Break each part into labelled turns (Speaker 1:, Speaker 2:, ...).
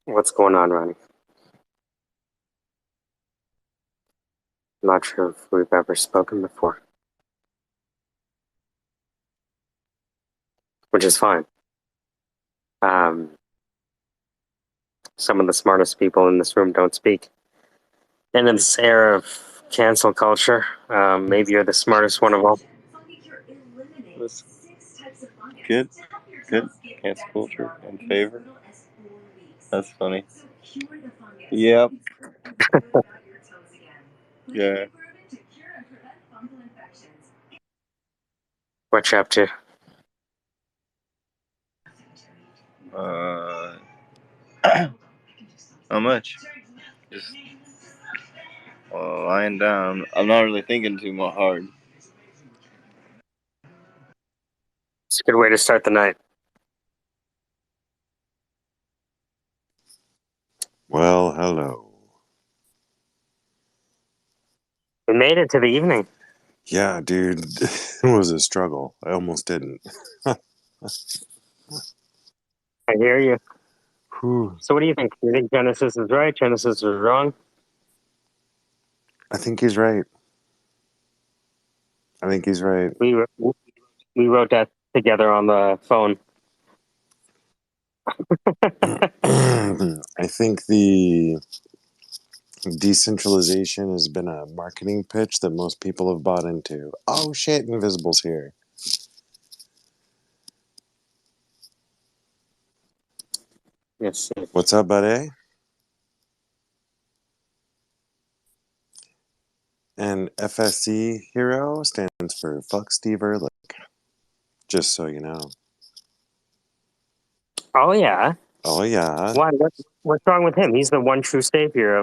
Speaker 1: What's going on, Ronnie? I'm not sure if we've ever spoken before, which is fine. Um, some of the smartest people in this room don't speak. And in this era of cancel culture, maybe you're the smartest one of all.
Speaker 2: That's good. Good. Cancel culture in favor. That's funny. Yep. Yeah.
Speaker 1: What you up to?
Speaker 2: How much? Just lying down. I'm not really thinking too much hard.
Speaker 1: It's a good way to start the night.
Speaker 3: Well, hello.
Speaker 1: We made it to the evening.
Speaker 3: Yeah, dude, it was a struggle. I almost didn't.
Speaker 1: I hear you.
Speaker 3: Whew.
Speaker 1: So what do you think? You think Genesis is right? Genesis is wrong?
Speaker 3: I think he's right. I think he's right.
Speaker 1: We wrote that together on the phone.
Speaker 3: I think the decentralization has been a marketing pitch that most people have bought into. Oh shit, Invisible's here.
Speaker 1: Yes.
Speaker 3: What's up, buddy? And FSC Hero stands for Fuck Steve Ehrlich. Just so you know.
Speaker 1: Oh yeah.
Speaker 3: Oh yeah.
Speaker 1: Why? What's wrong with him? He's the one true savior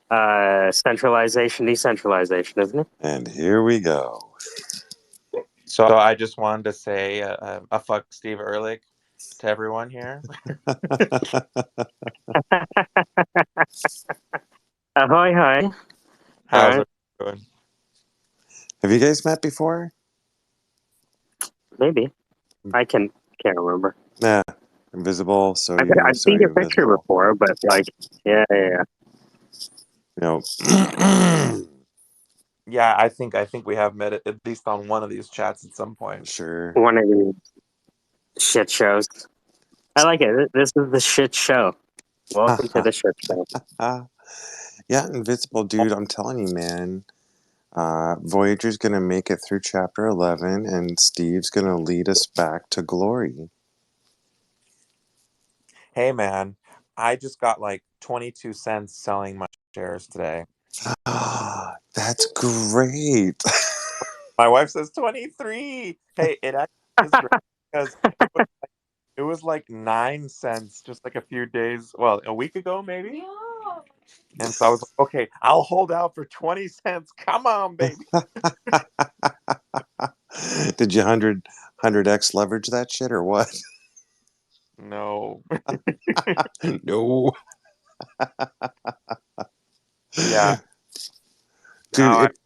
Speaker 1: of centralization, decentralization, isn't it?
Speaker 3: And here we go.
Speaker 4: So I just wanted to say a fuck Steve Ehrlich to everyone here.
Speaker 1: Ahoy, hi.
Speaker 4: How's
Speaker 1: All
Speaker 4: it going?
Speaker 3: Have you guys met before?
Speaker 1: maybe. Can't remember.
Speaker 3: Nah. Invisible, so
Speaker 1: I've
Speaker 3: so
Speaker 1: seen
Speaker 3: are
Speaker 1: your
Speaker 3: you
Speaker 1: picture
Speaker 3: invisible.
Speaker 1: before, but like, yeah.
Speaker 3: You know,
Speaker 4: Yeah, I think we have met at least on one of these chats at some point.
Speaker 3: sure.
Speaker 1: One of these shit shows. I like it. This is the shit show. Welcome to the shit show.
Speaker 3: Yeah, Invisible, dude. I'm telling you, man. Voyager's gonna make it through chapter 11, and Steve's gonna lead us back to glory.
Speaker 4: Hey man, I just got like 22 cents selling my shares today.
Speaker 3: That's great.
Speaker 4: My wife says 23. Hey, it actually is great because it was like 9 cents just like a few days, well, a week ago maybe. And so I was like, okay, I'll hold out for 20 cents. Come on, baby.
Speaker 3: Did you 100x leverage that shit or what?
Speaker 4: No.
Speaker 3: No.
Speaker 4: Yeah.
Speaker 3: Dude,
Speaker 4: No,
Speaker 3: it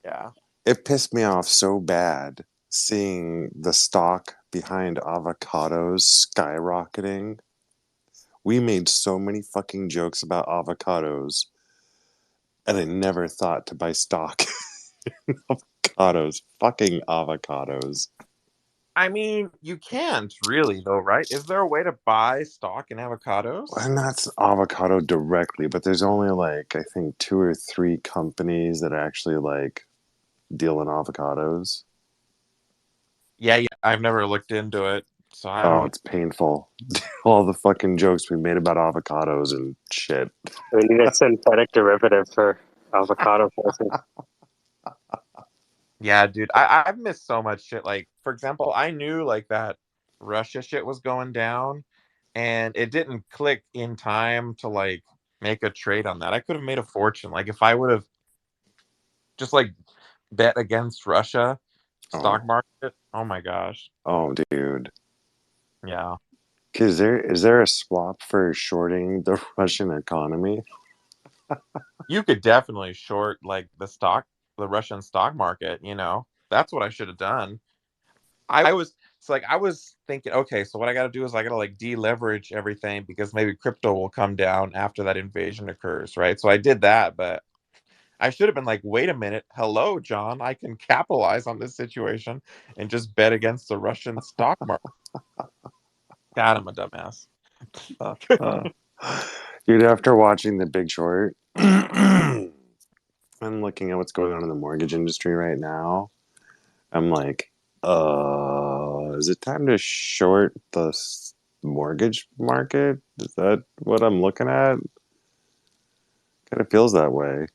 Speaker 4: yeah.
Speaker 3: it pissed me off so bad seeing the stock behind avocados skyrocketing. We made so many fucking jokes about avocados, and I never thought to buy stock in avocados. Fucking avocados.
Speaker 4: I mean, you can't really though, right? Is there a way to buy stock in avocados?
Speaker 3: Well, not avocado directly, but there's only like I think 2 or 3 companies that actually like deal in avocados.
Speaker 4: Yeah, I've never looked into it, so I
Speaker 3: Oh,
Speaker 4: don't.
Speaker 3: it's painful. All the fucking jokes we made about avocados and shit.
Speaker 1: We need a synthetic derivative for avocado pricing.
Speaker 4: Yeah, dude, I've missed so much shit. Like, for example, I knew like that Russia shit was going down, and it didn't click in time to like make a trade on that. I could have made a fortune. Like if I would have just like bet against Russia stock
Speaker 3: Oh,
Speaker 4: market. Oh my gosh.
Speaker 3: oh, dude.
Speaker 4: Yeah.
Speaker 3: Is there a swap for shorting the Russian economy?
Speaker 4: You could definitely short like the Russian stock market, you know. That's what I should have done. I was So like I was thinking, okay, so what I got to do is I got to like deleverage everything because maybe crypto will come down after that invasion occurs, right? So I did that, but I should have been like, wait a minute, hello, John, I can capitalize on this situation and just bet against the Russian stock market. God, I'm a dumbass.
Speaker 3: Dude, after watching The Big Short, I'm looking at what's going on in the mortgage industry right now. I'm like, is it time to short the mortgage market? Is that what I'm looking at? Kind of feels that way.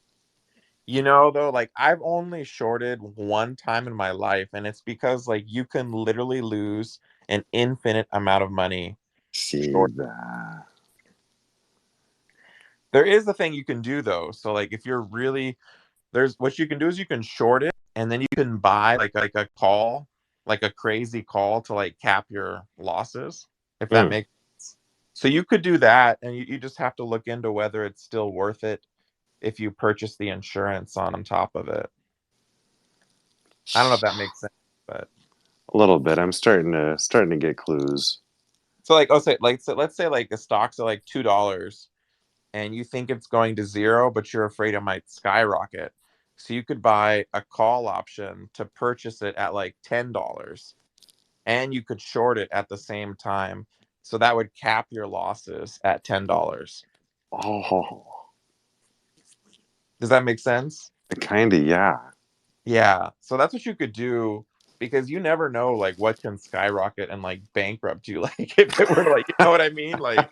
Speaker 4: You know, though, like I've only shorted one time in my life, and it's because like you can literally lose an infinite amount of money
Speaker 3: See
Speaker 4: short.
Speaker 3: that?
Speaker 4: There is a thing you can do though. So like if you're really there's what you can do is you can short it and then you can buy like a call, like a crazy call to like cap your losses, if that
Speaker 3: Mm.
Speaker 4: makes sense. So you could do that and you just have to look into whether it's still worth it if you purchase the insurance on top of it. I don't know if that makes sense, but
Speaker 3: A little bit. I'm starting to get clues.
Speaker 4: so like oh say like so let's say like the stocks are like $2 and you think it's going to zero, but you're afraid it might skyrocket. So you could buy a call option to purchase it at like $10 and you could short it at the same time. So that would cap your losses at $10.
Speaker 3: Oh,
Speaker 4: Does that make sense?
Speaker 3: kind of, yeah.
Speaker 4: Yeah. So that's what you could do because you never know like what can skyrocket and like bankrupt you. Like if it were to like, you know what I mean? Like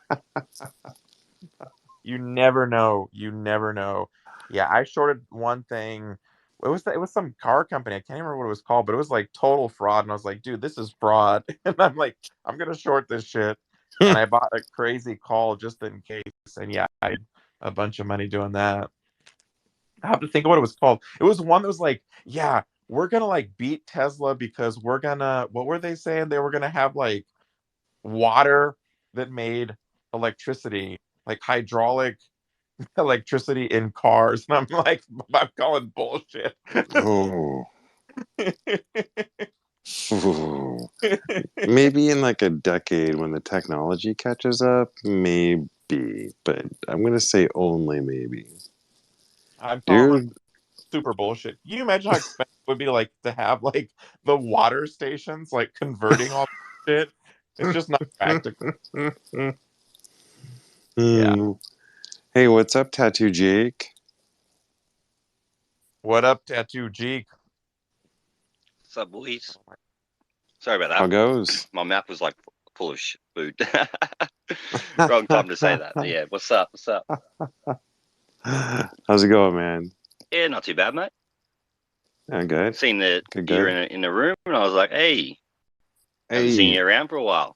Speaker 4: you never know. You never know. Yeah, I shorted one thing. It was some car company. I can't remember what it was called, but it was like total fraud. And I was like, dude, this is fraud. And I'm like, I'm gonna short this shit. And I bought a crazy call just in case. And yeah, I had a bunch of money doing that. I have to think of what it was called. It was one that was like, yeah, we're gonna like beat Tesla because we're gonna what were they saying? They were gonna have like water that made electricity, like hydraulic electricity in cars. And I'm like, I'm calling bullshit.
Speaker 3: Oh. Ooh. Maybe in like a decade when the technology catches up, maybe. But I'm gonna say only maybe.
Speaker 4: I'm calling
Speaker 3: Dude.
Speaker 4: super bullshit. Can you imagine how expensive it would be like to have like the water stations like converting all that shit? It's just not practical. Yeah.
Speaker 3: Hmm. Hey, what's up, Tattoo Jake?
Speaker 4: What up, Tattoo Geek?
Speaker 5: What's up, boys? Sorry about
Speaker 3: How
Speaker 5: that.
Speaker 3: goes?
Speaker 5: My mouth was like full of food. Wrong time to say that. But yeah, what's up? What's up?
Speaker 3: How's it going, man?
Speaker 5: Yeah, not too bad, mate.
Speaker 3: Yeah, good.
Speaker 5: Seen that
Speaker 3: Good,
Speaker 5: you're
Speaker 3: good.
Speaker 5: in the room, and I was like, hey, haven't seen
Speaker 3: Hey.
Speaker 5: you around for a while.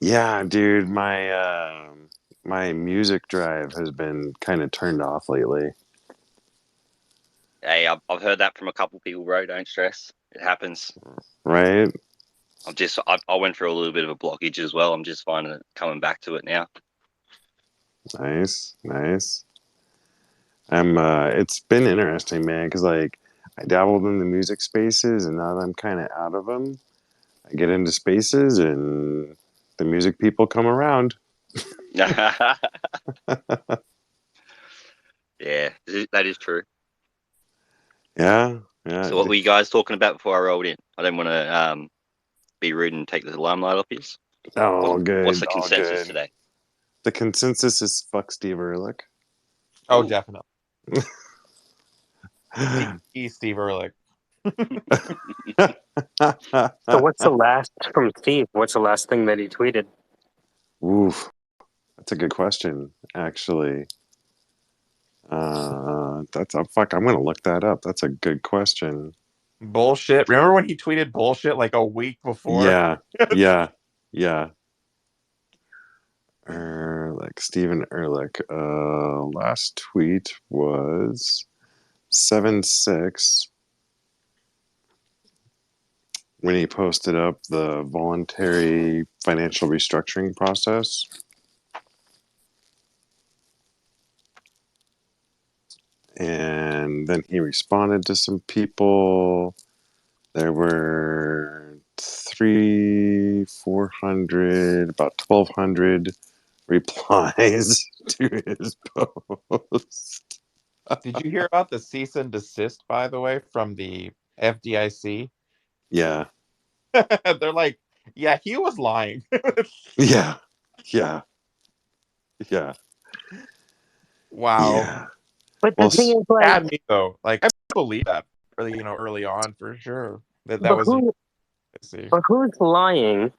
Speaker 3: Yeah, dude, my music drive has been kind of turned off lately,
Speaker 5: Hey, I've heard that from a couple people, bro. Don't stress. It happens.
Speaker 3: right?
Speaker 5: I went through a little bit of a blockage as well. I'm just finding it coming back to it now.
Speaker 3: Nice, nice. It's been interesting, man, because like I dabbled in the music spaces, and now that I'm kind of out of them, I get into spaces, and the music people come around.
Speaker 5: Yeah, that is true.
Speaker 3: Yeah, yeah.
Speaker 5: So, what were you guys talking about before I rolled in? I don't want to be rude and take the limelight off you.
Speaker 3: All
Speaker 5: What's
Speaker 3: good,
Speaker 5: the
Speaker 3: all
Speaker 5: consensus
Speaker 3: good.
Speaker 5: today?
Speaker 3: The consensus is fuck Steve Ehrlich.
Speaker 4: Oh,
Speaker 5: Ooh.
Speaker 4: definitely. Steve Ehrlich.
Speaker 1: So what's the last from Steve? What's the last thing that he tweeted?
Speaker 3: Oof, that's a good question, actually. That's a fuck. I'm gonna look that up. That's a good question.
Speaker 4: Bullshit. Remember when he tweeted bullshit like a week before?
Speaker 3: Yeah, yeah, yeah. Like Stephen Ehrlich. Last tweet was 7/6 when he posted up the voluntary financial restructuring process. And then he responded to some people. There were 400, about 1,200 replies to his post.
Speaker 4: Did you hear about the cease and desist, by the way, from the FDIC?
Speaker 3: Yeah,
Speaker 4: They're like, yeah, he was lying.
Speaker 3: yeah, yeah, yeah,
Speaker 4: Wow.
Speaker 3: yeah.
Speaker 1: But the
Speaker 3: Well,
Speaker 1: thing is, like,
Speaker 4: Had me though. Like I believe that early on for sure. That
Speaker 1: but
Speaker 4: was an
Speaker 1: who,
Speaker 4: see.
Speaker 1: but who's lying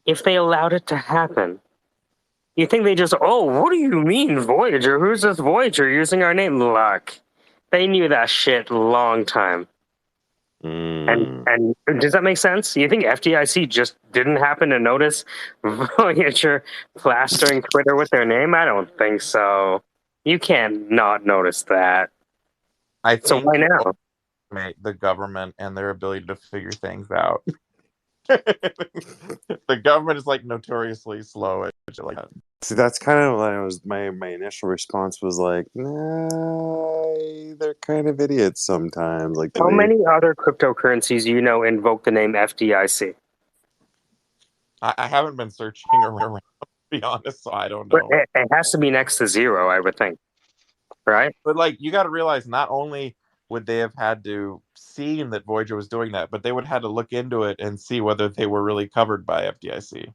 Speaker 1: if they allowed it to happen? You think they just, oh, what do you mean, Voyager? Who's this Voyager using our name? Locke. They knew that shit long time.
Speaker 3: mm,
Speaker 1: And does that make sense? You think FDIC just didn't happen to notice Voyager plastering Twitter with their name? I don't think so. You can't not notice that.
Speaker 4: I
Speaker 1: So
Speaker 4: think
Speaker 1: why
Speaker 4: you
Speaker 1: now?
Speaker 4: underestimate the government and their ability to figure things out. The government is like notoriously slow at shit like that.
Speaker 3: see, that's kind of what I was. My initial response was like, nah, they're kind of idiots sometimes. Like the
Speaker 1: How
Speaker 3: way,
Speaker 1: many other cryptocurrencies you know invoke the name FDIC?
Speaker 4: I haven't been searching around to be honest, so I don't
Speaker 1: But
Speaker 4: know.
Speaker 1: it has to be next to zero, I would think, right?
Speaker 4: But like you got to realize, not only would they have had to see that Voyager was doing that, but they would have had to look into it and see whether they were really covered by FDIC.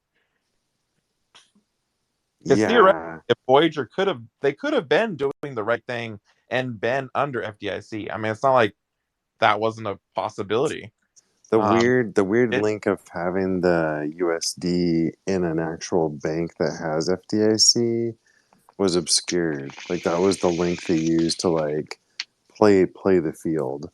Speaker 4: Because theoretically,
Speaker 3: yeah,
Speaker 4: if Voyager could have been doing the right thing and been under FDIC. I mean, it's not like that wasn't a possibility.
Speaker 3: the weird
Speaker 4: It,
Speaker 3: link of having the USD in an actual bank that has FDIC was obscured. Like that was the link they used to like play the field.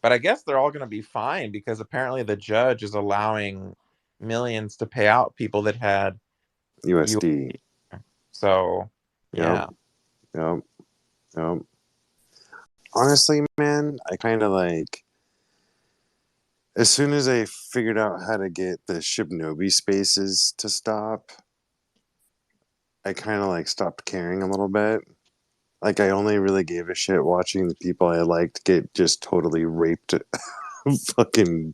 Speaker 4: but I guess they're all going to be fine because apparently the judge is allowing millions to pay out people that had you.
Speaker 3: USD.
Speaker 4: So
Speaker 3: Yep,
Speaker 4: yeah,
Speaker 3: yep, yep. Honestly, man, I kind of like as soon as I figured out how to get the Shibnobi spaces to stop, I kind of like stopped caring a little bit. Like I only really gave a shit watching the people I liked get just totally raped. Fucking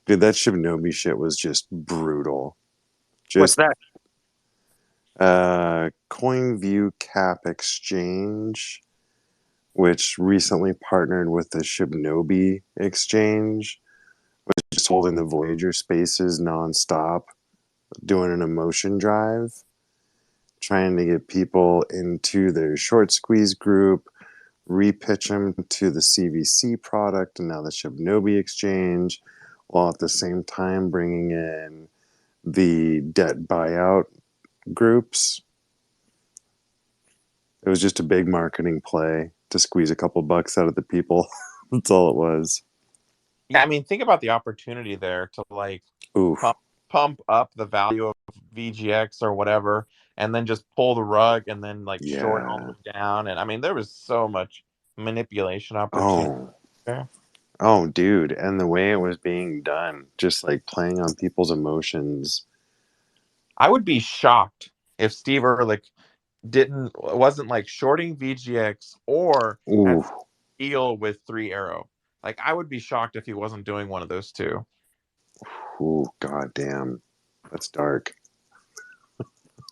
Speaker 3: dude, that Shibnobi shit was just brutal.
Speaker 1: What's
Speaker 3: Just
Speaker 1: that?
Speaker 3: CoinView Cap Exchange, which recently partnered with the Shibnobi Exchange, was just holding the Voyager spaces nonstop, doing an emotion drive, trying to get people into their short squeeze group, repitch them to the CVC product and now the Shibnobi Exchange, while at the same time bringing in the debt buyout groups. It was just a big marketing play to squeeze a couple bucks out of the people. That's all it was.
Speaker 4: yeah. I mean, think about the opportunity there to like
Speaker 3: Oof.
Speaker 4: pump pump up the value of VGX or whatever, and then just pull the rug and then like short all the
Speaker 3: Yeah.
Speaker 4: way down. And I mean, there was so much manipulation opportunity
Speaker 3: Oh.
Speaker 4: there.
Speaker 3: Oh, dude. And the way it was being done, just like playing on people's emotions.
Speaker 4: I would be shocked if Steve Ehrlich didn't wasn't like shorting VGX or had
Speaker 3: Ooh.
Speaker 4: deal with Three Arrow. Like I would be shocked if he wasn't doing one of those two.
Speaker 3: Ooh, goddamn. That's dark.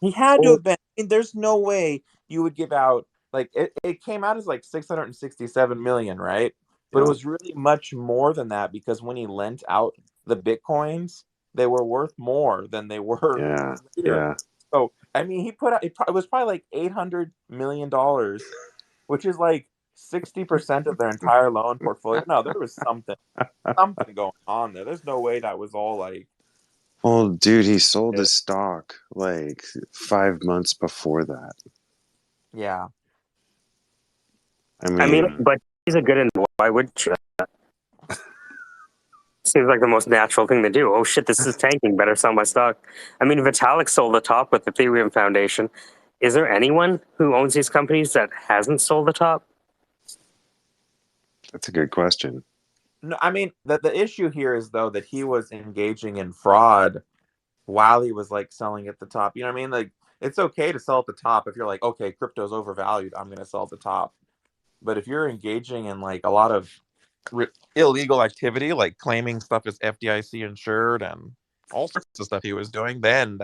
Speaker 4: He had to
Speaker 1: Oh,
Speaker 4: have been. I mean, there's no way you would give out like it came out as like 667 million, right? But it
Speaker 3: Yeah.
Speaker 4: was really much more than that because when he lent out the bitcoins, they were worth more than they were
Speaker 3: Yeah.
Speaker 4: later.
Speaker 3: Yeah.
Speaker 4: So I mean, he put out it was probably like $800 million, which is like 60% of their entire loan portfolio. No, there was something going on there. There's no way that was all like
Speaker 3: Well, dude, he sold
Speaker 4: it.
Speaker 3: his stock like 5 months before that.
Speaker 4: Yeah.
Speaker 3: I
Speaker 1: I mean,
Speaker 3: mean,
Speaker 1: but he's a good and why would you? Seems like the most natural thing to do. Oh shit, this is tanking. Better sell my stock. I mean, Vitalik sold the top with the Ethereum Foundation. Is there anyone who owns these companies that hasn't sold the top?
Speaker 3: that's a good question.
Speaker 4: No, I mean the issue here is though that he was engaging in fraud while he was like selling at the top. You know what I mean? Like it's okay to sell at the top if you're like, okay, crypto's overvalued, I'm gonna sell at the top. But if you're engaging in like a lot of illegal activity, like claiming stuff is FDIC insured and all sorts of stuff he was doing, then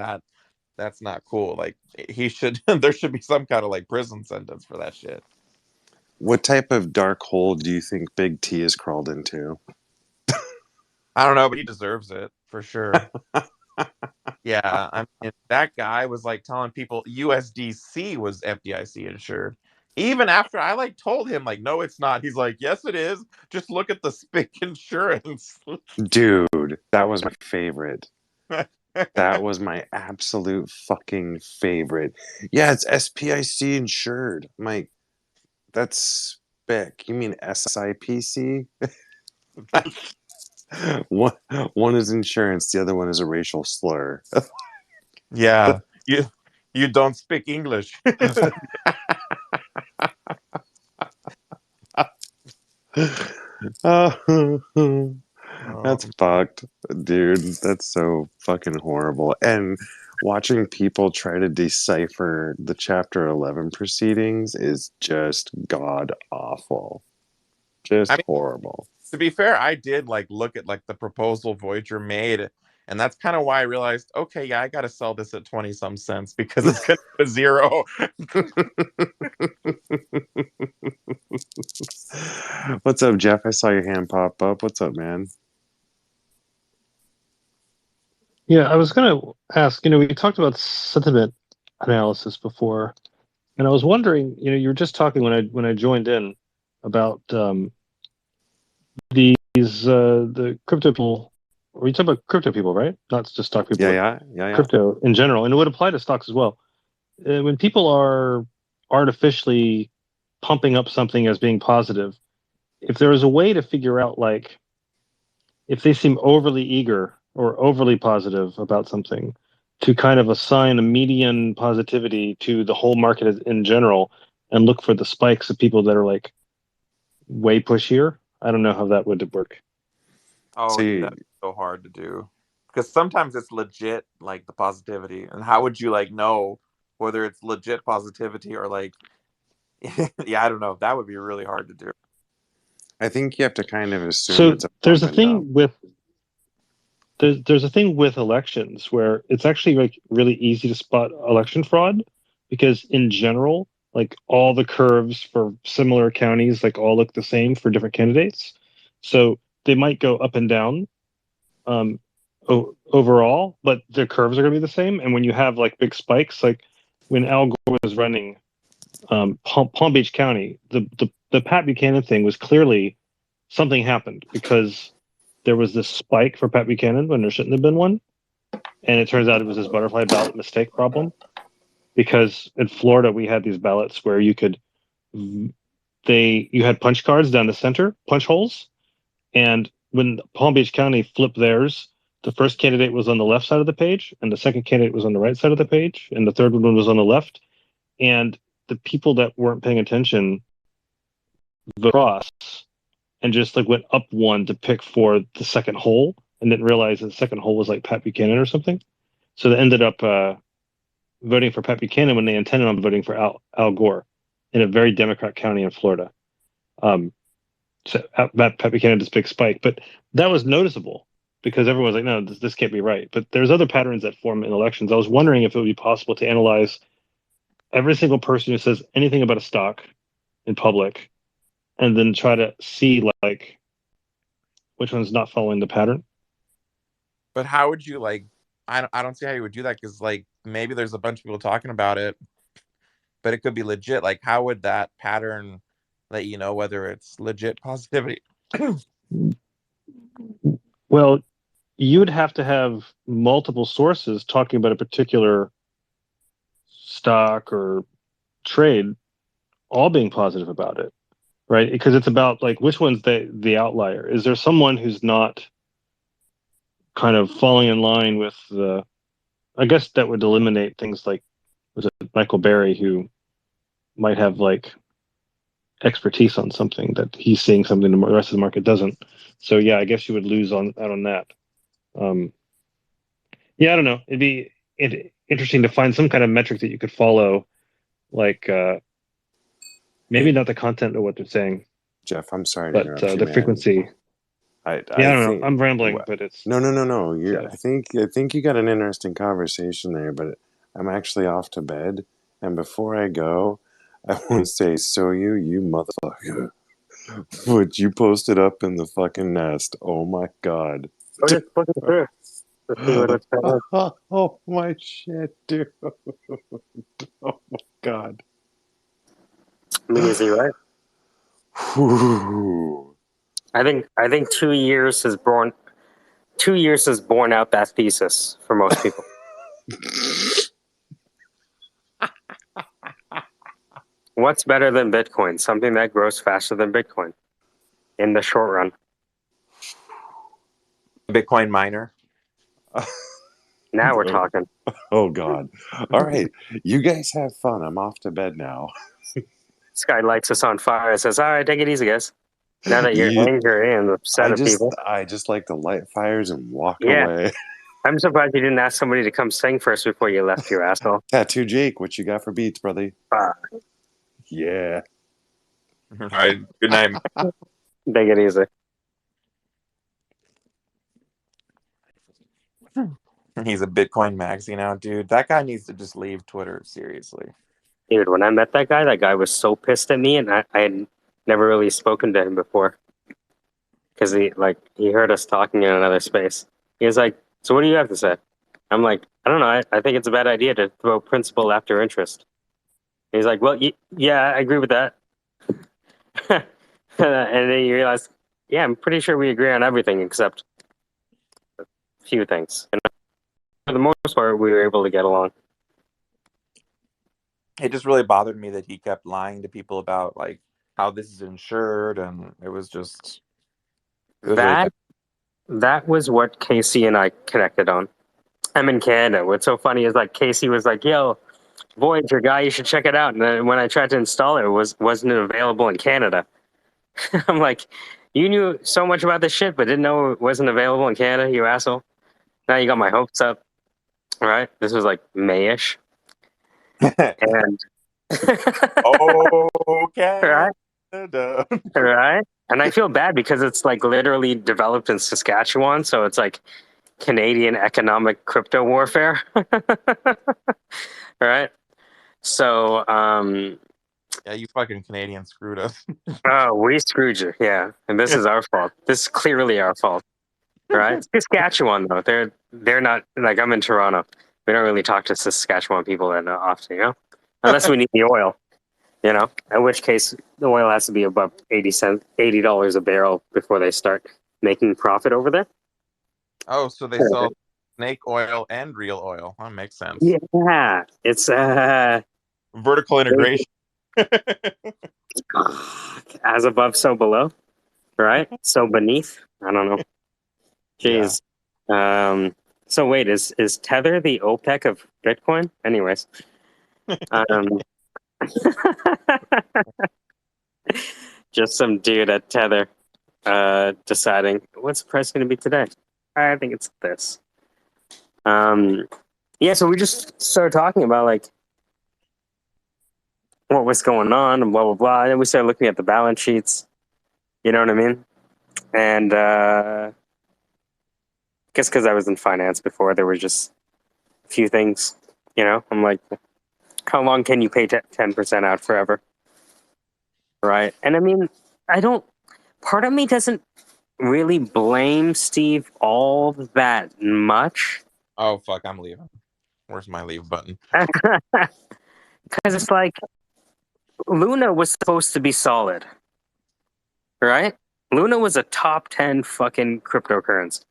Speaker 4: that's not cool. Like he should there should be some kind of like prison sentence for that shit.
Speaker 3: What type of dark hole do you think Big T has crawled into?
Speaker 4: I don't know, but he deserves it for sure. Yeah, I mean that guy was like telling people USDC was FDIC insured. Even after I like told him like no it's not. He's like yes it is. Just look at the SPIC insurance.
Speaker 3: Dude, that was my favorite. That was my absolute fucking favorite. Yeah, it's SPIC insured. I'm like, that's SPIC. You mean SIPC? one is insurance, the other one is a racial slur.
Speaker 4: Yeah. You don't speak English.
Speaker 3: That's fucked, dude. That's so fucking horrible. And watching people try to decipher the Chapter 11 proceedings is just god awful. Just
Speaker 4: I mean,
Speaker 3: horrible.
Speaker 4: to be fair, I did like look at like the proposal Voyager made, and that's kind of why I realized, okay, yeah, I got to sell this at 20 some cents because it's going to be zero.
Speaker 3: What's up, Jeff? I saw your hand pop up. What's up, man?
Speaker 6: Yeah, I was going to ask, we talked about sentiment analysis before, and I was wondering, you were just talking when I joined in about the crypto people. Or you talk about crypto people, right? Not just stock people.
Speaker 3: Yeah.
Speaker 6: Crypto in general, and it would apply to stocks as well. When people are artificially pumping up something as being positive, if there is a way to figure out, like, if they seem overly eager or overly positive about something, to kind of assign a median positivity to the whole market in general and look for the spikes of people that are like way pushier. I don't know how that would work.
Speaker 4: Oh,
Speaker 3: See,
Speaker 4: that's so hard to do because sometimes it's legit, like the positivity, and how would you like know whether it's legit positivity or like, yeah, I don't know. That would be really hard to do.
Speaker 3: I think you have to kind of assume
Speaker 6: So
Speaker 3: it's a
Speaker 6: there's a
Speaker 3: bump and dump.
Speaker 6: thing with there's a thing with elections where it's actually like really easy to spot election fraud, because in general, like all the curves for similar counties like all look the same for different candidates. So they might go up and down um, overall, but the curves are going to be the same. And when you have like big spikes, like when Al Gore was running Palm Beach County, the Pat Buchanan thing was clearly something happened, because there was this spike for Pat Buchanan when there shouldn't have been one. And it turns out it was this butterfly ballot mistake problem, because in Florida we had these ballots where you had punch cards down the center, punch holes, and when Palm Beach County flipped theirs, the first candidate was on the left side of the page, and the second candidate was on the right side of the page, and the third one was on the left. And the people that weren't paying attention voted across and just like went up one to pick for the second hole, and didn't realize that the second hole was like Pat Buchanan or something. So they ended up voting for Pat Buchanan when they intended on voting for Al Gore in a very Democrat county in Florida. So Pat Buchanan this big spike, but that was noticeable because everyone's like, no, this can't be right. But there's other patterns that form in elections. I was wondering if it would be possible to analyze every single person who says anything about a stock in public, and then try to see like which one's not following the pattern.
Speaker 4: But how would you like? I don't see how you would do that, because like maybe there's a bunch of people talking about it, but it could be legit. Like, how would that pattern let you know whether it's legit positivity?
Speaker 6: Well, you'd have to have multiple sources talking about a particular stock or trade all being positive about it, right? Because it's about like which one's the outlier. Is there someone who's not kind of falling in line with the? I guess that would eliminate things like, was it Michael Berry, who might have like expertise on something that he's seeing something the rest of the market doesn't. So yeah, I guess you would lose out on that. Yeah, I don't know. It'd be interesting to find some kind of metric that you could follow, like maybe not the content of what they're saying.
Speaker 3: Jeff, I'm sorry to
Speaker 6: but
Speaker 3: interrupt you,
Speaker 6: the
Speaker 3: man.
Speaker 6: frequency.
Speaker 3: I
Speaker 6: Yeah, I don't
Speaker 3: think
Speaker 6: know. I'm rambling, but it's
Speaker 3: no.
Speaker 6: Jeff.
Speaker 3: I think you got an interesting conversation there, but I'm actually off to bed. And before I go, I want to say, so you motherfucker, what you posted up in the fucking nest? Oh my god.
Speaker 1: We're just looking through to see what it's saying.
Speaker 3: Oh my shit, dude. Oh my god.
Speaker 1: I mean, is he right?
Speaker 3: Whew.
Speaker 1: I think 2 years has borne out that thesis for most people. What's better than Bitcoin? Something that grows faster than Bitcoin in the short run.
Speaker 4: Bitcoin miner.
Speaker 1: Now we're talking.
Speaker 3: Oh god. All right. You guys have fun. I'm off to bed now.
Speaker 1: This guy lights us on fire and says, "All right, take it easy, guys." Now that you're
Speaker 3: You-
Speaker 1: angry and upset at people.
Speaker 3: I just like to light fires and walk
Speaker 1: Yeah.
Speaker 3: away.
Speaker 1: I'm surprised you didn't ask somebody to come sing first before you left, you asshole.
Speaker 3: Tattoo Jake, what you got for beats, brother?
Speaker 1: Fuck.
Speaker 3: Yeah.
Speaker 4: All right. Good night.
Speaker 1: Take it easy.
Speaker 4: He's a Bitcoin maxi now, dude. That guy needs to just leave Twitter. Seriously.
Speaker 1: Dude, when I met that guy was so pissed at me, and I had never really spoken to him before. Because he heard us talking in another space. He was like, "So what do you have to say?" I'm like, "I don't know. I think it's a bad idea to throw principal after interest." And he's like, "Well, yeah, I agree with that." And then you realize, yeah, I'm pretty sure we agree on everything except a few things. And for the most part, we were able to get along.
Speaker 4: It just really bothered me that he kept lying to people about like how this is insured, and it was really
Speaker 1: That was what Casey and I connected on. I'm in Canada. What's so funny is like Casey was like, "Yo, Voyager guy, you should check it out." And then when I tried to install it, wasn't available in Canada. I'm like, "You knew so much about this shit, but didn't know it wasn't available in Canada, you asshole." Now you got my hopes up. All right, this was like Mayish, and
Speaker 4: okay.
Speaker 1: right, right. And I feel bad because it's like literally developed in Saskatchewan, so it's like Canadian economic crypto warfare. Right. So,
Speaker 4: Yeah, you fucking Canadians screwed us.
Speaker 1: oh, we screwed you. Yeah, and this is our fault. This is clearly our fault. Right? Saskatchewan, though, they're not like I'm in Toronto. We don't really talk to Saskatchewan people that often, unless we need the oil. In which case the oil has to be above $80 a barrel before they start making profit over there.
Speaker 4: Oh, so they sell snake oil and real oil. That makes sense.
Speaker 1: Yeah, it's
Speaker 4: Vertical integration.
Speaker 1: as above, so below, right? So beneath. I don't know. Jeez. So wait, is Tether the OPEC of Bitcoin? Anyways, um, just some dude at Tether deciding what's the price going to be today. I think it's this. Yeah, so we just started talking about like what was going on and blah blah blah. And then we started looking at the balance sheets. You know what I mean? And I guess because I was in finance before, there were just a few things. I'm like, how long can you pay 10% out forever? Right? And I mean, I don't. Part of me doesn't really blame Steve all that much.
Speaker 4: Oh fuck, I'm leaving. Where's my leave button?
Speaker 1: Because it's like Luna was supposed to be solid, right? Luna was a top 10 fucking cryptocurrency.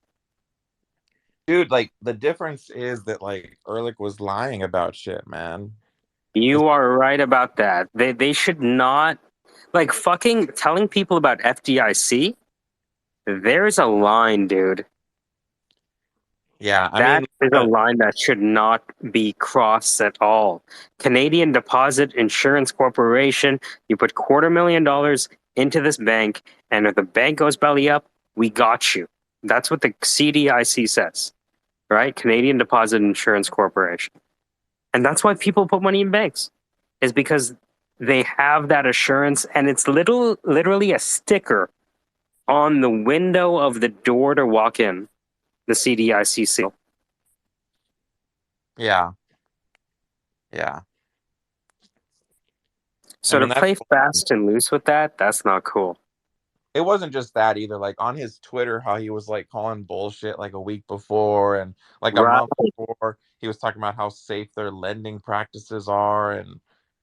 Speaker 4: Dude, like the difference is that like Ehrlich was lying about shit, man.
Speaker 1: You are right about that. They should not like fucking telling people about FDIC. There's a line, dude.
Speaker 4: Yeah,
Speaker 1: That is a line that should not be crossed at all. Canadian Deposit Insurance Corporation, you put $250,000 into this bank, and if the bank goes belly up, we got you. That's what the CDIC says, right? Canadian Deposit Insurance Corporation. And that's why people put money in banks, is because they have that assurance, and it's literally a sticker on the window of the door to walk in, the CDIC seal.
Speaker 4: Yeah. Yeah.
Speaker 1: So
Speaker 4: I mean,
Speaker 1: to play
Speaker 4: that's
Speaker 1: fast and loose with that, that's not cool.
Speaker 4: it wasn't just that either. Like on his Twitter, how he was like calling bullshit like a week before and like a
Speaker 1: Right.
Speaker 4: month before, he was talking about how safe their lending practices are, and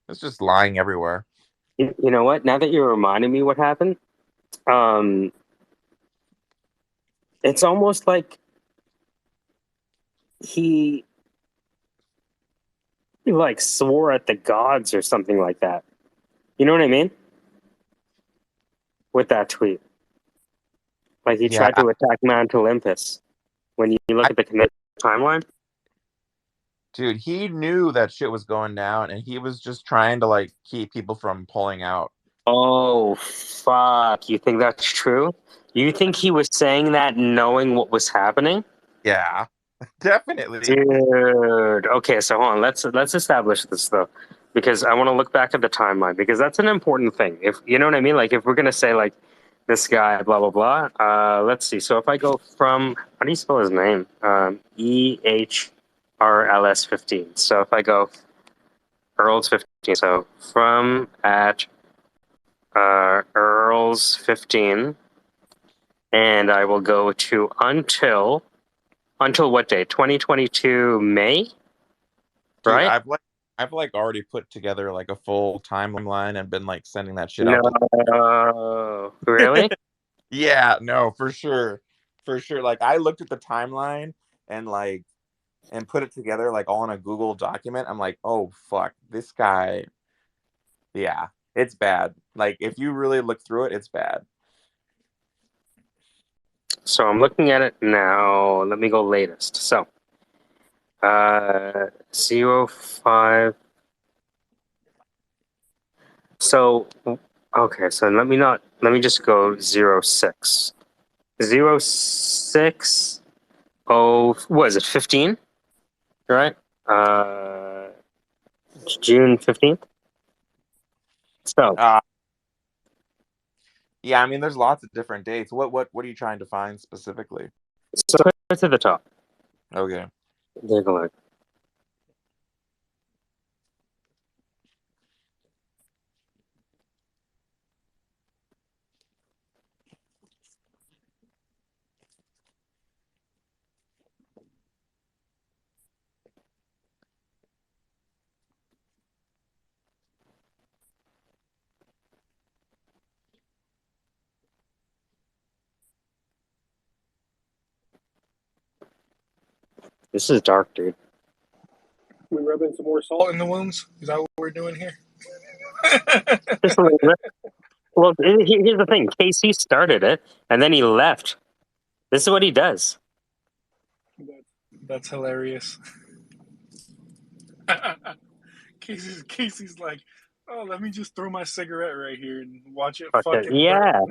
Speaker 4: it's just lying everywhere.
Speaker 1: You know what? Now that you're reminding me what happened, um, it's almost like he like swore at the gods or something like that. You know what I mean? With that tweet. Like he
Speaker 4: Yeah,
Speaker 1: tried to attack Mount Olympus. When you look
Speaker 4: I,
Speaker 1: at the commit timeline.
Speaker 4: dude, he knew that shit was going down, and he was just trying to like keep people from pulling out.
Speaker 1: Oh fuck. You think that's true? You think he was saying that knowing what was happening?
Speaker 4: Yeah, definitely.
Speaker 1: Dude. Okay, so hold on. Let's establish this though. Because I want to look back at the timeline because that's an important thing. If you know what I mean? Like if we're gonna say like this guy, blah blah blah. Let's see. So if I go from how do you spell his name? EHRLS 15. So if I go Earls 15. So from at Earls 15, and I will go to until what day? 2022 May,
Speaker 4: Dude,
Speaker 1: right?
Speaker 4: I've like already put together like a full timeline and been like sending that shit out to.
Speaker 1: No, really?
Speaker 4: Yeah, no, for sure. For sure. Like I looked at the timeline and like and put it together like all in a Google document. I'm like, "Oh fuck, this guy, yeah, it's bad." Like if you really look through it, it's bad.
Speaker 1: So I'm looking at it now. Let me go latest. So, 05. So, okay. So let me just go 06. 06. Oh, what is it? 15, right? June 15th. So,
Speaker 4: Uh yeah, I mean there's lots of different dates. What are you trying to find specifically?
Speaker 1: so put it to the top.
Speaker 4: Okay.
Speaker 1: Take a look. This is dark, dude.
Speaker 7: We rubbing some more salt in the wounds? Is that what we're doing here?
Speaker 1: Just a little bit. Well, here's the thing. Casey started it, and then he left. This is what he does.
Speaker 7: That's hilarious. Casey's like, oh, let me just throw my cigarette right here and watch it
Speaker 1: Fuck it.
Speaker 7: fucking
Speaker 1: Yeah.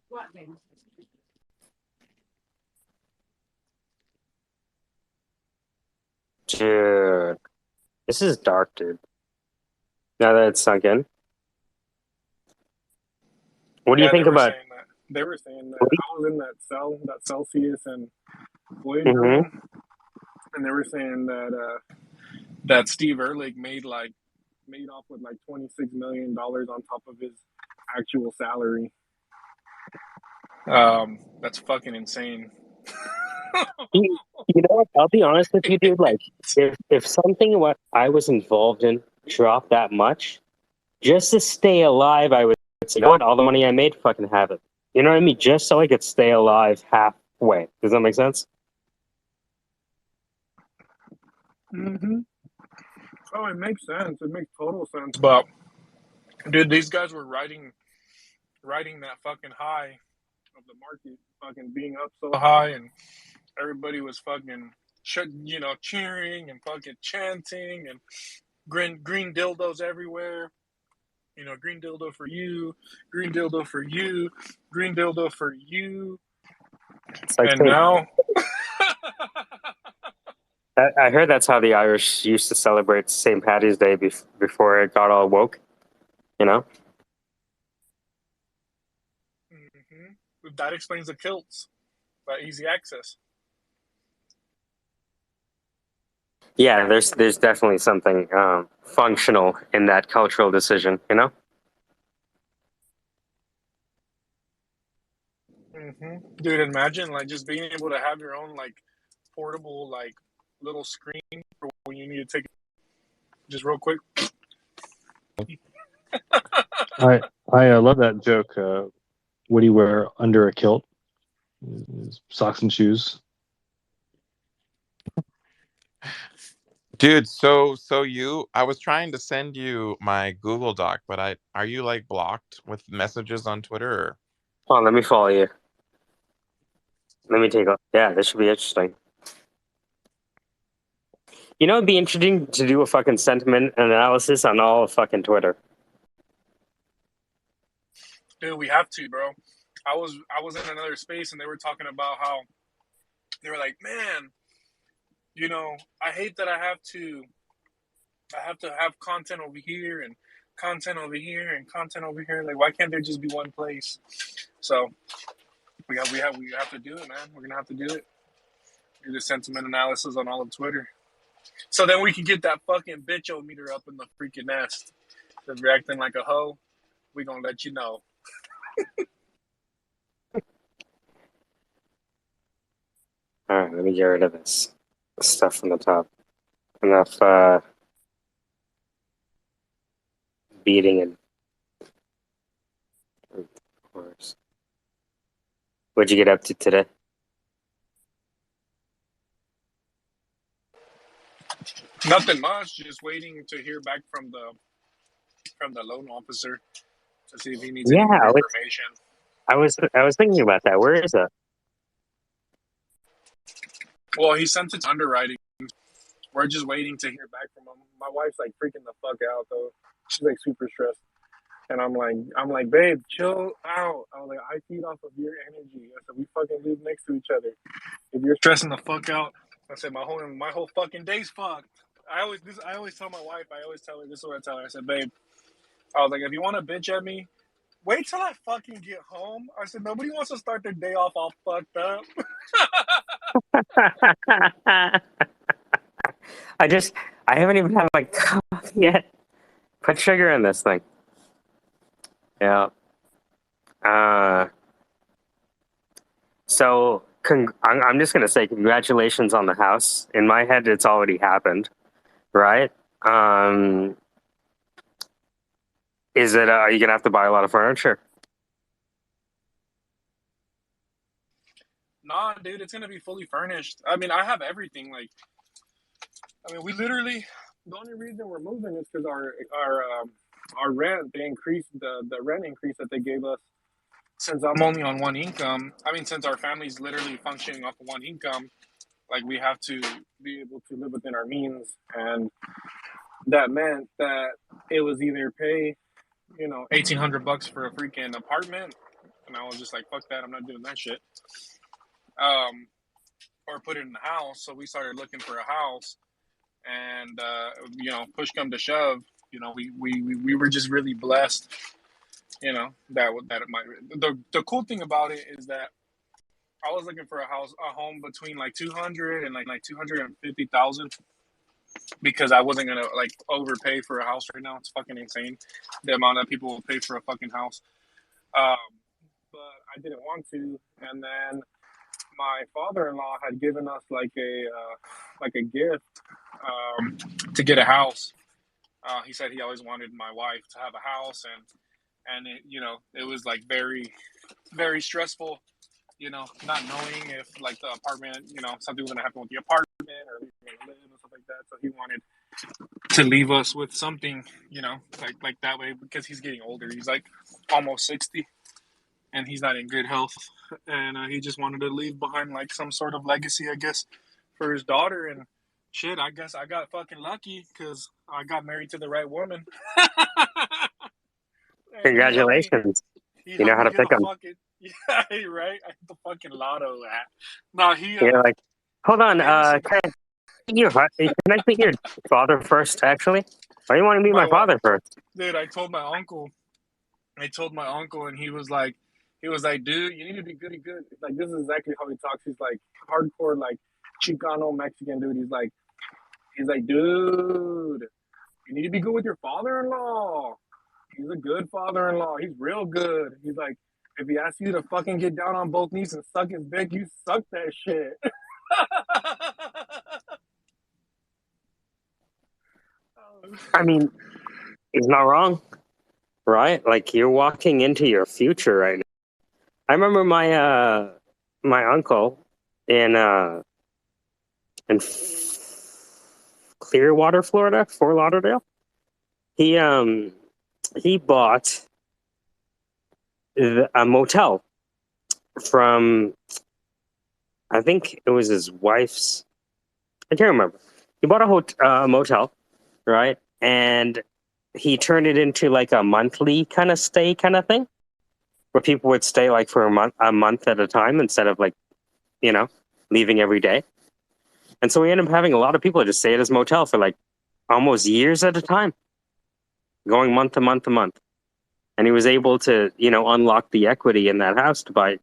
Speaker 7: burn.
Speaker 1: Dude. This is dark, dude. Now that it's sunk in. What do you
Speaker 7: Yeah,
Speaker 1: think about?
Speaker 7: they were saying that I was in that cell, that Celsius and Voyager
Speaker 1: Mm-hmm.
Speaker 7: room, and they were saying that that Steve Ehrlich made off with like $26 million on top of his actual salary. That's fucking insane.
Speaker 1: You know what? I'll be honest with you, dude. Like, if something what I was involved in dropped that much, just to stay alive, I would say, you know what? All the money I made, fucking have it. You know what I mean? Just so I could stay alive halfway. Does that make sense?
Speaker 7: Mm-hmm. Oh, it makes sense. It makes total sense. But dude, these guys were riding that fucking high of the market, fucking being up so high, and everybody was fucking, cheering and fucking chanting and green dildos everywhere. Green dildo for you, green dildo for you, green dildo for you.
Speaker 1: It's like
Speaker 7: And
Speaker 1: saying,
Speaker 7: now,
Speaker 1: I heard that's how the Irish used to celebrate St. Paddy's Day before it got all woke. You know?
Speaker 7: That explains the kilts, that easy access.
Speaker 1: Yeah, there's definitely something functional in that cultural decision. You know?
Speaker 7: Dude, imagine like just being able to have your own like portable like little screen for when you need to take it just real quick.
Speaker 6: I love that joke. What do you wear under a kilt? Socks and shoes.
Speaker 4: Dude, I was trying to send you my Google Doc, but are you like blocked with messages on Twitter? Or?
Speaker 1: Oh, let me follow you. Let me take a. Yeah, this should be interesting. You know, it'd be interesting to do a fucking sentiment analysis on all of fucking Twitter.
Speaker 7: Dude, we have to, bro. I was in another space and they were talking about how they were like, man, you know, I hate that I have to have content over here and content over here and content over here. Like, why can't there just be one place? So we have to do it, man. We're gonna have to do it. Do the sentiment analysis on all of Twitter. So then we can get that fucking bitch-o-meter up in the freaking nest. If you're acting like a hoe, we gonna let you know.
Speaker 1: All right, let me get rid of this stuff from the top. Enough beating and of course. What'd you get up to today?
Speaker 7: Nothing much. Just waiting to hear back from the loan officer to see if he needs any more information.
Speaker 1: I was thinking about that. Where is that?
Speaker 7: Well, he sent it to underwriting. We're just waiting to hear back from him. My wife's like freaking the fuck out though. She's like super stressed. And I'm like, babe, chill out. I was like, I feed off of your energy. I said, we fucking live next to each other. If you're stressing the fuck out, I said, my whole fucking day's fucked. I always tell my wife, I always tell her, this is what I tell her. I said, babe, I was like, if you want to bitch at me, wait till I fucking get home. I said, nobody wants to start their day off all fucked up.
Speaker 1: I haven't even had my coffee yet. Put sugar in this thing. Yeah. So I'm just gonna say congratulations on the house. In my head, it's already happened, right? Is it? Are you gonna have to buy a lot of furniture?
Speaker 7: Nah, dude, it's gonna be fully furnished. I mean, I have everything. Like, I mean, we literally the only reason we're moving is because our rent, they increased the rent increase that they gave us. Since I'm only on one income, I mean, since our family's literally functioning off of one income, like we have to be able to live within our means, and that meant that it was either pay, $1,800 for a freaking apartment, and I was just like, fuck that, I'm not doing that shit. Or put it in the house. So we started looking for a house, and push come to shove, we were just really blessed. That it might. The cool thing about it is that I was looking for a home between like 200 and like 250,000, because I wasn't gonna like overpay for a house right now. It's fucking insane the amount that people will pay for a fucking house. But I didn't want to, and then my father-in-law had given us like a gift to get a house. He said he always wanted my wife to have a house, and it was like very, very stressful, not knowing if like the apartment, something was gonna happen with the apartment or we were gonna live and stuff like that. So he wanted to leave us with something, like that way, because he's getting older. He's like almost 60, and he's not in good health, and he just wanted to leave behind like some sort of legacy, I guess, for his daughter. And shit, I guess I got fucking lucky because I got married to the right woman.
Speaker 1: Congratulations.
Speaker 7: He
Speaker 1: You know
Speaker 7: helped
Speaker 1: how
Speaker 7: me
Speaker 1: to
Speaker 7: get
Speaker 1: pick
Speaker 7: a
Speaker 1: them.
Speaker 7: fucking right. I hit the fucking lotto. No, he.
Speaker 1: You're like, hold on, Ken. Can I meet your father first? Actually, why do you want to meet my father first?
Speaker 7: Dude, I told my uncle, and he was like, dude, you need to be goody good. Like, this is exactly how he talks. He's like hardcore, like Chicano Mexican dude. He's like, dude, you need to be good with your father-in-law. He's a good father-in-law. He's real good. He's like, if he asks you to fucking get down on both knees and suck his dick, you suck that shit.
Speaker 1: I mean, he's not wrong, right? Like you're walking into your future right now. I remember my uncle in Clearwater, Florida, Fort Lauderdale. He bought a motel from, I think it was his wife's. I can't remember. He bought a motel, right? And he turned it into like a monthly kind of stay kind of thing, where people would stay like for a month at a time instead of like, leaving every day. And so we ended up having a lot of people just stay at his motel for like almost years at a time, going month to month to month. And he was able to, unlock the equity in that house to buy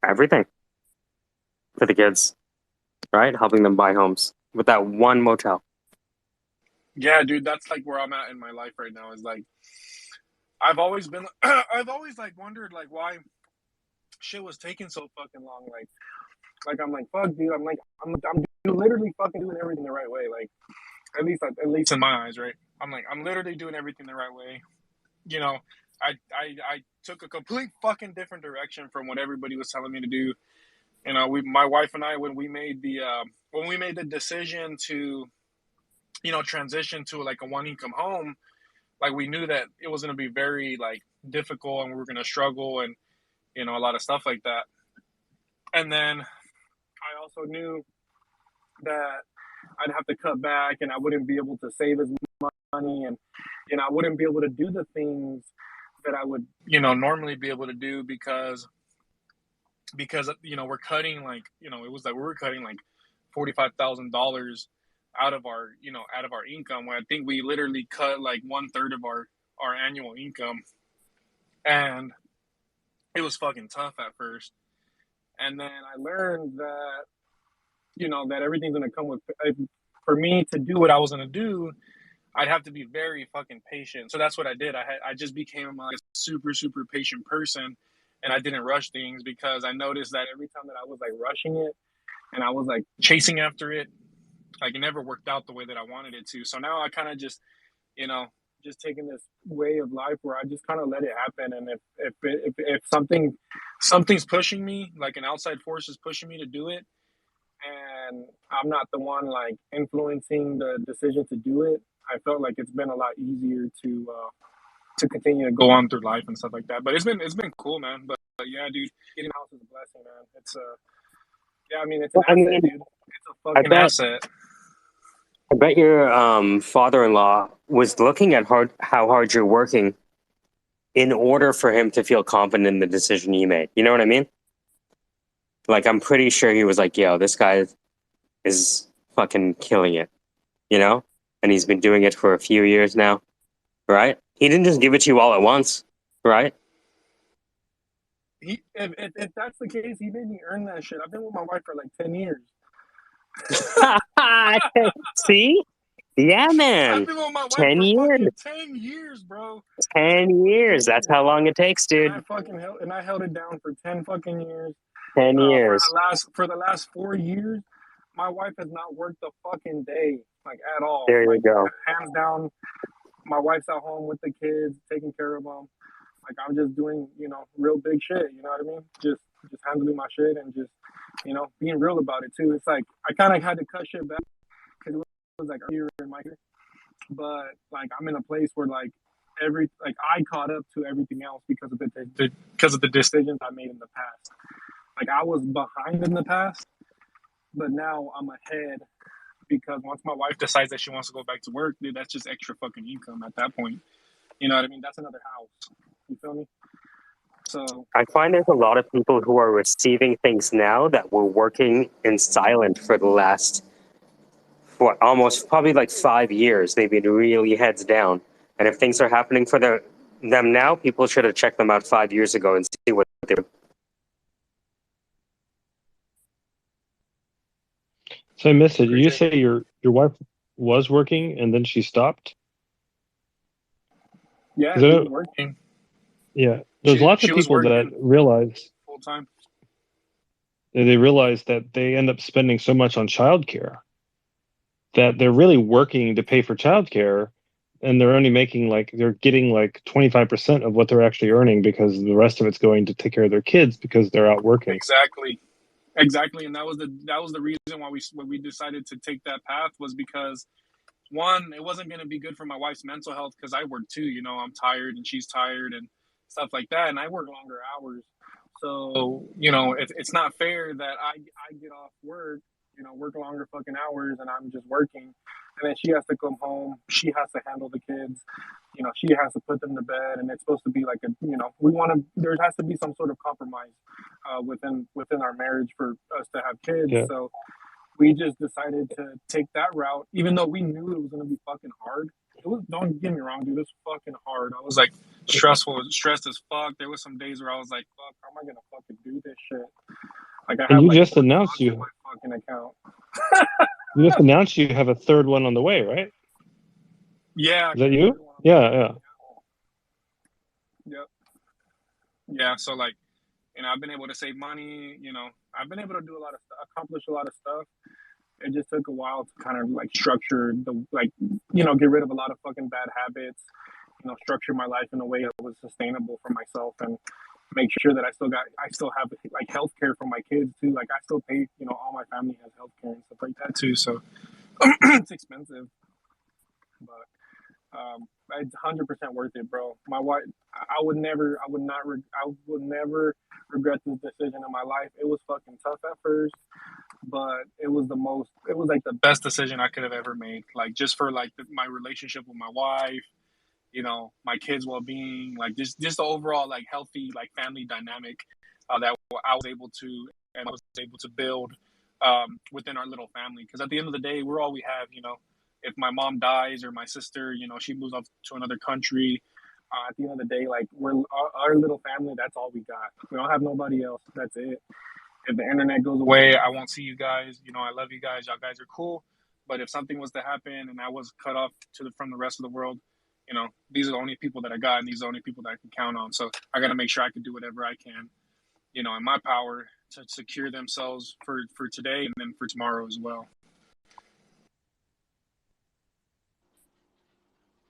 Speaker 1: everything for the kids, right? Helping them buy homes with that one motel.
Speaker 7: Yeah, dude, that's like where I'm at in my life right now. Is like, I've always like wondered like why shit was taking so fucking long. Like I'm like, fuck, dude. I'm literally fucking doing everything the right way. Like, at least in my eyes, right? I'm literally doing everything the right way. I took a complete fucking different direction from what everybody was telling me to do. My wife and I, when we made the decision to, transition to like a one income home, like we knew that it was going to be very like difficult and we were going to struggle and, a lot of stuff like that. And then I also knew that I'd have to cut back and I wouldn't be able to save as much money and, I wouldn't be able to do the things that I would, normally be able to do because we're cutting like, it was like we were cutting like $45,000 out of our income. Where I think we literally cut like 1/3 of our annual income, and it was fucking tough at first. And then I learned that that everything's gonna come with. For me to do what I was gonna do, I'd have to be very fucking patient. So that's what I did. I just became like a super super patient person, and I didn't rush things because I noticed that every time that I was like rushing it and I was like chasing after it, like it never worked out the way that I wanted it to. So now I kind of just, just taking this way of life where I just kind of let it happen. And if something's pushing me, like an outside force is pushing me to do it, and I'm not the one like influencing the decision to do it, I felt like it's been a lot easier to continue to go on through life and stuff like that. But it's been cool, man. But yeah, dude, getting a house is a blessing, man. It's yeah, I mean it's an asset, dude. It's a fucking asset.
Speaker 1: I bet your father-in-law was looking at how hard you're working in order for him to feel confident in the decision you made. You know what I mean? Like, I'm pretty sure he was like, yo, this guy is fucking killing it, And he's been doing it for a few years now, right? He didn't just give it to you all at once, right?
Speaker 7: If that's the case, he made me earn that shit. I've been with my wife for like 10 years.
Speaker 1: See? Yeah, man.
Speaker 7: I've been with my wife
Speaker 1: 10
Speaker 7: for
Speaker 1: years.
Speaker 7: fucking 10 years, bro.
Speaker 1: 10 years. That's how long it takes, dude.
Speaker 7: And I held it down for 10 fucking years.
Speaker 1: 10 years.
Speaker 7: For the last 4 years, my wife has not worked a fucking day, like at all.
Speaker 1: There you go.
Speaker 7: Hands down, my wife's at home with the kids, taking care of them. Like I'm just doing, real big shit. You know what I mean? Just handling my shit and just, being real about it too. It's like I kind of had to cut shit back because it was like earlier in my career. But like I'm in a place where like I caught up to everything else because of the decisions I made in the past. Like I was behind in the past, but now I'm ahead because once my wife decides that she wants to go back to work, dude, that's just extra fucking income at that point. You know what I mean? That's another house. You feel me? So
Speaker 1: I find there's a lot of people who are receiving things now that were working in silent for the last, what, almost probably like 5 years. They've been really heads down. And if things are happening for them now, people should have checked them out 5 years ago and see what they were.
Speaker 6: So I missed it. Did you say your wife was working and then she stopped?
Speaker 7: yeah,
Speaker 6: 'Cause I
Speaker 7: she was
Speaker 6: know,
Speaker 7: working.
Speaker 6: yeah, there's lots of
Speaker 7: She was
Speaker 6: people that
Speaker 7: working
Speaker 6: realize
Speaker 7: full time.
Speaker 6: that they end up spending so much on childcare that they're really working to pay for childcare, and they're only making they're getting like 25% of what they're actually earning because the rest of it's going to take care of their kids because they're out working.
Speaker 7: Exactly, and that was the reason why we decided to take that path, was because one, it wasn't going to be good for my wife's mental health because I work too. You know, I'm tired and she's tired and stuff like that, and I work longer hours. So you know, it's not fair that I get off work, you know, work longer fucking hours, and I'm just working, and then she has to come home. She has to handle the kids. You know, she has to put them to bed, and it's supposed to be like a, you know, we want to. There has to be some sort of compromise within our marriage for us to have kids.
Speaker 6: Yeah.
Speaker 7: So we just decided to take that route, even though we knew it was gonna be fucking hard. It was, don't get me wrong, dude, it was fucking hard. I was like stressed as fuck. There was some days where I was like, fuck, how am I gonna fucking do this shit? Like I
Speaker 6: And
Speaker 7: have
Speaker 6: you
Speaker 7: like
Speaker 6: just
Speaker 7: 4
Speaker 6: announced
Speaker 7: jobs in
Speaker 6: you
Speaker 7: my fucking account.
Speaker 6: you just announced you have a third one on the way, right?
Speaker 7: Yeah.
Speaker 6: Is that you? Yeah.
Speaker 7: Yep. Yeah. So like, you know, I've been able to save money. You know, I've been able to do a lot of stuff, accomplish a lot of stuff. It just took a while to kind of like structure the, like, you know, get rid of a lot of fucking bad habits, you know, structure my life in a way that was sustainable for myself, and make sure that I still have like health care for my kids too. Like I still pay, you know, all my family has health care and stuff like that too. So it's expensive, but it's 100% worth it, bro. My wife, I would never, I would never regret this decision in my life. It was fucking tough at first, but it was like the best decision I could have ever made. Like just for like my relationship with my wife, you know, my kids' well-being, like just the overall like healthy like family dynamic that I was able to build within our little family. Because at the end of the day, we're all we have. You know, if my mom dies or my sister, you know, she moves off to another country. At the end of the day, like we're our little family. That's all we got. We don't have nobody else. That's it. If the internet goes away, I won't see you guys. You know, I love you guys. Y'all guys are cool. But if something was to happen and I was cut off from the rest of the world, you know, these are the only people that I got, and these are the only people that I can count on. So I got to make sure I can do whatever I can, you know, in my power to secure themselves for today and then for tomorrow as well.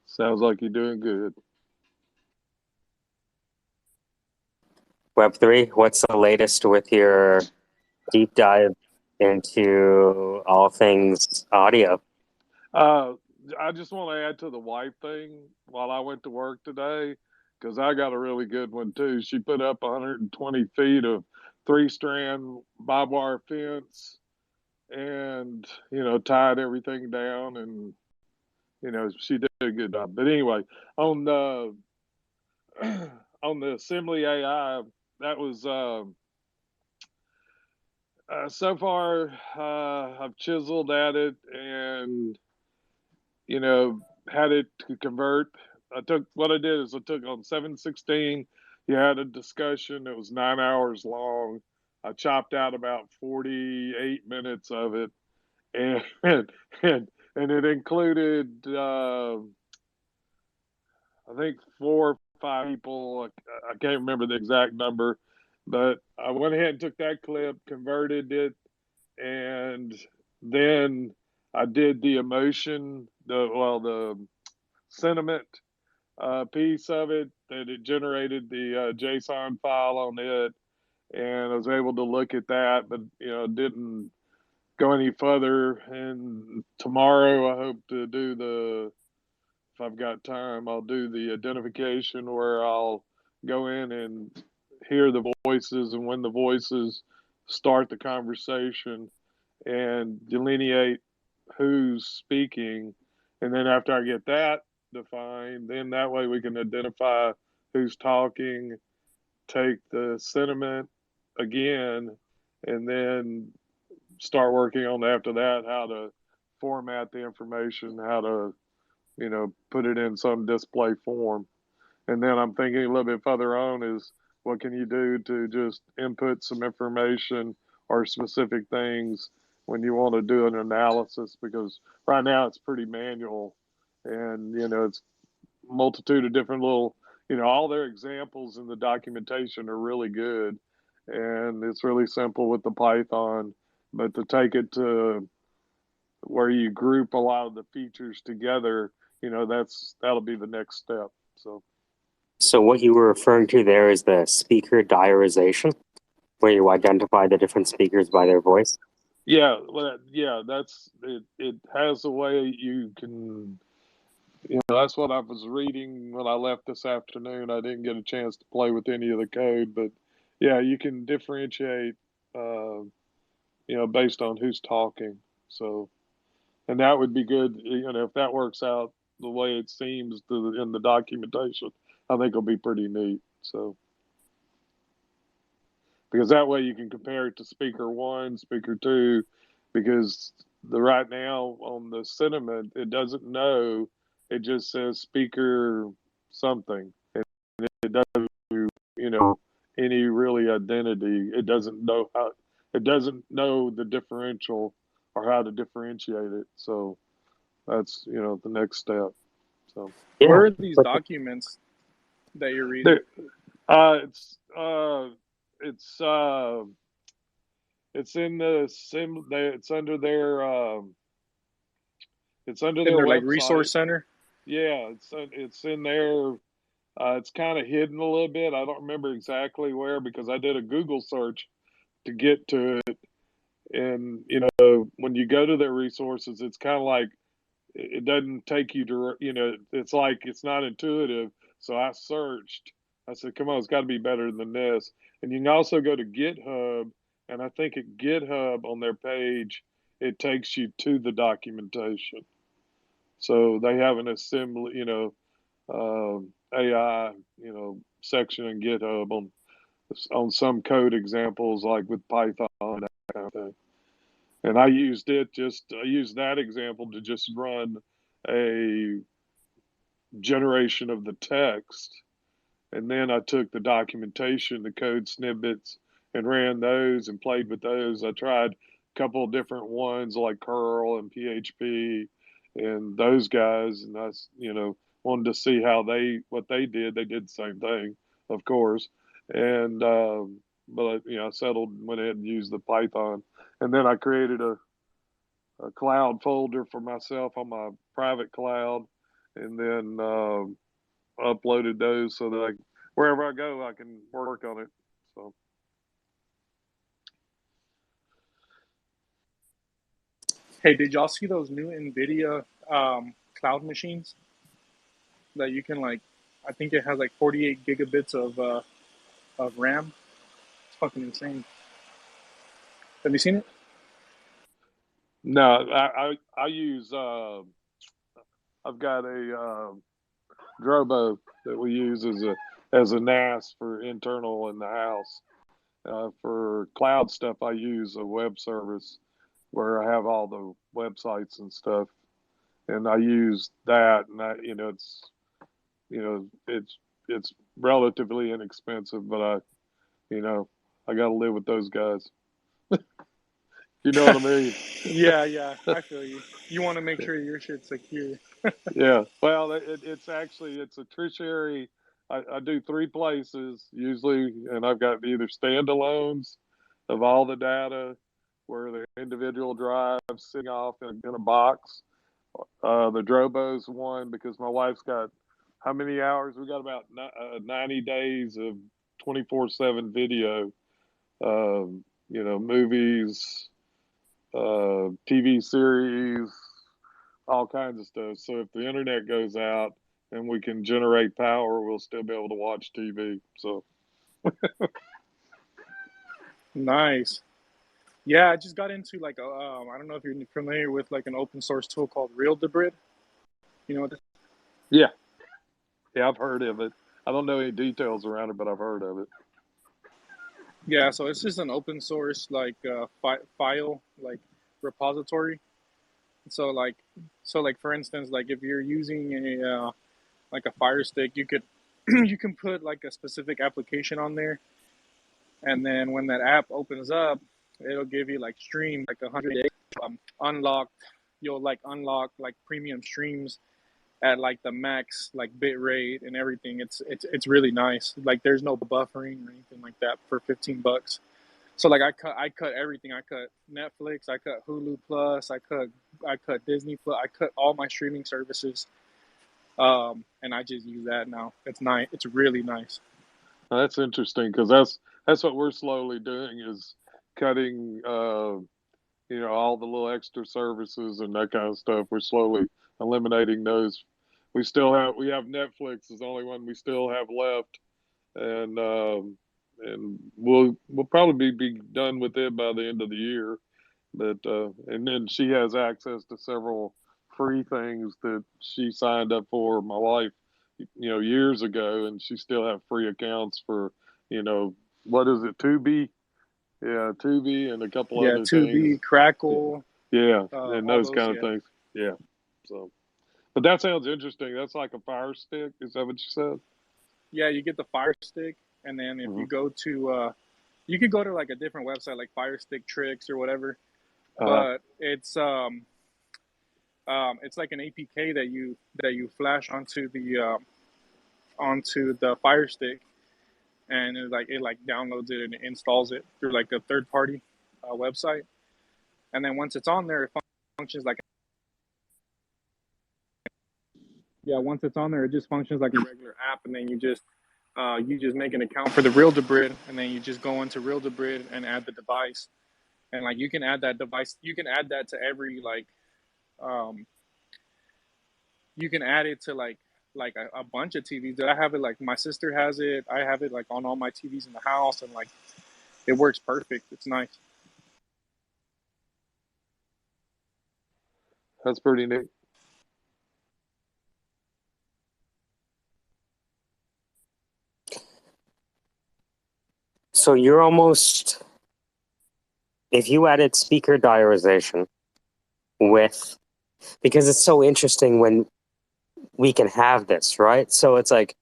Speaker 8: Sounds like you're doing good.
Speaker 1: Web3, what's the latest with your deep dive into all things audio?
Speaker 8: I just want to add to the wife thing while I went to work today, because I got a really good one too. She put up 120 feet of 3-strand barbed wire fence and, you know, tied everything down, and, you know, she did a good job. But anyway, on the, on the assembly AI, that was, so far, I've chiseled at it and, you know, had it to convert. What I did is I took on 716. You had a discussion. It was 9 hours long. I chopped out about 48 minutes of it, and and it included I think 4 or 5 people. I can't remember the exact number, but I went ahead and took that clip, converted it, and then I did the emotion, the sentiment piece of it, that it generated the JSON file on it, and I was able to look at that, but you know, didn't go any further. And tomorrow I hope to do if I've got time, I'll do the identification where I'll go in and hear the voices, and when the voices start the conversation, and delineate who's speaking. And then after I get that defined, then that way we can identify who's talking take the sentiment again, and then start working on after that how to format the information, how to, put it in some display form. And then I'm thinking a little bit further on is what can you do to just input some information or specific things when you want to do an analysis, because right now it's pretty manual, and it's multitude of different little, all their examples in the documentation are really good, and it's really simple with the Python, but to take it to where you group a lot of the features together, that'll be the next step.
Speaker 1: So what you were referring to there is the speaker diarization, where you identify the different speakers by their voice.
Speaker 8: Yeah, well, yeah, that's it. It has a way you can, that's what I was reading when I left this afternoon. I didn't get a chance to play with any of the code, but yeah, you can differentiate, based on who's talking. So, and that would be good, if that works out the way it seems in the documentation, I think it'll be pretty neat. So, because that way you can compare it to speaker one, speaker two, because right now on the sentiment, it doesn't know, it just says speaker something, and it doesn't do, any really identity. It doesn't know the differential or how to differentiate it. So that's, the next step. So
Speaker 1: Yeah.
Speaker 7: Where are these documents that you're reading?
Speaker 8: It's in the it's under their
Speaker 7: In their like
Speaker 8: website.
Speaker 7: resource center?
Speaker 8: Yeah, it's in there. It's kind of hidden a little bit. I don't remember exactly where, because I did a Google search to get to it. And when you go to their resources, it's kind of like it doesn't take you to, it's like it's not intuitive. So I searched. I said, come on, it's got to be better than this. And you can also go to GitHub, and I think at GitHub on their page, it takes you to the documentation. So they have an assembly, AI, section in GitHub on some code examples, like with Python and that kind of thing. And I used that example to just run a generation of the text. And then I took the documentation, the code snippets, and ran those and played with those. I tried a couple of different ones like curl and PHP and those guys. And I, wanted to see what they did. They did the same thing, of course. And, but, I went ahead and used the Python. And then I created a cloud folder for myself on my private cloud, and then uploaded those so that wherever I go, I can work on it. So.
Speaker 7: Hey, did y'all see those new NVIDIA cloud machines that you can I think it has 48 gigabits of RAM. It's fucking insane. Have you seen it?
Speaker 8: No, I use I've got a Drobo that we use as a NAS for internal in the house. For cloud stuff, I use a web service where I have all the websites and stuff, and I use that, and that, it's relatively inexpensive, but I got to live with those guys. You know what I mean?
Speaker 7: Yeah, I feel you. You want to make sure your shit's secure.
Speaker 8: Yeah. Well, it's a tertiary. I do 3 places usually, and I've got either standalones of all the data where the individual drives sitting off in a box. The Drobo's one because my wife's got how many hours? We got about 90 days of 24/7 video, movies, TV series, all kinds of stuff. So if the internet goes out and we can generate power, we'll still be able to watch TV. So
Speaker 7: Nice. Yeah, I just got into I don't know if you're familiar with an open source tool called Real Debrid. You know what?
Speaker 8: yeah, I've heard of it. I don't know any details around it, but I've heard of it.
Speaker 7: Yeah, so it's just an open source like file like repository. So like for instance, like if you're using a like a Fire Stick, you could you can put like a specific application on there, and then when that app opens up, it'll give you like stream like 100 unlocked. You'll like unlock like premium streams at like the max like bit rate and everything. It's really nice. Like there's no buffering or anything like that for $15. So like I cut everything. I cut Netflix, I cut Hulu Plus, I cut Disney Plus, I cut all my streaming services. And I just use that now. It's nice. It's really nice.
Speaker 8: That's interesting because that's what we're slowly doing is cutting, all the little extra services and that kind of stuff. We're slowly eliminating those. We have Netflix is the only one we still have left, and we'll probably be done with it by the end of the year. But and then she has access to several free things that she signed up for, my wife, years ago, and she still have free accounts for, what is it, Tubi? Yeah, Tubi and a couple
Speaker 7: Yeah,
Speaker 8: other things.
Speaker 7: Tubi, Crackle,
Speaker 8: Yeah, and
Speaker 7: all
Speaker 8: those
Speaker 7: those.
Speaker 8: kind of
Speaker 7: Yeah,
Speaker 8: things. Yeah. So, but that sounds interesting. That's like a Fire Stick. Is that what you said?
Speaker 7: yeah. You get the Fire Stick, and then if
Speaker 8: Mm-hmm.
Speaker 7: you go to, you could go to like a different website like Fire Stick Tricks or whatever.
Speaker 8: Uh,
Speaker 7: But it's like an APK that you flash onto the Fire Stick, and it downloads it and it installs it through like a third party website. And then once it's on there, it functions like once it's on there, it just functions like a regular app. And then you just make an account for the Real Debrid, and then you just go into Real Debrid and add the device. And like you can add that device, you can add that to every um, you can add it to like a bunch of TVs. I have it like my sister has it. I have it like on all my TVs in the house, and like it works perfect. It's nice.
Speaker 8: that's pretty neat.
Speaker 1: So you're almost, if you added speaker diarization with, because it's so interesting when we can have this, right? So it's like,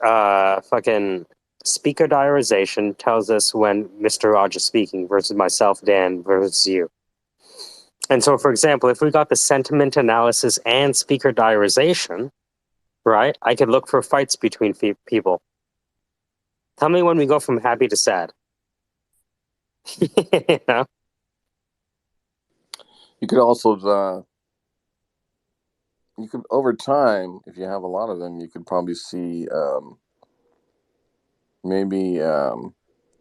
Speaker 1: fucking speaker diarization tells us when Mr. Raj is speaking versus myself, Dan, versus you. And so, for example, if we got the sentiment analysis and speaker diarization, right, I could look for fights between people. Tell me when we go from happy to sad. You know?
Speaker 9: You could also you could over time, if you have a lot of them, you could probably see maybe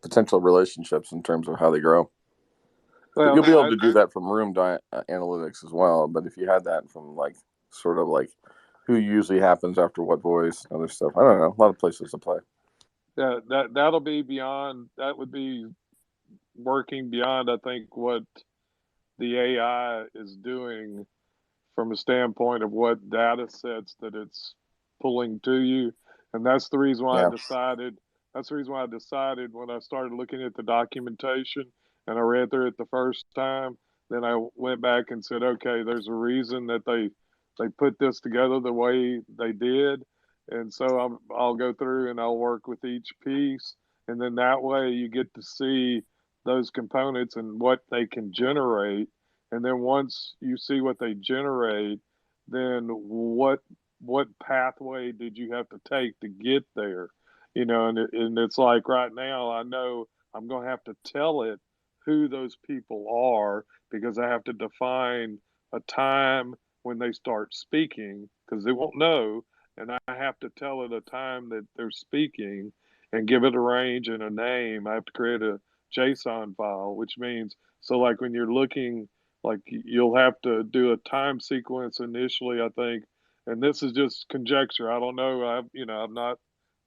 Speaker 9: potential relationships in terms of how they grow. But you'll
Speaker 8: Well,
Speaker 9: be able to do that from room analytics as well. But if you had that from like sort of like who usually happens after what voice, other stuff, I don't know. A lot of places to play.
Speaker 8: that'll be beyond. That would be working beyond, I think, what the AI is doing from a standpoint of what data sets that it's pulling to you. And that's the reason why I
Speaker 9: Yeah.
Speaker 8: decided that's the reason why I decided when I started looking at the documentation and I read through it the first time, then I went back and said, okay, there's a reason that they put this together the way they did. And so I'll go through and I'll work with each piece. And then that way you get to see those components and what they can generate. And then once you see what they generate, then what pathway did you have to take to get there? And it's like right now I know I'm going to have to tell it who those people are because I have to define a time when they start speaking because they won't know, and I have to tell it a time that they're speaking and give it a range and a name. I have to create a JSON file, which means so like when you're looking, like you'll have to do a time sequence initially, I think, and this is just conjecture. I don't know. I've not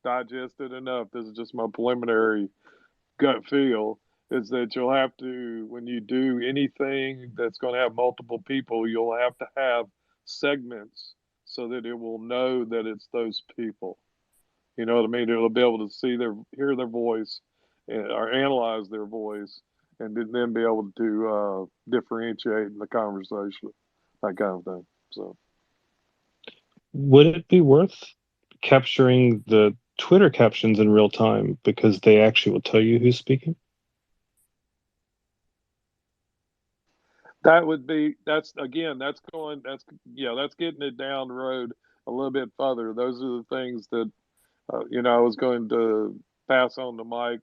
Speaker 8: digested enough. This is just my preliminary gut feel. Is that you'll have to, when you do anything that's going to have multiple people, you'll have to have segments so that it will know that it's those people. You know what I mean? It'll be able to hear their voice, or analyze their voice, and then be able to differentiate in the conversation, that kind of thing. So,
Speaker 6: would it be worth capturing the Twitter captions in real time because they actually will tell you who's speaking?
Speaker 8: that would be that's getting it down the road a little bit further. Those are the things that I was going to pass on to Mike,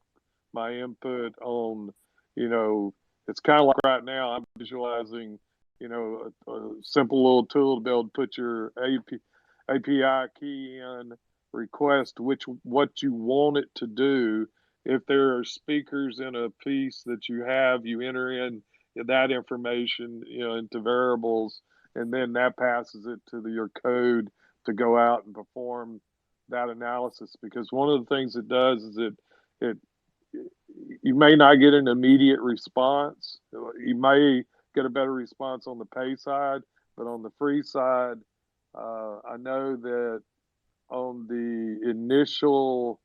Speaker 8: my input on. It's kind of like right now I'm visualizing a simple little tool to be able to put your API key in, request what you want it to do. If there are speakers in a piece that you have, you enter in that information into variables, and then that passes it to your code to go out and perform that analysis. Because one of the things it does is it you may not get an immediate response. You may get a better response on the pay side, but on the free side, I know that on the initial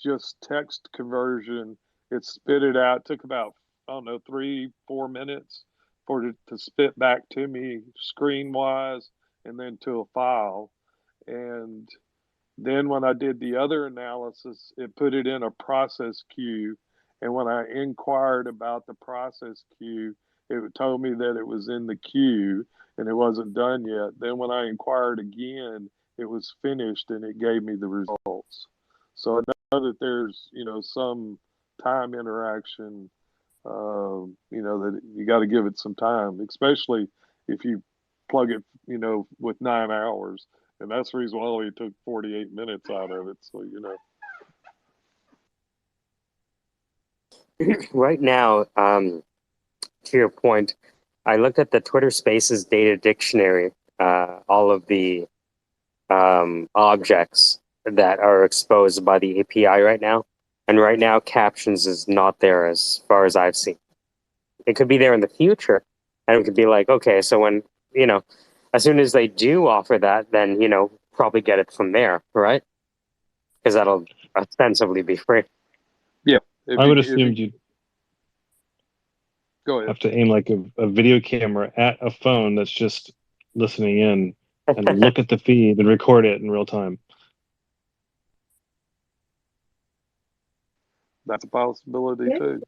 Speaker 8: just text conversion, it spit it out. It took about, I don't know, 3-4 minutes for it to spit back to me screen wise and then to a file. And then when I did the other analysis, it put it in a process queue. And when I inquired about the process queue, it told me that it was in the queue and it wasn't done yet. Then when I inquired again, it was finished and it gave me the results. So I know that there's, some time interaction, that you got to give it some time, especially if you plug it, with 9 hours. And that's the reason why I only took 48 minutes out of it. So,
Speaker 1: Right now, to your point, I looked at the Twitter Spaces data dictionary, all of the objects that are exposed by the API right now. And right now, captions is not there as far as I've seen. It could be there in the future. And it could be like, okay, so when, as soon as they do offer that, then, probably get it from there, right? Because that'll ostensibly be free.
Speaker 8: yeah.
Speaker 6: I would assume you'd
Speaker 8: go ahead.
Speaker 6: have to aim like a video camera at a phone that's just listening in and look at the feed and record it in real time.
Speaker 8: That's a possibility too.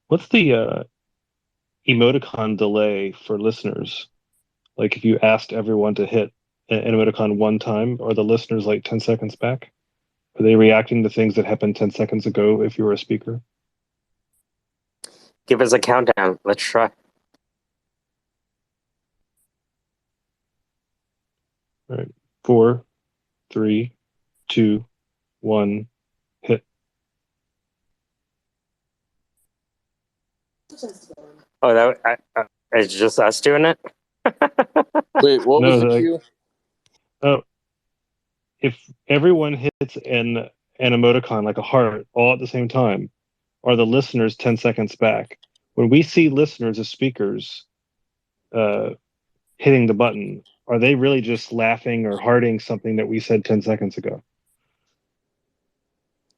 Speaker 6: What's the emoticon delay for listeners? Like if you asked everyone to hit an emoticon one time, are the listeners like 10 seconds back? Are they reacting to things that happened 10 seconds ago if you were a speaker?
Speaker 1: Give us a countdown. Let's try.
Speaker 6: All right. 4, 3, 2, 1, hit.
Speaker 1: Oh, it's just us doing it?
Speaker 9: Wait, what was the cue?
Speaker 6: Oh, if everyone hits an emoticon like a heart all at the same time, are the listeners 10 seconds back? When we see listeners as speakers hitting the button, are they really just laughing or hearting something that we said 10 seconds ago?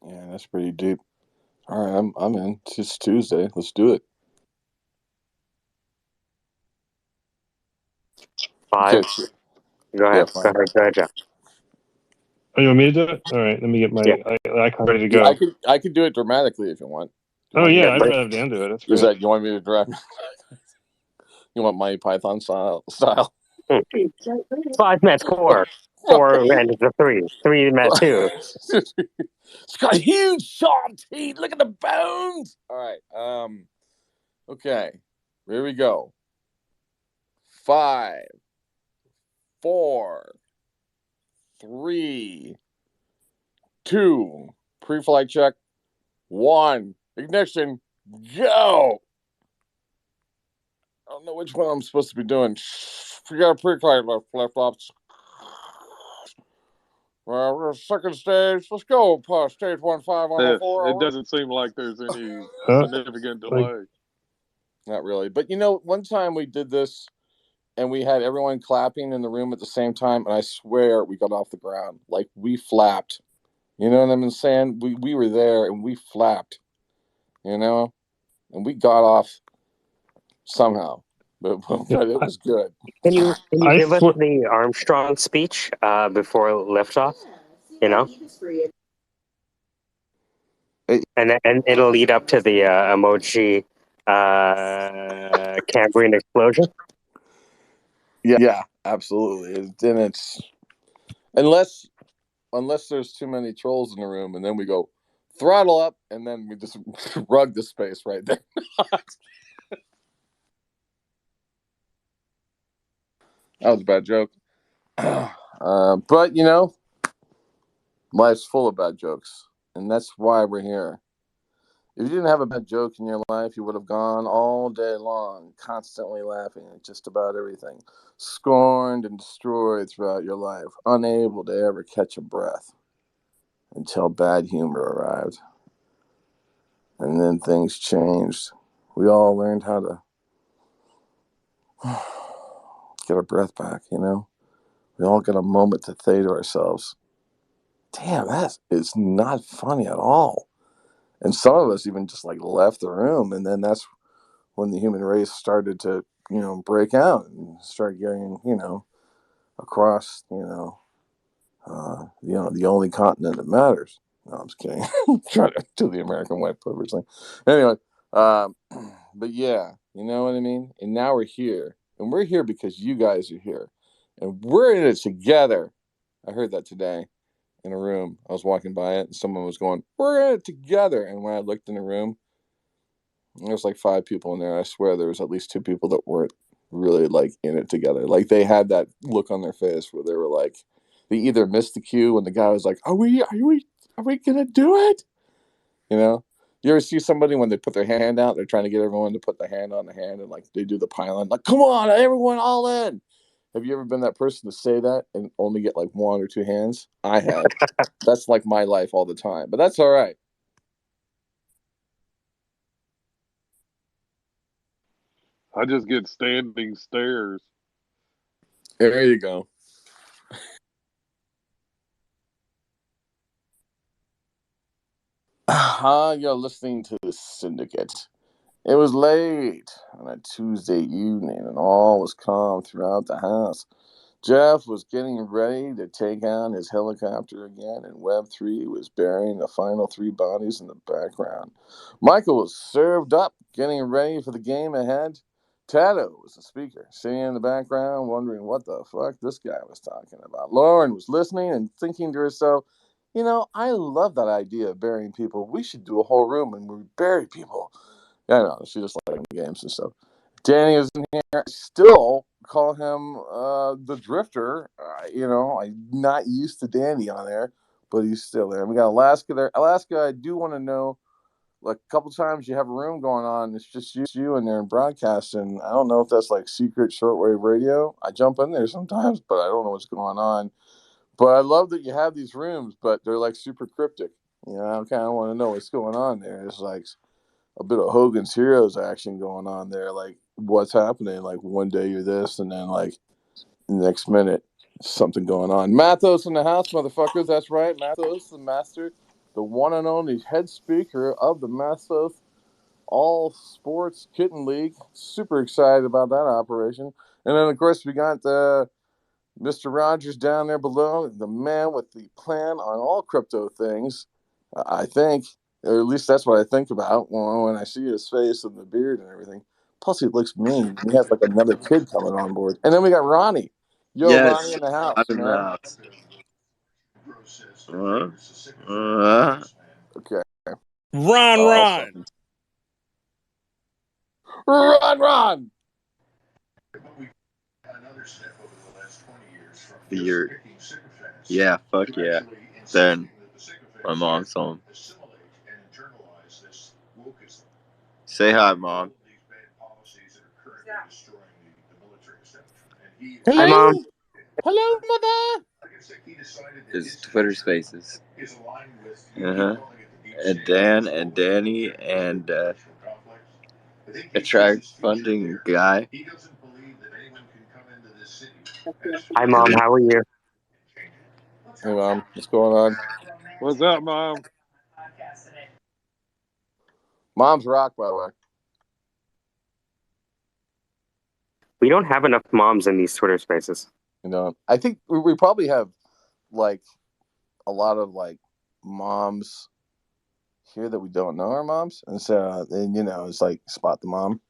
Speaker 9: Yeah, that's pretty deep. All right, I'm in. It's Tuesday. Let's do it.
Speaker 1: 5.
Speaker 9: Okay.
Speaker 1: Go ahead.
Speaker 9: Yeah,
Speaker 1: Go ahead, Jeff.
Speaker 6: Oh, you want me to do it? All right, let me get my icon ready to go.
Speaker 9: Yeah, I could do it dramatically if you want.
Speaker 6: I'd rather have Dan do it. That's great.
Speaker 9: Is that you want me to drive? You want Monty Python style?
Speaker 1: 5 met 4. 4 ran into 3. 3 met 2.
Speaker 9: It's got huge sharp teeth. Look at the bones. All right. Okay. Here we go. 5, 4, 3, 2. Pre-flight check. 1. Ignition. Go. I don't know which one I'm supposed to be doing. We got a pre-flight flip-flops. Well, second stage. Let's go. Stage 1, 5 on 4.
Speaker 8: It doesn't seem like there's any significant delay.
Speaker 9: Not really. But one time we did this, and we had everyone clapping in the room at the same time, and I swear we got off the ground. Like, we flapped. You know what I'm saying? We were there, and we flapped, you know? And we got off somehow. But it was good.
Speaker 1: Can you
Speaker 6: I
Speaker 1: give us
Speaker 6: swear,
Speaker 1: the Armstrong speech before liftoff? You know, and it'll lead up to the emoji Cambrian explosion.
Speaker 9: Yeah, absolutely. And it's unless there's too many trolls in the room, and then we go throttle up, and then we just rug the space right there. That was a bad joke. But you know, life's full of bad jokes, and that's why we're here. If you didn't have a bad joke in your life, you would have gone all day long, constantly laughing at just about everything, scorned and destroyed throughout your life, unable to ever catch a breath until bad humor arrived. And then things changed. We all learned how to get our breath back, you know? We all got a moment to say to ourselves, damn, that is not funny at all. And some of us even just like left the room, and then that's when the human race started to, break out and start getting, across, the only continent that matters. No, I'm just kidding. Trying to do the American white privilege thing. Anyway, but yeah, you know what I mean? And now we're here. And we're here because you guys are here. And we're in it together. I heard that today in a room. I was walking by it and someone was going, we're in it together. And when I looked in the room, there was like 5 people in there. I swear there was at least 2 people that weren't really like in it together. Like they had that look on their face where they were like, they either missed the cue when the guy was like, are we gonna do it? You know? You ever see somebody when they put their hand out, they're trying to get everyone to put their hand on the hand and like they do the pylon, like, come on, everyone all in. Have you ever been that person to say that and only get like 1 or 2 hands? I have. That's like my life all the time. But that's all right.
Speaker 8: I just get standing stares.
Speaker 9: There you go. You're listening to the Syndicate. It was late on a Tuesday evening, and all was calm throughout the house. Jeff was getting ready to take on his helicopter again, and Web 3 was burying the final 3 bodies in the background. Michael was served up, getting ready for the game ahead. Tato was the speaker, sitting in the background, wondering what the fuck this guy was talking about. Lauren was listening and thinking to herself, I love that idea of burying people. We should do a whole room and we bury people. Yeah, I know, she just liked games and stuff. Danny is in here. I still call him the Drifter. I'm not used to Danny on there, but he's still there. We got Alaska there. Alaska, I do want to know, like a couple times you have a room going on. It's just you in there and broadcasting. I don't know if that's like secret shortwave radio. I jump in there sometimes, but I don't know what's going on. But I love that you have these rooms, but they're like super cryptic. I kind of want to know what's going on there. It's like a bit of Hogan's Heroes action going on there. Like, what's happening? Like, one day you're this, and then, like, next minute, something going on. Mathos in the house, motherfuckers. That's right. Mathos, the master, the one and only head speaker of the Mathos All Sports Kitten League. Super excited about that operation. And then, of course, we got Mr. Rogers down there below, the man with the plan on all crypto things, I think. Or at least that's what I think about when I see his face and the beard and everything. Plus, he looks mean. He has like another kid coming on board. And then we got Ronnie. Yo, Ronnie
Speaker 2: Yes,
Speaker 9: in the house,
Speaker 2: I'm in the
Speaker 9: man.
Speaker 2: house.
Speaker 9: Okay.
Speaker 10: Ron.
Speaker 9: Ron!
Speaker 2: Beard. Yeah, fuck yeah. Then my mom's home. Say hi, Mom.
Speaker 1: Hi, Mom.
Speaker 9: Hello? Hello, Mother?
Speaker 2: His Twitter Spaces. Uh-huh. And Dan and Danny and a track funding guy.
Speaker 1: Hi, Mom. How are you?
Speaker 9: Hey, Mom. What's going on?
Speaker 8: What's up, Mom?
Speaker 9: Mom's rock, by the way.
Speaker 1: We don't have enough moms in these Twitter spaces.
Speaker 9: You know, I think we probably have like a lot of like moms here that we don't know are moms, and so then it's like spot the mom.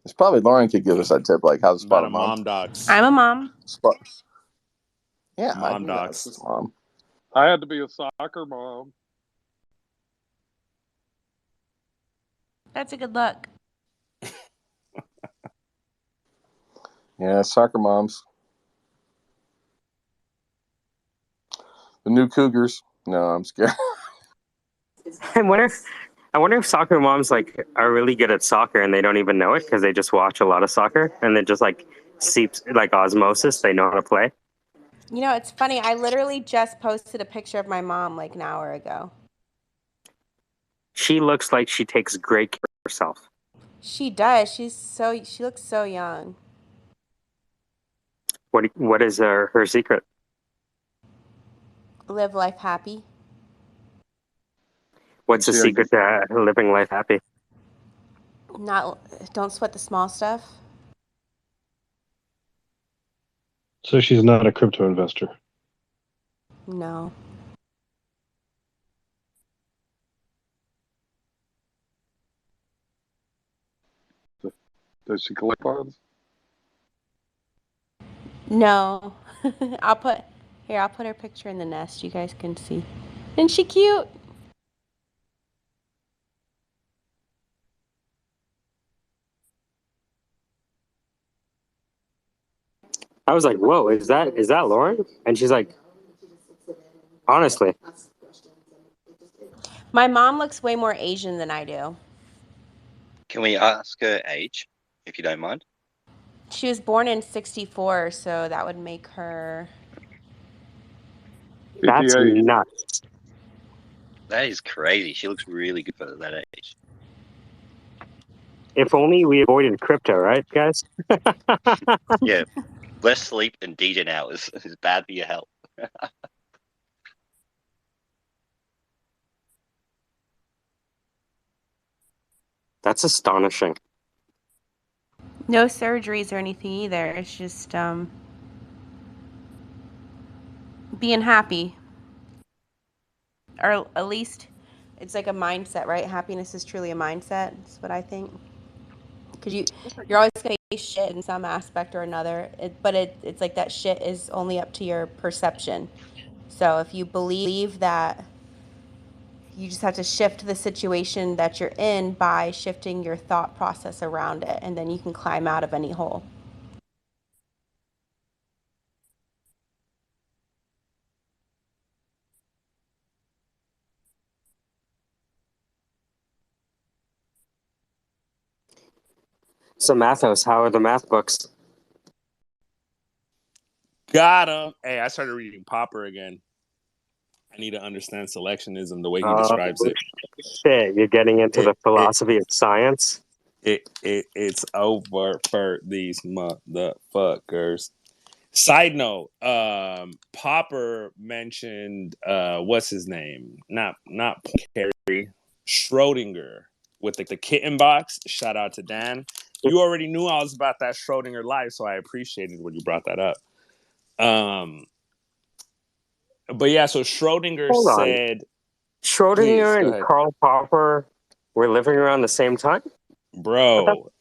Speaker 9: It's probably Lauren could give us that tip, like how to spot
Speaker 10: About
Speaker 9: a
Speaker 10: a
Speaker 9: mom.
Speaker 10: mom docs.
Speaker 11: I'm a mom.
Speaker 9: Spot. Yeah, I
Speaker 10: Mom
Speaker 9: knew that
Speaker 10: docs.
Speaker 9: was mom.
Speaker 8: I had to be a soccer mom.
Speaker 11: That's a good look.
Speaker 9: Yeah, soccer moms. The new Cougars. No, I'm scared.
Speaker 1: I wonder if soccer moms like are really good at soccer and they don't even know it because they just watch a lot of soccer and it just like seeps like osmosis. They know how to play.
Speaker 11: You know, it's funny. I literally just posted a picture of my mom like an hour ago.
Speaker 1: She looks like she takes great care of herself.
Speaker 11: She does. She looks so young.
Speaker 1: What is her secret?
Speaker 11: Live life happy.
Speaker 1: What's the secret to living life happy?
Speaker 11: Don't sweat the small stuff.
Speaker 6: So she's not a crypto investor.
Speaker 11: No.
Speaker 8: Does she collect funds?
Speaker 11: No. I'll put her picture in the nest. You guys can see. Isn't she cute?
Speaker 1: I was like, whoa, is that Lauren? And she's like, honestly.
Speaker 11: My mom looks way more Asian than I do.
Speaker 5: Can we ask her age, if you don't mind?
Speaker 11: She was born in 1964, so that would make her...
Speaker 1: That's
Speaker 8: 58.
Speaker 1: nuts.
Speaker 5: That is crazy. She looks really good for that age.
Speaker 1: If only we avoided crypto, right, guys?
Speaker 5: Yeah, less sleep and DJ hours is bad for your health.
Speaker 1: That's astonishing.
Speaker 11: No surgeries or anything either. It's just being happy. Or at least it's like a mindset, right? Happiness is truly a mindset. That's what I think. Because you're always going to face shit in some aspect or another. But it's like that shit is only up to your perception. So if you believe that, you just have to shift the situation that you're in by shifting your thought process around it. And then you can climb out of any hole.
Speaker 1: So Mathos, how are the math books?
Speaker 10: Got him. Hey, I started reading Popper again. I need to understand selectionism the way he describes it.
Speaker 1: Shit, you're getting into the philosophy of science?
Speaker 10: It's over for these motherfuckers. Side note, Popper mentioned what's his name? Not Carrie, Schrodinger with the kitten box. Shout out to Dan. You already knew I was about that Schrodinger life, so I appreciated when you brought that up. But yeah, so Schrodinger
Speaker 1: Hold on.
Speaker 10: said,
Speaker 1: Schrodinger and
Speaker 10: ahead.
Speaker 1: Karl Popper were living around the same time?
Speaker 10: Bro,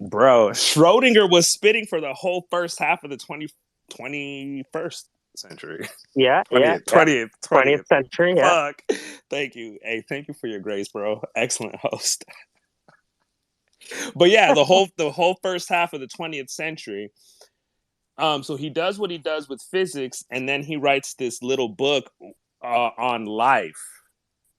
Speaker 10: Schrodinger was spitting for the whole first half of the 21st century.
Speaker 1: Yeah, 20th century, yeah.
Speaker 10: Fuck. Thank you. Hey, thank you for your grace, bro. Excellent host. But yeah, the whole first half of the 20th century. So he does what he does with physics, and then he writes this little book on life.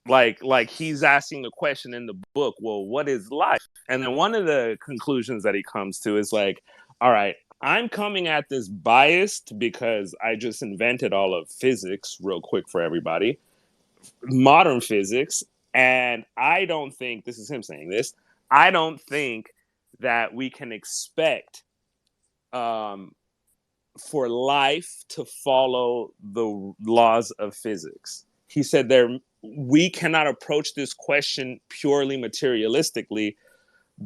Speaker 10: Like he's asking the question in the book, well, what is life? And then one of the conclusions that he comes to is like, all right, I'm coming at this biased because I just invented all of physics real quick for everybody, modern physics, and I don't think, this is him saying this, I don't think that we can expect for life to follow the laws of physics. He said we cannot approach this question purely materialistically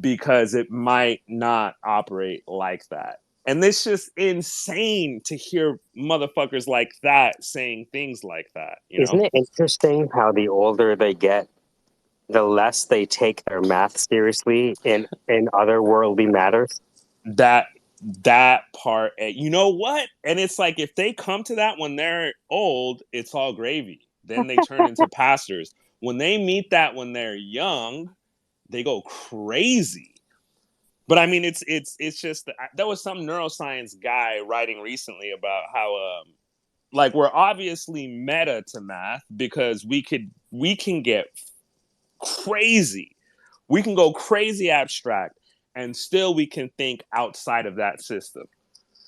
Speaker 10: because it might not operate like that. And it's just insane to hear motherfuckers like that saying things like that, you
Speaker 1: Isn't
Speaker 10: know?
Speaker 1: it interesting how the older they get, the less they take their math seriously in otherworldly matters?
Speaker 10: That part, you know what? And it's like if they come to that when they're old, it's all gravy. Then they turn into pastors. When they meet that when they're young, they go crazy. But I mean, it's just there was some neuroscience guy writing recently about how like we're obviously meta to math because we can get crazy. We can go crazy abstract and still we can think outside of that system.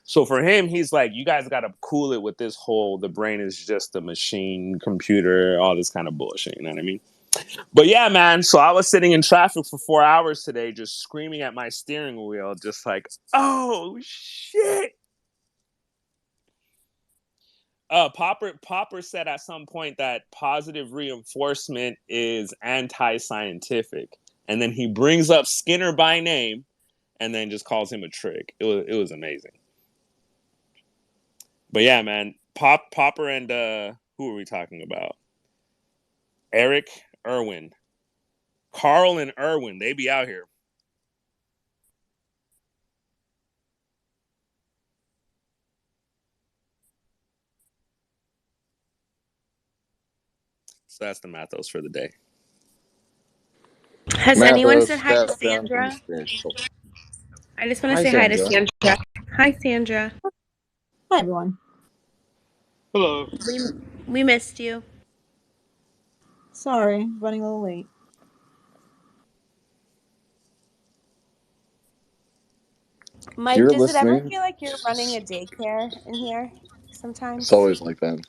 Speaker 10: So for him, he's like, you guys got to cool it with this whole, the brain is just a machine, computer, all this kind of bullshit. You know what I mean? But yeah, man. So I was sitting in traffic for 4 hours today, just screaming at my steering wheel, just like, oh shit. Popper said at some point that positive reinforcement is anti-scientific. And then he brings up Skinner by name and then just calls him a trick. It was amazing. But yeah, man, Popper and who are we talking about? Eric, Irwin, Carl, and Irwin. They be out here. So that's the Mathos for the day.
Speaker 11: Has anyone said hi to
Speaker 9: step down from the
Speaker 11: Sandra?
Speaker 9: stage.
Speaker 11: I just want to
Speaker 9: Hi,
Speaker 11: say hi to
Speaker 9: Sandra.
Speaker 11: Sandra. Hi, Sandra.
Speaker 12: Hi, everyone.
Speaker 8: Hello.
Speaker 11: We missed you.
Speaker 12: Sorry, running a little late.
Speaker 11: Mike,
Speaker 9: You're
Speaker 11: does it ever
Speaker 9: listening.
Speaker 11: feel like you're running a daycare in here sometimes?
Speaker 9: It's always like that.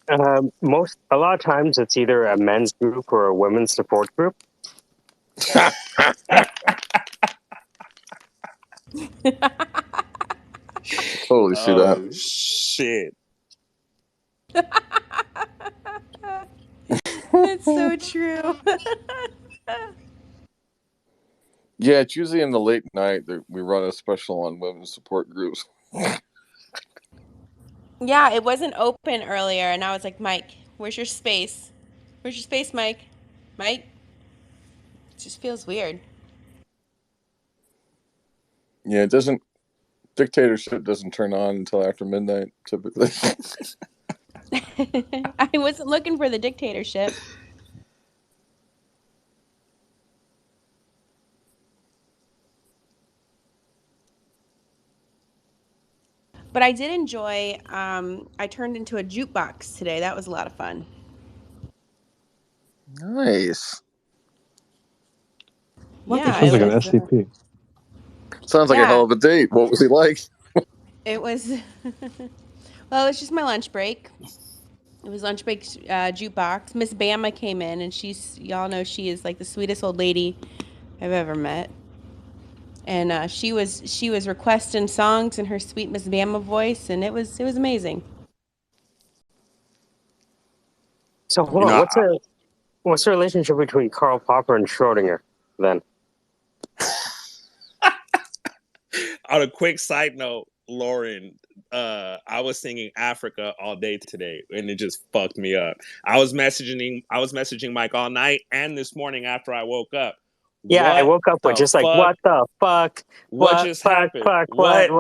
Speaker 1: A lot of times it's either a men's group or a women's support group.
Speaker 9: Totally see that.
Speaker 10: Oh shit.
Speaker 11: That's so true.
Speaker 9: Yeah, it's usually in the late night that we run a special on women's support groups.
Speaker 11: Yeah, it wasn't open earlier, and I was like, Mike, where's your space? Where's your space, Mike? Mike? It just feels weird.
Speaker 9: Yeah, it doesn't. Dictatorship doesn't turn on until after midnight, typically.
Speaker 11: I wasn't looking for the dictatorship. But I did enjoy, I turned into a jukebox today. That was a lot of fun.
Speaker 9: Nice.
Speaker 11: Yeah,
Speaker 6: Sounds
Speaker 11: it
Speaker 6: like an
Speaker 11: was.
Speaker 6: SCP.
Speaker 9: Sounds like a hell of a date. What was he like?
Speaker 11: It was, well, it was just my lunch break. It was lunch break jukebox. Miss Bama came in, and y'all know she is like the sweetest old lady I've ever met. And she was requesting songs in her sweet Miss Bama voice, and it was amazing.
Speaker 1: So hold on, what's the relationship between Karl Popper and Schrodinger then?
Speaker 10: On a quick side note, Lauren, I was singing Africa all day today, and it just fucked me up. I was messaging Mike all night and this morning after I woke up.
Speaker 1: Yeah, I woke up with just like, what the fuck?
Speaker 10: What just happened?
Speaker 1: What?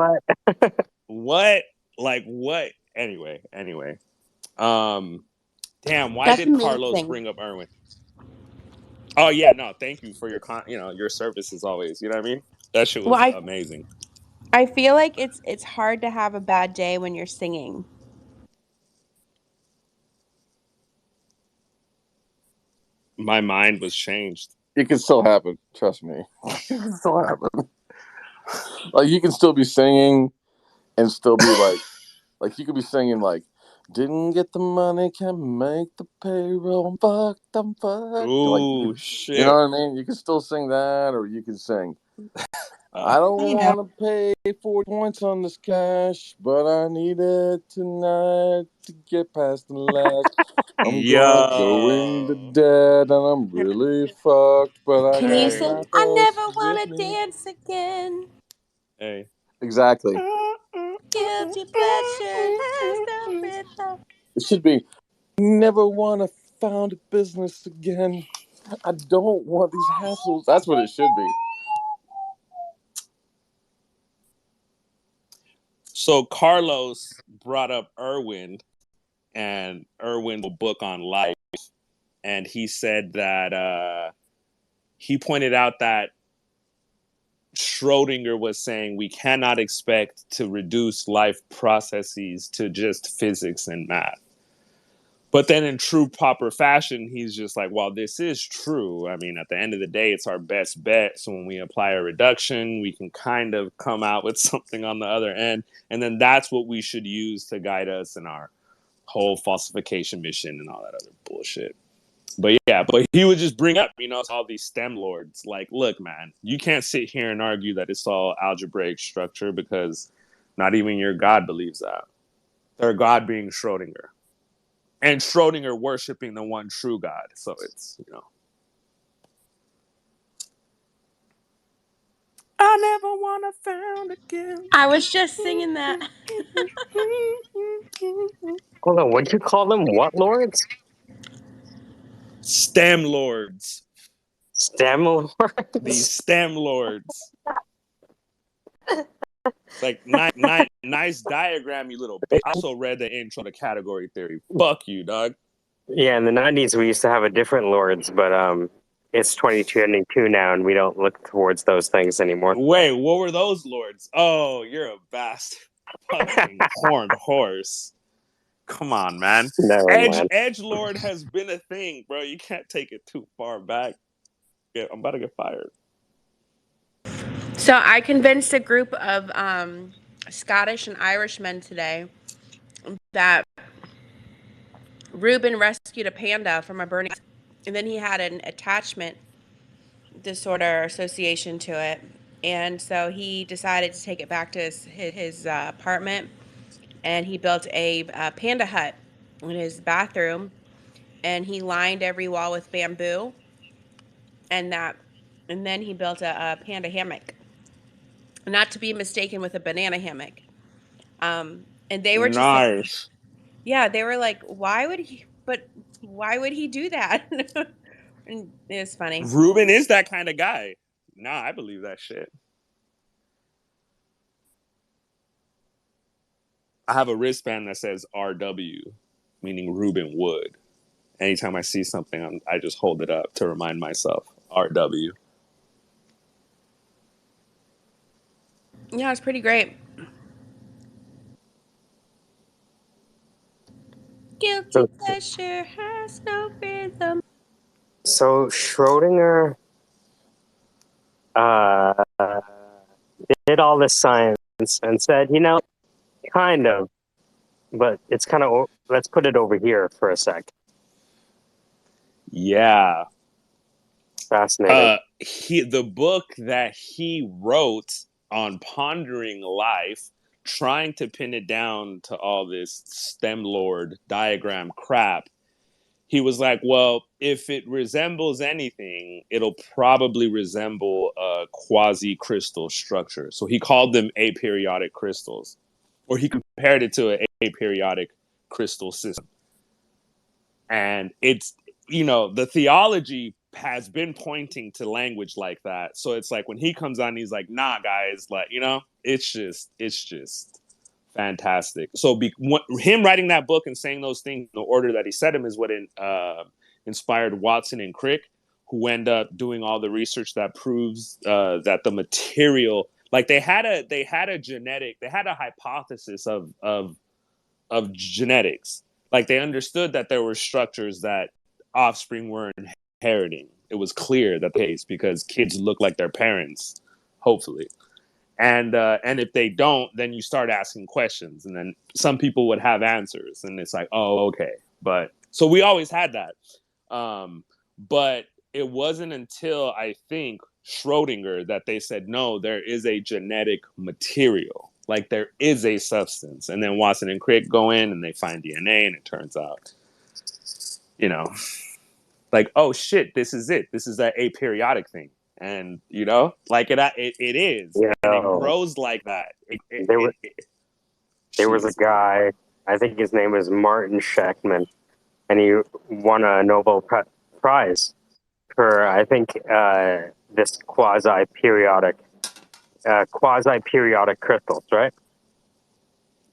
Speaker 10: What? Like what? Anyway. Damn, why
Speaker 11: That's
Speaker 10: did
Speaker 11: amazing.
Speaker 10: Carlos bring up Irwin? Oh yeah, no, thank you for your service as always. You know what I mean? That shit was amazing.
Speaker 11: I feel like it's hard to have a bad day when you're singing.
Speaker 10: My mind was changed.
Speaker 9: It can still happen. Trust me. It can still happen. Like you can still be singing and still be like you could be singing like, didn't get the money, can make the payroll, I'm fucked.
Speaker 10: Ooh,
Speaker 9: Like,
Speaker 10: shit.
Speaker 9: you know what I mean? You can still sing that, or you can sing, I don't
Speaker 12: Hey, now.
Speaker 9: want to pay 40 points on this cash, but I need it tonight to get past the last. I'm going to
Speaker 10: Yo.
Speaker 9: dead, and I'm really fucked, but I
Speaker 11: Can you
Speaker 9: got
Speaker 10: Hey.
Speaker 11: sing
Speaker 9: my
Speaker 11: I
Speaker 9: best
Speaker 11: never
Speaker 9: with
Speaker 11: wanna
Speaker 9: me.
Speaker 11: dance again?
Speaker 10: Hey.
Speaker 9: Exactly.
Speaker 11: Guilty pleasure has no rhythm.
Speaker 9: It should be never want to found a business again. I don't want these hassles. That's what it should be.
Speaker 10: So Carlos brought up Irwin and Irwin's book on life, and he said that he pointed out that Schrodinger was saying we cannot expect to reduce life processes to just physics and math. But then in true proper fashion, he's just like, well, this is true. I mean, at the end of the day, it's our best bet. So when we apply a reduction, we can kind of come out with something on the other end. And then that's what we should use to guide us in our whole falsification mission and all that other bullshit. But yeah, but he would just bring up, all these STEM lords. Like, look, man, you can't sit here and argue that it's all algebraic structure because not even your God believes that. Their God being Schrodinger. And Schrodinger worshiping the one true God. So it's, I never want to found again.
Speaker 11: I was just singing that.
Speaker 1: Hold on, what'd you call them? What lords?
Speaker 10: STEM lords.
Speaker 1: STEM lords?
Speaker 10: These STEM lords. It's like, nice diagram, you little bitch. I also read the intro to category theory. Fuck you, dog.
Speaker 1: Yeah, in the 90s we used to have a different lords, but it's 2022 now and we don't look towards those things anymore.
Speaker 10: Wait, what were those lords? Oh, you're a bastard. Fucking horned horse. Come on, man.
Speaker 1: Never mind.
Speaker 10: Edge Lord has been a thing, bro. You can't take it too far back. Yeah, I'm about to get fired.
Speaker 11: So I convinced a group of Scottish and Irish men today that Reuben rescued a panda from a burning, and then he had an attachment disorder association to it, and so he decided to take it back to his apartment, and he built a panda hut in his bathroom, and he lined every wall with bamboo, and then he built a panda hammock, not to be mistaken with a banana hammock. And they were just like,
Speaker 10: Nice.
Speaker 11: yeah, they were like, why would he do that? And it was funny.
Speaker 10: Ruben is that kind of guy. Nah, I believe that shit. I have a wristband that says RW, meaning Ruben Wood. Anytime I see something, I just hold it up to remind myself RW.
Speaker 11: Yeah, it's pretty great. Guilty pleasure has no rhythm.
Speaker 1: So Schrodinger did all this science and said, kind of, but it's kind of, let's put it over here for a sec.
Speaker 10: Yeah.
Speaker 1: Fascinating.
Speaker 10: The book that he wrote on pondering life, trying to pin it down to all this STEM Lord diagram crap, he was like, well, if it resembles anything, it'll probably resemble a quasi-crystal structure. So he called them aperiodic crystals, or he compared it to an aperiodic crystal system. And it's, the theology has been pointing to language like that. So it's like when he comes on, he's like, nah, guys, like, it's just fantastic. So him writing that book and saying those things in the order that he said them is what inspired Watson and Crick, who end up doing all the research that proves that the material, like they had a hypothesis of genetics. Like they understood that there were structures that offspring were inheriting. It was clear that the case because kids look like their parents, hopefully. And if they don't, then you start asking questions, and then some people would have answers, and it's like, oh, okay. But so we always had that, but it wasn't until I think Schrodinger that they said, no, there is a genetic material. Like there is a substance. And then Watson and Crick go in and they find DNA, and it turns out, you know, like, oh shit, this is it. This is that aperiodic thing. And, you know, like it is.
Speaker 1: You
Speaker 10: And it
Speaker 1: know,
Speaker 10: grows like that.
Speaker 1: there was a guy, I think his name was Martin Shackman, and he won a Nobel Prize for, I think, this quasi-periodic crystals, right?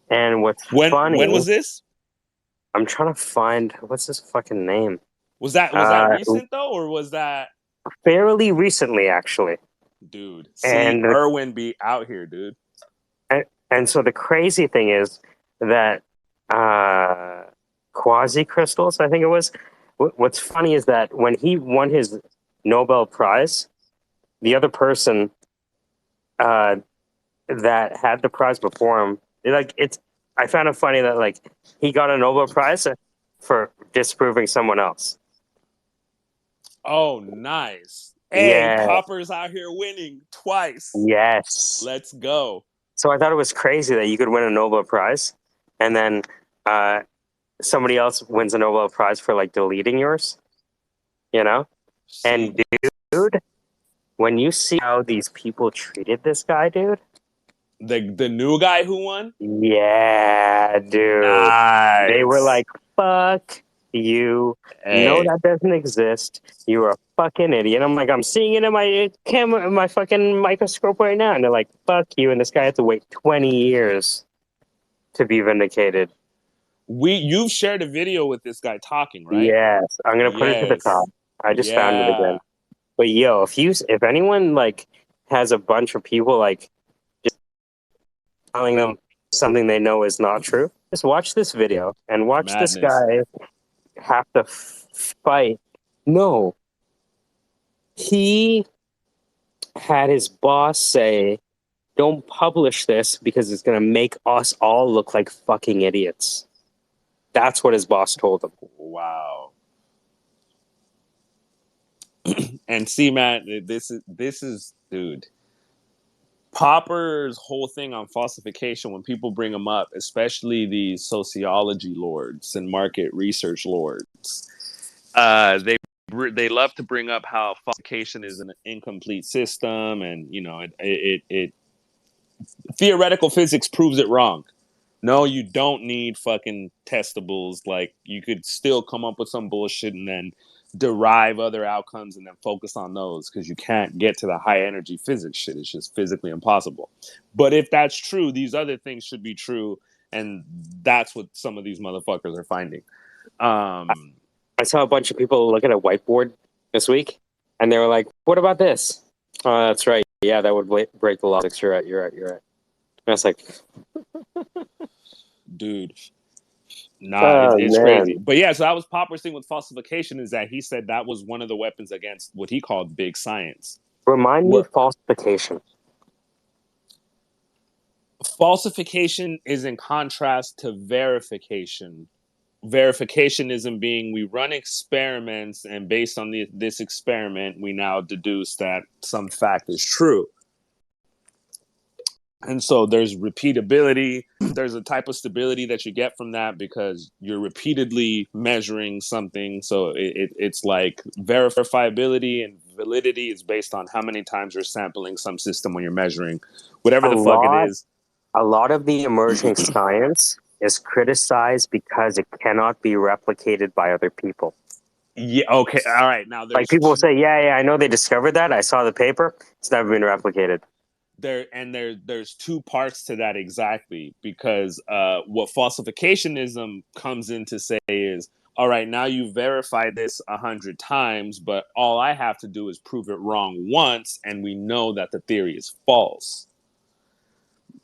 Speaker 1: And what's funny,
Speaker 10: when was this?
Speaker 1: I'm trying to find, what's his fucking name?
Speaker 10: Was that recent though, or was that
Speaker 1: fairly recently, actually?
Speaker 10: Dude,
Speaker 1: and
Speaker 10: Irwin be out here, dude.
Speaker 1: And so the crazy thing is that quasi crystals, I think it was. What's funny is that when he won his Nobel Prize, the other person that had the prize before him, I found it funny that like he got a Nobel Prize for disproving someone else.
Speaker 10: Oh, nice. Hey, Popper's out here winning twice.
Speaker 1: Yes.
Speaker 10: Let's go.
Speaker 1: So I thought it was crazy that you could win a Nobel Prize and then somebody else wins a Nobel Prize for like deleting yours, you know? And dude, when you see how these people treated this guy, dude.
Speaker 10: The new guy who won?
Speaker 1: Yeah, dude.
Speaker 10: Nice.
Speaker 1: They were like, fuck you.
Speaker 10: Hey.
Speaker 1: No, that doesn't exist. You are a fucking idiot. I'm like, I'm seeing it in my camera, in my fucking microscope right now. And they're like, fuck you. And this guy had to wait 20 years to be vindicated.
Speaker 10: You've shared a video with this guy talking, right?
Speaker 1: Yes. I'm going to put it to the top. I just found it again. But yo, if anyone like has a bunch of people like just telling them something they know is not true, just watch this video and watch this guy have to fight. No. He had his boss say, don't publish this because it's going to make us all look like fucking idiots. That's what his boss told him.
Speaker 10: Wow. And see, Matt, this is, dude. Popper's whole thing on falsification, when people bring him up, especially the sociology lords and market research lords, they love to bring up how falsification is an incomplete system, and you know, it theoretical physics proves it wrong. No, you don't need fucking testables. Like, you could still come up with some bullshit and then derive other outcomes and then focus on those, because you can't get to the high energy physics shit. It's just physically impossible. But if that's true, these other things should be true, and that's what some of these motherfuckers are finding.
Speaker 1: I saw a bunch of people look at a whiteboard this week, and they were like, what about this? Oh, that's right. Yeah, that would break the law. You're right. And I was like,
Speaker 10: dude, nah, it's crazy. But yeah, so that was Popper's thing with falsification, is that he said that was one of the weapons against what he called big science.
Speaker 1: Remind me of falsification.
Speaker 10: Falsification is in contrast to verification. Verificationism being, we run experiments, and based on this experiment, we now deduce that some fact is true. And so there's repeatability. There's a type of stability that you get from that because you're repeatedly measuring something. So it's like verifiability and validity is based on how many times you're sampling some system when you're measuring whatever the fuck it is.
Speaker 1: A lot of the emerging science is criticized because it cannot be replicated by other people.
Speaker 10: Yeah. Okay. All right. Now,
Speaker 1: like people will say, yeah, I know they discovered that. I saw the paper. It's never been replicated.
Speaker 10: There's two parts to that, exactly, because what falsificationism comes in to say is, all right, now you verified this 100 times, but all I have to do is prove it wrong once, and we know that the theory is false.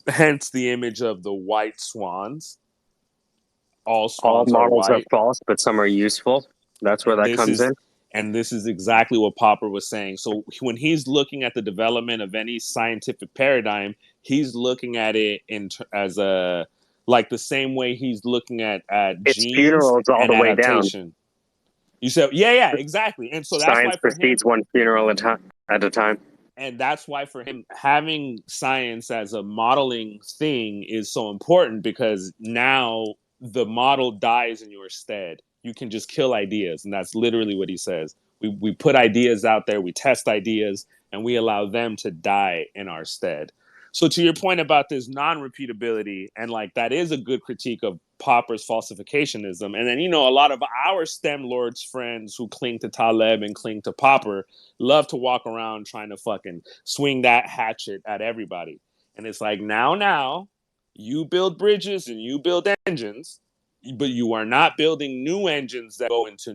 Speaker 10: Hence the image of the white swans. All swans
Speaker 1: all models
Speaker 10: are white.
Speaker 1: Are false, but some are useful. That's where that comes in.
Speaker 10: And this is exactly what Popper was saying. So when he's looking at the development of any scientific paradigm, he's looking at it as a, like the same way he's looking at
Speaker 1: its
Speaker 10: genes
Speaker 1: funerals all
Speaker 10: and
Speaker 1: the way
Speaker 10: adaptation.
Speaker 1: Down.
Speaker 10: You said, yeah, exactly. And so that's
Speaker 1: science
Speaker 10: why for
Speaker 1: proceeds
Speaker 10: him,
Speaker 1: one funeral at a time.
Speaker 10: And that's why for him, having science as a modeling thing is so important, because now the model dies in your stead. You can just kill ideas. And that's literally what he says. We put ideas out there, we test ideas, and we allow them to die in our stead. So to your point about this non-repeatability, and like that is a good critique of Popper's falsificationism. And then, you know, a lot of our STEM lords friends who cling to Taleb and cling to Popper love to walk around trying to fucking swing that hatchet at everybody. And it's like, now, you build bridges and you build engines, but you are not building new engines that go into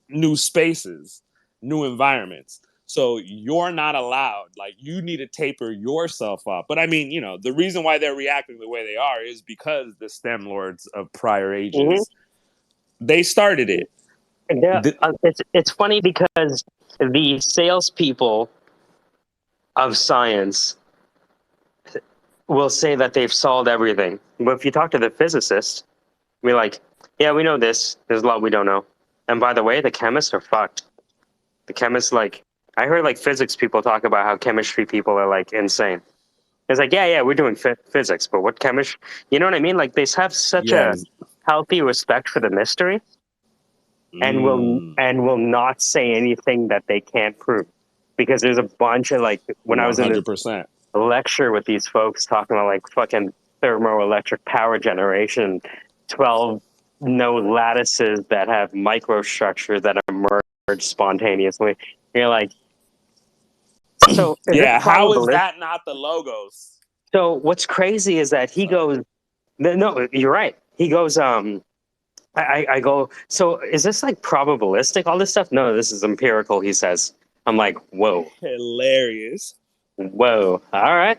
Speaker 10: new spaces, new environments. So you're not allowed, like, you need to taper yourself up. But I mean, you know, the reason why they're reacting the way they are is because the STEM lords of prior ages, they started it.
Speaker 1: Yeah, it's funny because the salespeople of science will say that they've solved everything. But if you talk to the physicist, we're like, yeah, we know this. There's a lot we don't know. And by the way, the chemists are fucked. The chemists, like, I heard like physics people talk about how chemistry people are like insane. It's like, yeah, we're doing physics, but what chemistry? You know what I mean? Like, they have such a healthy respect for the mystery, and will not say anything that they can't prove, because there's a bunch of, like, when I was in this lecture with these folks talking about like fucking thermoelectric power generation, 12 node lattices that have microstructures that emerge spontaneously. You're like, so
Speaker 10: yeah, how is that not the logos?
Speaker 1: So what's crazy is that he goes, no, you're right. He goes, I go, so is this like probabilistic, all this stuff? No, this is empirical, he says. I'm like, whoa.
Speaker 10: Hilarious.
Speaker 1: Whoa. All right.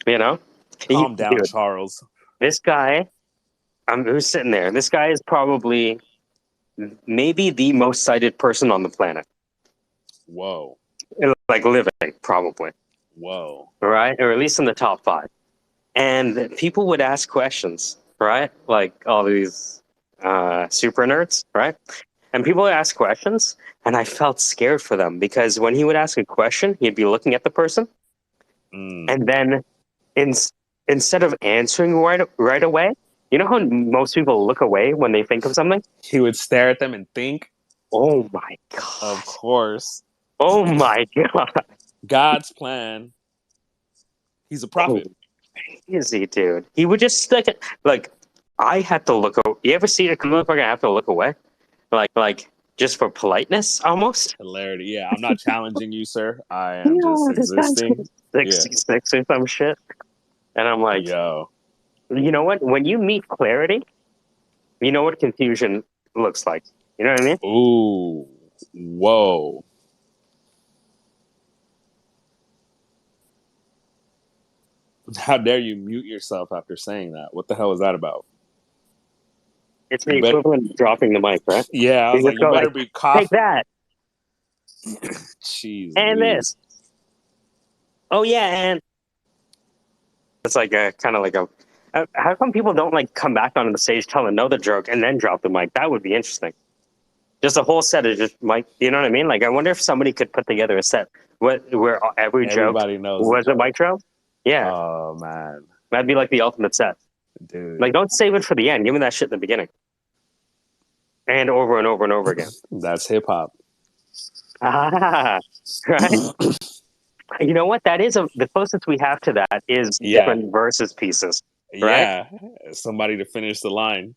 Speaker 1: You know?
Speaker 10: Calm down, dude, Charles.
Speaker 1: This guy, who's sitting there, this guy is probably maybe the most cited person on the planet.
Speaker 10: Whoa.
Speaker 1: Like living, probably.
Speaker 10: Whoa.
Speaker 1: Right? Or at least in the top 5. And people would ask questions, right? Like all these super nerds, right? And people would ask questions, and I felt scared for them, because when he would ask a question, he'd be looking at the person, and then instead of answering right away, you know how most people look away when they think of something?
Speaker 10: He would stare at them and think.
Speaker 1: Oh my God.
Speaker 10: Of course.
Speaker 1: Oh my God.
Speaker 10: God's plan. He's a prophet.
Speaker 1: Crazy, dude. He would just like I had to look. You ever see a motherfucker have to look away, like just for politeness, almost?
Speaker 10: Hilarity. Yeah, I'm not challenging you, sir. I am just existing.
Speaker 1: 66 or some shit, and I'm like,
Speaker 10: yo,
Speaker 1: you know what? When you meet clarity, you know what confusion looks like. You know what I mean?
Speaker 10: Ooh, whoa. How dare you mute yourself after saying that? What the hell is that about?
Speaker 1: It's the equivalent of dropping the mic, right?
Speaker 10: Yeah, I was like, you better be coughing.
Speaker 1: Take that.
Speaker 10: Jeez.
Speaker 1: And this. Oh yeah, and it's like a kind of like a. How come people don't like come back onto the stage, tell another joke, and then drop the mic? That would be interesting. Just a whole set of just mic. You know what I mean? Like, I wonder if somebody could put together a set where everybody joke was a mic drop. Yeah.
Speaker 10: Oh man,
Speaker 1: that'd be like the ultimate set,
Speaker 10: dude.
Speaker 1: Like, don't save it for the end. Give me that shit in the beginning, and over and over and over again.
Speaker 10: That's hip hop.
Speaker 1: Right. You know what? That is the closest we have to that is different verses pieces. Right?
Speaker 10: Yeah, somebody to finish the line.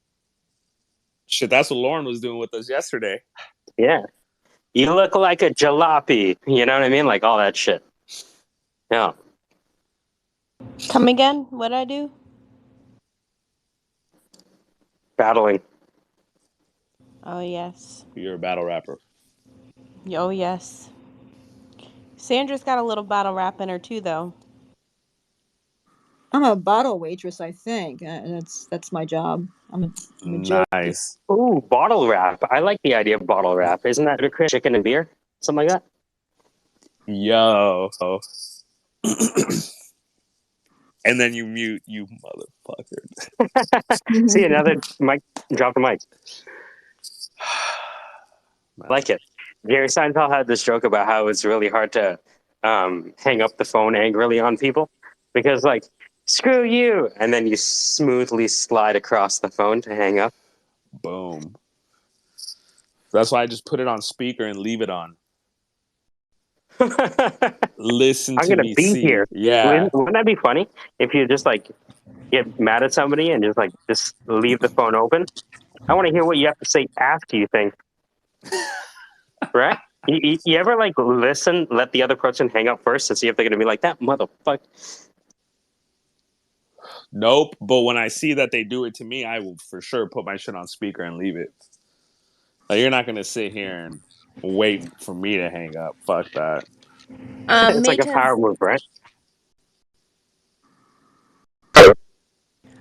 Speaker 10: Shit, that's what Lauren was doing with us yesterday.
Speaker 1: Yeah. You look like a jalopy. You know what I mean? Like all that shit. Yeah.
Speaker 11: Come again? What'd I do?
Speaker 1: Battling.
Speaker 11: Oh, yes.
Speaker 10: You're a battle rapper.
Speaker 11: Oh, yes. Sandra's got a little battle rap in her, too, though.
Speaker 12: I'm a bottle waitress, I think. That's my job. I'm a
Speaker 10: nice.
Speaker 1: Ooh, bottle wrap. I like the idea of bottle wrap. Isn't that a chicken and beer? Something like that?
Speaker 10: Yo. And then you mute, you motherfucker.
Speaker 1: See, another mic. Drop the mic. I like it. Jerry Seinfeld had this joke about how it's really hard to hang up the phone angrily on people because, like, screw you, and then you smoothly slide across the phone to hang up.
Speaker 10: Boom. That's why I just put it on speaker and leave it on. Listen
Speaker 1: I'm
Speaker 10: to
Speaker 1: gonna
Speaker 10: me
Speaker 1: be
Speaker 10: see.
Speaker 1: here.
Speaker 10: Yeah.
Speaker 1: Wouldn't that be funny if you just like get mad at somebody and just leave the phone open? I want to hear what you have to say after you think. Right? You ever like listen, let the other person hang up first to see if they're gonna be like that motherfucker?
Speaker 10: Nope. But when I see that they do it to me, I will for sure put my shit on speaker and leave it. Like, you're not gonna sit here and wait for me to hang up. Fuck that.
Speaker 1: It's like a
Speaker 11: Matos.
Speaker 1: power move, right?
Speaker 11: Oh,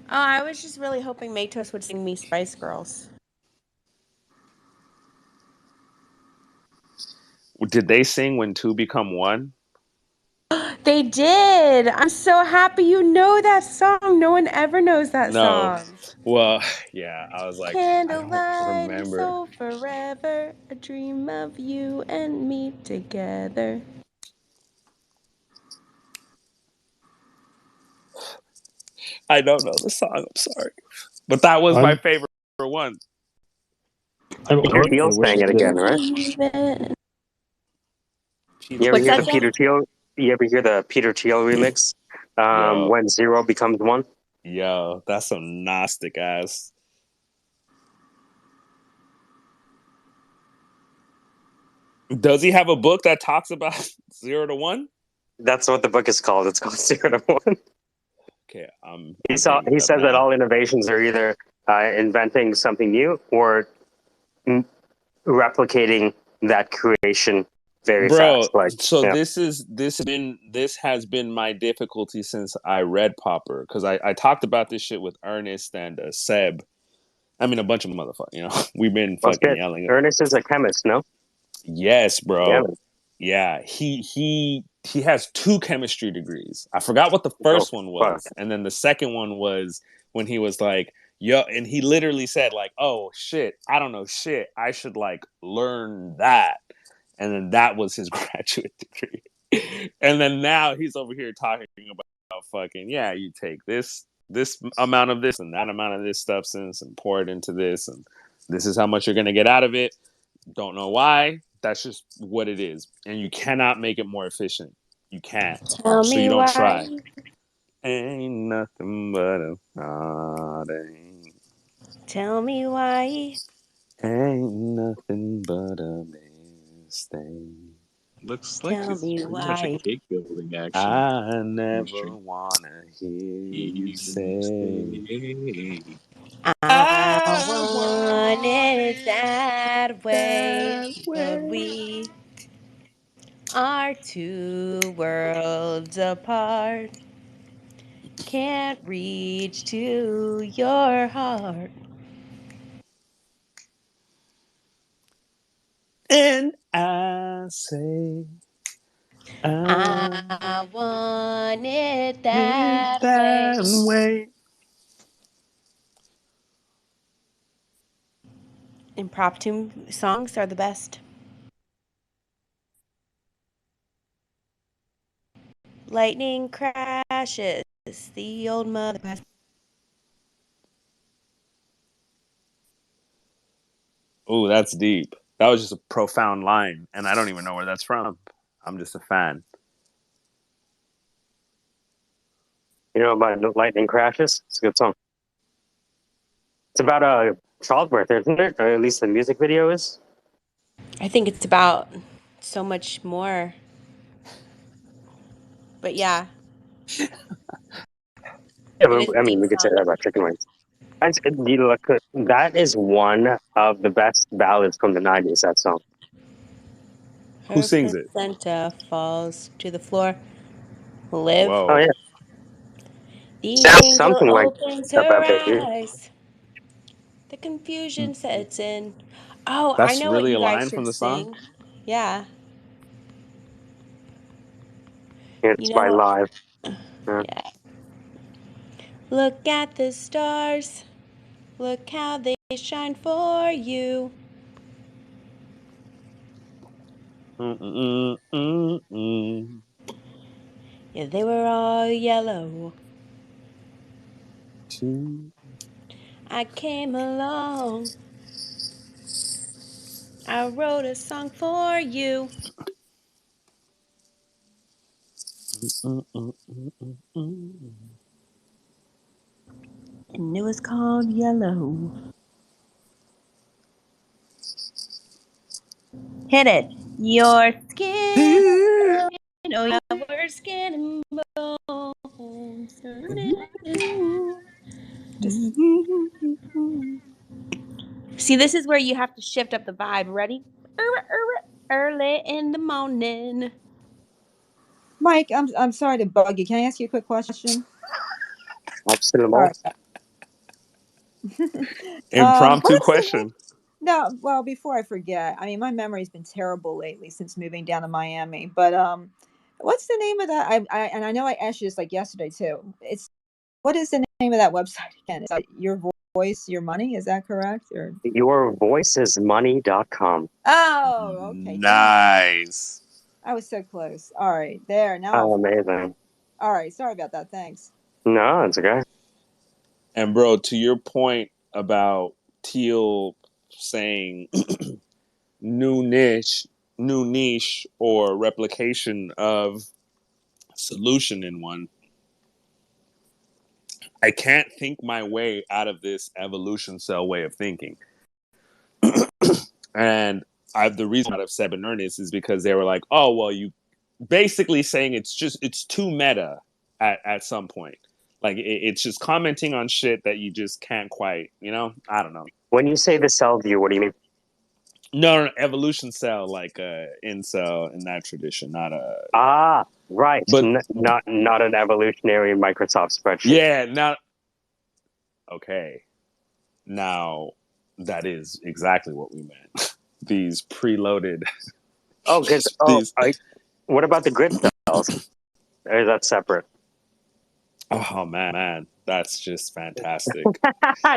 Speaker 11: I was just really hoping Matos would sing me Spice Girls.
Speaker 10: Did they sing When Two Become One?
Speaker 11: They did. I'm so happy you know that song. No one ever knows that
Speaker 10: No.
Speaker 11: song.
Speaker 10: Well, yeah, I was like, I don't
Speaker 11: Candlelight and
Speaker 10: remember.
Speaker 11: so forever, a dream of you and me together.
Speaker 10: I don't know the song. I'm sorry, but that was my favorite one.
Speaker 1: Peter Thiel sang it again, right? You ever
Speaker 11: What's
Speaker 1: hear
Speaker 11: that,
Speaker 1: the
Speaker 11: Jay?
Speaker 1: Peter Thiel? You ever hear the Peter Thiel remix?
Speaker 10: Yo,
Speaker 1: When zero becomes one.
Speaker 10: yo, that's some Gnostic ass. Does he have a book that talks about 0 to 1?
Speaker 1: That's what the book is called. It's called Zero to One.
Speaker 10: Okay,
Speaker 1: He
Speaker 10: taking it up
Speaker 1: says that
Speaker 10: now.
Speaker 1: all innovations are either inventing something new or replicating that creation very
Speaker 10: Bro,
Speaker 1: fast. Like,
Speaker 10: so
Speaker 1: yeah.
Speaker 10: this has been my difficulty since I read Popper, because I talked about this shit with Ernest and Seb. I mean, a bunch of motherfuckers. You know, we've been
Speaker 1: Well,
Speaker 10: fucking
Speaker 1: shit.
Speaker 10: yelling.
Speaker 1: Ernest is a chemist, no?
Speaker 10: Yes,
Speaker 1: Yeah.
Speaker 10: bro. Yeah, he has 2 chemistry degrees. I forgot what the
Speaker 1: Oh,
Speaker 10: first one
Speaker 1: fuck.
Speaker 10: was, and then the second one was when he was like, "Yo," and he literally said like, "Oh shit, I don't know shit. I should like learn that," and then that was his graduate degree. And then now he's over here talking about fucking, yeah, you take this amount of this and that amount of this substance and pour it into this, and this is how much you're gonna get out of it. Don't know why. That's just what it is. And you cannot make it more efficient. You can't.
Speaker 11: Tell
Speaker 10: So you
Speaker 11: me
Speaker 10: don't
Speaker 11: why.
Speaker 10: try. Ain't nothing but a heartache.
Speaker 11: Tell me why.
Speaker 10: Ain't nothing but a mistake.
Speaker 2: Looks like
Speaker 11: Tell
Speaker 2: it's
Speaker 11: me
Speaker 2: pretty much a
Speaker 11: why.
Speaker 2: cake building action.
Speaker 10: I never
Speaker 2: Mission.
Speaker 10: wanna hear you say
Speaker 2: Say,
Speaker 11: I want it that way, but we are 2 worlds apart. Can't reach to your heart.
Speaker 10: and I say
Speaker 11: I want it
Speaker 10: it
Speaker 11: that way.
Speaker 10: that way.
Speaker 11: Impromptu songs are the best. Lightning crashes. The old mother passed.
Speaker 10: Oh, that's deep. That was just a profound line, and I don't even know where that's from. I'm just a fan.
Speaker 1: You know about lightning crashes? It's a good song. It's about a childbirth, isn't it? Or at least the music video is.
Speaker 11: I think it's about so much more. But yeah,
Speaker 1: Yeah,
Speaker 11: it
Speaker 1: but,
Speaker 11: is a
Speaker 1: I mean,
Speaker 11: deep
Speaker 1: we could say
Speaker 11: song.
Speaker 1: that about chicken wings. That is one of the best ballads from the 90s, that song.
Speaker 10: Who
Speaker 11: Her
Speaker 10: sings it?
Speaker 11: placenta falls to the floor. Live.
Speaker 1: Oh,
Speaker 10: Whoa.
Speaker 1: yeah.
Speaker 11: The
Speaker 1: Sounds
Speaker 11: angel
Speaker 1: something like
Speaker 11: opens her
Speaker 1: about baby.
Speaker 11: eyes. The confusion sets in. Oh, I
Speaker 10: That's
Speaker 11: know what
Speaker 10: really
Speaker 11: you
Speaker 10: a
Speaker 11: guys
Speaker 10: line from
Speaker 11: should
Speaker 10: the song?
Speaker 11: sing. Yeah. You
Speaker 1: It's
Speaker 11: know
Speaker 1: by
Speaker 11: what?
Speaker 1: Live. Yeah.
Speaker 11: Yeah. Look at the stars. Look how they shine for you. Yeah, they were all yellow. I came along. I wrote a song for you. And it was called Yellow. Hit it. Your skin. Oh, yeah, we're skin and bones. Just... See, this is where you have to shift up the vibe. Ready? Early in the morning.
Speaker 12: Mike, I'm sorry to bug you. Can I ask you a quick question?
Speaker 1: Absolutely.
Speaker 12: All right.
Speaker 10: Impromptu
Speaker 12: What's the name?
Speaker 10: question.
Speaker 12: No, well, before I forget, I mean, my memory's been terrible lately since moving down to Miami. But what's the name of that? I know I asked you this like yesterday too. What is the name of that website again? Is that Your Voice, Your Money? Is that correct? Or
Speaker 1: Yourvoicesmoney.com.
Speaker 12: oh, okay,
Speaker 10: Nice.
Speaker 12: I was so close. All right, there. Now
Speaker 1: Oh,
Speaker 12: I'm
Speaker 1: amazing.
Speaker 12: all right. Sorry about that. Thanks.
Speaker 1: No, it's okay.
Speaker 10: And bro, to your point about Teal saying new niche, or replication of solution in one, I can't think my way out of this evolution cell way of thinking. And the reason out of Seb and Ernest is because they were like, oh, well, you basically saying it's too meta at some point. Like it's just commenting on shit that you just can't quite, I don't know.
Speaker 1: When you say the cell view, what do you mean?
Speaker 10: No, evolution cell, like incel in that tradition, not a.
Speaker 1: Right.
Speaker 10: But
Speaker 1: not an evolutionary Microsoft spreadsheet.
Speaker 10: yeah, not okay. Now that is exactly what we meant. These preloaded.
Speaker 1: Oh, good.
Speaker 10: These.
Speaker 1: What about the grid cells? Or is that separate?
Speaker 10: Oh man, that's just fantastic.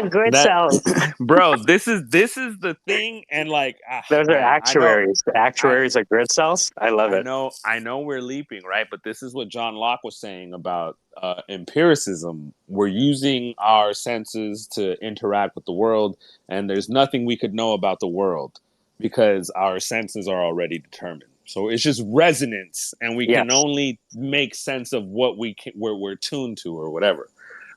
Speaker 1: Grid cells.
Speaker 10: Bro, this is the thing, and like
Speaker 1: those are
Speaker 10: man,
Speaker 1: actuaries. The actuaries are grid cells. I love it.
Speaker 10: I know we're leaping, right? But this is what John Locke was saying about empiricism. We're using our senses to interact with the world, and there's nothing we could know about the world because our senses are already determined. So it's just resonance, and we can only make sense of what we're tuned to or whatever.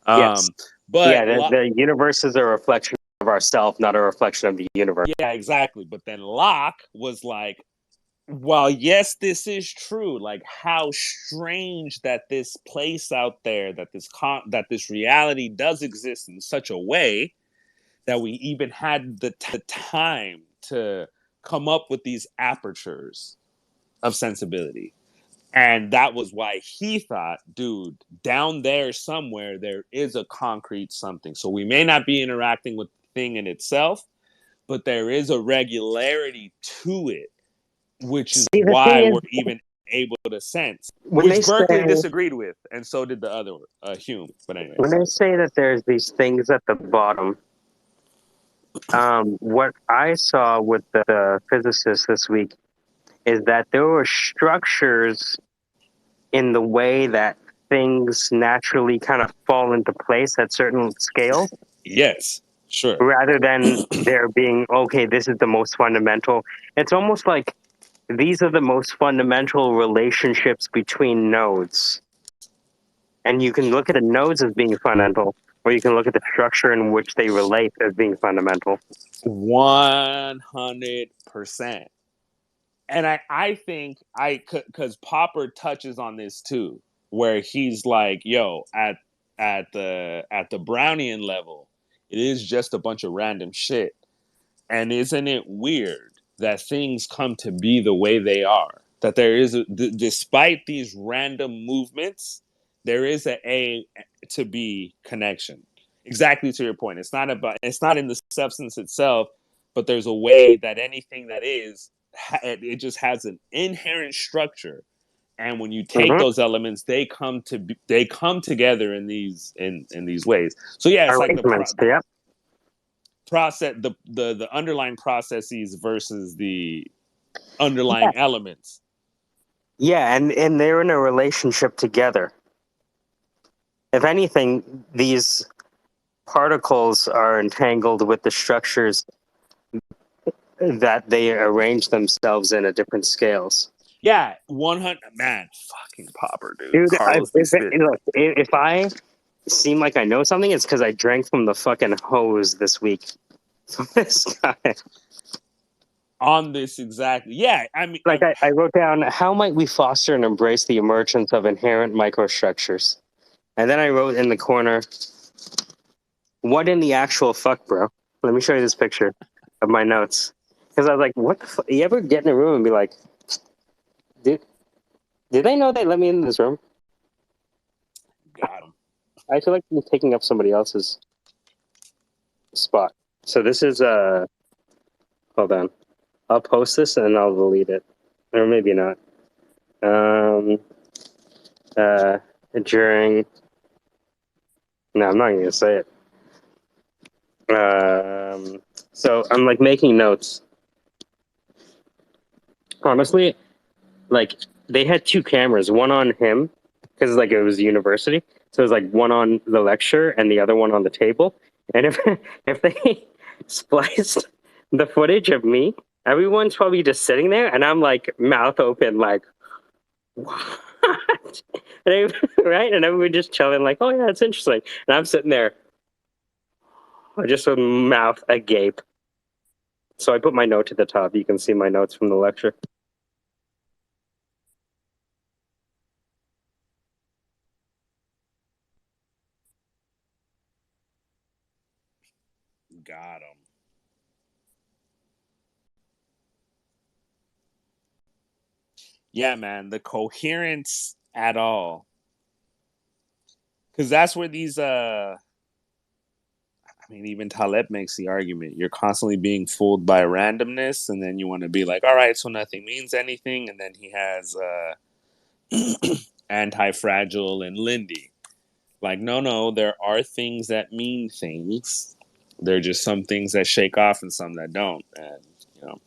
Speaker 1: Yes.
Speaker 10: But
Speaker 1: the universe is a reflection of ourselves, not a reflection of the universe.
Speaker 10: Yeah, exactly. But then Locke was like, well, yes, this is true. Like, how strange that this place out there, that this reality does exist in such a way that we even had the time to come up with these apertures of sensibility. And that was why he thought, dude, down there somewhere, there is a concrete something. So we may not be interacting with the thing in itself, but there is a regularity to it, which is why we're even able to sense. Which Berkeley disagreed with, and so did the other Hume. But anyway,
Speaker 1: when they say that there's these things at the bottom, what I saw with the physicists this week is that there were structures in the way that things naturally kind of fall into place at certain scales.
Speaker 10: Yes, sure.
Speaker 1: Rather than there being, okay, this is the most fundamental. It's almost like these are the most fundamental relationships between nodes. And you can look at the nodes as being fundamental, or you can look at the structure in which they relate as being fundamental.
Speaker 10: 100%. And I think because Popper touches on this too, where he's like, yo, at the Brownian level, it is just a bunch of random shit. And isn't it weird that things come to be the way they are? That there is, despite these random movements, there is a to B connection. Exactly to your point. It's not in the substance itself, but there's a way that anything that is, it just has an inherent structure. And when you take those elements, they come together in these ways. So yeah, it's like the process, the underlying processes versus the underlying elements.
Speaker 1: Yeah, and they're in a relationship together. If anything, these particles are entangled with the structures that they arrange themselves in at different scales.
Speaker 10: Yeah, 100. Man, fucking Popper, dude.
Speaker 1: Dude,
Speaker 10: Carlos be spitting.
Speaker 1: look, if I seem like I know something, it's because I drank from the fucking hose this week. From this guy.
Speaker 10: On this exactly. Yeah, I mean,
Speaker 1: Like I wrote down, how might we foster and embrace the emergence of inherent microstructures? And then I wrote in the corner, what in the actual fuck, bro? Let me show you this picture of my notes. Because I was like, what the fuck? You ever get in a room and be like, did they know they let me in this room?
Speaker 10: got him.
Speaker 1: I feel like I'm taking up somebody else's spot. So this is, hold on. I'll post this and I'll delete it. Or maybe not. During, no, I'm not going to say it. So I'm like making notes. Honestly, like they had two cameras, one on him because like it was university, so it was like one on the lecture and the other one on the table. And if they spliced the footage of me, everyone's probably just sitting there, and I'm like mouth open, like what? Right? And everyone just chilling, like, oh yeah, it's interesting. And I'm sitting there, just with mouth agape. So I put my note to the top. You can see my notes from the lecture.
Speaker 10: Got him. Yeah, man, the coherence at all. Because that's where these I mean, even Taleb makes the argument. You're constantly being fooled by randomness, and then you want to be like, all right, so nothing means anything. And then he has Anti-Fragile and Lindy. Like, no, there are things that mean things. There are just some things that shake off and some that don't. And, you know.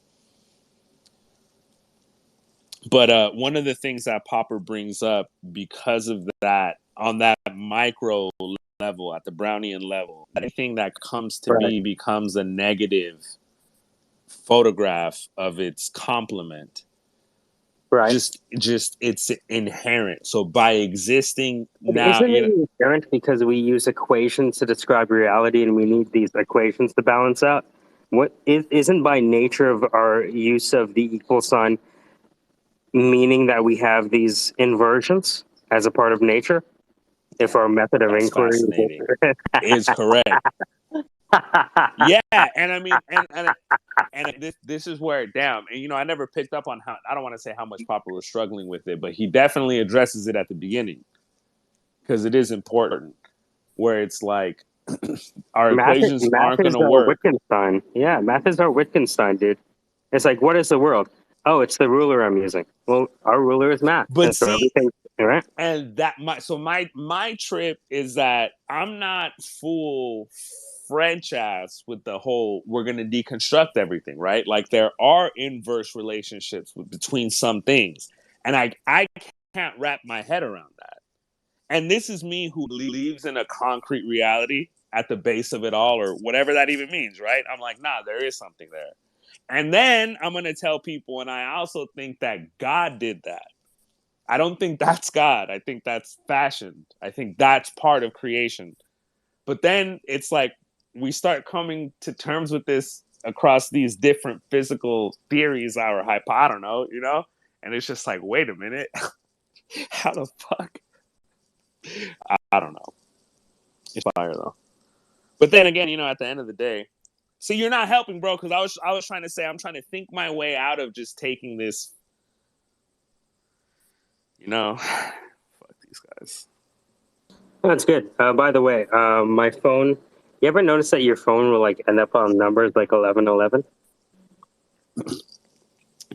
Speaker 10: But one of the things that Popper brings up because of that, on that micro level, at the Brownian level, anything that comes to be becomes a negative photograph of its complement.
Speaker 1: Right.
Speaker 10: Just it's inherent. So by existing now,
Speaker 1: Isn't it inherent because we use equations to describe reality, and we need these equations to balance out? What isn't by nature of our use of the equal sign, meaning that we have these inversions as a part of nature? If our method of
Speaker 10: that's
Speaker 1: inquiry
Speaker 10: fascinating. Is correct. Yeah, and I mean, and this is where, damn, and you know, I never picked up on how, I don't want to say how much Popper was struggling with it, but he definitely addresses it at the beginning because it is important. Where it's like our equations aren't going
Speaker 1: is
Speaker 10: to
Speaker 1: our
Speaker 10: work.
Speaker 1: Wittgenstein. Yeah, math is our Wittgenstein, dude. It's like, what is the world? Oh, it's the ruler I'm using. Well, our ruler is math.
Speaker 10: But
Speaker 1: and so
Speaker 10: see,
Speaker 1: everything, right?
Speaker 10: and that my trip is that I'm not full French ass with the whole we're going to deconstruct everything, right? Like there are inverse relationships between some things, and I can't wrap my head around that. And this is me who believes in a concrete reality at the base of it all, or whatever that even means, right? I'm like, nah, there is something there. And then I'm going to tell people, and I also think that God did that. I don't think that's God. I think that's fashioned. I think that's part of creation. But then it's like we start coming to terms with this across these different physical theories or I don't know, you know? And it's just like, wait a minute. How the fuck? I don't know. It's fire though. But then again, you know, at the end of the day, see, you're not helping, bro, because I was trying to say I'm trying to think my way out of just taking this, you know. Fuck these guys.
Speaker 1: That's good. By the way, my phone. You ever notice that your phone will like end up on numbers like 1111?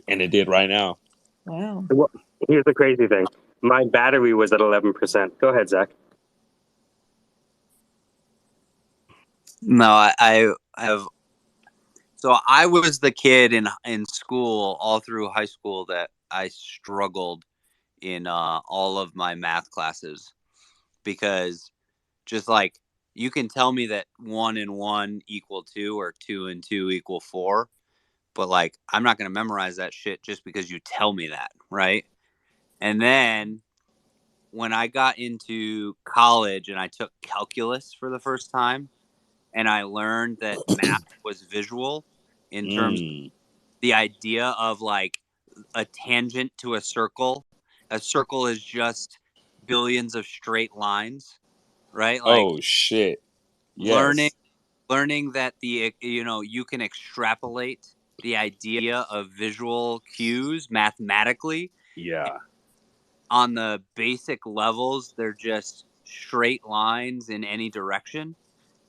Speaker 10: And it did right now.
Speaker 12: Wow.
Speaker 1: Well, here's the crazy thing. My battery was at 11%. Go ahead, Zach.
Speaker 13: No, I have So I was the kid in school all through high school that I struggled in all of my math classes because just like you can tell me that 1 and 1 equal 2 or 2 and 2 equal 4, but like I'm not going to memorize that shit just because you tell me that, right? And then when I got into college and I took calculus for the first time and I learned that math was visual in terms of the idea of like a tangent to a circle. A circle is just billions of straight lines, right? Like
Speaker 10: Oh shit.
Speaker 13: learning
Speaker 10: Yes.
Speaker 13: learning that you can extrapolate the idea of visual cues mathematically
Speaker 10: Yeah.
Speaker 13: on the basic levels. They're just straight lines in any direction.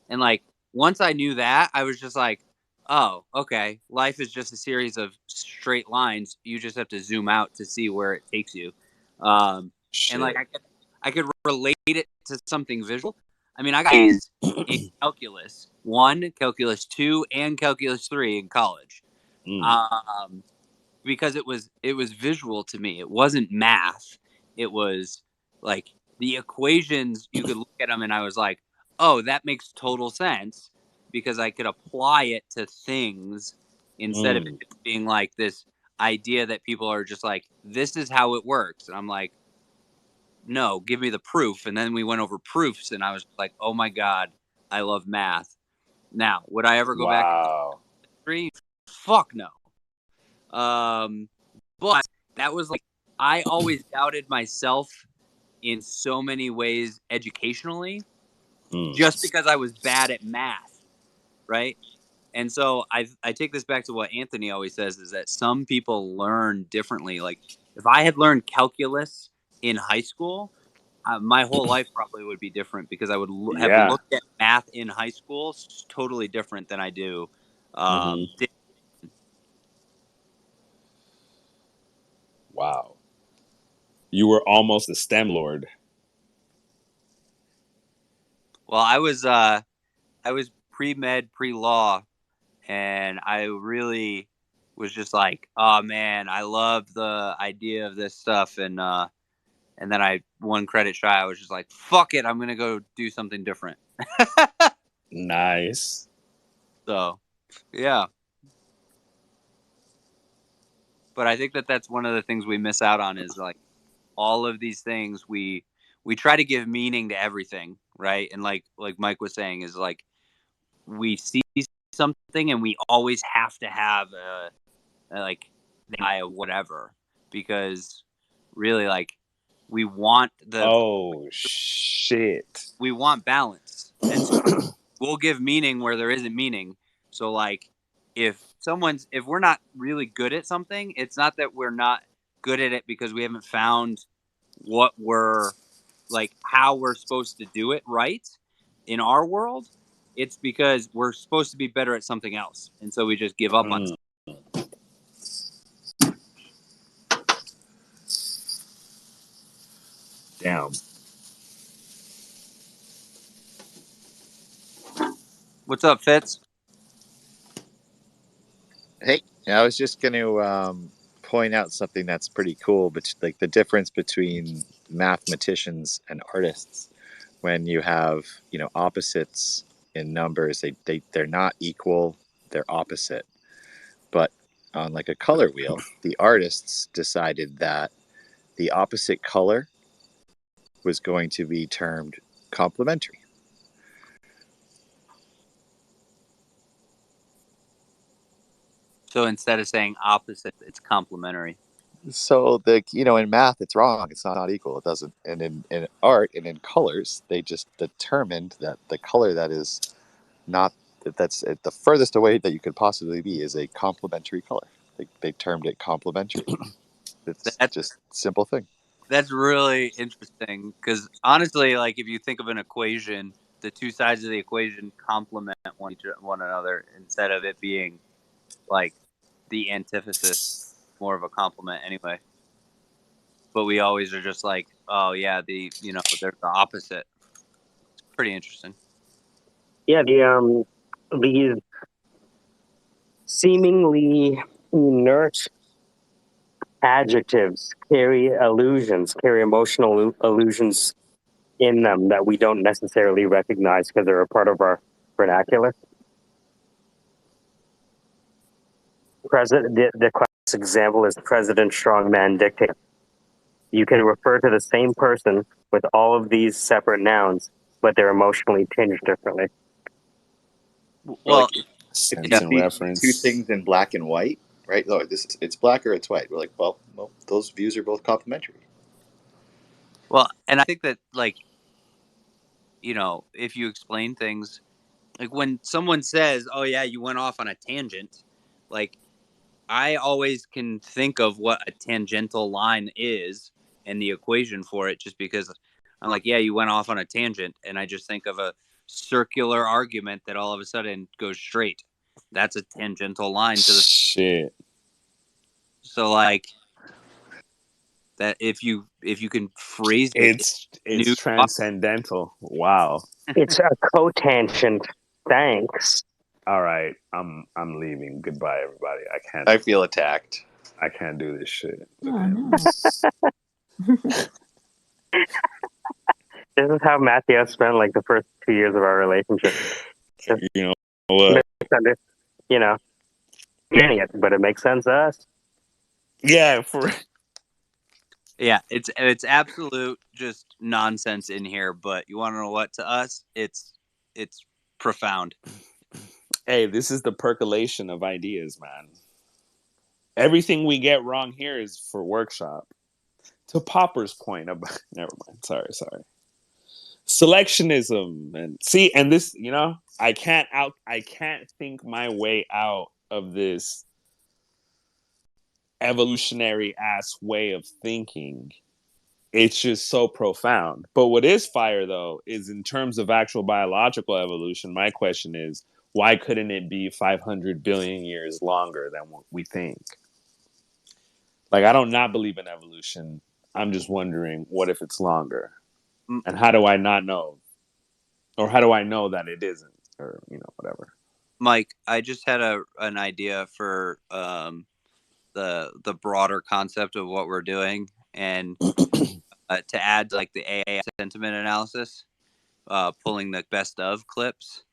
Speaker 13: And like once I knew that, I was just like, oh, okay, life is just a series of straight lines. You just have to zoom out to see where it takes you. And like
Speaker 10: Shit.
Speaker 13: I could relate it to something visual. I mean, I got A's in calculus 1, calculus 2, and calculus 3 in college. Because it was visual to me. It wasn't math. It was like the equations. You could look at them, and I was like, "Oh, that makes total sense," because I could apply it to things instead of it just being like this idea that people are just like, "This is how it works," and I'm like, "No, give me the proof." And then we went over proofs, and I was like, "Oh my god, I love math." Now, would I ever go back and
Speaker 10: Wow.
Speaker 13: history? Fuck no. But that was like I always doubted myself in so many ways educationally just because I was bad at math, right? And so I take this back to what Anthony always says is that some people learn differently. Like if I had learned calculus in high school, my whole life probably would be different because I would have
Speaker 10: Yeah.
Speaker 13: looked at math in high school totally different than I do.
Speaker 10: Wow. You were almost a STEM lord.
Speaker 13: Well, I was pre-med, pre-law, and I really was just like, oh man, I love the idea of this stuff. And then I one credit shy, I was just like, fuck it, I'm gonna go do something different.
Speaker 10: Nice.
Speaker 13: So yeah. But I think that that's one of the things we miss out on is like all of these things we try to give meaning to everything, right? And like Mike was saying is like we see something and we always have to have like the eye of whatever because really like we want
Speaker 10: Oh shit.
Speaker 13: we want balance, and so we'll give meaning where there isn't meaning. So like if we're not really good at something, it's not that we're not good at it because we haven't found what we're like how we're supposed to do it right in our world. It's because we're supposed to be better at something else, and so we just give up on something.
Speaker 10: Damn.
Speaker 13: What's up, Fitz?
Speaker 2: Hey, I was just going to point out something that's pretty cool, but like the difference between mathematicians and artists. When you have opposites in numbers, they're not equal; they're opposite. But on like a color wheel, the artists decided that the opposite color was going to be termed complementary.
Speaker 13: So instead of saying opposite, it's complementary.
Speaker 2: So in math it's wrong. It's not equal. It doesn't. And in art and in colors, they just determined that the color that is not that's the furthest away that you could possibly be is a complementary color. They termed it complementary. It's
Speaker 13: That's
Speaker 2: just simple thing.
Speaker 13: that's really interesting because honestly, like if you think of an equation, the two sides of the equation complement one another instead of it being like the antithesis, more of a complement anyway. But we always are just like, oh yeah, they're the opposite. It's pretty interesting.
Speaker 1: Yeah, these seemingly inert adjectives carry illusions, carry emotional illusions in them that we don't necessarily recognize because they're a part of our vernacular. The classic example is President Strongman Dictator. You can refer to the same person with all of these separate nouns, but they're emotionally tinged differently.
Speaker 2: Or
Speaker 13: Well,
Speaker 2: like if you
Speaker 3: Sense and
Speaker 2: see two
Speaker 3: reference.
Speaker 2: things in black and white, right? Oh, it's black or it's white. We're like, well, those views are both complementary.
Speaker 13: well, and I think that, like, you know, if you explain things, like when someone says, "Oh yeah, you went off on a tangent," like I always can think of what a tangential line is and the equation for it, just because I'm like, yeah, you went off on a tangent, and I just think of a circular argument that all of a sudden goes straight. That's a tangential line to the.
Speaker 10: Shit.
Speaker 13: So like that, if you can phrase it
Speaker 10: It's
Speaker 13: new.
Speaker 10: transcendental. Wow.
Speaker 1: It's a cotangent. Thanks.
Speaker 10: All right, I'm leaving. Goodbye, everybody.
Speaker 2: I feel attacked.
Speaker 10: I can't do this shit.
Speaker 12: Oh no.
Speaker 1: This is how Matthew spent like the first 2 years of our relationship. Just
Speaker 10: You know what?
Speaker 1: you know, getting it, but it makes sense to us.
Speaker 10: Yeah, for
Speaker 13: Yeah, it's absolute just nonsense in here. But you want to know what? To us, it's profound.
Speaker 10: hey, this is the percolation of ideas, man. Everything we get wrong here is for workshop. To Popper's point about never mind. Sorry. Selectionism and see, and this, you know, I can't think my way out of this evolutionary ass way of thinking. It's just so profound. But what is fire though is in terms of actual biological evolution, my question is, why couldn't it be 500 billion years longer than what we think? Like, I don't not believe in evolution. I'm just wondering, what if it's longer? And how do I not know? Or how do I know that it isn't? Or, you know, whatever.
Speaker 13: Mike, I just had an idea for the broader concept of what we're doing, and to add like the AI sentiment analysis, pulling the best of clips,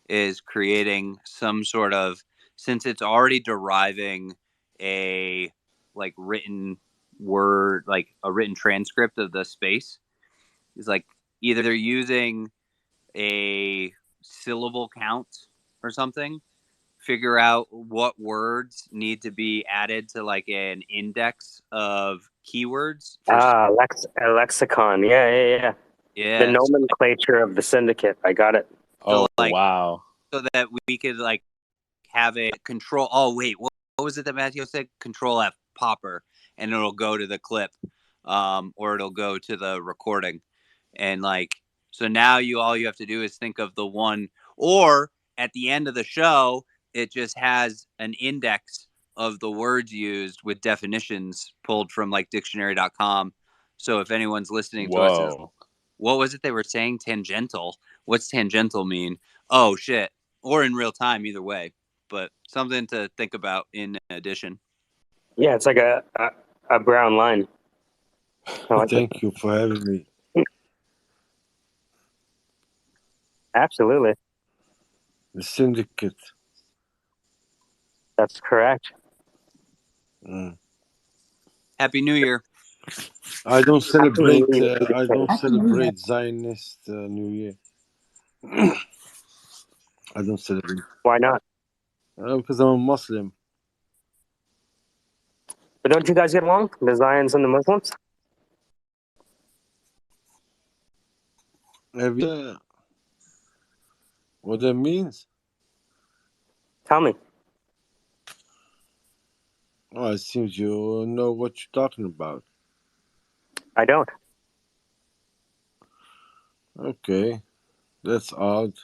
Speaker 13: is creating some sort of, since it's already deriving a like written word, like a written transcript of the space, is like either they're using a syllable count or something, figure out what words need to be added to like an index of keywords for
Speaker 1: Lexicon. Yeah. The
Speaker 13: yeah,
Speaker 1: nomenclature of the syndicate. I got it.
Speaker 10: Oh,
Speaker 13: like
Speaker 10: wow.
Speaker 13: so that we could like have a control. Oh wait, what was it that Matthew said? Control F popper, and it'll go to the clip, or it'll go to the recording, and like so now all you have to do is think of the one, or at the end of the show, it just has an index of the words used with definitions pulled from like dictionary.com. So if anyone's listening to us, is
Speaker 10: Whoa.
Speaker 13: what was it they were saying? Tangential. What's tangential mean? Oh shit. Or in real time, either way. But something to think about in addition.
Speaker 1: Yeah, it's like a brown line. I like it.
Speaker 14: Thank you for having me.
Speaker 1: Absolutely.
Speaker 14: The Syndicate.
Speaker 1: That's correct.
Speaker 14: Mm.
Speaker 13: Happy New Year.
Speaker 14: I don't celebrate.
Speaker 1: Happy New Year.
Speaker 14: I don't
Speaker 12: Happy New Year.
Speaker 14: celebrate Zionist New Year. I don't celebrate
Speaker 1: Why not?
Speaker 14: because I'm a Muslim.
Speaker 1: But don't you guys get along? The Zions and the Muslims?
Speaker 14: What that means?
Speaker 1: Tell me.
Speaker 14: Oh, it seems you know what you're talking about.
Speaker 1: I don't.
Speaker 14: Okay, that's odd.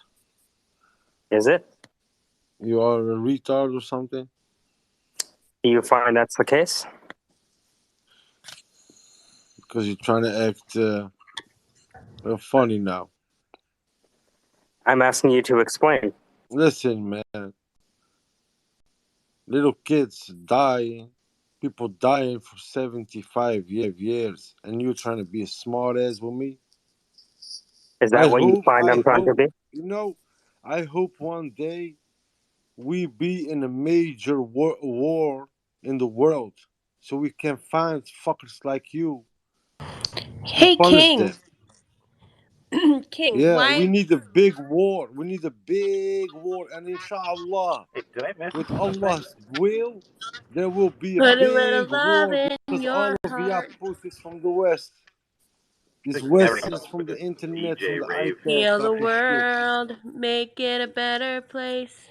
Speaker 1: Is it?
Speaker 14: You are a retard or something?
Speaker 1: Do you find that's the case?
Speaker 14: Because you're trying to act funny now.
Speaker 1: I'm asking you to explain.
Speaker 14: Listen, man. Little kids dying, people dying for 75 years, and you trying to be a smart ass with me?
Speaker 1: Is that what you find I'm trying to be?
Speaker 14: you know, I hope one day we be in a major war in the world so we can find fuckers like you and
Speaker 11: Hey,
Speaker 14: punish
Speaker 11: King.
Speaker 14: them.
Speaker 11: King,
Speaker 14: Yeah, we
Speaker 11: why?
Speaker 14: need a big war. We need a big war, and inshallah,
Speaker 15: Hey, did I miss
Speaker 14: with
Speaker 15: something?
Speaker 14: Allah's will, there will be a
Speaker 11: Put a little
Speaker 14: big
Speaker 11: love
Speaker 14: war
Speaker 11: in
Speaker 14: because all
Speaker 11: your
Speaker 14: of you
Speaker 11: heart.
Speaker 14: pussies from the West. This
Speaker 15: Everything
Speaker 14: West is from
Speaker 15: with
Speaker 14: the
Speaker 15: this
Speaker 14: internet, from
Speaker 15: DJ
Speaker 14: the
Speaker 15: rave.
Speaker 14: iPad,
Speaker 11: Heal the
Speaker 14: talking shit.
Speaker 11: world, make it a better place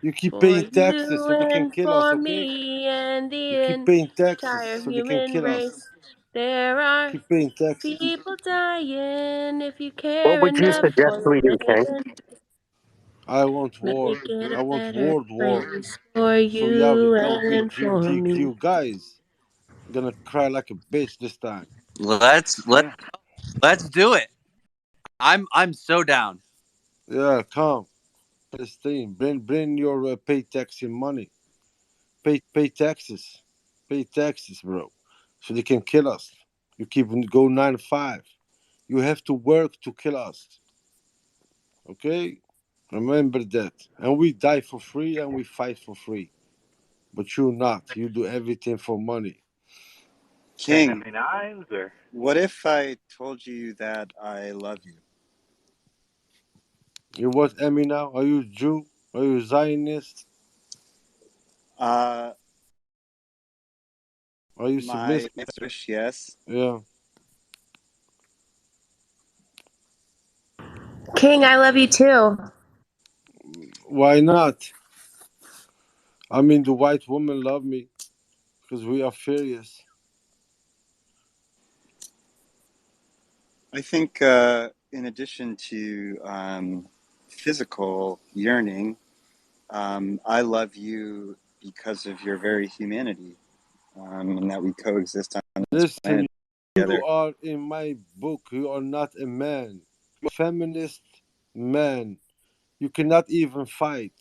Speaker 14: You keep
Speaker 11: for
Speaker 14: paying taxes
Speaker 11: you
Speaker 14: so they can
Speaker 11: and
Speaker 14: kill us,
Speaker 11: for
Speaker 14: okay?
Speaker 11: me and
Speaker 14: You
Speaker 11: the
Speaker 14: keep paying taxes
Speaker 11: entire
Speaker 14: so they can
Speaker 11: human
Speaker 14: kill us.
Speaker 11: race. There are
Speaker 14: Keep paying taxes.
Speaker 11: people dying if you
Speaker 1: What
Speaker 11: care
Speaker 1: would you
Speaker 11: enough
Speaker 1: suggest
Speaker 11: for
Speaker 1: we do,
Speaker 11: the
Speaker 1: King?
Speaker 11: land.
Speaker 14: I want
Speaker 11: Make
Speaker 14: war.
Speaker 11: it
Speaker 14: I
Speaker 11: a
Speaker 14: want
Speaker 11: better
Speaker 14: war.
Speaker 11: place for
Speaker 14: So yeah, we
Speaker 11: you and for me.
Speaker 14: LGBTQ guys gonna cry like a bitch this time.
Speaker 13: Let's do it. I'm so down.
Speaker 14: Yeah, come. Palestine, bring your pay taxing money. Pay taxes. Pay taxes, bro. So they can kill us. You keep go 9 to 5. You have to work to kill us. Okay? Remember that. And we die for free and we fight for free. But you not. You do everything for money.
Speaker 15: Getting
Speaker 2: King,
Speaker 15: any knives or?
Speaker 2: what if I told you that I love you?
Speaker 14: You what, Emmy now? Are you Jew? Are you Zionist?
Speaker 2: Uh,
Speaker 14: Are you
Speaker 2: my
Speaker 14: submissive?
Speaker 2: wish, yes.
Speaker 14: Yeah.
Speaker 11: King, I love you too.
Speaker 14: Why not? I mean, the white woman love me because we are furious.
Speaker 2: I think, in addition to physical yearning, I love you because of your very humanity, and that we coexist on this
Speaker 14: Listen,
Speaker 2: planet
Speaker 14: you
Speaker 2: together.
Speaker 14: are in my book. You are not a man. You are a feminist man. You cannot even fight.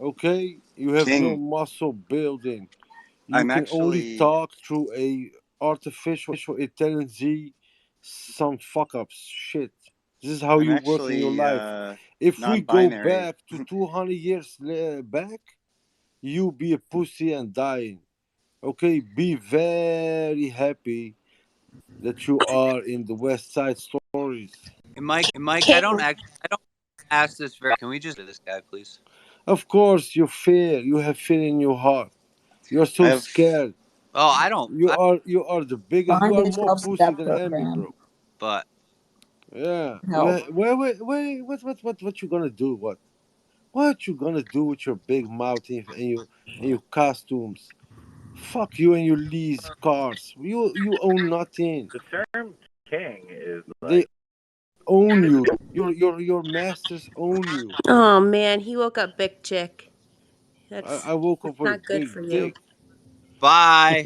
Speaker 14: Okay? You have no
Speaker 2: King,
Speaker 14: muscle building. You
Speaker 2: I'm
Speaker 14: can only
Speaker 2: actually,
Speaker 14: talk through a artificial intelligence, some fuck ups shit. This is how
Speaker 2: I'm
Speaker 14: you work in your
Speaker 2: actually
Speaker 14: life. If we go
Speaker 2: non-binary.
Speaker 14: back to 200 years back, you be a pussy and dying. Okay, be very happy that you are in the West Side Stories.
Speaker 13: And Mike,
Speaker 11: King.
Speaker 13: I don't ask this very. Can we just do this guy, please?
Speaker 14: Of course, you fear. You have fear in your heart. You're
Speaker 2: I
Speaker 14: so
Speaker 2: have,
Speaker 14: scared.
Speaker 13: Oh, I don't.
Speaker 14: You are the biggest. You
Speaker 12: Find
Speaker 14: are
Speaker 12: a
Speaker 14: more
Speaker 12: 12-step
Speaker 14: pussy than Emmy,
Speaker 12: program.
Speaker 14: bro.
Speaker 13: But
Speaker 14: Yeah.
Speaker 12: Help.
Speaker 14: Wait. What you gonna do? What you gonna do with your big mouth and your costumes? Fuck you and your lease cars. You own nothing.
Speaker 15: The term king is
Speaker 14: They
Speaker 15: like,
Speaker 14: own you. Your masters own you.
Speaker 11: Oh man, he woke up big chick.
Speaker 14: I woke
Speaker 11: That's
Speaker 14: up with a
Speaker 11: not good
Speaker 14: big
Speaker 11: for you.
Speaker 14: dick.
Speaker 13: bye.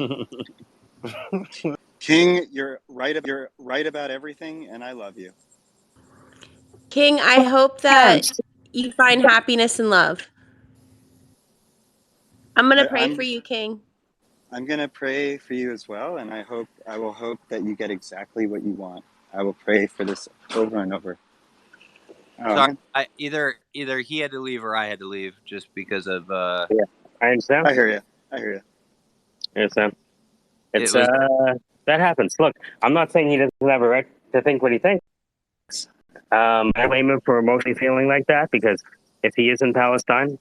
Speaker 2: King, you're right about everything, and I love you.
Speaker 11: King, I hope that you find happiness and love. I'm gonna
Speaker 2: I,
Speaker 11: pray for
Speaker 2: I'm
Speaker 11: you, King.
Speaker 2: I'm gonna pray for you as well, and I will hope that you get exactly what you want. I will pray for this over and over. Oh
Speaker 13: Sorry,
Speaker 2: man,
Speaker 13: I either he had to leave or I had to leave just because of
Speaker 1: Yeah, I understand.
Speaker 2: I hear you. I hear you.
Speaker 1: Understand.
Speaker 13: it
Speaker 1: It's
Speaker 13: was.
Speaker 1: that happens. Look, I'm not saying he doesn't have a right to think what he thinks. I blame him for emotionally feeling like that because if he is in Palestine,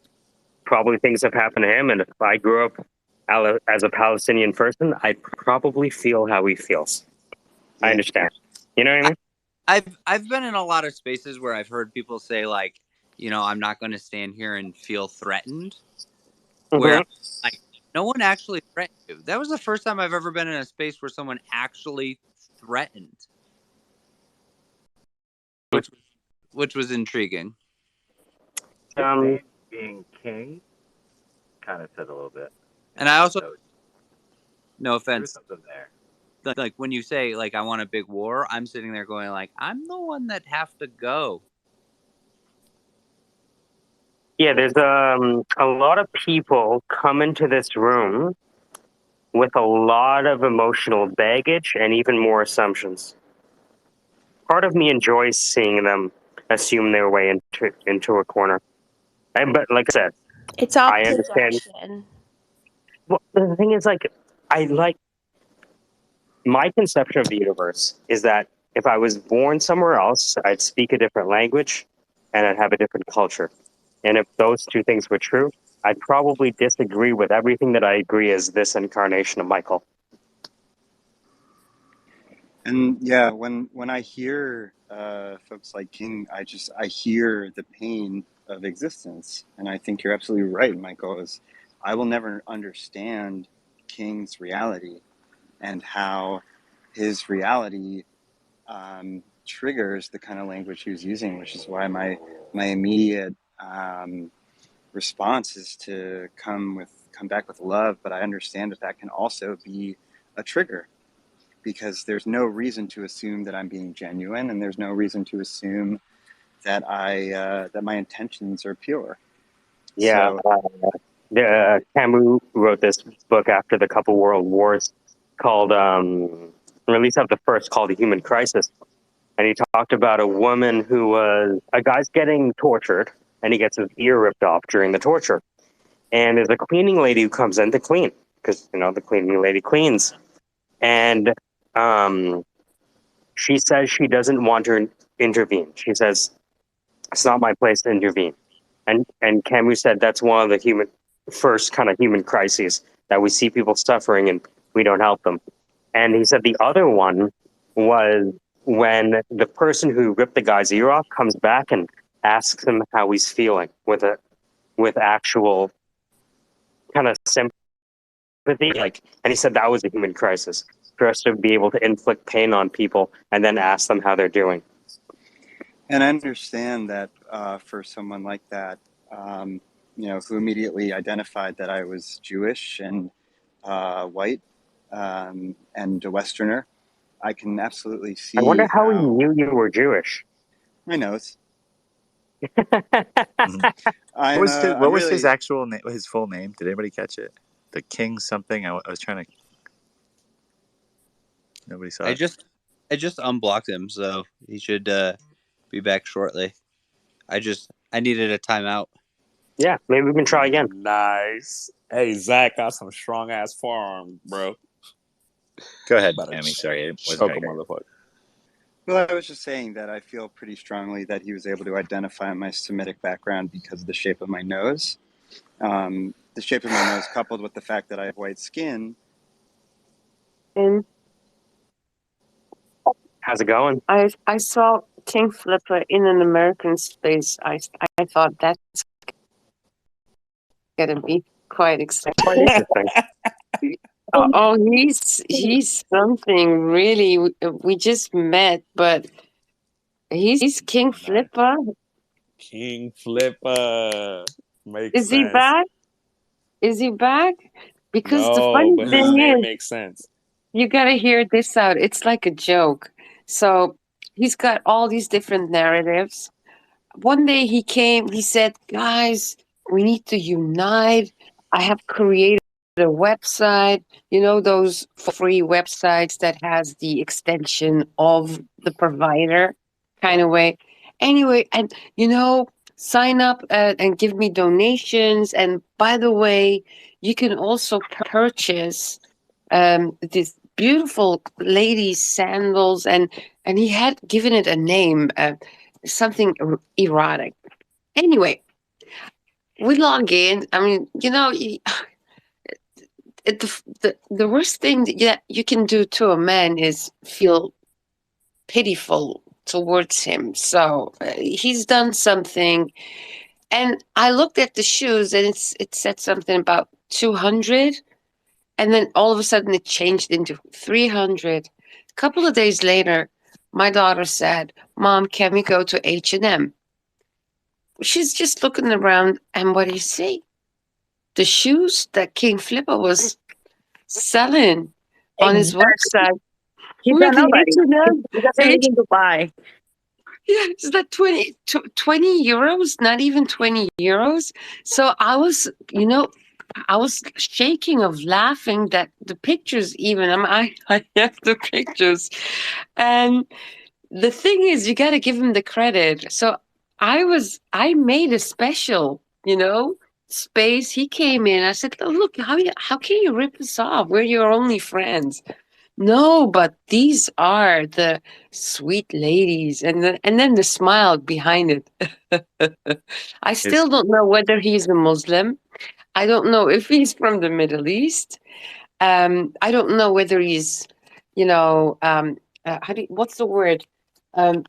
Speaker 1: probably things have happened to him. And if I grew up as a Palestinian person, I'd probably feel how he feels. I
Speaker 2: Yeah.
Speaker 1: understand. You know what I mean?
Speaker 13: I've been in a lot of spaces where I've heard people say like, I'm not going to stand here and feel threatened. Where
Speaker 1: Mm-hmm.
Speaker 13: like no one actually threatened you. That was the first time I've ever been in a space where someone actually threatened, which was intriguing.
Speaker 15: his name being king kind of said a little bit.
Speaker 13: And I also,
Speaker 15: So
Speaker 13: no
Speaker 15: there's
Speaker 13: offense,
Speaker 15: something there.
Speaker 13: like when you say like I want a big war, I'm sitting there going like I'm the one that have to go.
Speaker 1: Yeah, there's a lot of people come into this room with a lot of emotional baggage and even more assumptions. Part of me enjoys seeing them assume their way into a corner. But like I said,
Speaker 11: It's all
Speaker 1: I understand.
Speaker 11: projection.
Speaker 1: Well, the thing is, like, I like my conception of the universe is that if I was born somewhere else, I'd speak a different language and I'd have a different culture. And if those two things were true, I'd probably disagree with everything that I agree is this incarnation of Michael.
Speaker 16: And yeah, when I hear folks like King, I hear the pain of existence, and I think you're absolutely right, Michael. Is I will never understand King's reality and how his reality triggers the kind of language he was using, which is why my immediate response is to come back with love. But I understand that can also be a trigger, because there's no reason to assume that I'm being genuine, and there's no reason to assume that that my intentions are pure.
Speaker 1: Yeah,
Speaker 16: So
Speaker 1: Camus wrote this book after the couple world wars called, or at least of the first, called The Human Crisis. And he talked about a woman a guy's getting tortured, and he gets his ear ripped off during the torture. And there's a cleaning lady who comes in to clean, because, the cleaning lady cleans. And she says she doesn't want to intervene. She says, it's not my place to intervene. And Camus said that's one of the first kind of human crises, that we see people suffering and we don't help them. And he said the other one was when the person who ripped the guy's ear off comes back and asks him how he's feeling with actual kind of sympathy. And he said that was a human crisis, for us to be able to inflict pain on people and then ask them how they're doing.
Speaker 16: And I understand that for someone like that, who immediately identified that I was Jewish and white and a Westerner, I can absolutely
Speaker 1: I wonder
Speaker 16: see
Speaker 1: how he
Speaker 16: how.
Speaker 1: knew you were Jewish.
Speaker 16: I know it's.
Speaker 2: What was his actual name? His full name? Did anybody catch it? The King something. I was trying to. Nobody saw it.
Speaker 13: I just unblocked him, so he should be back shortly. I needed a timeout.
Speaker 1: Yeah, maybe we can try again.
Speaker 10: Nice. Hey, Zach got some strong ass forearm, bro.
Speaker 2: Go ahead, Amy. Sorry, I wasn't
Speaker 10: choke a motherfucker.
Speaker 16: Well, I was just saying that I feel pretty strongly that he was able to identify my Semitic background because of the shape of my nose. The shape of my nose, coupled with the fact that I have white skin.
Speaker 1: How's it going?
Speaker 17: I saw King Flipper in an American space. I thought that's gonna be quite exciting.
Speaker 1: Quite interesting.
Speaker 17: Oh, he's something really. We just met, but he's King Flipper.
Speaker 10: King Flipper. Makes
Speaker 17: Is
Speaker 10: sense.
Speaker 17: he back? Is he back? Because the
Speaker 10: No,
Speaker 17: funny
Speaker 10: but his
Speaker 17: thing
Speaker 10: name
Speaker 17: is,
Speaker 10: makes sense.
Speaker 17: you gotta hear this out. It's like a joke. So he's got all these different narratives. One day he said, guys, we need to unite. I have created a website, those free websites that has the extension of the provider kind of way. Anyway, and sign up and give me donations. And by the way, you can also purchase these beautiful ladies' sandals, and he had given it a name. Something erotic. Anyway, we log in. I mean, the worst thing that you can do to a man is feel pitiful towards him. So he's done something, and I looked at the shoes, and it said something about 200, and then all of a sudden it changed into 300. A couple of days later, my daughter said, "Mom, can we go to H&M?" She's just looking around, and what do you see? The shoes that King Flipper was selling on his website.
Speaker 18: He's
Speaker 17: We're
Speaker 18: got
Speaker 17: at the
Speaker 18: nobody.
Speaker 17: H&M.
Speaker 18: He doesn't even to buy.
Speaker 17: Is that 20 euros? Not even 20 euros. So I was shaking of laughing that the pictures even, I have the pictures. And the thing is, you got to give him the credit. So I made a special, space. He came in. I said, "Oh, look, how can you rip us off? We're your only friends." No, but these are the sweet ladies, and then the smile behind it. I
Speaker 2: Is
Speaker 17: still don't know whether he's a Muslim. I don't know if he's from the Middle East. I don't know whether he's, what's the word? The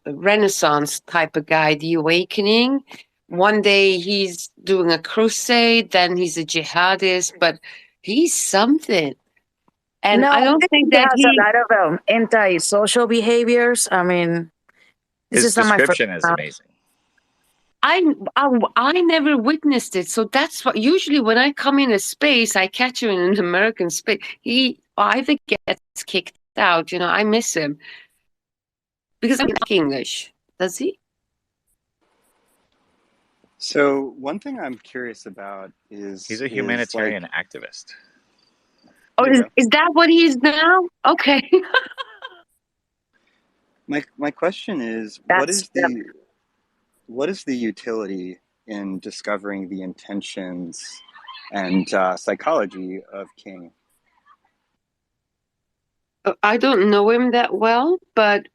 Speaker 17: Renaissance type of guy, the awakening. One day he's doing a crusade, then he's a jihadist, but he's something. And
Speaker 18: No,
Speaker 17: I
Speaker 18: I
Speaker 17: don't
Speaker 18: think
Speaker 17: think
Speaker 18: he
Speaker 17: that
Speaker 18: has a
Speaker 17: he,
Speaker 18: lot of antisocial behaviors. I mean, this
Speaker 2: his
Speaker 18: is not my first
Speaker 2: description is
Speaker 18: time.
Speaker 2: amazing.
Speaker 17: I never witnessed it. So that's what usually when I come in a space, I catch him in an American space. He either gets kicked out, I miss him because I'm not English. Does he?
Speaker 16: So one thing I'm curious about
Speaker 2: He's
Speaker 16: is
Speaker 2: a
Speaker 16: like,
Speaker 2: humanitarian activist.
Speaker 17: Oh,
Speaker 16: there you go.
Speaker 17: is that what he is now? Okay.
Speaker 16: My question is,
Speaker 18: That's
Speaker 16: what is the utility in discovering the intentions and psychology of King?
Speaker 17: I don't know him that well, but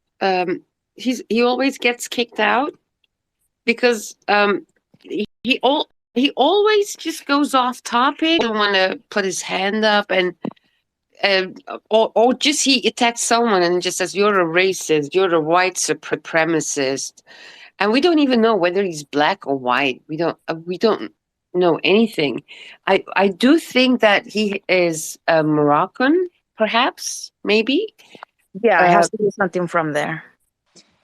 Speaker 17: he always gets kicked out because he always just goes off topic. Don't want to put his hand up or just he attacks someone and just says you're a racist, you're a white supremacist, and we don't even know whether he's black or white. We don't know anything. I do think that he is Moroccan, perhaps, maybe.
Speaker 18: yeah, it
Speaker 17: Uh,
Speaker 18: has to be something from there.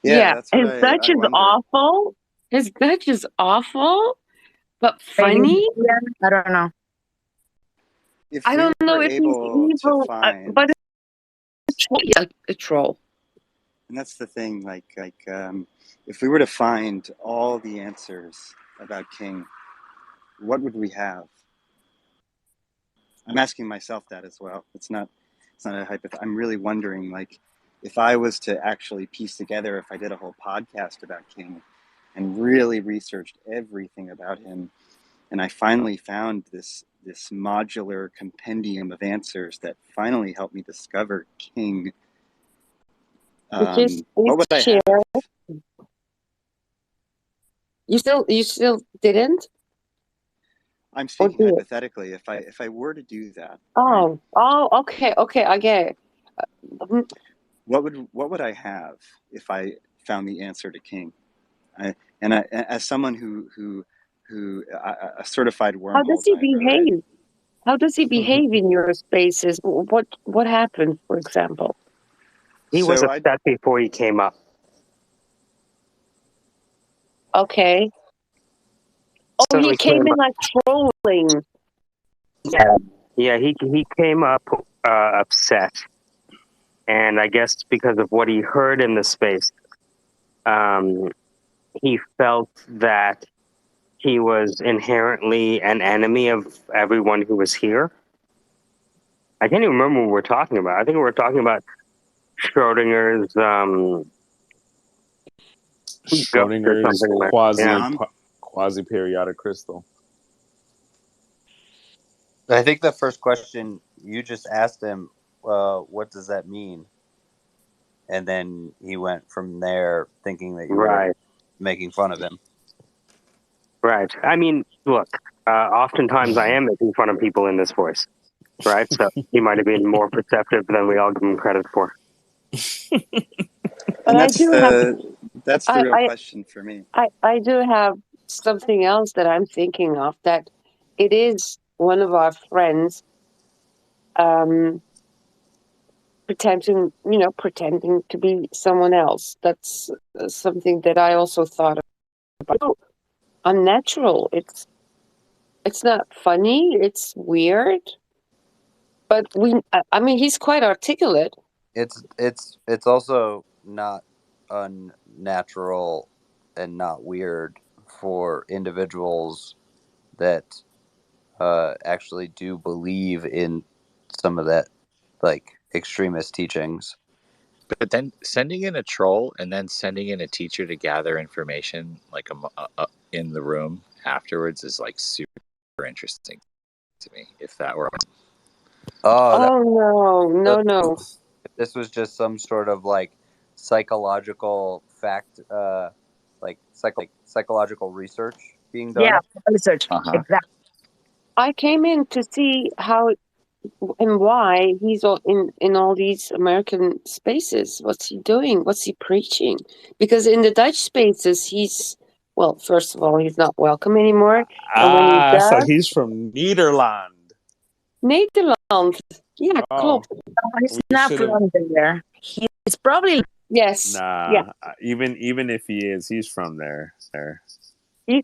Speaker 16: Yeah,
Speaker 17: yeah,
Speaker 16: that's what
Speaker 17: his Dutch
Speaker 16: I
Speaker 17: is
Speaker 16: wondered.
Speaker 17: awful. His Dutch is awful, but
Speaker 18: Maybe
Speaker 17: funny.
Speaker 18: I don't know.
Speaker 16: If
Speaker 17: I
Speaker 16: we
Speaker 17: don't know
Speaker 16: were
Speaker 17: if he's
Speaker 16: able to
Speaker 17: evil,
Speaker 16: find,
Speaker 17: but a troll.
Speaker 16: and that's the thing, if we were to find all the answers about King, what would we have? I'm asking myself that as well. It's not a hypothetical. I'm really wondering, like, if I was to actually piece together, if I did a whole podcast about King and really researched everything about him, and I finally found this modular compendium of answers that finally helped me discover King,
Speaker 17: You just
Speaker 16: what
Speaker 17: need
Speaker 16: would
Speaker 17: to
Speaker 16: I
Speaker 17: share.
Speaker 16: have?
Speaker 17: You still didn't,
Speaker 16: I'm
Speaker 17: or
Speaker 16: speaking
Speaker 17: did?
Speaker 16: hypothetically. If I were to do that, right?
Speaker 17: Oh, okay, I get it. Mm,
Speaker 16: What would I have if I found the answer to King? As someone a certified
Speaker 17: How does
Speaker 16: wormhole
Speaker 17: he
Speaker 16: diver, right?
Speaker 17: behave? How does he behave in your spaces? What happened, for example?
Speaker 1: He was
Speaker 16: So I
Speaker 1: upset before he came up.
Speaker 17: Okay. Oh,
Speaker 1: So
Speaker 17: he
Speaker 1: he
Speaker 17: came
Speaker 1: came
Speaker 17: in
Speaker 1: up.
Speaker 17: like trolling.
Speaker 1: Yeah, he came up upset, and I guess because of what he heard in the space, um, he felt that he was inherently an enemy of everyone who was here. I can't even remember what we're talking about. I think we were talking about Schrodinger's ghost or
Speaker 10: Schrodinger's
Speaker 1: something like yeah.
Speaker 10: quasi periodic crystal.
Speaker 13: I think the first question you just asked him, what does that mean? And then he went from there thinking that you were
Speaker 1: Right,
Speaker 13: making fun of him.
Speaker 1: right. I mean, look, oftentimes I am making fun of people in this voice, right? So he might have been more perceptive than we all give him credit for.
Speaker 17: But
Speaker 16: and
Speaker 17: I do have
Speaker 16: that's the
Speaker 17: I,
Speaker 16: real
Speaker 17: I
Speaker 16: question for me.
Speaker 17: I do have something else that I'm thinking of, that it is one of our friends um pretending to be someone else. That's something that I also thought about. Oh, unnatural. It's not funny. It's weird. But I mean, he's quite articulate.
Speaker 13: It's also not unnatural and not weird for individuals that actually do believe in some of that, like, extremist teachings.
Speaker 2: But then sending in a troll and then sending in a teacher to gather information, like in the room afterwards, is like super interesting to me. If that were,
Speaker 13: Oh, that,
Speaker 17: Oh no.
Speaker 13: this was just some sort of like psychological fact, like psychological research being done.
Speaker 18: Yeah, research.
Speaker 2: uh-huh.
Speaker 18: Exactly.
Speaker 17: I came in to see how and why he's all in all these American spaces. What's he doing? What's he preaching? Because in the Dutch spaces, he's, well, first of all, he's not welcome anymore. And when he
Speaker 10: So
Speaker 17: does,
Speaker 10: he's from Nederland.
Speaker 17: Nederland. Yeah,
Speaker 10: Oh,
Speaker 17: klopt.
Speaker 18: He's
Speaker 10: we
Speaker 18: not
Speaker 10: should have.
Speaker 18: from there. He's probably
Speaker 17: Yes. Yeah.
Speaker 10: Nah, even if he is, he's from there.
Speaker 17: He's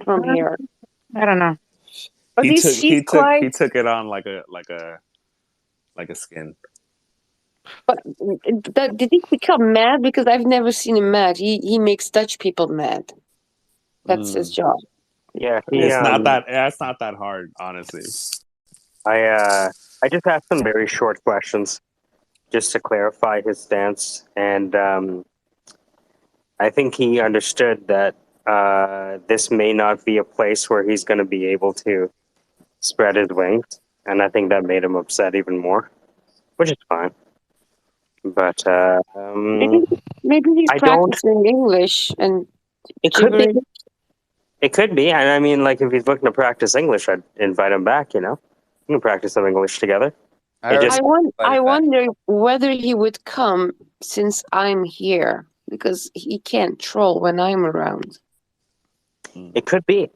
Speaker 17: from here.
Speaker 18: I don't know.
Speaker 17: But he's quite.
Speaker 10: he took it on like a skin.
Speaker 17: But did he become mad? Because I've never seen him mad. He makes Dutch people mad. That's his job.
Speaker 1: Yeah,
Speaker 10: It's not that hard, honestly.
Speaker 1: I just asked some very short questions just to clarify his stance, and I think he understood that this may not be a place where he's going to be able to spread his wings, and I think that made him upset even more, which is fine. But
Speaker 17: Maybe he's
Speaker 1: I don't.
Speaker 17: practicing English and
Speaker 1: It could be.
Speaker 17: gibberish.
Speaker 1: It could be, and I mean, like, if he's looking to practice English, I'd invite him back. You know, we can practice some English together.
Speaker 17: I wonder whether he would come since I'm here, because he can't troll when I'm around.
Speaker 1: It could be.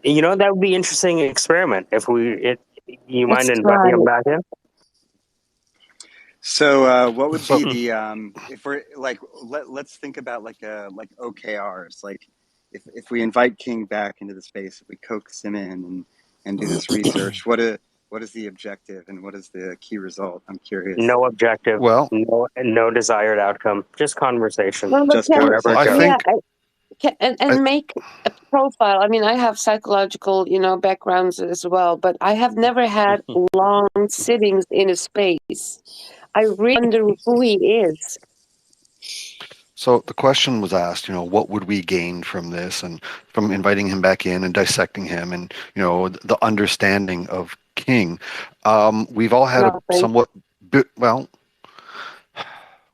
Speaker 1: You know, that would be an interesting experiment. If you mind
Speaker 17: Let's
Speaker 1: inviting
Speaker 17: try
Speaker 1: him
Speaker 17: it.
Speaker 1: back in?
Speaker 16: So, what would be the if we're like let's think about like OKRs, like if we invite King back into the space, if we coax him in and do this research, what is the objective and what is the key result? I'm curious.
Speaker 1: No objective.
Speaker 19: Well,
Speaker 1: no desired outcome. Just conversation.
Speaker 17: Well, but
Speaker 16: Just conversation.
Speaker 19: I think
Speaker 17: and make a profile. I mean, I have psychological, backgrounds as well, but I have never had long sittings in a space. I really wonder who he is.
Speaker 19: so. The question was asked, what would we gain from this, and from inviting him back in and dissecting him, and the understanding of King. We've all had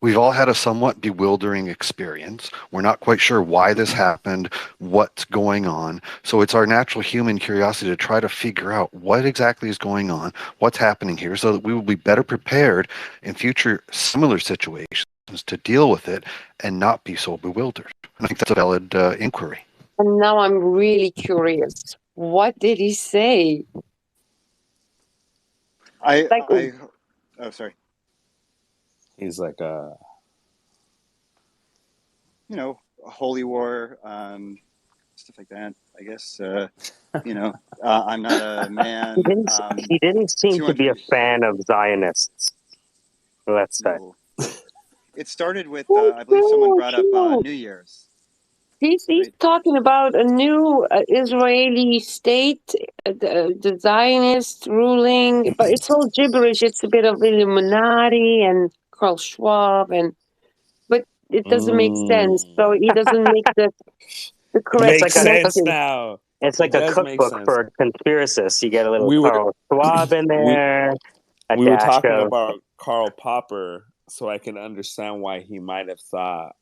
Speaker 19: We've all had a somewhat bewildering experience. We're not quite sure why this happened, what's going on. So it's our natural human curiosity to try to figure out what exactly is going on, what's happening here, so that we will be better prepared in future similar situations to deal with it and not be so bewildered. And I think that's a valid inquiry.
Speaker 17: And now I'm really curious. What did he say?
Speaker 16: Oh, sorry.
Speaker 10: He's like a
Speaker 16: holy war, stuff like that. I guess I'm not a man.
Speaker 1: He didn't seem to be a
Speaker 16: 200
Speaker 1: fan of Zionists. Let's say.
Speaker 16: No. It started with I believe someone brought up New Year's.
Speaker 17: He's talking about a new Israeli state, the Zionist ruling, but it's all gibberish. It's a bit of Illuminati and Karl Schwab, but it doesn't make sense. So he doesn't make the correct
Speaker 10: makes sense
Speaker 17: connection.
Speaker 10: now.
Speaker 1: It's like a cookbook for conspiracists. You get a little Karl Schwab in there.
Speaker 10: We were talking about Karl Popper, so I can understand why he might have thought.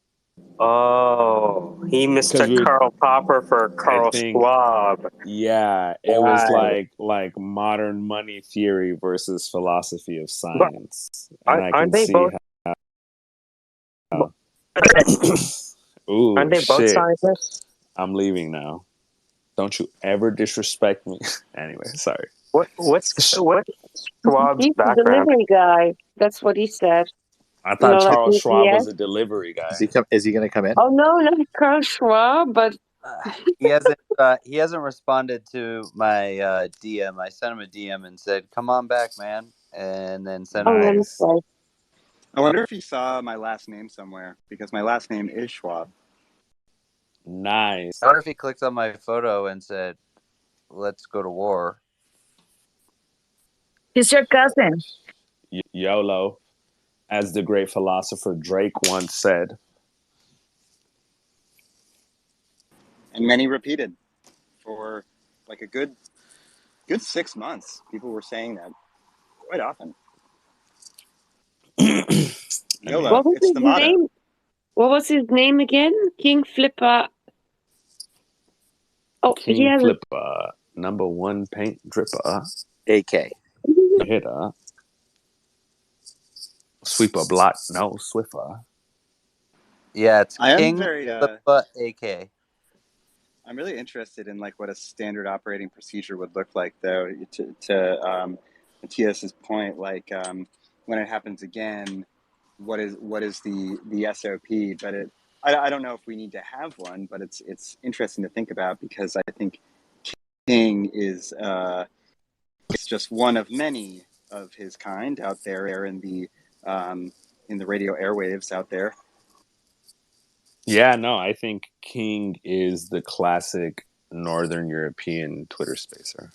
Speaker 1: Oh, he mistook Karl Popper for Karl Schwab.
Speaker 10: Yeah, it was like modern money theory versus philosophy of science, and I can see how. Ooh,
Speaker 1: aren't they both
Speaker 10: shit!
Speaker 1: scientists?
Speaker 10: I'm leaving now. Don't you ever disrespect me. Anyway, sorry.
Speaker 1: What's Schwab's
Speaker 17: He's the
Speaker 1: background?
Speaker 17: delivery guy. That's what he said.
Speaker 10: I thought Charles Schwab was a delivery guy.
Speaker 2: Is he going to come in?
Speaker 17: Oh no, not Karl Schwab, but
Speaker 13: he hasn't responded to my DM. I sent him a DM and said, "Come on back, man," and then sent him.
Speaker 10: Nice.
Speaker 16: I wonder if he saw my last name somewhere because my last name is Schwab.
Speaker 10: Nice.
Speaker 13: I wonder if he clicked on my photo and said, "Let's go to war."
Speaker 18: He's your cousin.
Speaker 10: YOLO, as the great philosopher Drake once said.
Speaker 16: And many repeated for like a good 6 months. People were saying that quite often. YOLO,
Speaker 17: What was
Speaker 16: it's
Speaker 17: his
Speaker 16: the motto.
Speaker 17: name? What was his name again? King Flipper. Oh, he
Speaker 10: King
Speaker 17: has
Speaker 10: Flipper, number one paint dripper,
Speaker 13: AK.
Speaker 10: hitter, sweeper block, no Swiffer.
Speaker 13: Yeah, it's
Speaker 16: I am
Speaker 13: King
Speaker 16: very
Speaker 13: Flipper AK.
Speaker 16: I'm really interested in like what a standard operating procedure would look like, though. To Matthias's point, like when it happens again, what is the SOP? But I don't know if we need to have one, but it's interesting to think about because I think King is it's just one of many of his kind out there in the radio airwaves out there.
Speaker 10: Yeah, no, I think King is the classic Northern European Twitter spacer.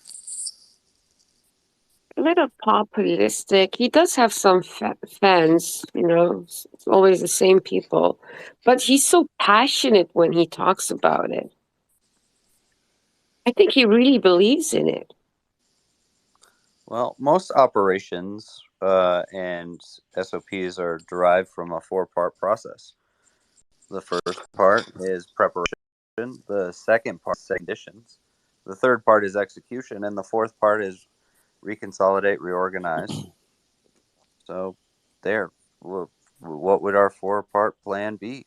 Speaker 17: a little populistic. He does have some fans, it's always the same people, but he's so passionate when he talks about it. I think he really believes in it.
Speaker 13: Well, most operations and SOPs are derived from a 4-part process. The first part is preparation. The second part is conditions. The third part is execution, and the fourth part is reconsolidate, reorganize. So, there. What would our 4-part plan be?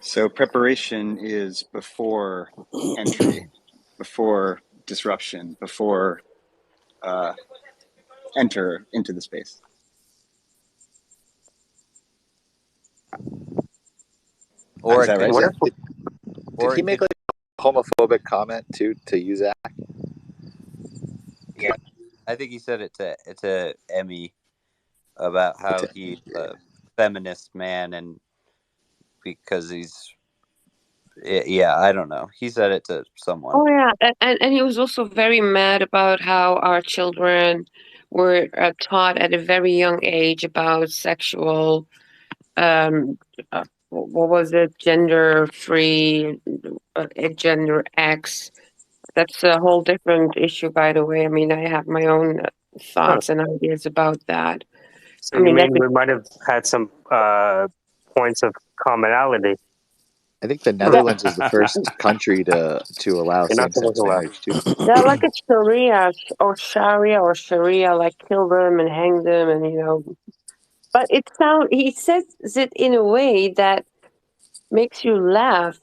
Speaker 16: So preparation is before entry, before disruption, before enter into the space.
Speaker 13: Or
Speaker 16: Is that right, Jeff?
Speaker 2: Did he make like a homophobic comment to Zach?
Speaker 13: Yeah, I think he said it to Emmy about how he's a feminist man, and because he's I don't know. He said it to someone.
Speaker 17: Oh yeah, and he was also very mad about how our children were taught at a very young age about sexual, what was it, gender free, gender X. That's a whole different issue, by the way. I mean, I have my own thoughts and ideas about that.
Speaker 1: So
Speaker 17: I
Speaker 1: you
Speaker 17: mean,
Speaker 1: mean we might have had some points of commonality?
Speaker 2: I think the Netherlands is the first country to allow
Speaker 1: You're not supposed
Speaker 2: same-sex
Speaker 1: to laugh.
Speaker 2: marriage too.
Speaker 17: they're like a Sharia, like kill them and hang them, and. But he says it in a way that makes you laugh.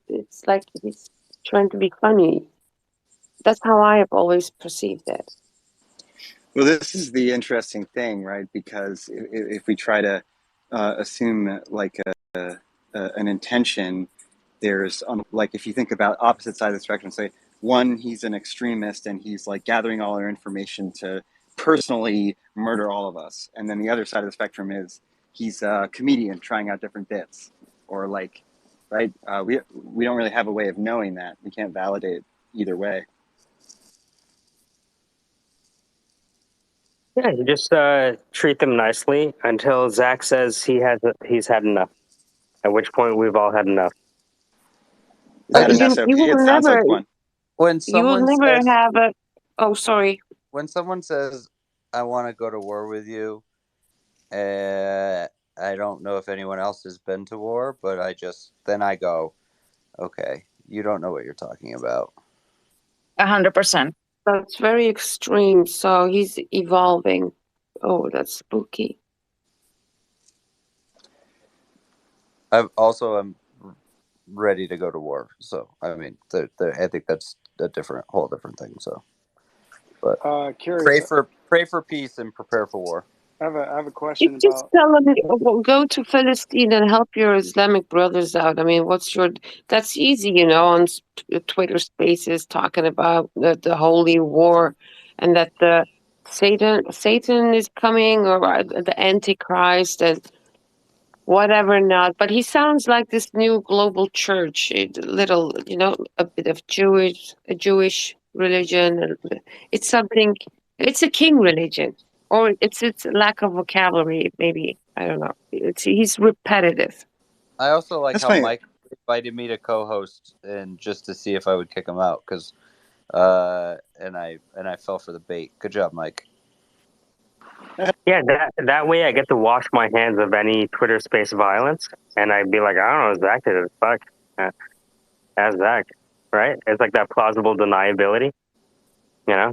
Speaker 17: It's like he's trying to be funny. That's how I have always perceived it.
Speaker 16: Well, this is the interesting thing, right? Because if we try to assume like an intention, there's like if you think about opposite side of the spectrum, say one, he's an extremist and he's like gathering all our information to personally murder all of us, and then the other side of the spectrum is he's a comedian trying out different bits, or like, right? We don't really have a way of knowing that. We can't validate either way.
Speaker 1: Yeah, you just treat them nicely until Zach says he's had enough. At which point we've all had enough.
Speaker 16: Is that an SOP?
Speaker 17: You will
Speaker 16: It sounds
Speaker 17: never.
Speaker 16: like one.
Speaker 13: When
Speaker 17: You will
Speaker 13: someone
Speaker 17: never
Speaker 13: says,
Speaker 17: have a. Oh, sorry.
Speaker 13: when someone says, "I want to go to war with you," I don't know if anyone else has been to war, but then I go, okay, you don't know what you're talking about.
Speaker 18: 100%.
Speaker 17: That's very extreme. So he's evolving. Oh, that's spooky.
Speaker 13: I'm ready to go to war. So I mean, I think that's a whole different thing. So, but
Speaker 20: Curious.
Speaker 13: pray for peace and prepare for war.
Speaker 20: I have a
Speaker 17: You
Speaker 20: question
Speaker 17: just
Speaker 20: about.
Speaker 17: tell them, go to Palestine and help your Islamic brothers out. I mean, that's easy, on Twitter Spaces talking about the holy war, and that the Satan is coming, or the Antichrist, and whatever not. But he sounds like this new global church, a little, a bit of a Jewish religion. It's something. It's a king religion, or it's lack of vocabulary. Maybe I don't know. He's repetitive.
Speaker 13: I also like
Speaker 16: That's
Speaker 13: how
Speaker 16: funny.
Speaker 13: Mike invited me to co-host and just to see if I would kick him out because, and I fell for the bait. Good job, Mike.
Speaker 1: Yeah, that way I get to wash my hands of any Twitter space violence, and I'd be like, I don't know, Zach did it. Fuck, that's Zach, right? It's like that plausible deniability.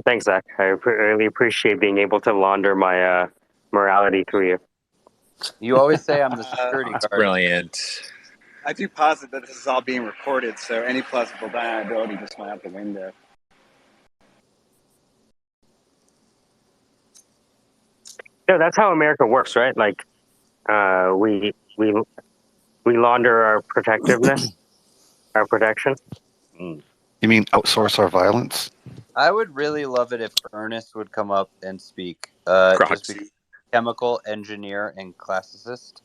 Speaker 1: Thanks, Zach. I really appreciate being able to launder my morality through you.
Speaker 13: You always say I'm the security
Speaker 2: That's
Speaker 13: guard.
Speaker 2: brilliant.
Speaker 16: I do posit that this is all being recorded, so any plausible deniability just went out the window.
Speaker 1: No, that's how America works, right? Like, we launder our protectiveness, our protection.
Speaker 19: You mean outsource our violence?
Speaker 13: I would really love it if Ernest would come up and speak. Just because chemical engineer and classicist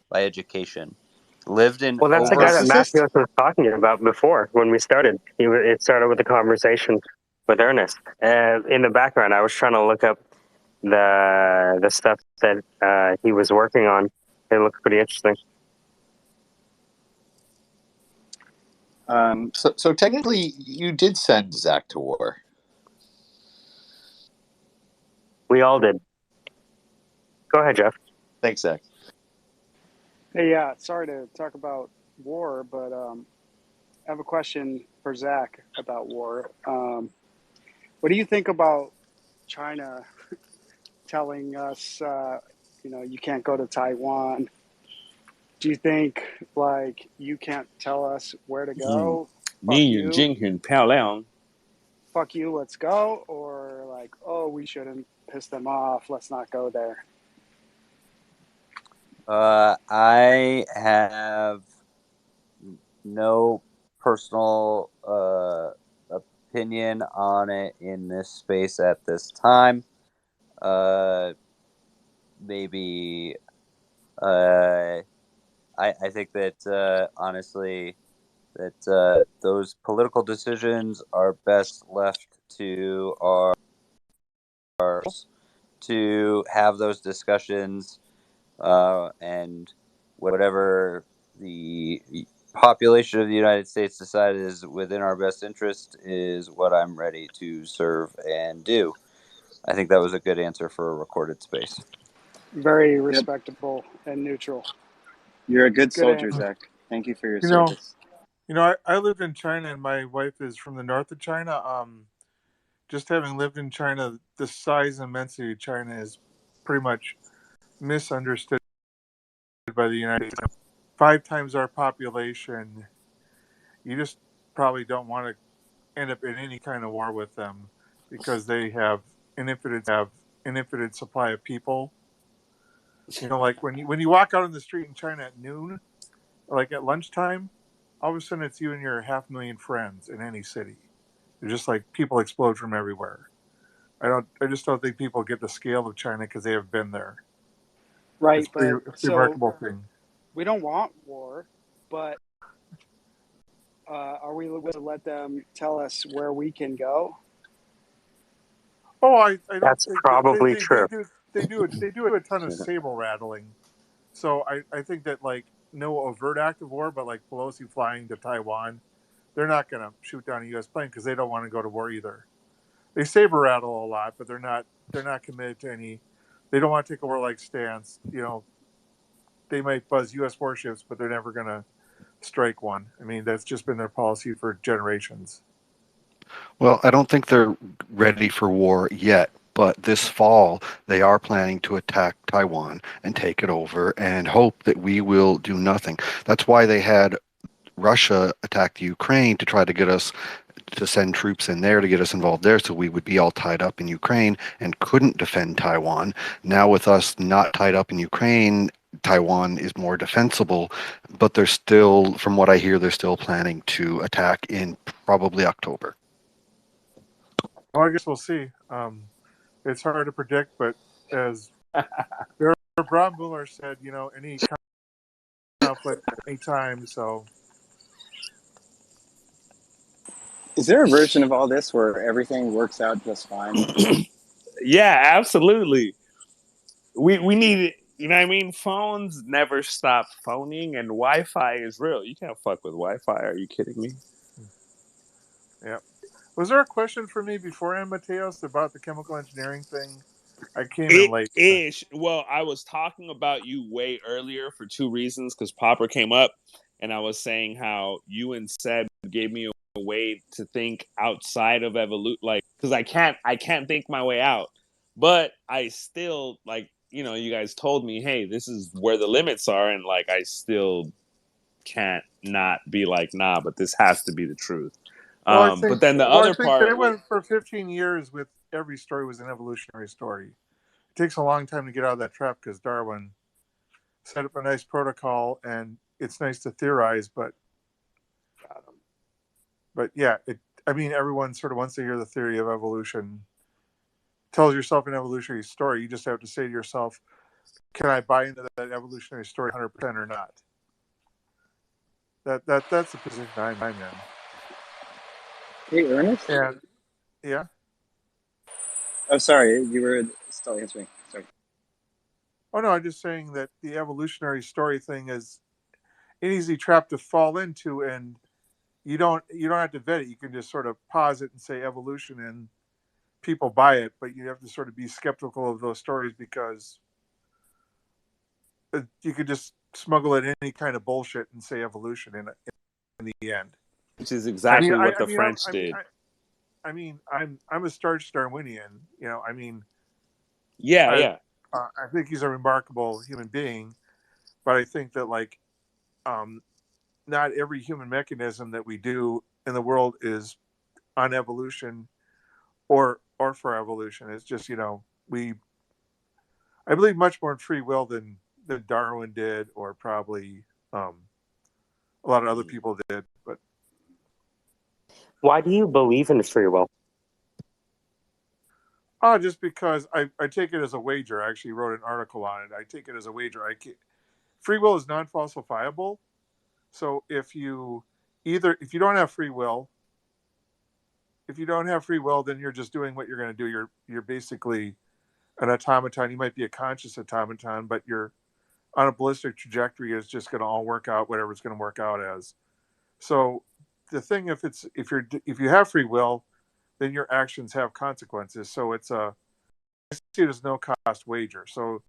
Speaker 13: by education. Lived in
Speaker 1: Well, that's the guy that
Speaker 16: Classicist?
Speaker 1: Matthews was talking about before when we started. It started with a conversation with Ernest. In the background, I was trying to look up the stuff that he was working on. It looked pretty interesting.
Speaker 2: So technically, you did send Zach to war.
Speaker 1: We all did. Go ahead, Jeff.
Speaker 2: Thanks, Zach.
Speaker 20: Hey, yeah, sorry to talk about war, but I have a question for Zach about war. What do you think about China telling us, you can't go to Taiwan? Do you think, like, you can't tell us where to go?
Speaker 10: 明远镜很漂亮。
Speaker 20: Fuck you, let's go? Or like, oh, we shouldn't piss them off, let's not go there?
Speaker 13: I have no personal opinion on it in this space at this time. Maybe I think that honestly that those political decisions are best left to our to have those discussions, and whatever the population of the United States decided is within our best interest is what I'm ready to serve and do. I think that was a good answer for a recorded space.
Speaker 20: Very respectable and neutral.
Speaker 16: You're a good soldier,
Speaker 20: answer.
Speaker 16: Zach. Thank you for your service.
Speaker 7: I lived in China, and my wife is from the north of China. Just having lived in China, the size and immensity of China is pretty much misunderstood by the United States. 5 times our population. You just probably don't want to end up in any kind of war with them because they have an infinite supply of people. Like when you walk out on the street in China at noon, like at lunchtime, all of a sudden it's you and your 500,000 friends in any city. They're just like people explode from everywhere. I just don't think people get the scale of China because they have been there.
Speaker 20: Right,
Speaker 7: It's a remarkable thing.
Speaker 20: We don't want war, but are we willing to let them tell us where we can go?
Speaker 7: Oh, I don't
Speaker 1: That's
Speaker 7: think
Speaker 1: probably true.
Speaker 7: They do a ton of saber rattling. So I think that like no overt act of war, but like Pelosi flying to Taiwan, they're not going to shoot down a U.S. plane because they don't want to go to war either. They saber rattle a lot, but they're not committed to any. They don't want to take a warlike stance. They might buzz U.S. warships, but they're never going to strike one. I mean, that's just been their policy for generations.
Speaker 19: Well, I don't think they're ready for war yet, but this fall they are planning to attack Taiwan and take it over and hope that we will do nothing. That's why they had Russia attack Ukraine to try to get us to send troops in there to get us involved there so we would be all tied up in Ukraine and couldn't defend Taiwan. Now with us not tied up in Ukraine, Taiwan is more defensible, but they're still, from what I hear, they're still planning to attack in probably October.
Speaker 7: Well, I guess we'll see.
Speaker 21: It's hard to predict, but as Bram Mueller said, any conflict at any time. So,
Speaker 16: Is there a version of all this where everything works out just fine?
Speaker 10: Yeah, absolutely. We need, you know what I mean? Phones never stop phoning, and Wi-Fi is real. You can't fuck with Wi-Fi. Are you kidding me?
Speaker 21: yeah. Was there a question for me beforehand, Mateos, about the chemical engineering thing? I came in late.
Speaker 10: Ish. Well, I was talking about you way earlier for two reasons, because Popper came up, and I was saying how you and Seb gave me a way to think outside of evolution, like, because I can't think my way out, but I still, like, you guys told me, hey, this is where the limits are, and like I still can't not be like, nah, but this has to be the truth.
Speaker 21: Well,
Speaker 10: But then the
Speaker 21: I
Speaker 10: other
Speaker 21: think they
Speaker 10: part was,
Speaker 21: went for 15 years with every story was an evolutionary story. It takes a long time to get out of that trap because Darwin set up a nice protocol, and it's nice to theorize, but yeah, everyone sort of wants to hear the theory of evolution. Tells yourself an evolutionary story. You just have to say to yourself, can I buy into that evolutionary story 100% or not? That's the position I'm in.
Speaker 16: Hey, Ernest?
Speaker 21: And yeah.
Speaker 16: Oh, sorry, you were still answering. Sorry.
Speaker 21: Oh no, I'm just saying that the evolutionary story thing is an easy trap to fall into, and you don't have to vet it. You can just sort of pause it and say evolution, and people buy it. But you have to sort of be skeptical of those stories because you could just smuggle in any kind of bullshit and say evolution in the end.
Speaker 10: which is exactly what the French did.
Speaker 21: I'm a starch Darwinian.
Speaker 10: Yeah.
Speaker 21: I think he's a remarkable human being, but I think that not every human mechanism that we do in the world is on evolution or for evolution. It's just I believe much more in free will than Darwin did, or probably a lot of other people did. But
Speaker 1: Why do you believe in free will?
Speaker 21: just because I take it as a wager. I actually wrote an article on it. I take it as a wager. Free will is non-falsifiable. So if you don't have free will, then you're just doing what you're going to do. You're basically an automaton. You might be a conscious automaton, but you're on a ballistic trajectory. Is just going to all work out whatever it's going to work out as. So the thing, if you have free will, then your actions have consequences. So I see it as no cost wager. So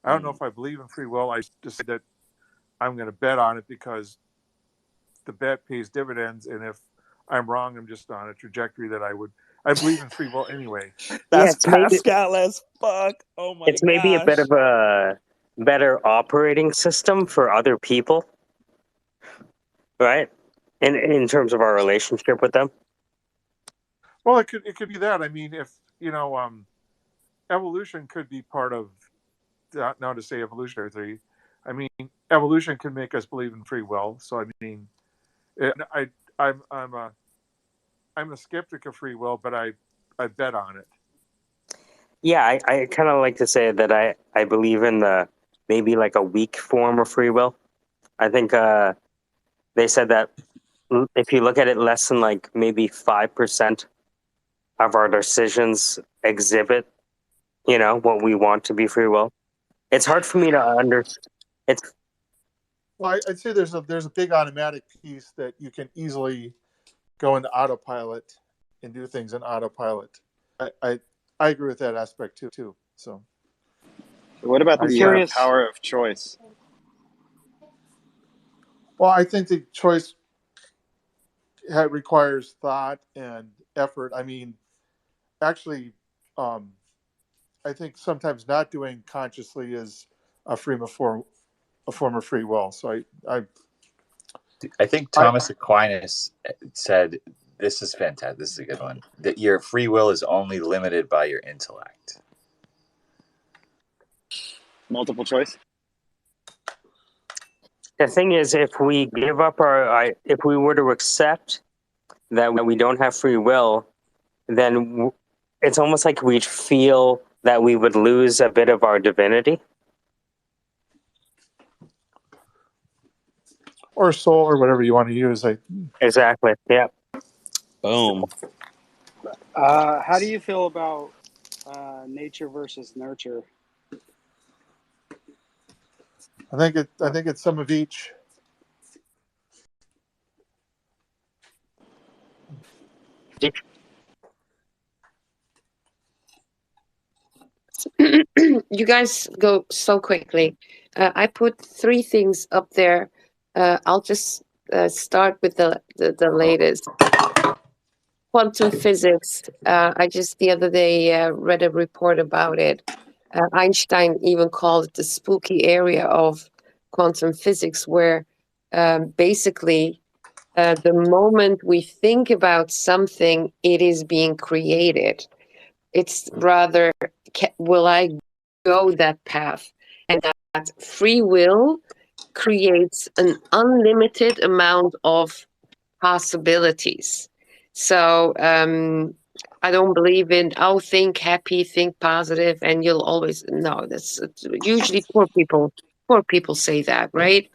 Speaker 21: I don't know if I believe in free will. I just say that I'm going to bet on it because the bet pays dividends, and if I'm wrong, I'm just on a trajectory that I believe in free will anyway.
Speaker 10: That's Pascal as fuck. Oh my
Speaker 1: It's maybe a bit
Speaker 10: gosh.
Speaker 1: of a better operating system for other people, right? In terms of our relationship with them.
Speaker 21: Well, it could be that. I mean, if evolution could be part of now to say evolutionary theory. I mean, evolution can make us believe in free will. So I mean, I'm a skeptic of free will, but I bet on it.
Speaker 1: Yeah, I kind of like to say that I believe in the maybe like a weak form of free will. I think they said that if you look at it, less than like maybe 5% of our decisions exhibit, what we want to be free will. It's hard for me to understand. It's
Speaker 21: Well, I'd say there's a big automatic piece that you can easily go into autopilot and do things in autopilot. I agree with that aspect too. So,
Speaker 16: What about the power of choice?
Speaker 21: Well, I think the choice requires thought and effort. I mean, actually, I think sometimes not doing consciously is a form of free will. So
Speaker 2: I think Thomas Aquinas said, this is fantastic, this is a good one, that your free will is only limited by your intellect.
Speaker 16: Multiple choice?
Speaker 1: The thing is, if we give up if we were to accept that we don't have free will, then it's almost like we'd feel that we would lose a bit of our divinity.
Speaker 21: Or soul, or whatever you want to use.
Speaker 1: Exactly. Yeah.
Speaker 10: Boom.
Speaker 20: How do you feel about nature versus nurture?
Speaker 21: I think it's some of each.
Speaker 17: You guys go so quickly. I put 3 things up there. I'll just start with the latest. Quantum physics. I just the other day read a report about it. Einstein even called it the spooky area of quantum physics, where basically the moment we think about something, it is being created. It's rather, will I go that path? And that free will creates an unlimited amount of possibilities. So I don't believe in, oh, think happy, think positive, and you'll always, no, that's usually poor people say that, right?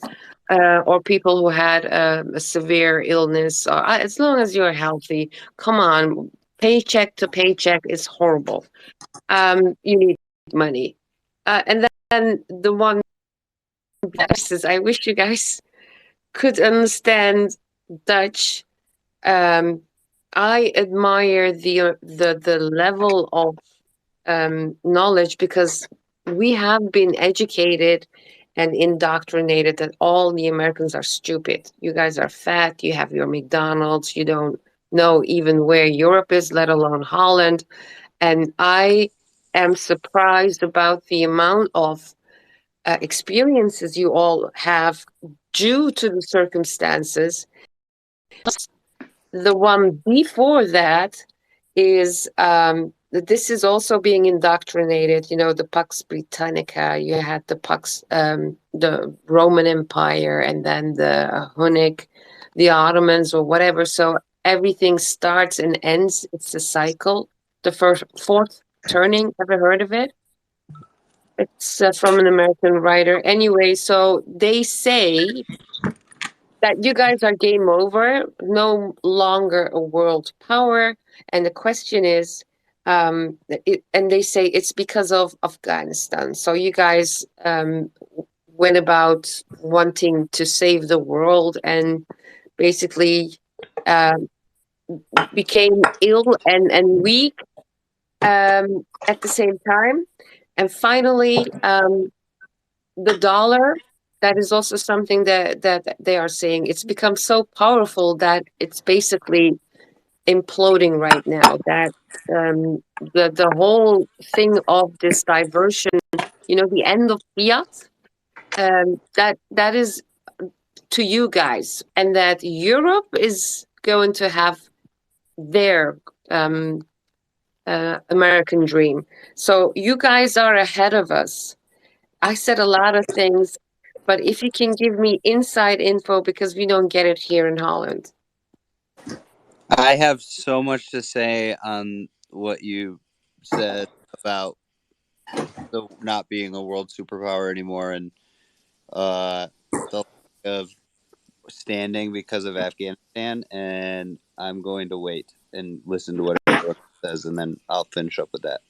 Speaker 17: Or people who had a severe illness, or as long as you're healthy, come on, paycheck to paycheck is horrible. You need money. And then the one that says, I wish you guys could understand Dutch. I admire the level of knowledge, because we have been educated and indoctrinated that all the Americans are stupid. You guys are fat. You have your McDonald's. You don't know even where Europe is, let alone Holland. And I am surprised about the amount of experiences you all have due to the circumstances. The one before that is this is also being indoctrinated. You know, the Pax Britannica. You had the the Roman Empire, and then the Hunnic, the Ottomans, or whatever. So everything starts and ends. It's a cycle. The fourth turning. Ever heard of it? It's from an American writer. Anyway, so they say that you guys are game over, no longer a world power. And the question is, and they say it's because of Afghanistan. So you guys went about wanting to save the world and basically became ill and weak at the same time. And finally, the dollar, that is also something that they are saying. It's become so powerful that it's basically imploding right now. That the whole thing of this diversion, you know, the end of fiat, that is to you guys, and that Europe is going to have their American dream. So you guys are ahead of us. I said a lot of things, but if you can give me inside info, because we don't get it here in Holland.
Speaker 13: I have so much to say on what you said about the not being a world superpower anymore, and the lack of standing because of Afghanistan. And I'm going to wait and listen to what everyone says, and then I'll finish up with that.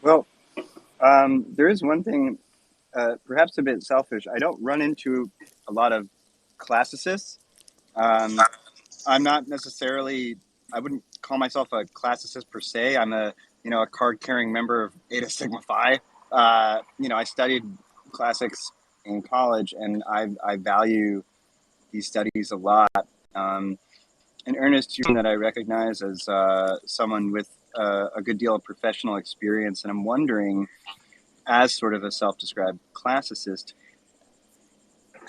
Speaker 16: Well, there is one thing, perhaps a bit selfish. I don't run into a lot of classicists. I'm not necessarily. I wouldn't call myself a classicist per se. I'm a card-carrying member of Eta Sigma Phi. I studied classics in college, and I value these studies a lot. And Ernest, you're that I recognize as someone with a good deal of professional experience, and I'm wondering, as sort of a self-described classicist,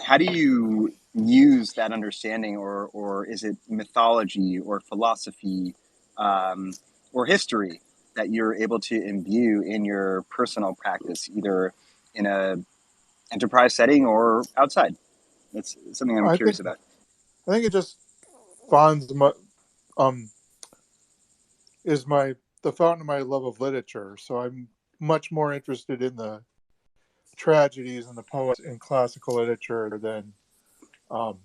Speaker 16: how do you use that understanding, or is it mythology or philosophy or history that you're able to imbue in your personal practice, either in a enterprise setting or outside? That's something I'm curious about.
Speaker 21: I think it just fawns um is the fountain of my love of literature. So I'm much more interested in the tragedies and the poets in classical literature than um,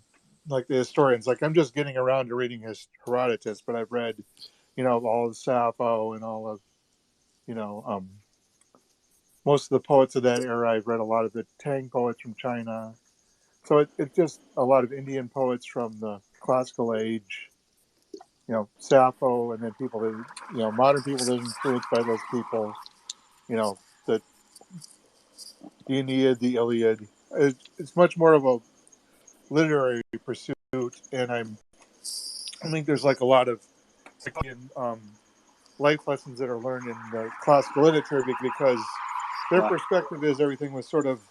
Speaker 21: like the historians. Like I'm just getting around to reading Herodotus, but I've read, all of Sappho and all of, you know, um, most of the poets of that era. I've read a lot of the Tang poets from China. So it's just a lot of Indian poets from the classical age, Sappho, and then people that, modern people that are influenced by those people, the Aeneid, the Iliad. It's much more of a literary pursuit, and I think there's like a lot of life lessons that are learned in the classical literature because their perspective is everything was sort of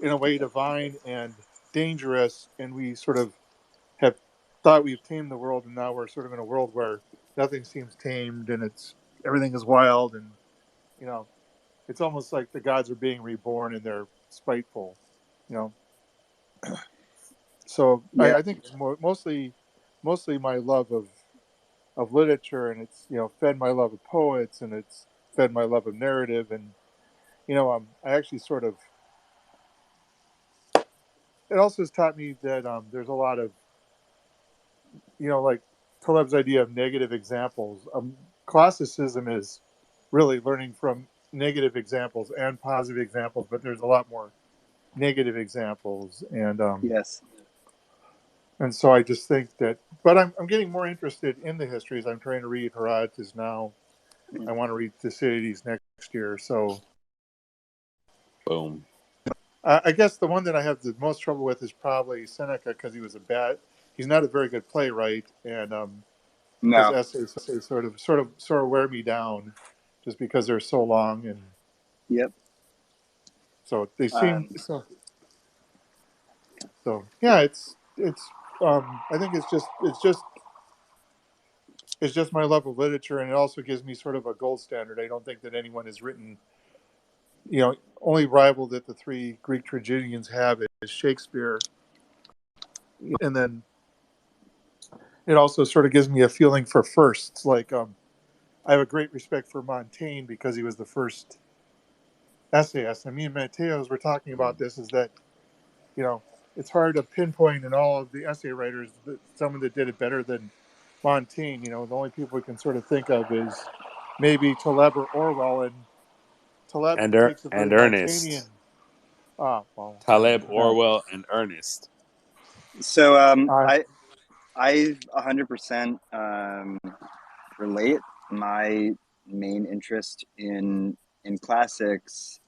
Speaker 21: in a way divine and dangerous, and we sort of have thought we've tamed the world, and now we're sort of in a world where nothing seems tamed, and everything is wild, and it's almost like the gods are being reborn and they're spiteful, you know. So
Speaker 16: Yeah.
Speaker 21: I think it's mostly my love of literature, and it's fed my love of poets, and it's fed my love of narrative, and I actually sort of, it also has taught me that there's a lot of like Taleb's idea of negative examples. Classicism is really learning from negative examples and positive examples, but there's a lot more negative examples,
Speaker 16: Yes.
Speaker 21: and so I just think that. But I'm getting more interested in the histories. I'm trying to read Herodotus now. I want to read Thucydides next year. So,
Speaker 10: Boom.
Speaker 21: I guess the one that I have the most trouble with is probably Seneca because he's not a very good playwright, and his
Speaker 16: No.
Speaker 21: essays sort of wear me down, just because they're so long, and
Speaker 16: Yep.
Speaker 21: so they seem
Speaker 16: Um,
Speaker 21: so yeah. It's I think it's just my love of literature, and it also gives me sort of a gold standard. I don't think that anyone has written, only rival that the three Greek tragedians have is Shakespeare, and then it also sort of gives me a feeling for firsts. Like I have a great respect for Montaigne because he was the first essayist. And me and Mateos were talking about this, is that it's hard to pinpoint in all of the essay writers that someone that did it better than Montaigne. The only people we can sort of think of is maybe Taleb or Orwell, and Taleb takes a very
Speaker 10: And
Speaker 21: Montaignian.
Speaker 10: Ernest.
Speaker 21: Well,
Speaker 10: Taleb,
Speaker 21: yeah.
Speaker 10: Orwell, and Ernest.
Speaker 16: so
Speaker 21: Uh,
Speaker 16: I 100% relate. My main interest in classics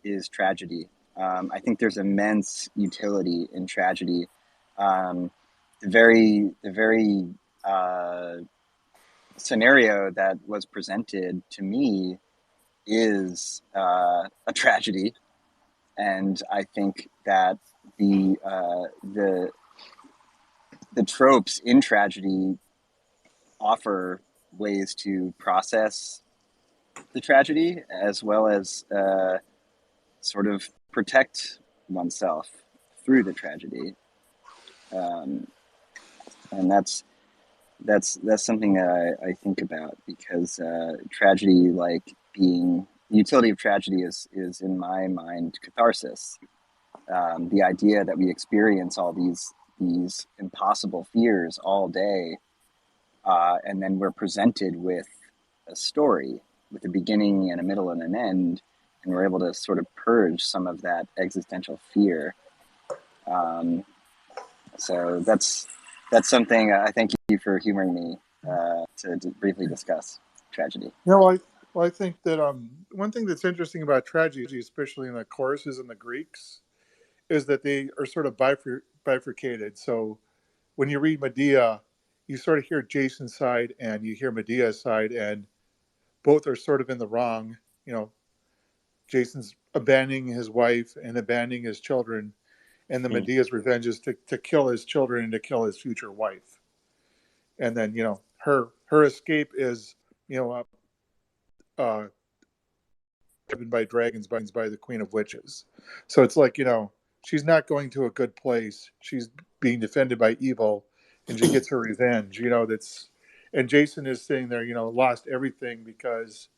Speaker 16: is tragedy. I think there's immense utility in tragedy. Um, the very scenario that was presented to me is a tragedy, and I think that the the tropes in tragedy offer ways to process the tragedy as well as sort of protect oneself through the tragedy, um, and that's something that I think about because tragedy, like being the utility of tragedy, is in my mind catharsis. The idea that we experience all these impossible fears all day, and then we're presented with a story with a beginning and a middle and an end, and we're able to sort of purge some of that existential fear. Um, so that's something. I thank you for humoring me to briefly discuss tragedy.
Speaker 21: I think that one thing that's interesting about tragedy, especially in the choruses and the Greeks, is that they are sort of bifurcated. So when you read Medea, you sort of hear Jason's side and you hear Medea's side, and both are sort of in the wrong. Jason's abandoning his wife and abandoning his children, and then Medea's revenge is to kill his children and to kill his future wife. And then her escape is uh, driven by dragons by the Queen of Witches. So it's like she's not going to a good place. She's being defended by evil, and she gets her revenge. And Jason is sitting there, lost everything because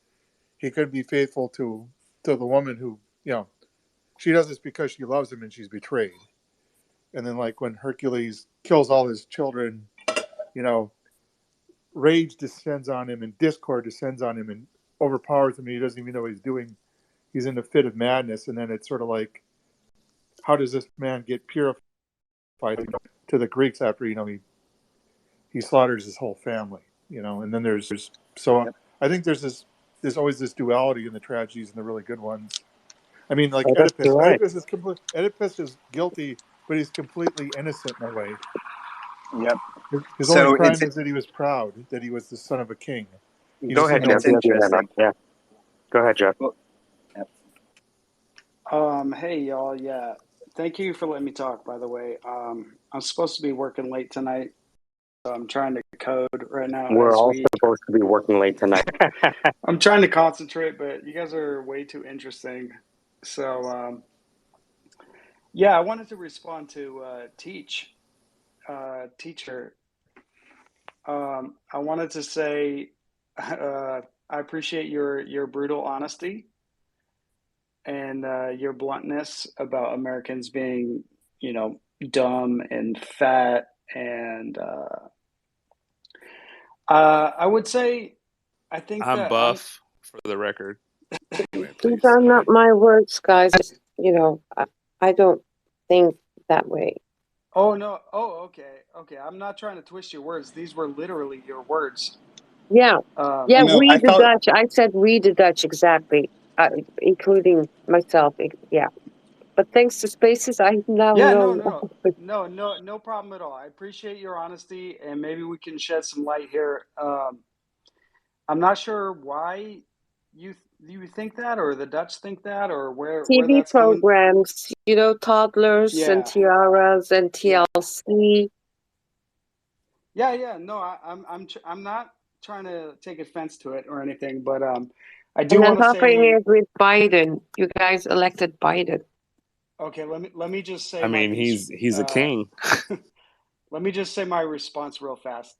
Speaker 21: he couldn't be faithful to the woman who, she does this because she loves him and she's betrayed. And then like when Hercules kills all his children, rage descends on him and discord descends on him and overpowers him, and he doesn't even know what he's doing. He's in a fit of madness, and then it's sort of like, how does this man get purified to the Greeks after he slaughters his whole family, and then there's I think there's always this duality in the tragedies and the really good ones. I mean, like
Speaker 1: I guess you're right.
Speaker 21: Oedipus is guilty, but he's completely innocent in a way.
Speaker 16: Yep.
Speaker 21: His only
Speaker 16: So
Speaker 21: crime
Speaker 16: it's
Speaker 21: is that he was proud that he was the son of a king.
Speaker 1: Go ahead, Jeff.
Speaker 16: it's interesting.
Speaker 1: Yeah. Go ahead, Jeff.
Speaker 16: Well, yep.
Speaker 20: Hey y'all, yeah. Thank you for letting me talk, by the way. I'm supposed to be working late tonight, so I'm trying to code right now
Speaker 1: We're
Speaker 20: as
Speaker 1: all
Speaker 20: we
Speaker 1: supposed to be working late tonight.
Speaker 20: I'm trying to concentrate, but you guys are way too interesting. So yeah, I wanted to respond to teacher. I wanted to say I appreciate your brutal honesty and your bluntness about Americans being, dumb and fat. And I would say, I think
Speaker 10: I'm
Speaker 20: that
Speaker 10: buff, for the record. Anyway,
Speaker 17: These
Speaker 10: please.
Speaker 17: are
Speaker 10: Go
Speaker 17: not
Speaker 10: ahead.
Speaker 17: my words, guys. I don't think that way.
Speaker 20: Oh no! Oh, okay. I'm not trying to twist your words. These were literally your words.
Speaker 17: Yeah,
Speaker 20: No,
Speaker 17: we the Dutch. I said we the Dutch, exactly, including myself. Yeah, but thanks to Spaces, I now
Speaker 20: Yeah,
Speaker 17: know.
Speaker 20: no problem at all. I appreciate your honesty, and maybe we can shed some light here. I'm not sure why you think that, or the Dutch think that, or where
Speaker 17: TV
Speaker 20: that's coming.
Speaker 17: programs, toddlers and
Speaker 20: Yeah.
Speaker 17: tiaras and TLC.
Speaker 20: Yeah. No, I'm not trying to take offense to it or anything, but I do
Speaker 17: And then
Speaker 20: want to
Speaker 17: topping
Speaker 20: say.
Speaker 17: it with Biden. You guys elected Biden.
Speaker 20: Okay, let me just say
Speaker 10: I
Speaker 20: my
Speaker 10: mean,
Speaker 20: piece.
Speaker 10: he's a king.
Speaker 20: Let me just say my response real fast.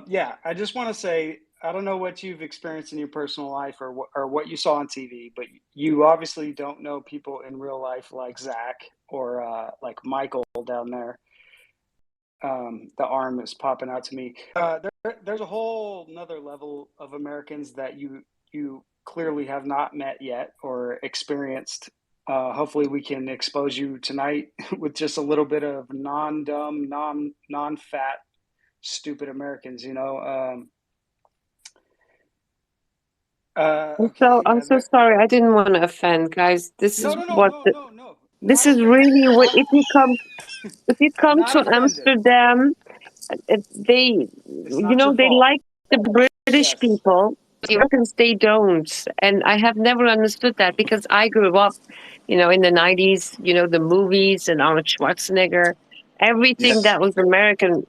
Speaker 20: Yeah, I just want to say I don't know what you've experienced in your personal life or what you saw on TV, but you obviously don't know people in real life like Zach or like Michael down there. The arm is popping out to me. There's a whole another level of Americans that you clearly have not met yet or experienced. Hopefully, we can expose you tonight with just a little bit of non-dumb, non-fat, stupid Americans. Okay,
Speaker 17: I'm
Speaker 20: yeah.
Speaker 17: so sorry. I didn't want to offend, guys. This is what this
Speaker 20: Not
Speaker 17: is
Speaker 20: offended.
Speaker 17: really what if you come
Speaker 20: Not
Speaker 17: to
Speaker 20: offended.
Speaker 17: Amsterdam, they
Speaker 20: It's not your
Speaker 17: they
Speaker 20: fault.
Speaker 17: like the British people. The Americans they don't, and I have never understood that because I grew up, in the 90s. The movies and Arnold Schwarzenegger, everything that was American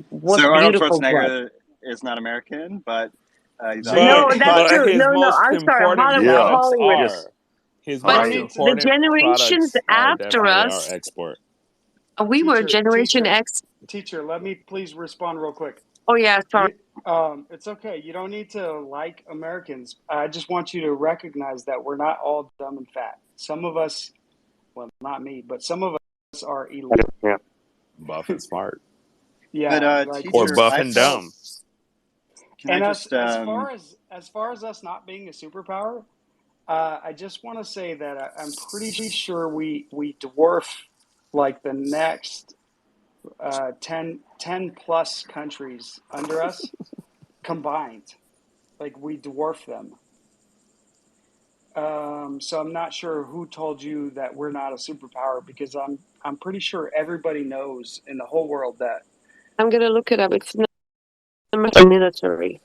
Speaker 17: was
Speaker 16: So Arnold
Speaker 17: beautiful.
Speaker 16: Schwarzenegger is not American, but he's
Speaker 17: No, that's
Speaker 10: But
Speaker 17: true.
Speaker 10: his
Speaker 17: No,
Speaker 10: most
Speaker 17: I'm sorry.
Speaker 10: important
Speaker 17: Hollywood,
Speaker 3: Yeah.
Speaker 10: products
Speaker 17: Hollywood.
Speaker 10: are. His
Speaker 17: But
Speaker 10: most
Speaker 3: Right.
Speaker 17: the
Speaker 10: important
Speaker 17: generations
Speaker 10: products are
Speaker 17: after
Speaker 10: definitely our
Speaker 17: us,
Speaker 10: export.
Speaker 17: we were Generation X.
Speaker 20: Teacher, let me please respond real quick.
Speaker 17: Oh yeah, sorry.
Speaker 20: It's okay. You don't need to like Americans. I just want you to recognize that we're not all dumb and fat. Some of us, well, not me, but some of us are elite.
Speaker 1: Yeah.
Speaker 10: Buff and smart.
Speaker 20: Yeah,
Speaker 16: But
Speaker 10: Or
Speaker 16: teacher,
Speaker 10: buff
Speaker 16: I
Speaker 10: and
Speaker 16: felt.
Speaker 10: dumb.
Speaker 16: Can I just?
Speaker 20: as far as us not being a superpower, I just want to say that I'm pretty sure we dwarf like the next 10 plus countries under us combined. Like we dwarf them. So I'm not sure who told you that we're not a superpower because I'm pretty sure everybody knows in the whole world that.
Speaker 17: I'm gonna look it up. It's not much military.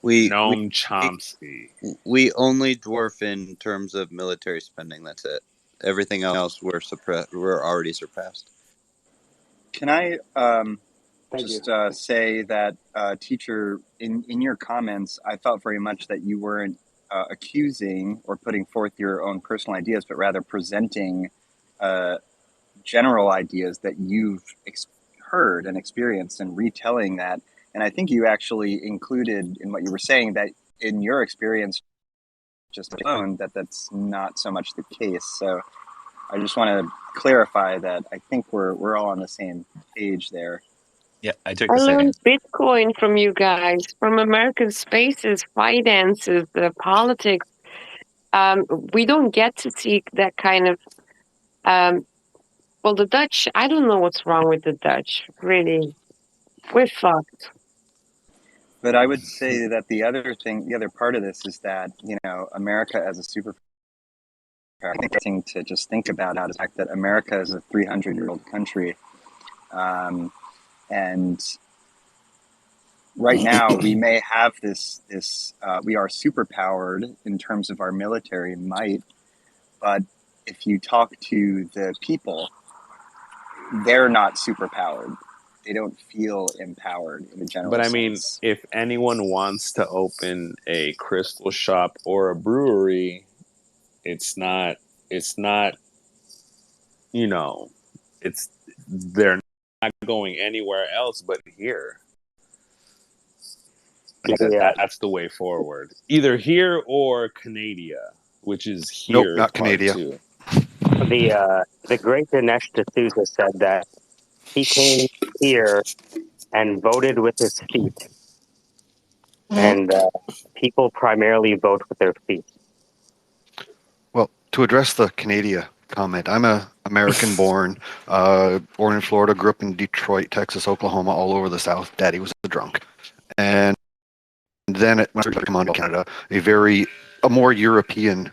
Speaker 10: Noam Chomsky.
Speaker 13: We only dwarf in terms of military spending. That's it. Everything else we're already surpassed.
Speaker 16: Can I
Speaker 20: Thank
Speaker 16: just
Speaker 20: you.
Speaker 16: say that, teacher, in your comments, I felt very much that you weren't accusing or putting forth your own personal ideas, but rather presenting general ideas that you've heard and experienced and retelling that. And I think you actually included in what you were saying that in your experience just alone that that's not so much the case. So I just want to clarify that I think we're all on the same page there.
Speaker 2: Yeah, I took
Speaker 17: I
Speaker 2: the same.
Speaker 17: learned Bitcoin from you guys, from American spaces, finances, the politics. We don't get to see that kind of. Well, the Dutch. I don't know what's wrong with the Dutch. Really, we're fucked.
Speaker 16: But I would say that the other part of this is that, America as a superpower, I think the thing to just think about is the fact that America is a 300-year-old country. And right now we may have this we are superpowered in terms of our military might, but if you talk to the people, they're not superpowered. They don't feel empowered in a general
Speaker 10: But I
Speaker 16: sense.
Speaker 10: mean, if anyone wants to open a crystal shop or a brewery, it's not, you know, it's, they're not going anywhere else but here. Like that's the way forward. Either here or Canada, which is
Speaker 19: Nope,
Speaker 10: here
Speaker 19: not
Speaker 10: part
Speaker 19: Canada.
Speaker 10: two.
Speaker 1: The great Dinesh D'Souza said that he came here and voted with his feet, and people primarily vote with their feet.
Speaker 19: Well, to address the Canada comment, I'm a American-born, born in Florida, grew up in Detroit, Texas, Oklahoma, all over the South. Daddy was a drunk, and then when I started to come on to Canada, a more European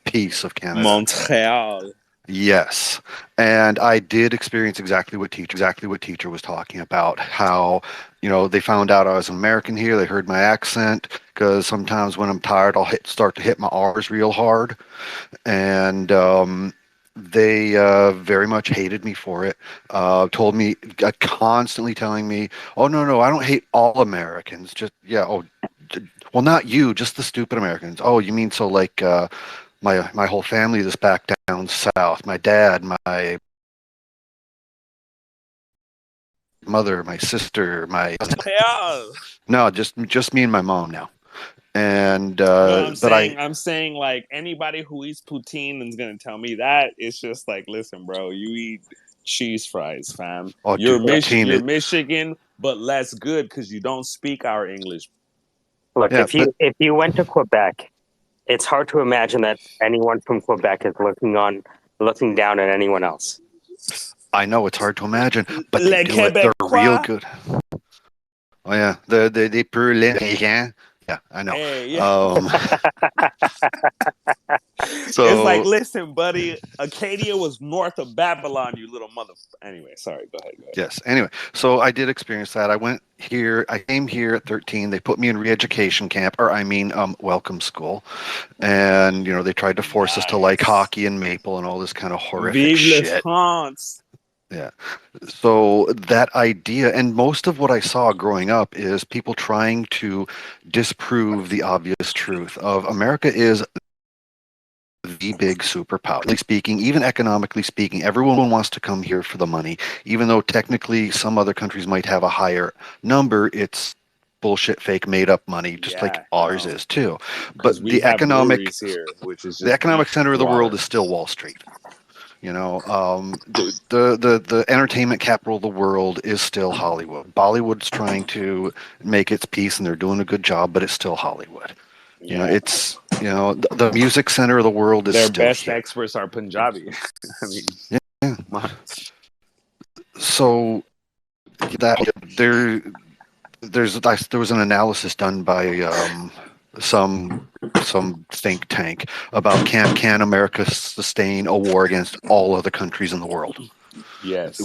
Speaker 19: piece of Canada.
Speaker 10: Montreal.
Speaker 19: Yes, and I did experience exactly what teacher was talking about. How they found out I was an American here. They heard my accent because sometimes when I'm tired, I'll start to hit my R's real hard, and they very much hated me for it. Told me, constantly telling me, "Oh no, I don't hate all Americans. Just well, not you, just the stupid Americans. Oh, you mean so like." My whole family is back down south. My dad, my mother, my sister, no, just me and my mom now. And
Speaker 10: No,
Speaker 19: but
Speaker 10: I'm saying like anybody who eats poutine is gonna tell me that. It's just like, listen, bro, you eat cheese fries, fam.
Speaker 19: Oh,
Speaker 10: You're
Speaker 19: dude, poutine
Speaker 10: you're
Speaker 19: is-
Speaker 10: Michigan, but less good because you don't speak our English.
Speaker 1: Look,
Speaker 19: Yeah,
Speaker 1: if you went to Quebec, it's hard to imagine that anyone from Quebec is looking down at anyone else.
Speaker 19: I know it's hard to imagine, but they
Speaker 10: Les
Speaker 19: do it. They're real
Speaker 10: Québécois.
Speaker 19: good. Oh yeah, the pour les Ricains. Yeah, I know.
Speaker 10: Hey, yeah.
Speaker 19: So
Speaker 10: it's like, listen, buddy, Acadia was north of Babylon, you little mother. Anyway, sorry, go ahead.
Speaker 19: yes. Anyway, so I did experience that. I came here at 13. They put me in re-education camp, welcome school, and they tried to force us to like hockey and maple and all this kind of horrific shit.
Speaker 10: France.
Speaker 19: Yeah. So that idea, and most of what I saw growing up is people trying to disprove the obvious truth of America is the big superpower. Speaking, even economically speaking, everyone wants to come here for the money. Even though technically some other countries might have a higher number, it's bullshit, fake, made up money, just like ours is too. But
Speaker 10: we have breweries here, which is
Speaker 19: the economic center of the world
Speaker 10: water.
Speaker 19: is still Wall Street. The entertainment capital of the world is still Hollywood. Bollywood's trying to make its peace, and they're doing a good job, but it's still Hollywood. It's the music center of the world is
Speaker 10: Their
Speaker 19: still
Speaker 10: best
Speaker 19: here.
Speaker 10: experts are Punjabi. I mean,
Speaker 19: yeah. So that there was an analysis done by some think tank about can America sustain a war against all other countries in the world?
Speaker 10: Yes.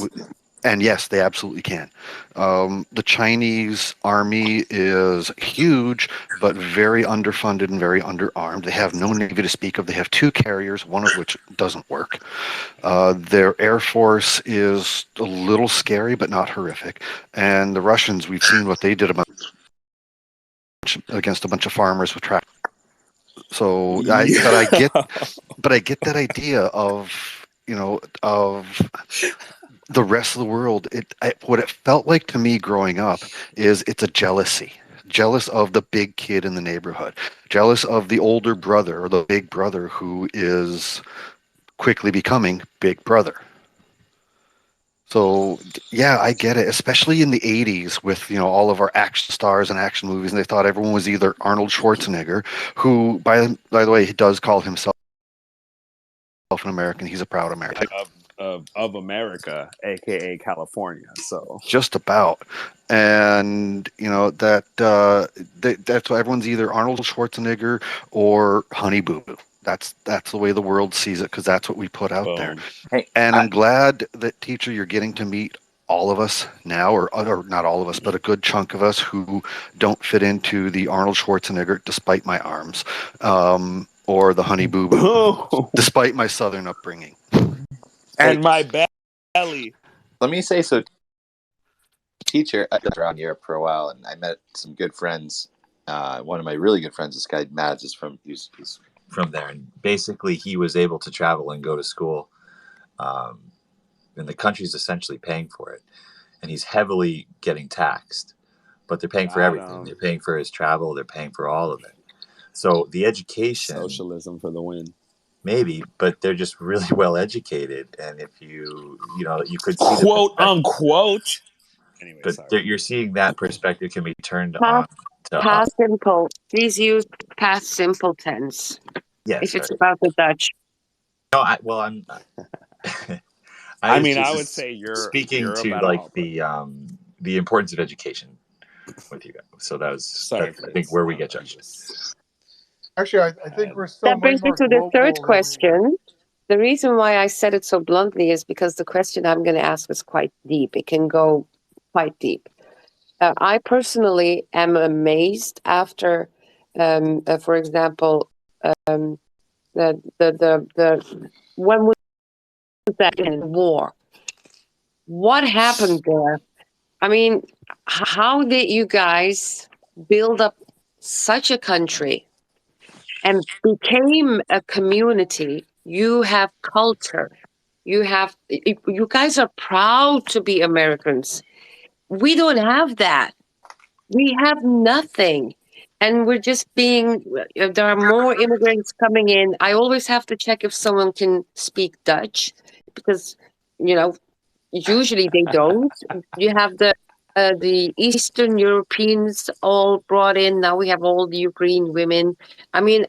Speaker 19: And yes, they absolutely can. The Chinese army is huge, but very underfunded and very underarmed. They have no navy to speak of. They have 2 carriers, one of which doesn't work. Their air force is a little scary, but not horrific. And the Russians, we've seen what they did against a bunch of farmers with tractors. So I get that idea of of the rest of the world, what it felt like to me growing up is it's a jealousy. Jealous of the big kid in the neighborhood, jealous of the older brother or the big brother who is quickly becoming Big Brother. So yeah, I get it, especially in the 80s with all of our action stars and action movies, and they thought everyone was either Arnold Schwarzenegger, who by the way, he does call himself an American. He's a proud American.
Speaker 10: Of America, aka California. So
Speaker 19: Just about. And that's why everyone's either Arnold Schwarzenegger or Honey Boo Boo. That's the way the world sees it, because that's what we put out there.
Speaker 2: Hey,
Speaker 19: And I'm glad that, teacher, you're getting to meet all of us now, or not all of us, but a good chunk of us who don't fit into the Arnold Schwarzenegger, despite my arms, or the Honey Boo Boo, despite my Southern upbringing.
Speaker 10: And my belly.
Speaker 2: Let me say so. Teacher, I was around Europe for a while, and I met some good friends. One of my really good friends, this guy Mads, he's from there, and basically he was able to travel and go to school, and the country's essentially paying for it, and he's heavily getting taxed, but they're paying for everything. They're paying for his travel. They're paying for all of it. So the education,
Speaker 10: socialism for the win.
Speaker 2: Maybe, but they're just really well educated, and if you could see
Speaker 10: quote unquote. Anyway,
Speaker 2: but you're seeing that perspective can be turned on to
Speaker 17: Past simple. Please use past simple tense.
Speaker 2: Yes,
Speaker 17: if it's about the Dutch.
Speaker 2: No, I
Speaker 10: would say you're
Speaker 2: speaking
Speaker 10: a
Speaker 2: to
Speaker 10: better
Speaker 2: like
Speaker 10: helper.
Speaker 2: the importance of education with you guys. So that's I think where we get judged.
Speaker 21: Actually, I think we're still
Speaker 17: That brings me to the third question. The reason why I said it so bluntly is because the question I'm going to ask is quite deep. It can go quite deep. I personally am amazed after, for example, when was that in war? What happened there? I mean, how did you guys build up such a country and became a community? You have culture. You guys are proud to be Americans. We don't have that. We have nothing. And we're just there are more immigrants coming in. I always have to check if someone can speak Dutch because, usually they don't. You have the Eastern Europeans all brought in. Now we have all the Ukrainian women. I mean,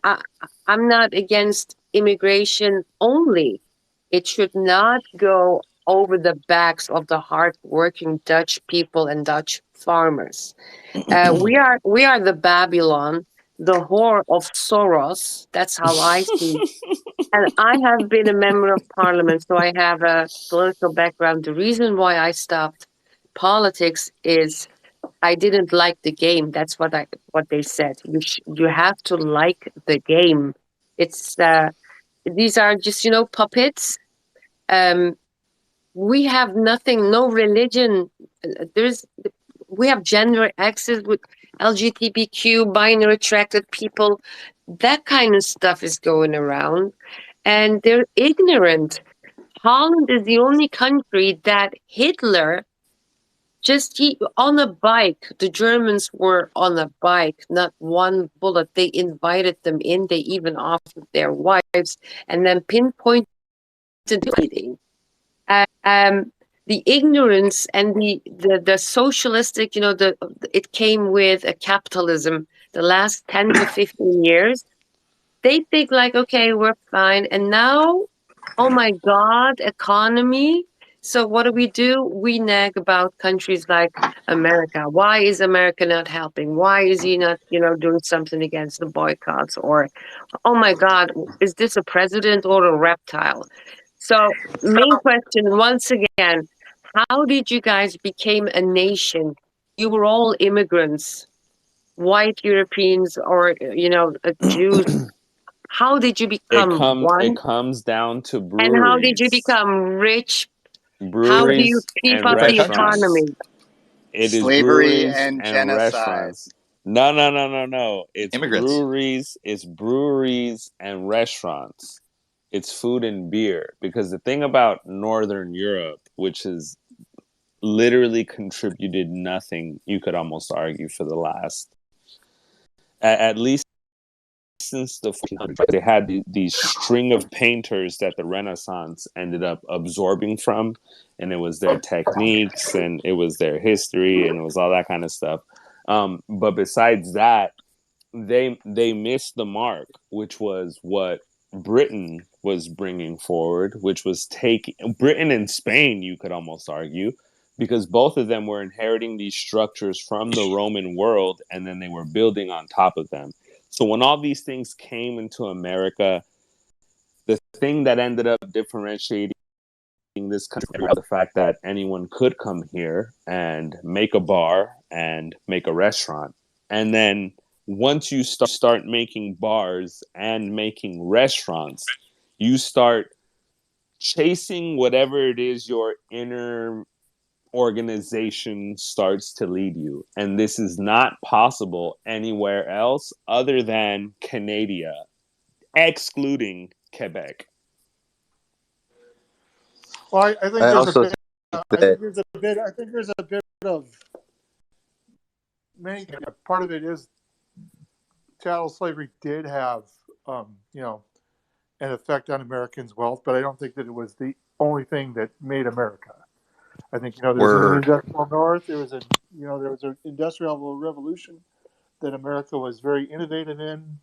Speaker 17: I'm not against immigration only. It should not go over the backs of the hard-working Dutch people and Dutch farmers. We are the Babylon, the whore of Soros. That's how I see. And I have been a member of parliament, so I have a political background. The reason why I stopped politics is I didn't like the game. That's what they said. You have to like the game. It's these are just puppets. We have nothing, no religion. We have gender access with LGBTQ, binary attracted people. That kind of stuff is going around, and they're ignorant. Holland is the only country that Hitler on a bike. The Germans were on a bike, not one bullet. They invited them in. They even offered their wives, and then pinpointed everything. The ignorance and the socialistic, it came with a capitalism. The last 10 to 15 years, they think like, okay, we're fine. And now, oh my God, economy. So what do? We nag about countries like America. Why is America not helping? Why is he not, doing something against the boycotts? Or, oh my God, is this a president or a reptile? So main question once again, how did you guys become a nation? You were all immigrants, white Europeans or, Jews. How did you become one?
Speaker 10: It comes down to breweries.
Speaker 17: And how did you become rich?
Speaker 10: Breweries
Speaker 17: how do you keep up the economy?
Speaker 10: It is
Speaker 16: slavery
Speaker 10: breweries
Speaker 16: and genocide.
Speaker 10: Restaurants. No. It's
Speaker 2: immigrants.
Speaker 10: breweries. It's breweries and restaurants. it's food and beer. Because the thing about Northern Europe, which has literally contributed nothing, you could almost argue, for the last, at least since the 1400s, they had these string of painters that the Renaissance ended up absorbing from, and it was their techniques, and it was their history, and it was all that kind of stuff. But besides that, they missed the mark, which was what Britain was bringing forward, which was taking Britain and Spain, you could almost argue, because both of them were inheriting these structures from the Roman world, and then they were building on top of them. So when all these things came into America, the thing that ended up differentiating this country was the fact that anyone could come here and make a bar and make a restaurant. And then once you start making bars and making restaurants, you start chasing whatever it is your inner organization starts to lead you. And this is not possible anywhere else other than Canada, excluding Quebec.
Speaker 21: Well, I think
Speaker 2: I
Speaker 21: there's a
Speaker 2: also
Speaker 21: bit.
Speaker 2: think
Speaker 21: I think
Speaker 2: that
Speaker 21: there's a bit. I think there's a bit of many. Part of it is chattel slavery did have, you know, an effect on Americans' wealth, but I don't think that it was the only thing that made America. I think, you know, there's an
Speaker 19: Word.
Speaker 21: industrial north. There was a, you know, there was an industrial revolution that America was very innovative in.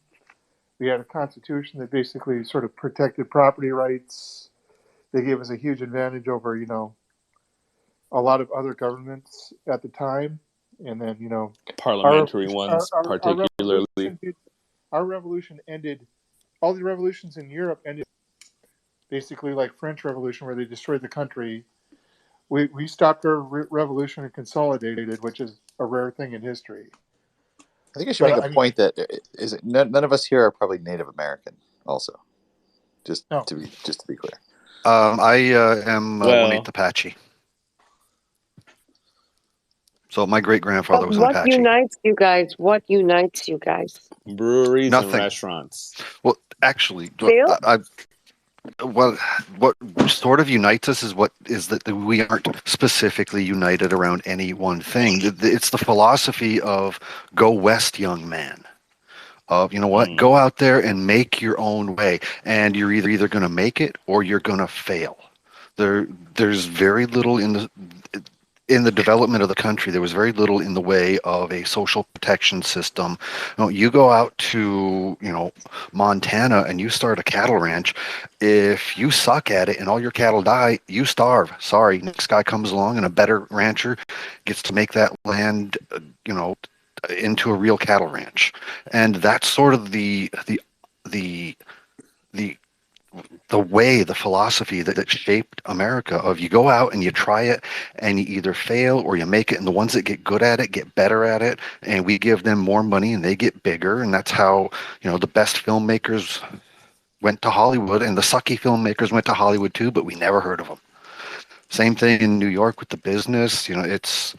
Speaker 21: We had a constitution that basically sort of protected property rights. They gave us a huge advantage over, you know, a lot of other governments at the time. And then, you know,
Speaker 10: Parliamentary ones,
Speaker 21: our
Speaker 10: particularly.
Speaker 21: our revolution ended. All the revolutions in Europe ended basically like French Revolution, where they destroyed the country. We stopped our revolution and consolidated, which is a rare thing in history.
Speaker 2: I think I should make a point that none of us here are probably Native American. Also, just to be clear.
Speaker 19: I am 1/8 Apache. So my great grandfather was an
Speaker 17: What
Speaker 19: Apache.
Speaker 17: unites you guys? What unites you guys?
Speaker 10: Breweries
Speaker 19: Nothing.
Speaker 10: and restaurants.
Speaker 19: Well, actually,
Speaker 17: Still?
Speaker 19: what sort of unites us is that we aren't specifically united around any one thing. It's the philosophy of go west, young man. Of, you know what, go out there and make your own way, and you're either going to make it or you're going to fail. There's very little in the development of the country. There was very little in the way of a social protection system. You go out to, you know, Montana and you start a cattle ranch. If you suck at it and all your cattle die, you starve. Sorry, next guy comes along and a better rancher gets to make that land, you know, into a real cattle ranch. And that's sort of the way, the philosophy that shaped America. Of you go out and you try it and you either fail or you make it, and the ones that get good at it get better at it, and we give them more money and they get bigger. And that's how, you know, the best filmmakers went to Hollywood, and the sucky filmmakers went to Hollywood too, but we never heard of them. Same thing in New York with the business. You know, it's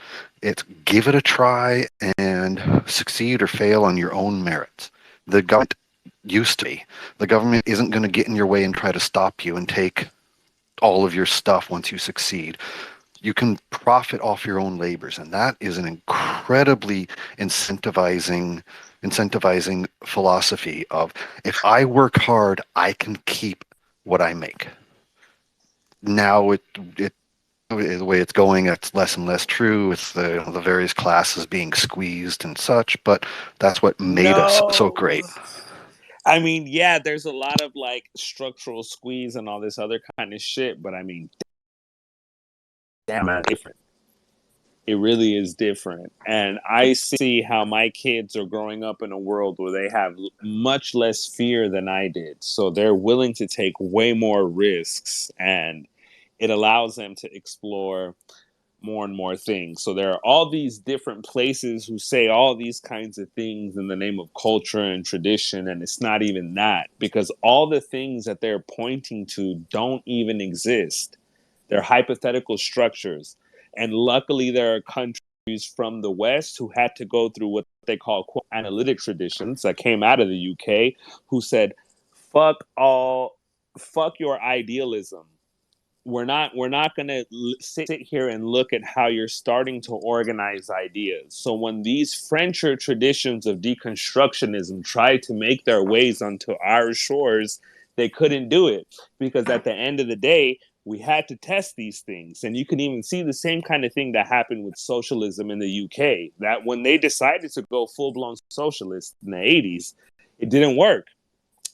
Speaker 19: give it a try and succeed or fail on your own merits. The government used to be. The government isn't going to get in your way and try to stop you and take all of your stuff once you succeed. You can profit off your own labors, and that is an incredibly incentivizing philosophy of, if I work hard, I can keep what I make. Now the way it's going, it's less and less true. It's the various classes being squeezed and such, but that's what made us so great.
Speaker 10: I mean, yeah, there's a lot of like structural squeeze and all this other kind of shit, but I mean, damn, it's different. It really is different. And I see how my kids are growing up in a world where they have much less fear than I did. So they're willing to take way more risks, and it allows them to explore more and more things. So there are all these different places who say all these kinds of things in the name of culture and tradition, and it's not even that, because all the things that they're pointing to don't even exist. They're hypothetical structures. And luckily there are countries from the West who had to go through what they call quote, analytic traditions that came out of the UK, who said, fuck all fuck your idealism. We're not going to sit here and look at how you're starting to organize ideas. So when these Frencher traditions of deconstructionism tried to make their ways onto our shores, they couldn't do it, because at the end of the day, we had to test these things. And you can even see the same kind of thing that happened with socialism in the UK, that when they decided to go full-blown socialist in the 80s, it didn't work.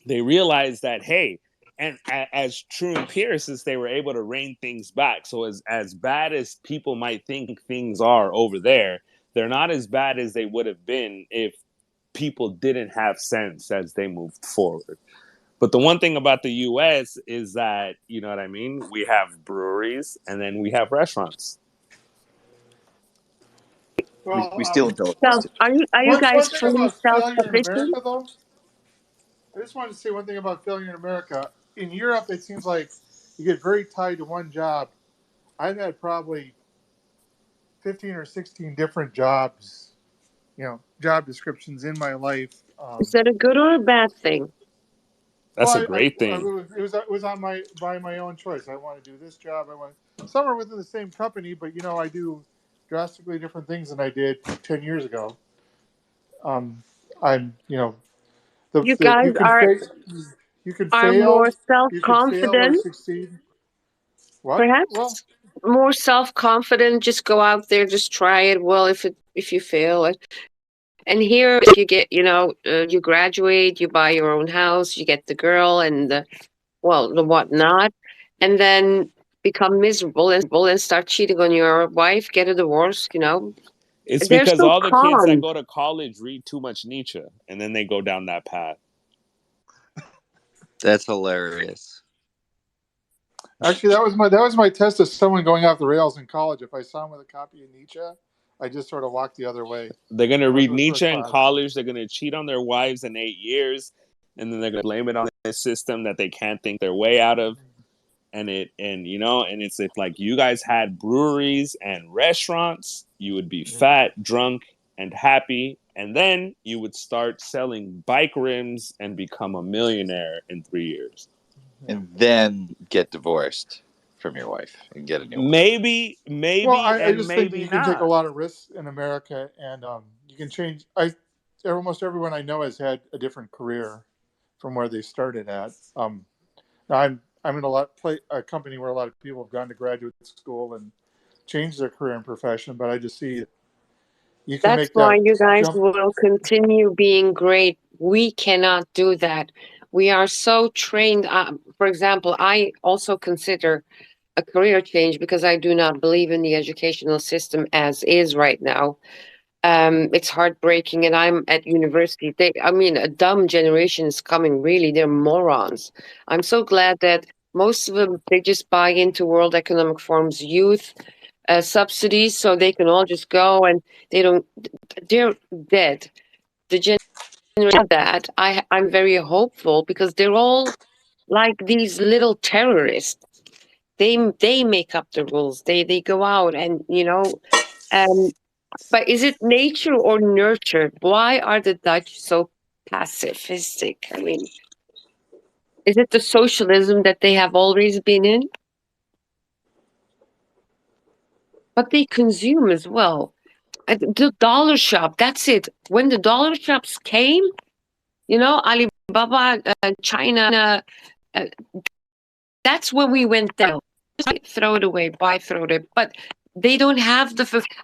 Speaker 10: They realized that, hey, and as true empiricists, they were able to rein things back. So as bad as people might think things are over there, they're not as bad as they would have been if people didn't have sense as they moved forward. But the one thing about the US is that, you know what I mean? We have breweries and then we have restaurants.
Speaker 7: Well,
Speaker 16: We still don't.
Speaker 17: So are you
Speaker 7: one
Speaker 17: guys
Speaker 7: thing
Speaker 17: fully
Speaker 7: about failure in
Speaker 17: self-sufficient?
Speaker 7: America, though, I just wanted to say one thing about failure in America. In Europe, it seems like you get very tied to one job. I've had probably 15 or 16 different jobs, job descriptions in my life.
Speaker 17: Is that a good or a bad thing?
Speaker 10: That's a great thing.
Speaker 7: It was by my own choice. I want to do this job. Some are within the same company, but I do drastically different things than I did 10 years ago. I'm
Speaker 17: You guys
Speaker 7: you can
Speaker 17: are
Speaker 7: fail,
Speaker 17: more
Speaker 7: you can fail or
Speaker 17: self-confident,
Speaker 7: succeed. What? Well,
Speaker 17: perhaps more self-confident. Just go out there, just try it. Well, if you fail, and here you get, you graduate, you buy your own house, you get the girl and the whatnot, and then become miserable and start cheating on your wife, get a divorce.
Speaker 10: It's
Speaker 17: They're
Speaker 10: because
Speaker 17: so
Speaker 10: all the kids that
Speaker 17: calm.
Speaker 10: go to college read too much Nietzsche, and then they go down that path.
Speaker 2: That's hilarious.
Speaker 7: actually, that was my test of someone going off the rails in college. If I saw him with a copy of Nietzsche, I just sort of walked the other way.
Speaker 10: They're going to read Nietzsche in
Speaker 7: class.
Speaker 10: college. They're going to cheat on their wives in 8 years, and then they're going to blame it on the system that they can't think their way out of. And it's if like you guys had breweries and restaurants, you would be fat, drunk, and happy, and then you would start selling bike rims and become a millionaire in 3 years.
Speaker 2: And then get divorced from your wife and get a new one.
Speaker 10: Maybe,
Speaker 7: Well, I just think
Speaker 10: maybe
Speaker 7: you can take a
Speaker 10: not.
Speaker 7: lot of risks in America, and you can change. Almost everyone I know has had a different career from where they started at. Now I'm in a company where a lot of people have gone to graduate school and changed their career and profession, but I just see you can
Speaker 17: That's
Speaker 7: make
Speaker 17: why
Speaker 7: that
Speaker 17: you guys
Speaker 7: jump.
Speaker 17: will continue being great. We cannot do that. We are so trained. For example, I also consider a career change because I do not believe in the educational system as is right now. It's heartbreaking, and I'm at university. A dumb generation is coming. Really, they're morons. I'm so glad that most of them, they just buy into World Economic Forum's youth subsidies, so they can all just go, and they're dead. The generation of that, I'm very hopeful because they're all like these little terrorists. They make up the rules. They go out and um, but is it nature or nurture? Why are the Dutch so pacifistic? I mean, is it the socialism that they have always been in? But they consume as well. The dollar shop, that's it. When the dollar shops came, Alibaba, China, uh, that's when we went down. Throw it away, throw it. But they don't have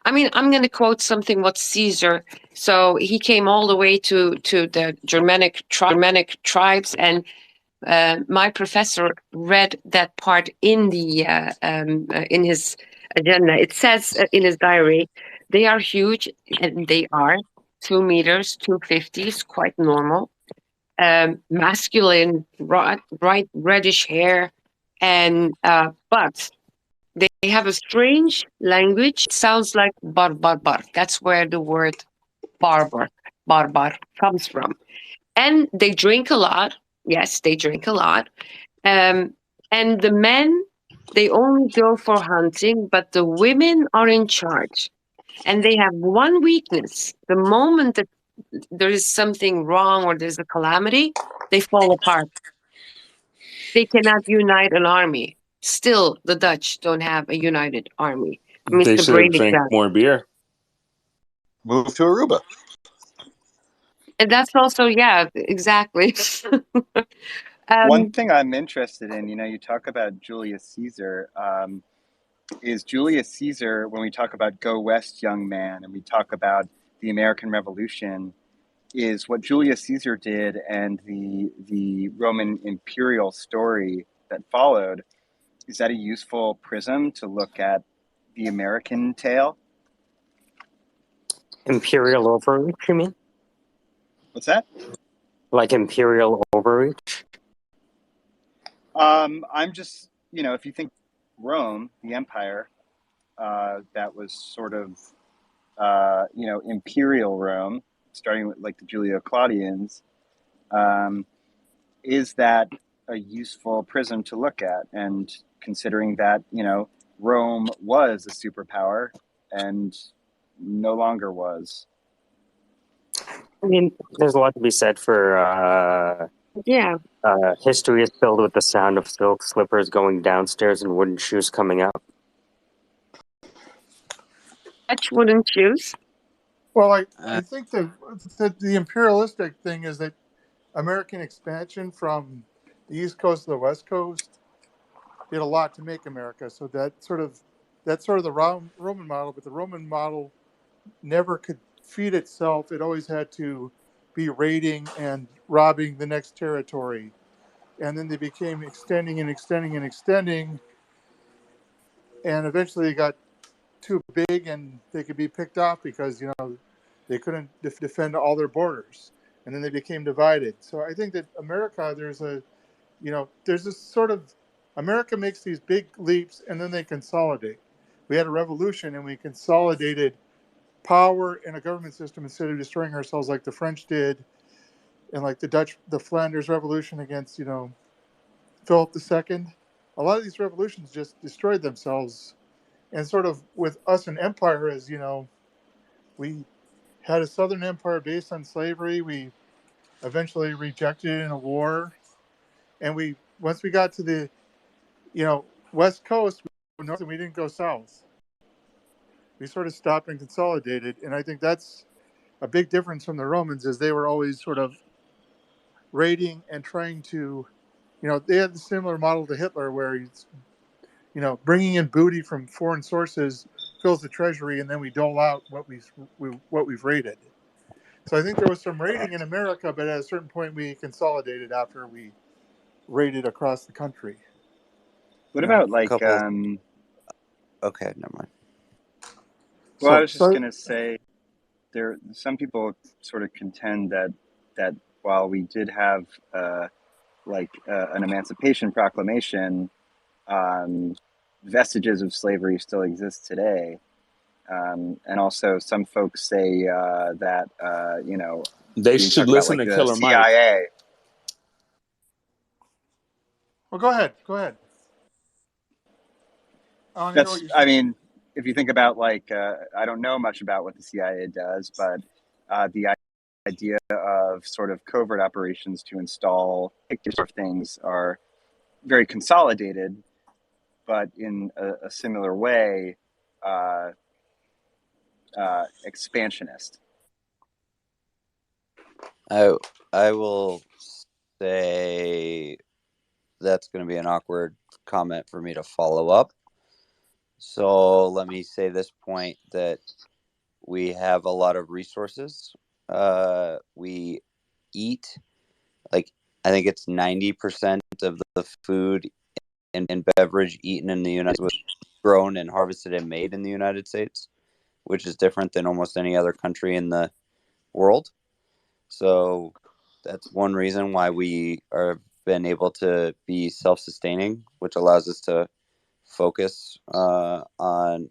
Speaker 17: I'm going to quote something what Caesar. So he came all the way to the Germanic tribes, and my professor read that part in in his agenda. It says in his diary, they are huge, and they are 2 meters, 250 is quite normal. Masculine, bright reddish hair, and but they have a strange language. It sounds like barbar. That's where the word barbar comes from. And they drink a lot. Yes, they drink a lot. And the men, they only go for hunting, but the women are in charge. And they have one weakness. The moment that there is something wrong or there's a calamity, they fall apart. they cannot unite an army. Still, the Dutch don't have a united army.
Speaker 10: They
Speaker 17: Mr.
Speaker 10: should have
Speaker 17: Brady
Speaker 10: drank
Speaker 17: does.
Speaker 10: more beer.
Speaker 2: Move to Aruba.
Speaker 17: And that's also, yeah, exactly.
Speaker 16: One
Speaker 17: um,
Speaker 16: thing I'm interested in, you talk about Julius Caesar. Is Julius Caesar, when we talk about Go West, young man, and we talk about the American Revolution, is what Julius Caesar did and the Roman imperial story that followed, is that a useful prism to look at the American tale?
Speaker 1: Imperial overreach, you mean?
Speaker 16: What's that?
Speaker 1: Like imperial overreach?
Speaker 16: I'm just, if you think Rome, the empire, that was sort of, imperial Rome, starting with like the Julio-Claudians, is that a useful prism to look at? And considering that, Rome was a superpower and no longer was.
Speaker 1: I mean, there's a lot to be said for
Speaker 17: yeah.
Speaker 1: history is filled with the sound of silk slippers going downstairs and wooden shoes coming up.
Speaker 17: Dutch wouldn't choose.
Speaker 21: Well, I think the imperialistic thing is that American expansion from the East Coast to the West Coast did a lot to make America. So that's sort of the Roman model, but the Roman model never could feed itself. It always had to be raiding and robbing the next territory. And then they became extending and extending and extending. And eventually they got too big and they could be picked off because, they couldn't defend all their borders. And then they became divided. So I think that America, there's this sort of, America makes these big leaps and then they consolidate. We had a revolution and we consolidated power in a government system instead of destroying ourselves like the French did, and like the Flanders Revolution against, Philip II. A lot of these revolutions just destroyed themselves. And sort of with us an empire, as we had a Southern empire based on slavery. We eventually rejected it in a war, and once we got to the West Coast, we went north and we didn't go south. We sort of stopped and consolidated, and I think that's a big difference from the Romans, is they were always sort of raiding and trying to, they had the similar model to Hitler, where he's, bringing in booty from foreign sources fills the treasury, and then we dole out what we've raided. So I think there was some raiding in America, but at a certain point we consolidated after we raided across the country.
Speaker 16: What about
Speaker 13: Okay, never mind.
Speaker 16: Well, I was just going to say, some people sort of contend that while we did have an Emancipation Proclamation, vestiges of slavery still exist today. And also some folks say that,
Speaker 10: They should listen to Killer Mike.
Speaker 16: CIA.
Speaker 21: Well, go ahead.
Speaker 16: If you think about I don't know much about what the CIA does, but the idea of sort of covert operations to install sort of things are very consolidated, but in a similar way, expansionist.
Speaker 13: I will say that's going to be an awkward comment for me to follow up. So let me say this point, that we have a lot of resources. We eat, I think it's 90% of the food and beverage eaten in the United States was grown and harvested and made in the United States, which is different than almost any other country in the world. So that's one reason why we are been able to be self-sustaining, which allows us to focus on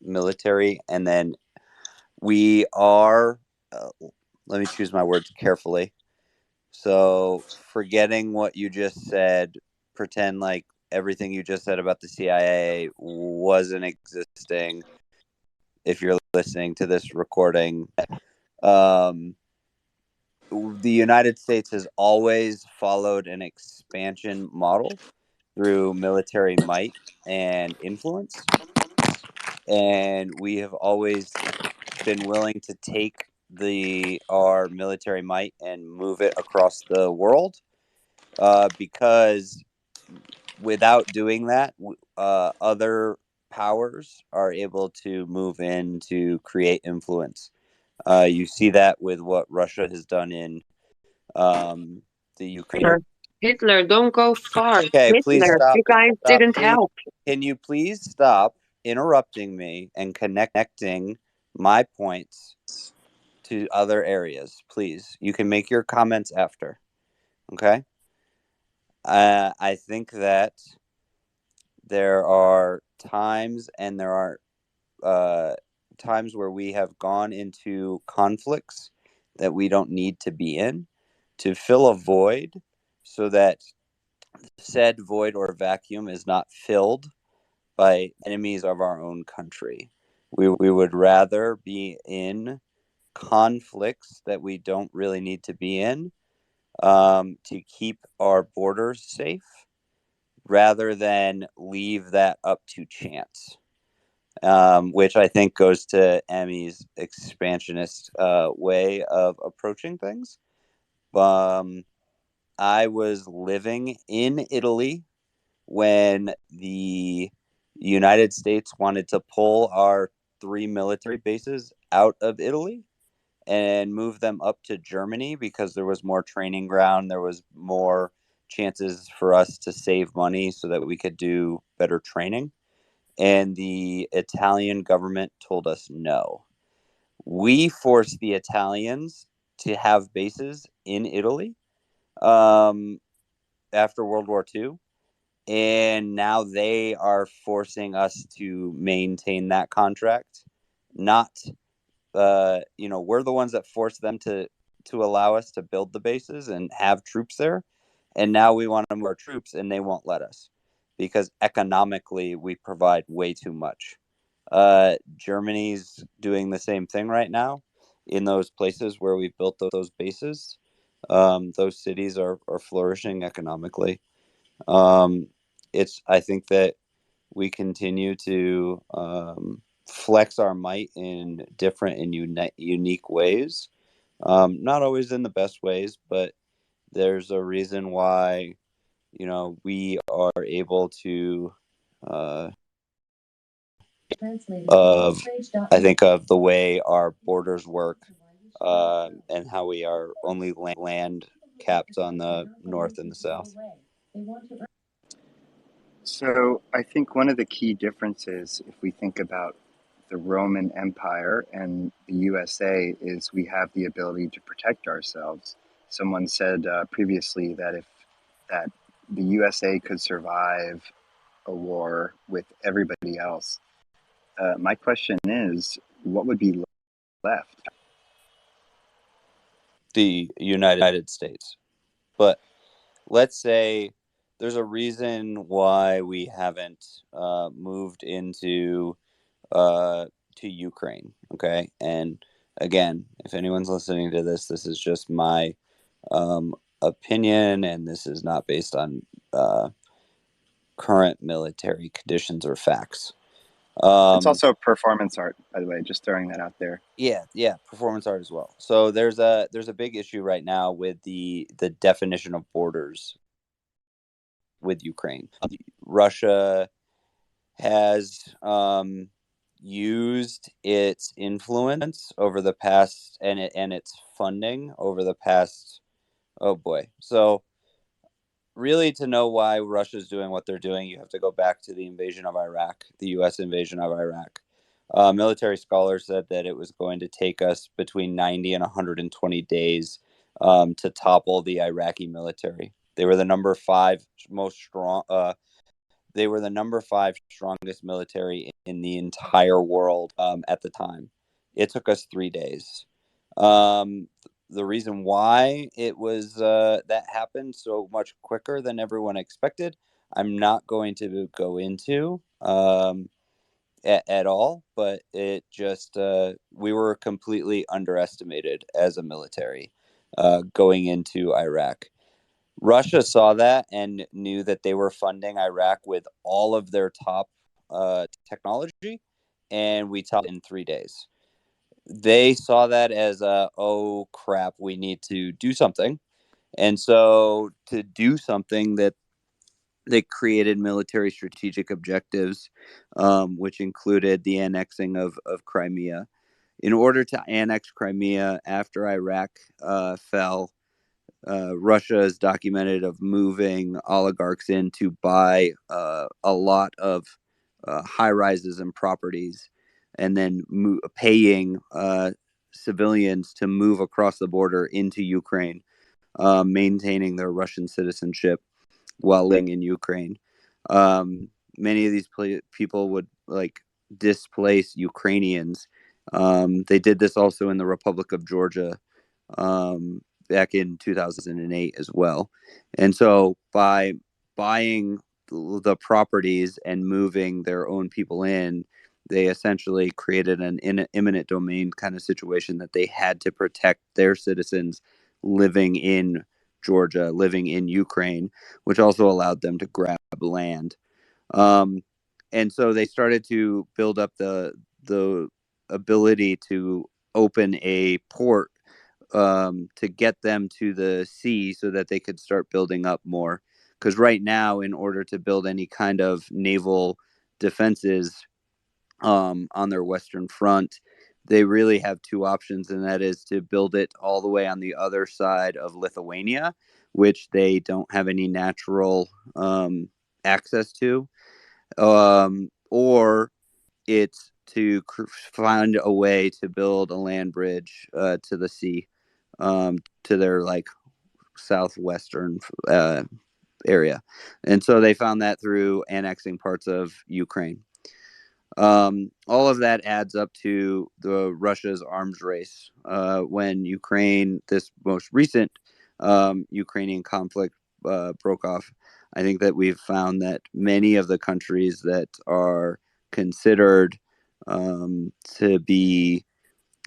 Speaker 13: military. And then we are, let me choose my words carefully. So forgetting what you just said, pretend like everything you just said about the CIA wasn't existing. If you're listening to this recording, the United States has always followed an expansion model through military might and influence. And we have always been willing to take our military might and move it across the world, because without doing that, other powers are able to move in to create influence. You see that with what Russia has done in the Ukraine.
Speaker 17: Hitler, don't go far.
Speaker 13: Okay, please
Speaker 17: Hitler,
Speaker 13: stop.
Speaker 17: you guys
Speaker 13: Stop.
Speaker 17: didn't
Speaker 13: Please,
Speaker 17: help.
Speaker 13: can you please stop interrupting me and connecting my points to other areas, please? You can make your comments after. Okay. I think that there are times and there are times where we have gone into conflicts that we don't need to be in to fill a void, so that said void or vacuum is not filled by enemies of our own country. We would rather be in conflicts that we don't really need to be in, to keep our borders safe, rather than leave that up to chance. Which I think goes to Emmy's expansionist way of approaching things. I was living in Italy when the United States wanted to pull our 3 military bases out of Italy and move them up to Germany, because there was more training ground, there was more chances for us to save money so that we could do better training. And the Italian government told us no. We forced the Italians to have bases in Italy, after World War II. And now they are forcing us to maintain that contract. Not, we're the ones that forced them to allow us to build the bases and have troops there. And now we want to move our troops, and they won't let us, because economically we provide way too much. Germany's doing the same thing right now in those places where we've built those bases. Those cities are flourishing economically. I think that we continue to flex our might in different and unique ways. Not always in the best ways, but there's a reason why, we are able to, I think of the way our borders work, and how we are only land capped on the north and the south.
Speaker 16: So I think one of the key differences, if we think about the Roman Empire and the USA, is we have the ability to protect ourselves. Someone said previously that if that the USA could survive a war with everybody else, my question is, what would be left?
Speaker 13: The United States. But let's say there's a reason why we haven't moved into to Ukraine. Okay. And again, if anyone's listening to this, this is just my opinion, and this is not based on current military conditions or facts.
Speaker 16: It's also performance art, by the way, just throwing that out there.
Speaker 13: Yeah, performance art as well. So there's a big issue right now with the definition of borders with Ukraine. Russia has used its influence over the past, and its funding over the past. Oh boy! So really, to know why Russia's doing what they're doing, you have to go back to the invasion of Iraq, the U.S. invasion of Iraq. Military scholars said that it was going to take us between 90 and 120 days to topple the Iraqi military. They were the number 5 most strong. They were the number 5 strongest military in the entire world at the time. It took us 3 days. The reason why it was that happened so much quicker than everyone expected, I'm not going to go into at all, but it just we were completely underestimated as a military. going into Iraq. Russia saw that and knew that they were funding Iraq with all of their top technology, and we topped in 3 days. They saw that as oh crap, we need to do something. And so to do something, that they created military strategic objectives, which included the annexing of Crimea. In order to annex Crimea after Iraq fell, Russia is documented of moving oligarchs in to buy a lot of high rises and properties, and then paying civilians to move across the border into Ukraine, maintaining their Russian citizenship while living in Ukraine. Many of these people would like displace Ukrainians. They did this also in the Republic of Georgia back in 2008 as well. And so by buying the properties and moving their own people in, they essentially created an imminent domain kind of situation that they had to protect their citizens living in Georgia, living in Ukraine, which also allowed them to grab land. And so they started to build up the ability to open a port to get them to the sea so that they could start building up more. Because right now, in order to build any kind of naval defenses on their western front, they really have two options, and that is to build it all the way on the other side of Lithuania, which they don't have any natural access to, or it's to find a way to build a land bridge to the sea, to their like southwestern area. And so they found that through annexing parts of Ukraine. All of that adds up to the Russia's arms race. When Ukraine, this most recent Ukrainian conflict broke off, I think that we've found that many of the countries that are considered to be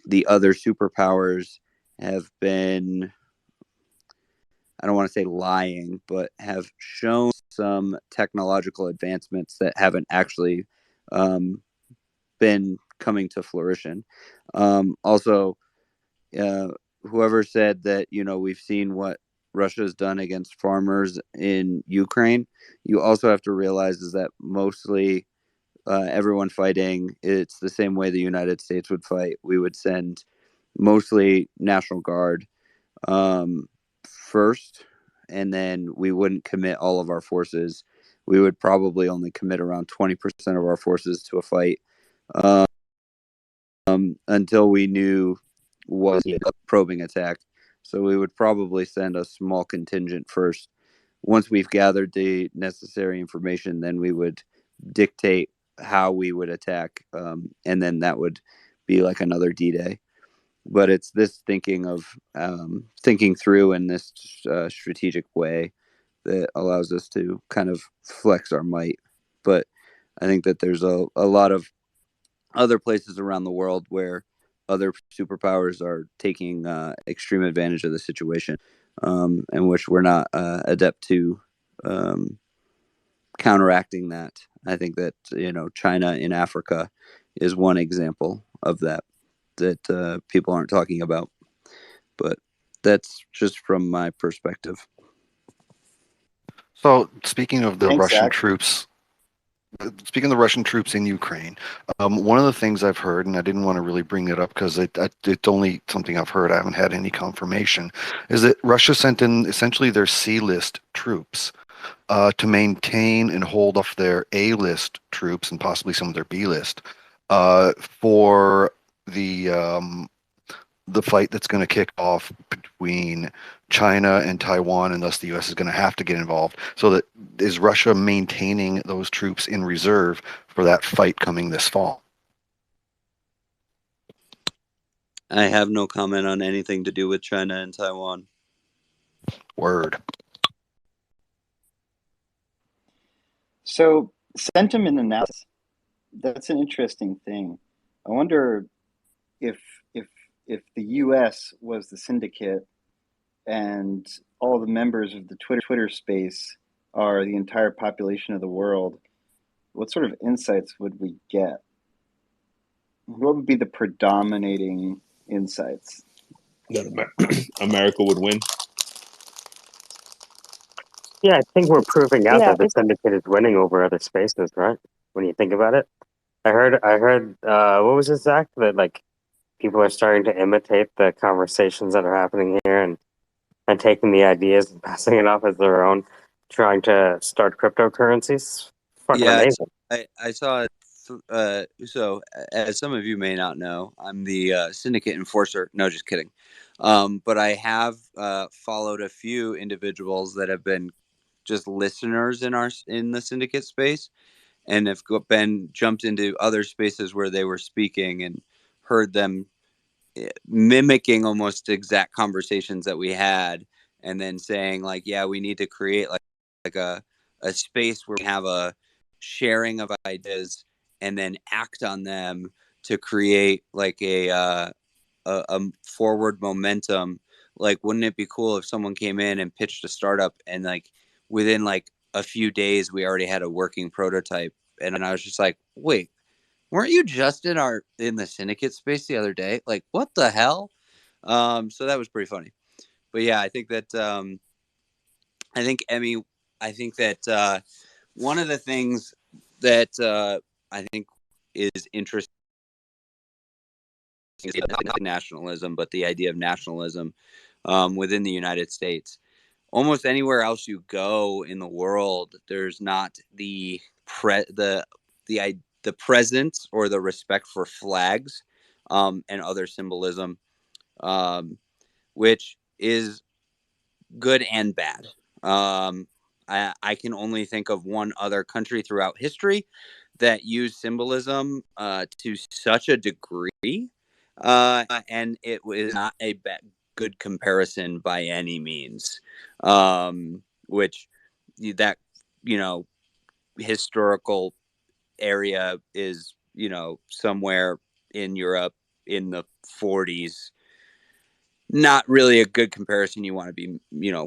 Speaker 13: the other superpowers have been, I don't want to say lying, but have shown some technological advancements that haven't actually been coming to fruition. Also, whoever said that, we've seen what Russia's done against farmers in Ukraine, you also have to realize is that mostly everyone fighting, it's the same way the United States would fight. We would send mostly National Guard first, and then we wouldn't commit all of our forces. We would probably only commit around 20% of our forces to a fight until we knew was a probing attack. So we would probably send a small contingent first. Once we've gathered the necessary information, then we would dictate how we would attack, and then that would be like another D-Day. But it's this thinking of thinking through in this strategic way that allows us to kind of flex our might. But I think that there's a lot of other places around the world where other superpowers are taking extreme advantage of the situation, and which we're not adept to counteracting that. I think that China in Africa is one example of that people aren't talking about, but that's just from my perspective.
Speaker 19: So speaking of the
Speaker 16: Thanks,
Speaker 19: Russian
Speaker 16: Zach.
Speaker 19: troops, speaking of the Russian troops in Ukraine, one of the things I've heard, and I didn't want to really bring it up because it's only something I've heard, I haven't had any confirmation, is that Russia sent in essentially their C-list troops to maintain and hold off their A-list troops and possibly some of their B-list for the fight that's going to kick off between China and Taiwan, and thus the U.S. is going to have to get involved. So that is Russia maintaining those troops in reserve for that fight coming this fall?
Speaker 13: I have no comment on anything to do with China and Taiwan.
Speaker 19: Word.
Speaker 16: So sentiment analysis, that's an interesting thing. I wonder if the U.S. was the syndicate and all the members of the Twitter space are the entire population of the world, what sort of insights would we get? What would be the predominating insights?
Speaker 10: That America would win.
Speaker 1: Yeah, I think we're proving out
Speaker 17: Yeah,
Speaker 1: that the Syndicate is winning over other spaces, right? When you think about it, I heard. What was it, Zach? That like people are starting to imitate the conversations that are happening here and taking the ideas and passing it off as their own, trying to start cryptocurrencies. Fucking
Speaker 13: Yeah,
Speaker 1: amazing.
Speaker 13: I saw it. So, as some of you may not know, I'm the syndicate enforcer. No, just kidding. But I have followed a few individuals that have been just listeners in the syndicate space, and have been jumped into other spaces where they were speaking and heard them mimicking almost exact conversations that we had, and then saying like, yeah, we need to create like a space where we have a sharing of ideas and then act on them to create like a forward momentum. Like, wouldn't it be cool if someone came in and pitched a startup and like within like a few days we already had a working prototype? And I was just like, wait, weren't you just in the syndicate space the other day? Like, what the hell? So that was pretty funny. But yeah, I think that I think Emmy, I think that one of the things that I think is interesting is not nationalism, but the idea of nationalism within the United States. Almost anywhere else you go in the world, there's not the presence or the respect for flags and other symbolism, um, which is good and bad. I can only think of one other country throughout history that used symbolism to such a degree, and it was not a good comparison by any means. Which that historical area is somewhere in Europe in the 40s. Not really a good comparison you want to be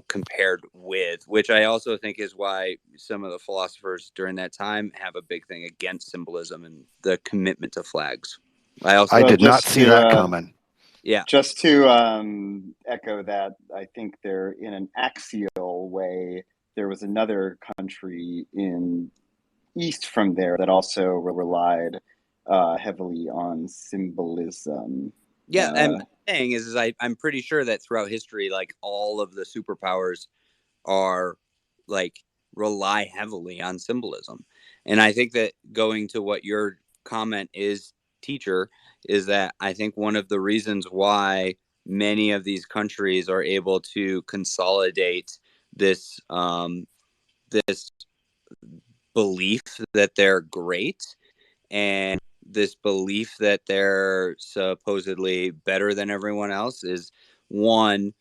Speaker 13: compared with, which I also think is why some of the philosophers during that time have a big thing against symbolism and the commitment to flags.
Speaker 19: I did not see that coming.
Speaker 13: Yeah,
Speaker 16: just to echo that, I think they're in an axial way. There was another country in east from there that also relied heavily on symbolism.
Speaker 13: Yeah, and the thing is I'm pretty sure that throughout history, like all of the superpowers are like rely heavily on symbolism. And I think that going to what your comment is, teacher, is that I think one of the reasons why many of these countries are able to consolidate this this belief that they're great and this belief that they're supposedly better than everyone else is one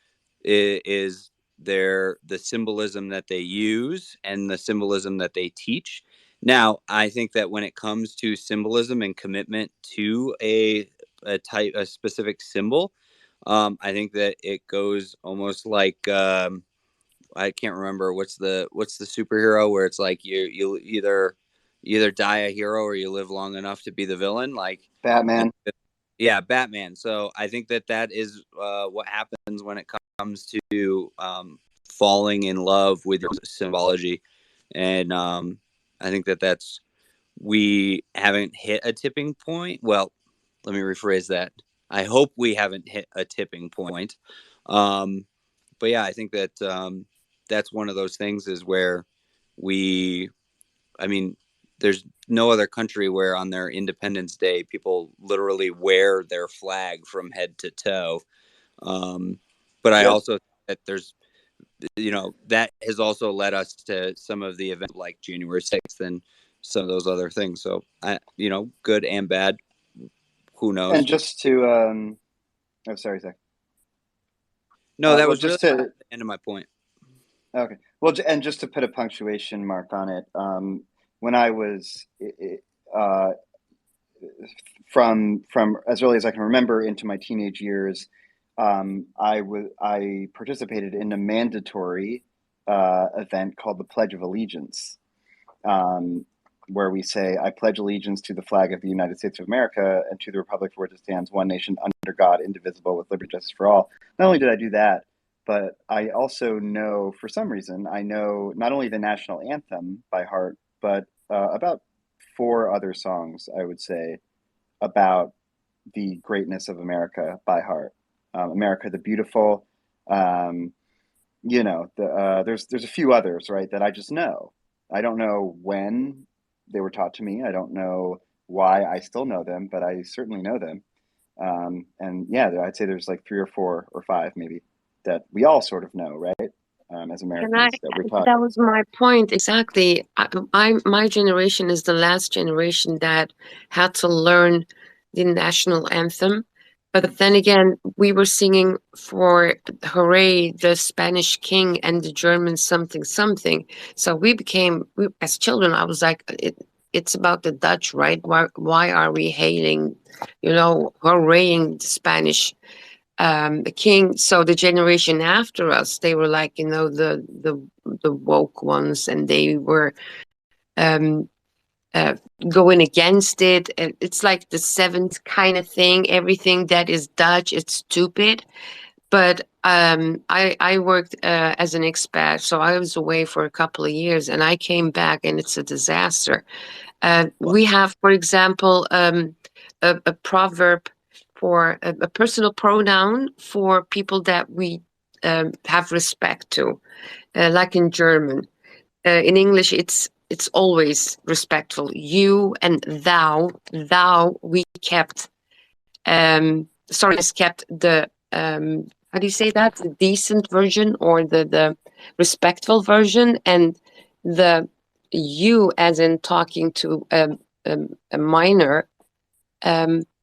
Speaker 13: is the symbolism that they use and the symbolism that they teach. Now, I think that when it comes to symbolism and commitment to a specific symbol, I think that it goes almost like I can't remember what's the superhero where it's like you either die a hero or you live long enough to be the villain, like
Speaker 16: Batman.
Speaker 13: Yeah, Batman. So I think that is what happens when it comes to falling in love with your symbology, and I think that's we haven't hit a tipping point. Well, let me rephrase that. I hope we haven't hit a tipping point. But yeah, I think that that's one of those things is where I mean, there's no other country where on their Independence Day people literally wear their flag from head to toe. But I also think that there's, that has also led us to some of the events like January 6th and some of those other things. So good and bad. Who knows?
Speaker 16: And just to, oh, sorry, Zach.
Speaker 13: No, that was just really the end of my point.
Speaker 16: Okay. Well, and just to put a punctuation mark on it, when I was from as early as I can remember into my teenage years, I participated in a mandatory event called the Pledge of Allegiance, where we say, "I pledge allegiance to the flag of the United States of America and to the republic for which it stands, one nation under God, indivisible, with liberty and justice for all." Not only did I do that, but I also know, for some reason, I know not only the national anthem by heart, but about 4 other songs, I would say, about the greatness of America by heart. America the Beautiful. There's a few others, right, that I just know. I don't know when they were taught to me. I don't know why I still know them, but I certainly know them. And yeah, I'd say there's like 3 or 4 or 5 maybe that we all sort of know, right? As
Speaker 17: And I,
Speaker 16: Americans that we're taught.
Speaker 17: that was my point exactly. My generation is the last generation that had to learn the national anthem. But then again, we were singing for hooray, the Spanish king and the German something something. So as children, I was like, it's about the Dutch, right? Why are we hailing, hooraying the Spanish the king? So the generation after us, they were like, the woke ones, and they were um, going against it. And it's like the seventh kind of thing. Everything that is Dutch, it's stupid. But I worked as an expat, so I was away for a couple of years, and I came back, and it's a disaster. We have, for example, a proverb for a personal pronoun for people that we have respect to, like in German. In English, it's always respectful. You and thou. Thou, we kept. Has kept the how do you say that? The decent version or the respectful version, and the you, as in talking to a minor.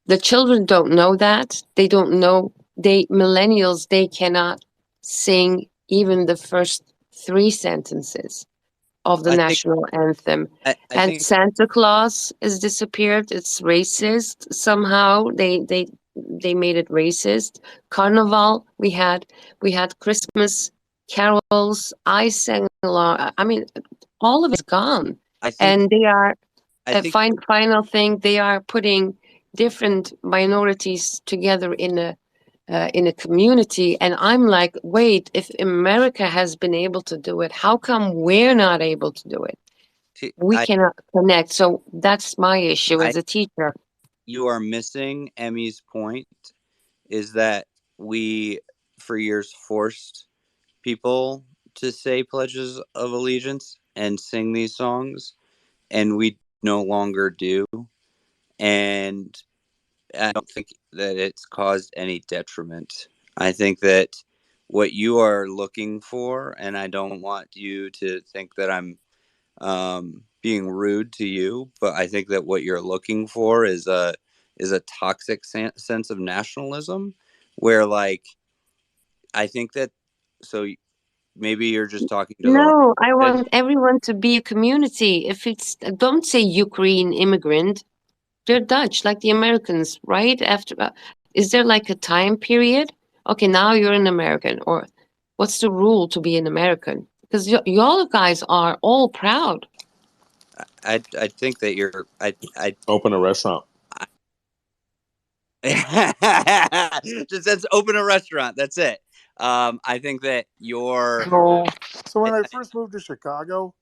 Speaker 17: The children don't know that. They don't know. Millennials, they cannot sing even the first 3 sentences of the
Speaker 13: I think
Speaker 17: national anthem.
Speaker 13: I
Speaker 17: And
Speaker 13: think
Speaker 17: Santa Claus has disappeared. It's racist somehow. They made it racist. Carnival, we had Christmas carols. I sang along. I mean, all of it's gone.
Speaker 13: I think
Speaker 17: And they are
Speaker 13: I think
Speaker 17: final thing. They are putting different minorities together in a community, and I'm like, wait, if America has been able to do it, how come we're not able to do it? We
Speaker 13: I
Speaker 17: cannot connect. So that's my issue
Speaker 13: I
Speaker 17: as a teacher.
Speaker 13: you are missing Emmy's point, is that we for years forced people to say pledges of allegiance and sing these songs, and we no longer do. And I don't think that it's caused any detriment. I think that what you are looking for, and I don't want you to think that I'm being rude to you, but I think that what you're looking for is a toxic sense of nationalism, where, like, I think that, so maybe you're just talking to the wrong
Speaker 17: No, I
Speaker 13: person.
Speaker 17: want everyone to be a community. If it's, don't say Ukraine immigrant, they're Dutch, like the Americans, right? After, is there like a time period? Okay, now you're an American, or what's the rule to be an American? Because y'all guys are all proud.
Speaker 13: I think that you're I
Speaker 8: Open a restaurant.
Speaker 13: just says open a restaurant. That's it. I think that you're.
Speaker 21: So when I first moved to Chicago,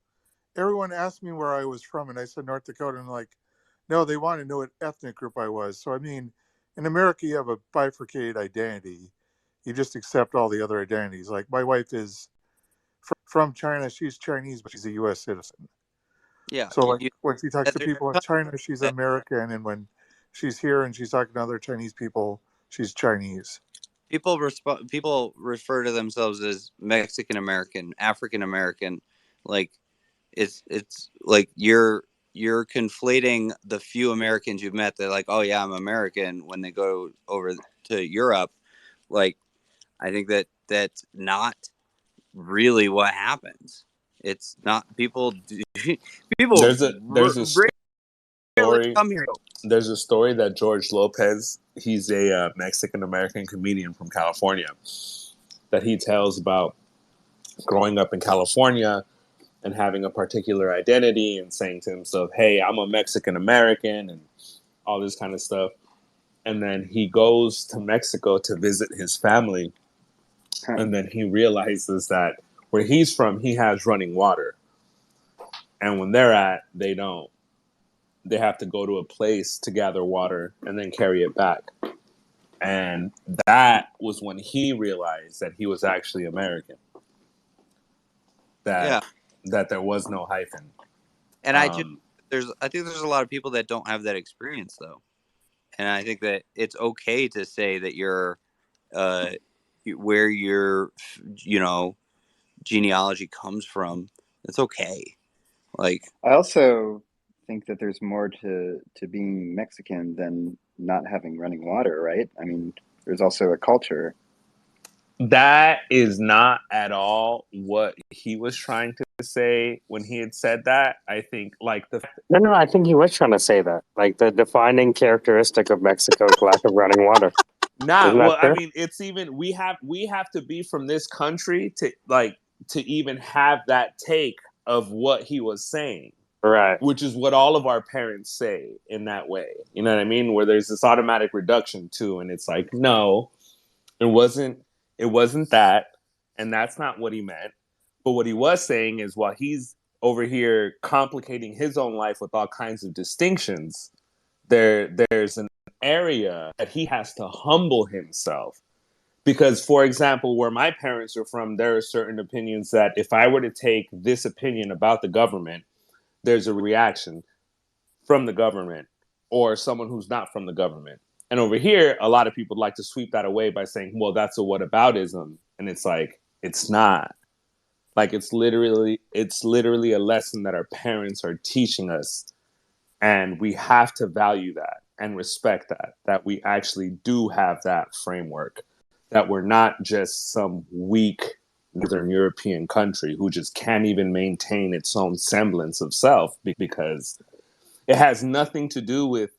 Speaker 21: everyone asked me where I was from, and I said North Dakota. And like, no, they want to know what ethnic group I was. So I mean, in America, you have a bifurcated identity. You just accept all the other identities. Like my wife is from China. She's Chinese, but she's a U.S. citizen.
Speaker 13: Yeah,
Speaker 21: So like when she talks to
Speaker 13: there's
Speaker 21: people in China, she's American, and when she's here and she's talking to other Chinese people, she's Chinese.
Speaker 13: people refer to themselves as Mexican American, African American. Like it's like you're conflating the few Americans you've met that, like, oh yeah, I'm American, when they go over to Europe. Like, I think that that's not really what happens. It's not. People
Speaker 8: There's a
Speaker 13: rarely
Speaker 8: story.
Speaker 13: come here.
Speaker 10: there's a story that George Lopez, he's a Mexican American comedian from California, that he tells about growing up in California and having a particular identity and saying to himself, hey, I'm a Mexican American and all this kind of stuff. And then he goes to Mexico to visit his family. And then he realizes that where he's from, he has running water. And when they're at, they don't. They have to go to a place to gather water and then carry it back. And that was when he realized that he was actually American.
Speaker 13: Yeah.
Speaker 10: That there was no hyphen.
Speaker 13: And I think there's a lot of people that don't have that experience though. And I think that it's okay to say that you're where your genealogy comes from. It's okay. Like,
Speaker 16: I also think that there's more to being Mexican than not having running water, right? I mean, there's also a culture.
Speaker 10: That is not at all what he was trying to say when he had said that. I think
Speaker 1: No, I think he was trying to say that. Like the defining characteristic of Mexico is lack of running water.
Speaker 10: Nah,
Speaker 1: Isn't that
Speaker 10: well, I
Speaker 1: true?
Speaker 10: mean, it's even we have to be from this country to even have that take of what he was saying.
Speaker 1: Right.
Speaker 10: Which is what all of our parents say in that way. You know what I mean? Where there's this automatic reduction too, and it's like, no, it wasn't that, and that's not what he meant. But what he was saying is while he's over here complicating his own life with all kinds of distinctions, there's an area that he has to humble himself. Because, for example, where my parents are from, there are certain opinions that if I were to take this opinion about the government, there's a reaction from the government or someone who's not from the government. And over here, a lot of people like to sweep that away by saying, well, that's a whataboutism. And it's like, it's not. Like it's literally a lesson that our parents are teaching us. And we have to value that and respect that we actually do have that framework, that we're not just some weak Northern European country who just can't even maintain its own semblance of self, because it has nothing to do with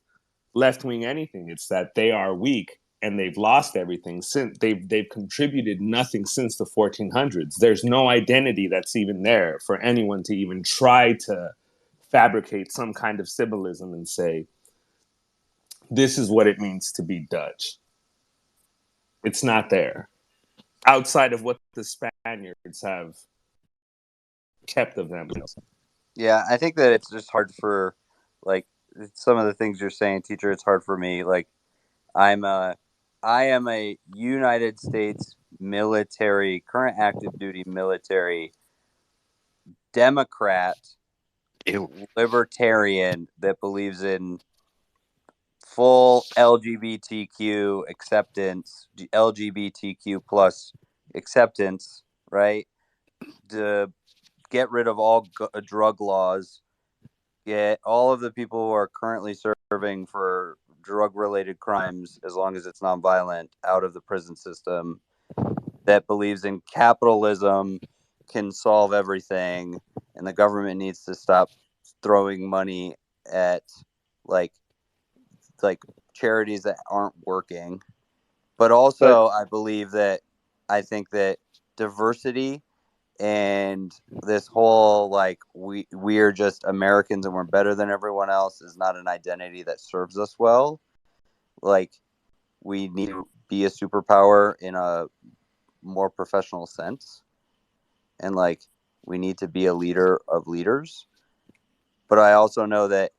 Speaker 10: left-wing anything. It's that they are weak and they've lost everything since they've contributed nothing since the 1400s. There's no identity that's even there for anyone to even try to fabricate some kind of symbolism and say, this is what it means to be Dutch. It's not there. Outside of what the Spaniards have kept of them.
Speaker 13: yeah, I think that it's just hard for, like, some of the things you're saying, teacher. It's hard for me. Like, I am a United States military, current active duty military Democrat, libertarian that believes in full LGBTQ acceptance, LGBTQ plus acceptance, right? To get rid of all drug laws, get all of the people who are currently serving for drug related crimes, as long as it's nonviolent, out of the prison system, that believes in capitalism can solve everything and the government needs to stop throwing money at like charities that aren't working. But also I think that diversity and this whole like we are just Americans and we're better than everyone else is not an identity that serves us well. Like, we need to be a superpower in a more professional sense, and like we need to be a leader of leaders. But I also know that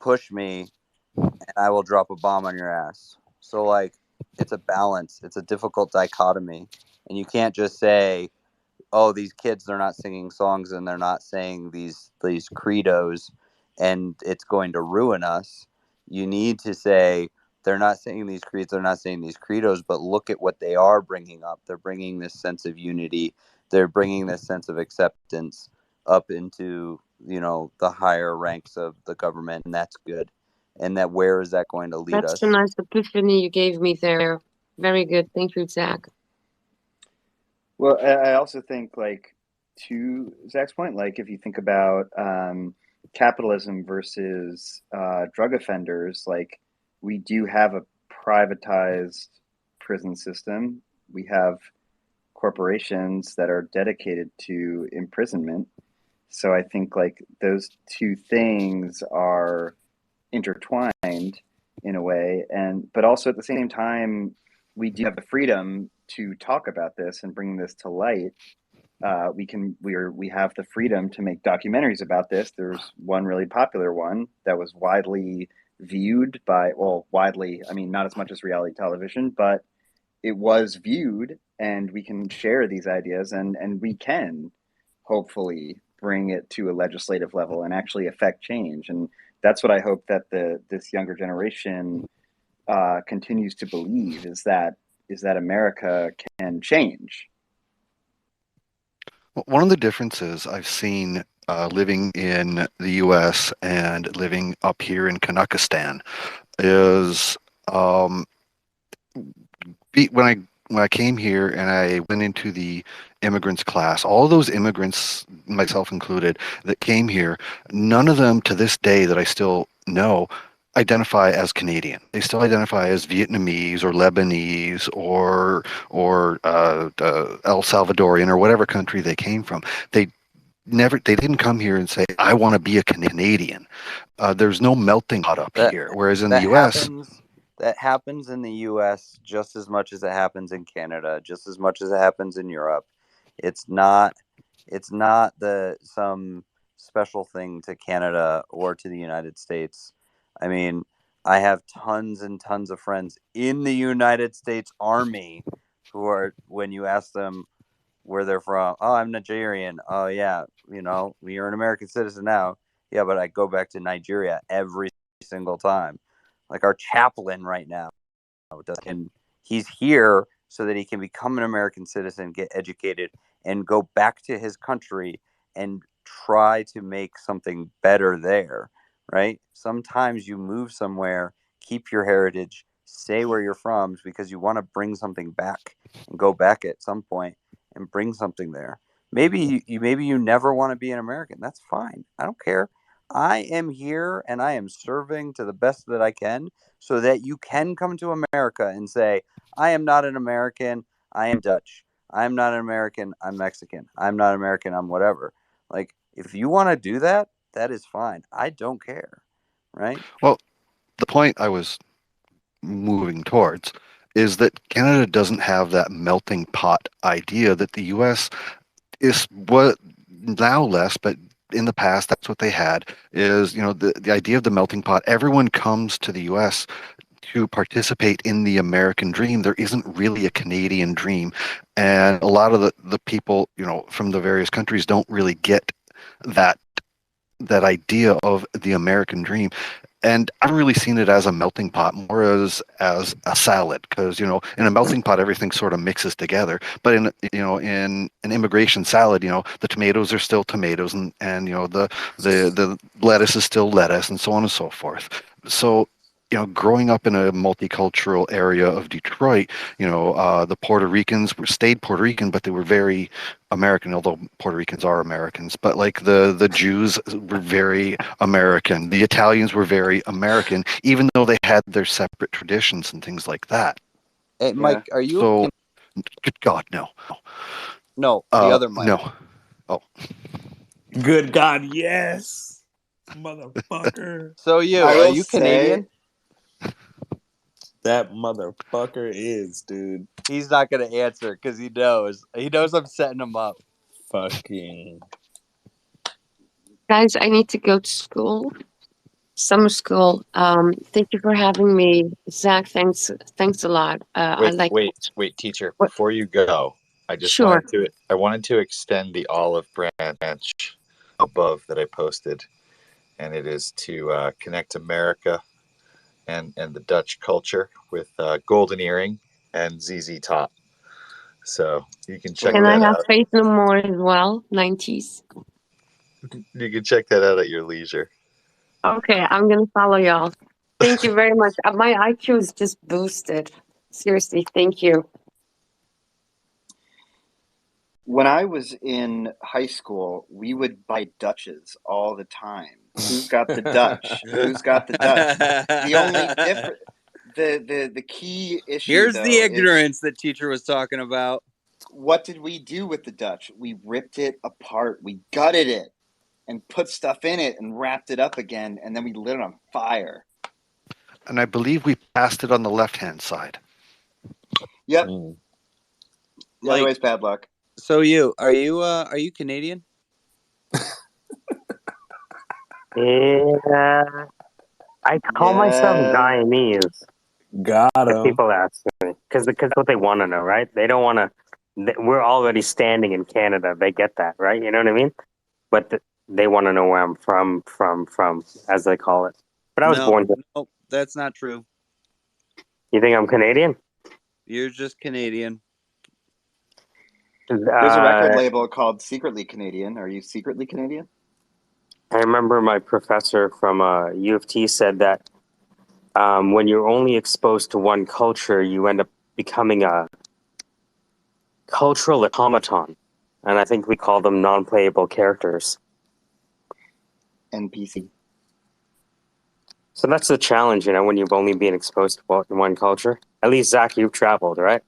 Speaker 13: push me and I will drop a bomb on your ass. So like it's a balance. It's a difficult dichotomy, and you can't just say, oh, these kids, they're not singing songs and they're not saying these credos and it's going to ruin us. You need to say they're not saying these creeds, they're not saying these credos, but look at what they are bringing up. They're bringing this sense of unity. They're bringing this sense of acceptance up into, the higher ranks of the government, and that's good. And that where is that going to lead
Speaker 17: That's
Speaker 13: us?
Speaker 17: a nice epiphany you gave me there. Very good. Thank you, Zach.
Speaker 16: Well, I also think, like, to Zach's point, like, if you think about capitalism versus drug offenders, like we do have a privatized prison system. We have corporations that are dedicated to imprisonment. So I think like those two things are intertwined in a way, but also at the same time, we do have the freedom to talk about this and bring this to light. We have the freedom to make documentaries about this. There's one really popular one that was widely viewed by, well, widely, I mean, not as much as reality television, but it was viewed, and we can share these ideas, and we can hopefully bring it to a legislative level and actually affect change. And that's what I hope that this younger generation continues to believe, is that America can change.
Speaker 19: One of the differences I've seen living in the U.S. and living up here in Kanakistan is when I came here and I went into the immigrants class, all those immigrants, myself included, that came here, none of them to this day that I still know identify as Canadian. They still identify as Vietnamese or Lebanese or El Salvadorian or whatever country they came from. They didn't come here and say, I want to be a Canadian. There's no melting pot up here. Whereas in the US,
Speaker 13: that happens in the US just as much as it happens in Canada, just as much as it happens in Europe. It's not some special thing to Canada or to the United States. I mean, I have tons and tons of friends in the United States Army who are, when you ask them where they're from, oh, I'm Nigerian. Oh yeah, you're an American citizen now. Yeah, but I go back to Nigeria every single time. Like our chaplain right now, and he's here so that he can become an American citizen, get educated, and go back to his country and try to make something better there, right? Sometimes you move somewhere, keep your heritage, say where you're from, because you want to bring something back and go back at some point and bring something there. Maybe you never want to be an American. That's fine. I don't care. I am here and I am serving to the best that I can so that you can come to America and say, I am not an American, I am Dutch. I'm not an American, I'm Mexican. I'm not American, I'm whatever. Like, if you want to do that, that is fine. I don't care, right?
Speaker 19: well, the point I was moving towards is that Canada doesn't have that melting pot idea that the US is what now less, but in the past that's what they had is, the idea of the melting pot. Everyone comes to the US to participate in the American dream. There isn't really a Canadian dream. And a lot of the people, from the various countries don't really get that idea of the American dream. And I've really seen it as a melting pot, more as a salad, because in a melting pot everything sort of mixes together. But in an immigration salad, the tomatoes are still tomatoes, and the lettuce is still lettuce, and so on and so forth. So growing up in a multicultural area of Detroit, the Puerto Ricans stayed Puerto Rican, but they were very American, although Puerto Ricans are Americans. But like the Jews were very American. The Italians were very American, even though they had their separate traditions and things like that.
Speaker 13: Hey, Mike, are you?
Speaker 19: So, good God, no.
Speaker 13: No, the other Mike.
Speaker 19: No. Oh.
Speaker 10: Good God, yes, motherfucker.
Speaker 13: So are you Canadian?
Speaker 10: That motherfucker is, dude.
Speaker 13: He's not gonna answer because he knows I'm setting him up.
Speaker 10: Fucking
Speaker 17: Guys, I need to go to school. Summer school. Thank you for having me, Zach. Thanks a lot.
Speaker 2: Wait, teacher. Before you go, I just wanted to extend the olive branch above that I posted, and it is to connect America and the Dutch culture with Golden Earring and ZZ Top. So you can check
Speaker 17: Can
Speaker 2: that
Speaker 17: I have
Speaker 2: out.
Speaker 17: Faith No More as well? 90s.
Speaker 2: You can check that out at your leisure.
Speaker 17: Okay, I'm gonna follow y'all. Thank you very much. My IQ is just boosted. Seriously, thank you.
Speaker 16: When I was in high school, we would buy Dutches all the time. Who's got the Dutch? Who's got the Dutch? The only different, the key issue
Speaker 13: Here's
Speaker 16: though
Speaker 13: the
Speaker 16: is
Speaker 13: ignorance that teacher was talking about.
Speaker 16: what did we do with the Dutch? We ripped it apart. We gutted it and put stuff in it and wrapped it up again, and then we lit it on fire.
Speaker 19: And I believe we passed it on the left-hand side.
Speaker 16: Yep. The other
Speaker 13: Mike,
Speaker 16: way's bad luck.
Speaker 13: So are you Canadian?
Speaker 1: Yeah, I call myself Guyanese.
Speaker 10: Got
Speaker 1: If
Speaker 10: him.
Speaker 1: people ask me, because what they want to know, right? They don't want to. We're already standing in Canada. They get that, right? You know what I mean? But they want to know where I'm from, as they call it. But I was born here.
Speaker 13: No, that's not true.
Speaker 1: You think I'm Canadian?
Speaker 13: You're just Canadian.
Speaker 16: There's a record label called Secretly Canadian. Are you secretly Canadian?
Speaker 1: I remember my professor from U of T said that when you're only exposed to one culture, you end up becoming a cultural automaton. And I think we call them non-playable characters.
Speaker 16: NPC.
Speaker 1: So that's the challenge, when you've only been exposed to one culture. At least, Zach, you've traveled, right?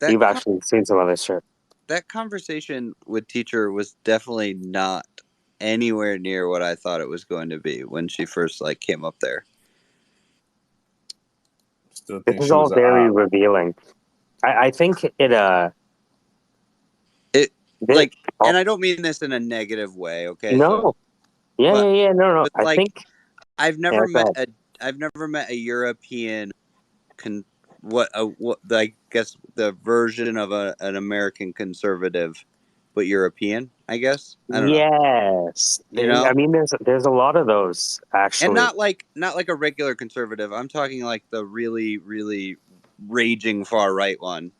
Speaker 1: You've actually seen some other shit.
Speaker 13: That conversation with teacher was definitely not anywhere near what I thought it was going to be when she first came up there.
Speaker 1: This is all very revealing. I think it
Speaker 13: and I don't mean this in a negative way, okay?
Speaker 1: No. No.
Speaker 13: But
Speaker 1: I think
Speaker 13: I've never
Speaker 1: go
Speaker 13: met a European I guess the version of an American conservative, but European, I guess. I don't know.
Speaker 1: Yes.
Speaker 13: You know?
Speaker 1: I mean, there's a lot of those actually,
Speaker 13: And not like a regular conservative. I'm talking like the really, really raging far right one.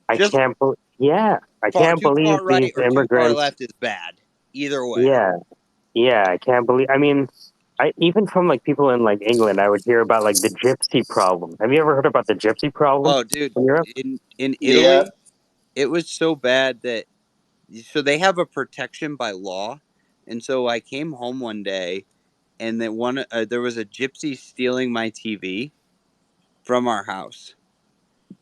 Speaker 1: I can't believe
Speaker 13: Too far right
Speaker 1: these
Speaker 13: or too far
Speaker 1: immigrants.
Speaker 13: left is bad. Either way.
Speaker 1: Yeah. I can't believe. I mean, even from people in England, I would hear about the gypsy problem. Have you ever heard about the gypsy problem?
Speaker 13: Oh, dude,
Speaker 1: in Europe?
Speaker 13: in Italy, it was so bad that they have a protection by law, and so I came home one day, and then there was a gypsy stealing my TV from our house,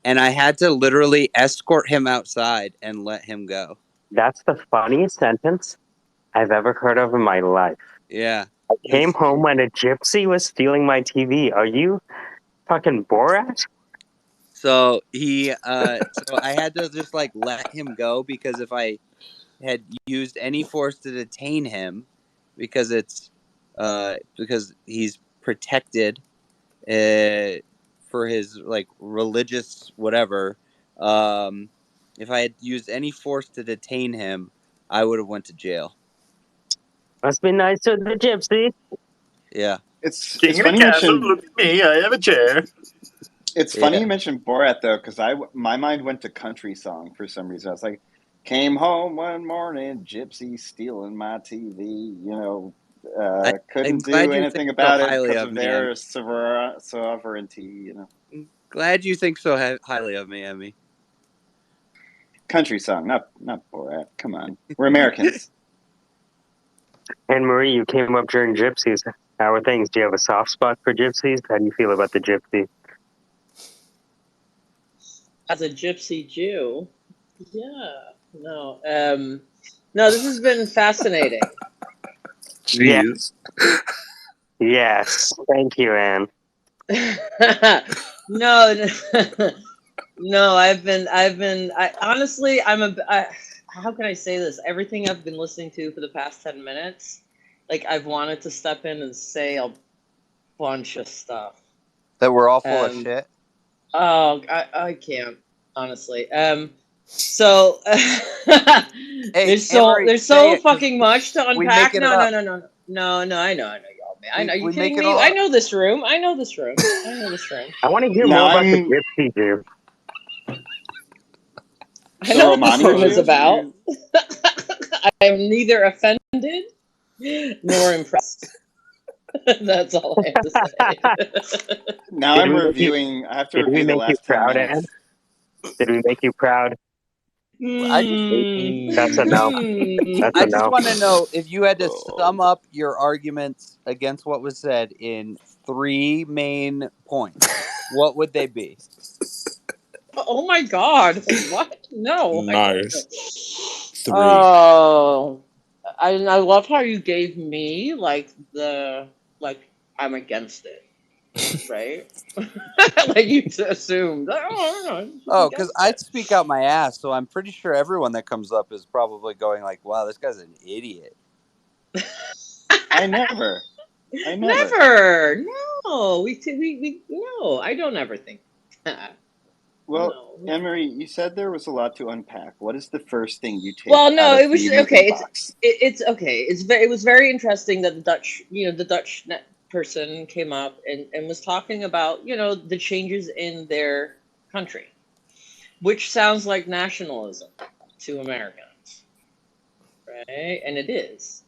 Speaker 13: and I had to literally escort him outside and let him go.
Speaker 1: That's the funniest sentence I've ever heard of in my life.
Speaker 13: Yeah.
Speaker 1: I came home when a gypsy was stealing my TV. Are you fucking Borat?
Speaker 13: So so I had to just let him go, because if I had used any force to detain him, because he's protected for his religious whatever, if I had used any force to detain him, I would have went to jail.
Speaker 1: Must be nice to the gypsy.
Speaker 13: Yeah.
Speaker 16: It's
Speaker 4: King of
Speaker 16: funny
Speaker 4: the
Speaker 16: you
Speaker 4: castle,
Speaker 16: mentioned.
Speaker 4: look at me, I have a chair.
Speaker 16: It's funny you mentioned Borat though, because my mind went to country song for some reason. I was like, came home one morning, gypsy stealing my TV. Couldn't do anything about it because of their sovereignty.
Speaker 13: Glad you think so highly of me, Emmy.
Speaker 16: Country song, not Borat. Come on, we're Americans.
Speaker 1: And Marie, you came up during gypsies. How are things? Do you have a soft spot for gypsies? How do you feel about the gypsy?
Speaker 22: As a gypsy Jew, no, this has been fascinating.
Speaker 1: Jeez. Yes. Thank you, Anne.
Speaker 22: No, honestly, how can I say this? Everything I've been listening to for the past 10 minutes, I've wanted to step in and say a bunch of stuff.
Speaker 13: That we're all full of shit?
Speaker 22: Oh, I can't, honestly. So there's so fucking much to unpack. No, I know y'all, man. I know. You kidding me? I know this room. I want
Speaker 1: to hear more about the gypsy Jew.
Speaker 22: I know what this room is about. I am neither offended nor impressed. That's all I have to say.
Speaker 16: Now I'm reviewing. I have to review the last 10 minutes.
Speaker 1: Did we make you proud?
Speaker 4: I just
Speaker 1: That's a no. That's
Speaker 4: I
Speaker 1: a
Speaker 4: just
Speaker 1: no.
Speaker 4: want to know if you had to
Speaker 10: Oh.
Speaker 4: sum up your arguments against what was said in 3 main points. What would they be?
Speaker 22: Oh my God! What? No.
Speaker 10: Nice. 3.
Speaker 22: Oh, I love how you gave me like I'm against it, right? Like you assumed. Oh no, she's
Speaker 4: Oh, because
Speaker 22: against
Speaker 4: I
Speaker 22: it.
Speaker 4: speak out my ass, so I'm pretty sure everyone that comes up is probably going like, "Wow, this guy's an idiot."
Speaker 16: I never.
Speaker 22: Never. No, we no. I don't ever think that.
Speaker 16: Well,
Speaker 22: No.
Speaker 16: Emery, you said there was a lot to unpack. What is the first thing you take
Speaker 22: Well,
Speaker 16: out
Speaker 22: no,
Speaker 16: of
Speaker 22: it was
Speaker 16: the moving
Speaker 22: okay.
Speaker 16: box?
Speaker 22: It's okay. It was very interesting that the Dutch person came up and was talking about the changes in their country, which sounds like nationalism to Americans, right? And it is.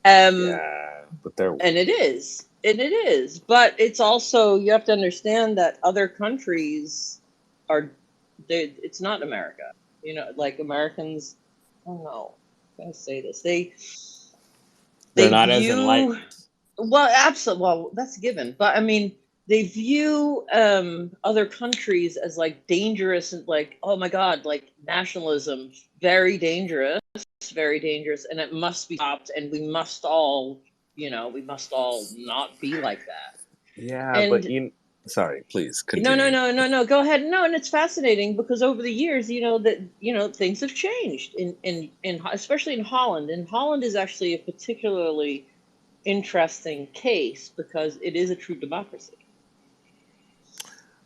Speaker 10: Yeah, but they're
Speaker 22: And it is. And it is. But it's also, you have to understand that other countries it's not America. Like Americans, I don't know. I'm going to say this.
Speaker 10: they're
Speaker 22: They
Speaker 10: not as
Speaker 22: view,
Speaker 10: enlightened.
Speaker 22: well, absolutely, well, that's given. But I mean, they view other countries as like dangerous and like, oh my God, like nationalism, very dangerous, and it must be stopped, and we must all not be like that.
Speaker 10: Yeah, but
Speaker 22: And
Speaker 10: sorry, please
Speaker 22: no, no,
Speaker 10: continue.
Speaker 22: no, no, no. Go ahead. No, and it's fascinating because over the years, things have changed in especially in Holland. And Holland is actually a particularly interesting case because it is a true democracy.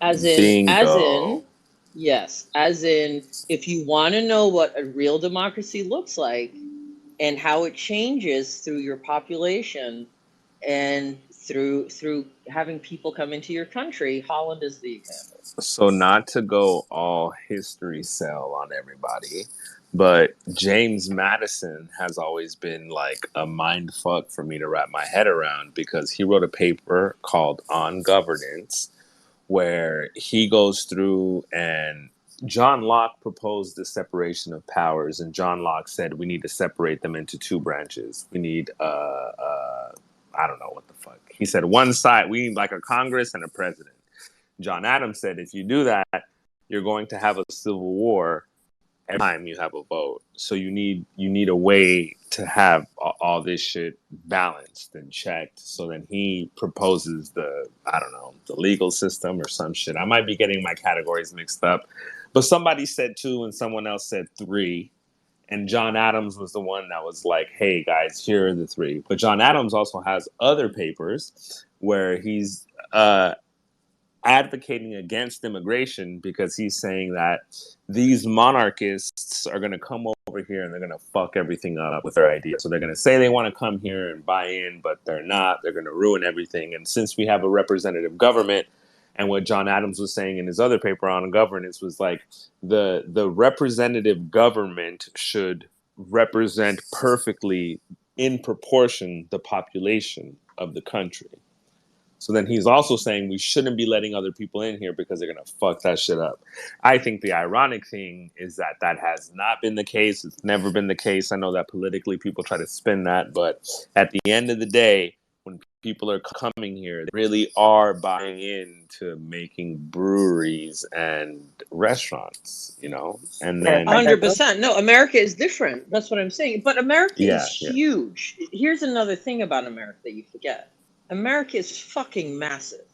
Speaker 10: Bingo.
Speaker 22: Yes, as in, if you want to know what a real democracy looks like and how it changes through your population and through having people come into your country, Holland is the example.
Speaker 10: So not to go all history cell on everybody, but James Madison has always been like a mind fuck for me to wrap my head around because he wrote a paper called On Governance where he goes through and John Locke proposed the separation of powers, and John Locke said we need to separate them into 2 branches. We need I don't know what the fuck. He said one side, we need like a Congress and a president. John Adams said if you do that, you're going to have a civil war every time you have a vote. So you need a way to have all this shit balanced and checked. So then he proposes the legal system or some shit. I might be getting my categories mixed up, but somebody said 2 and someone else said 3. And John Adams was the one that was like, hey guys, here are the 3. But John Adams also has other papers where he's advocating against immigration because he's saying that these monarchists are going to come over here and they're going to fuck everything up with their ideas. So they're going to say they want to come here and buy in, but they're not. They're going to ruin everything. And since we have a representative government, and what John Adams was saying in his other paper on governance was like the representative government should represent perfectly in proportion the population of the country. So then he's also saying we shouldn't be letting other people in here because they're going to fuck that shit up. I think the ironic thing is that has not been the case. It's never been the case. I know that politically people try to spin that, but at the end of the day, when people are coming here, they really are buying into making breweries and restaurants, and then
Speaker 22: 100%. No, America is different. That's what I'm saying. But America is
Speaker 10: yeah.
Speaker 22: huge. Here's another thing about America that you forget. America is fucking massive.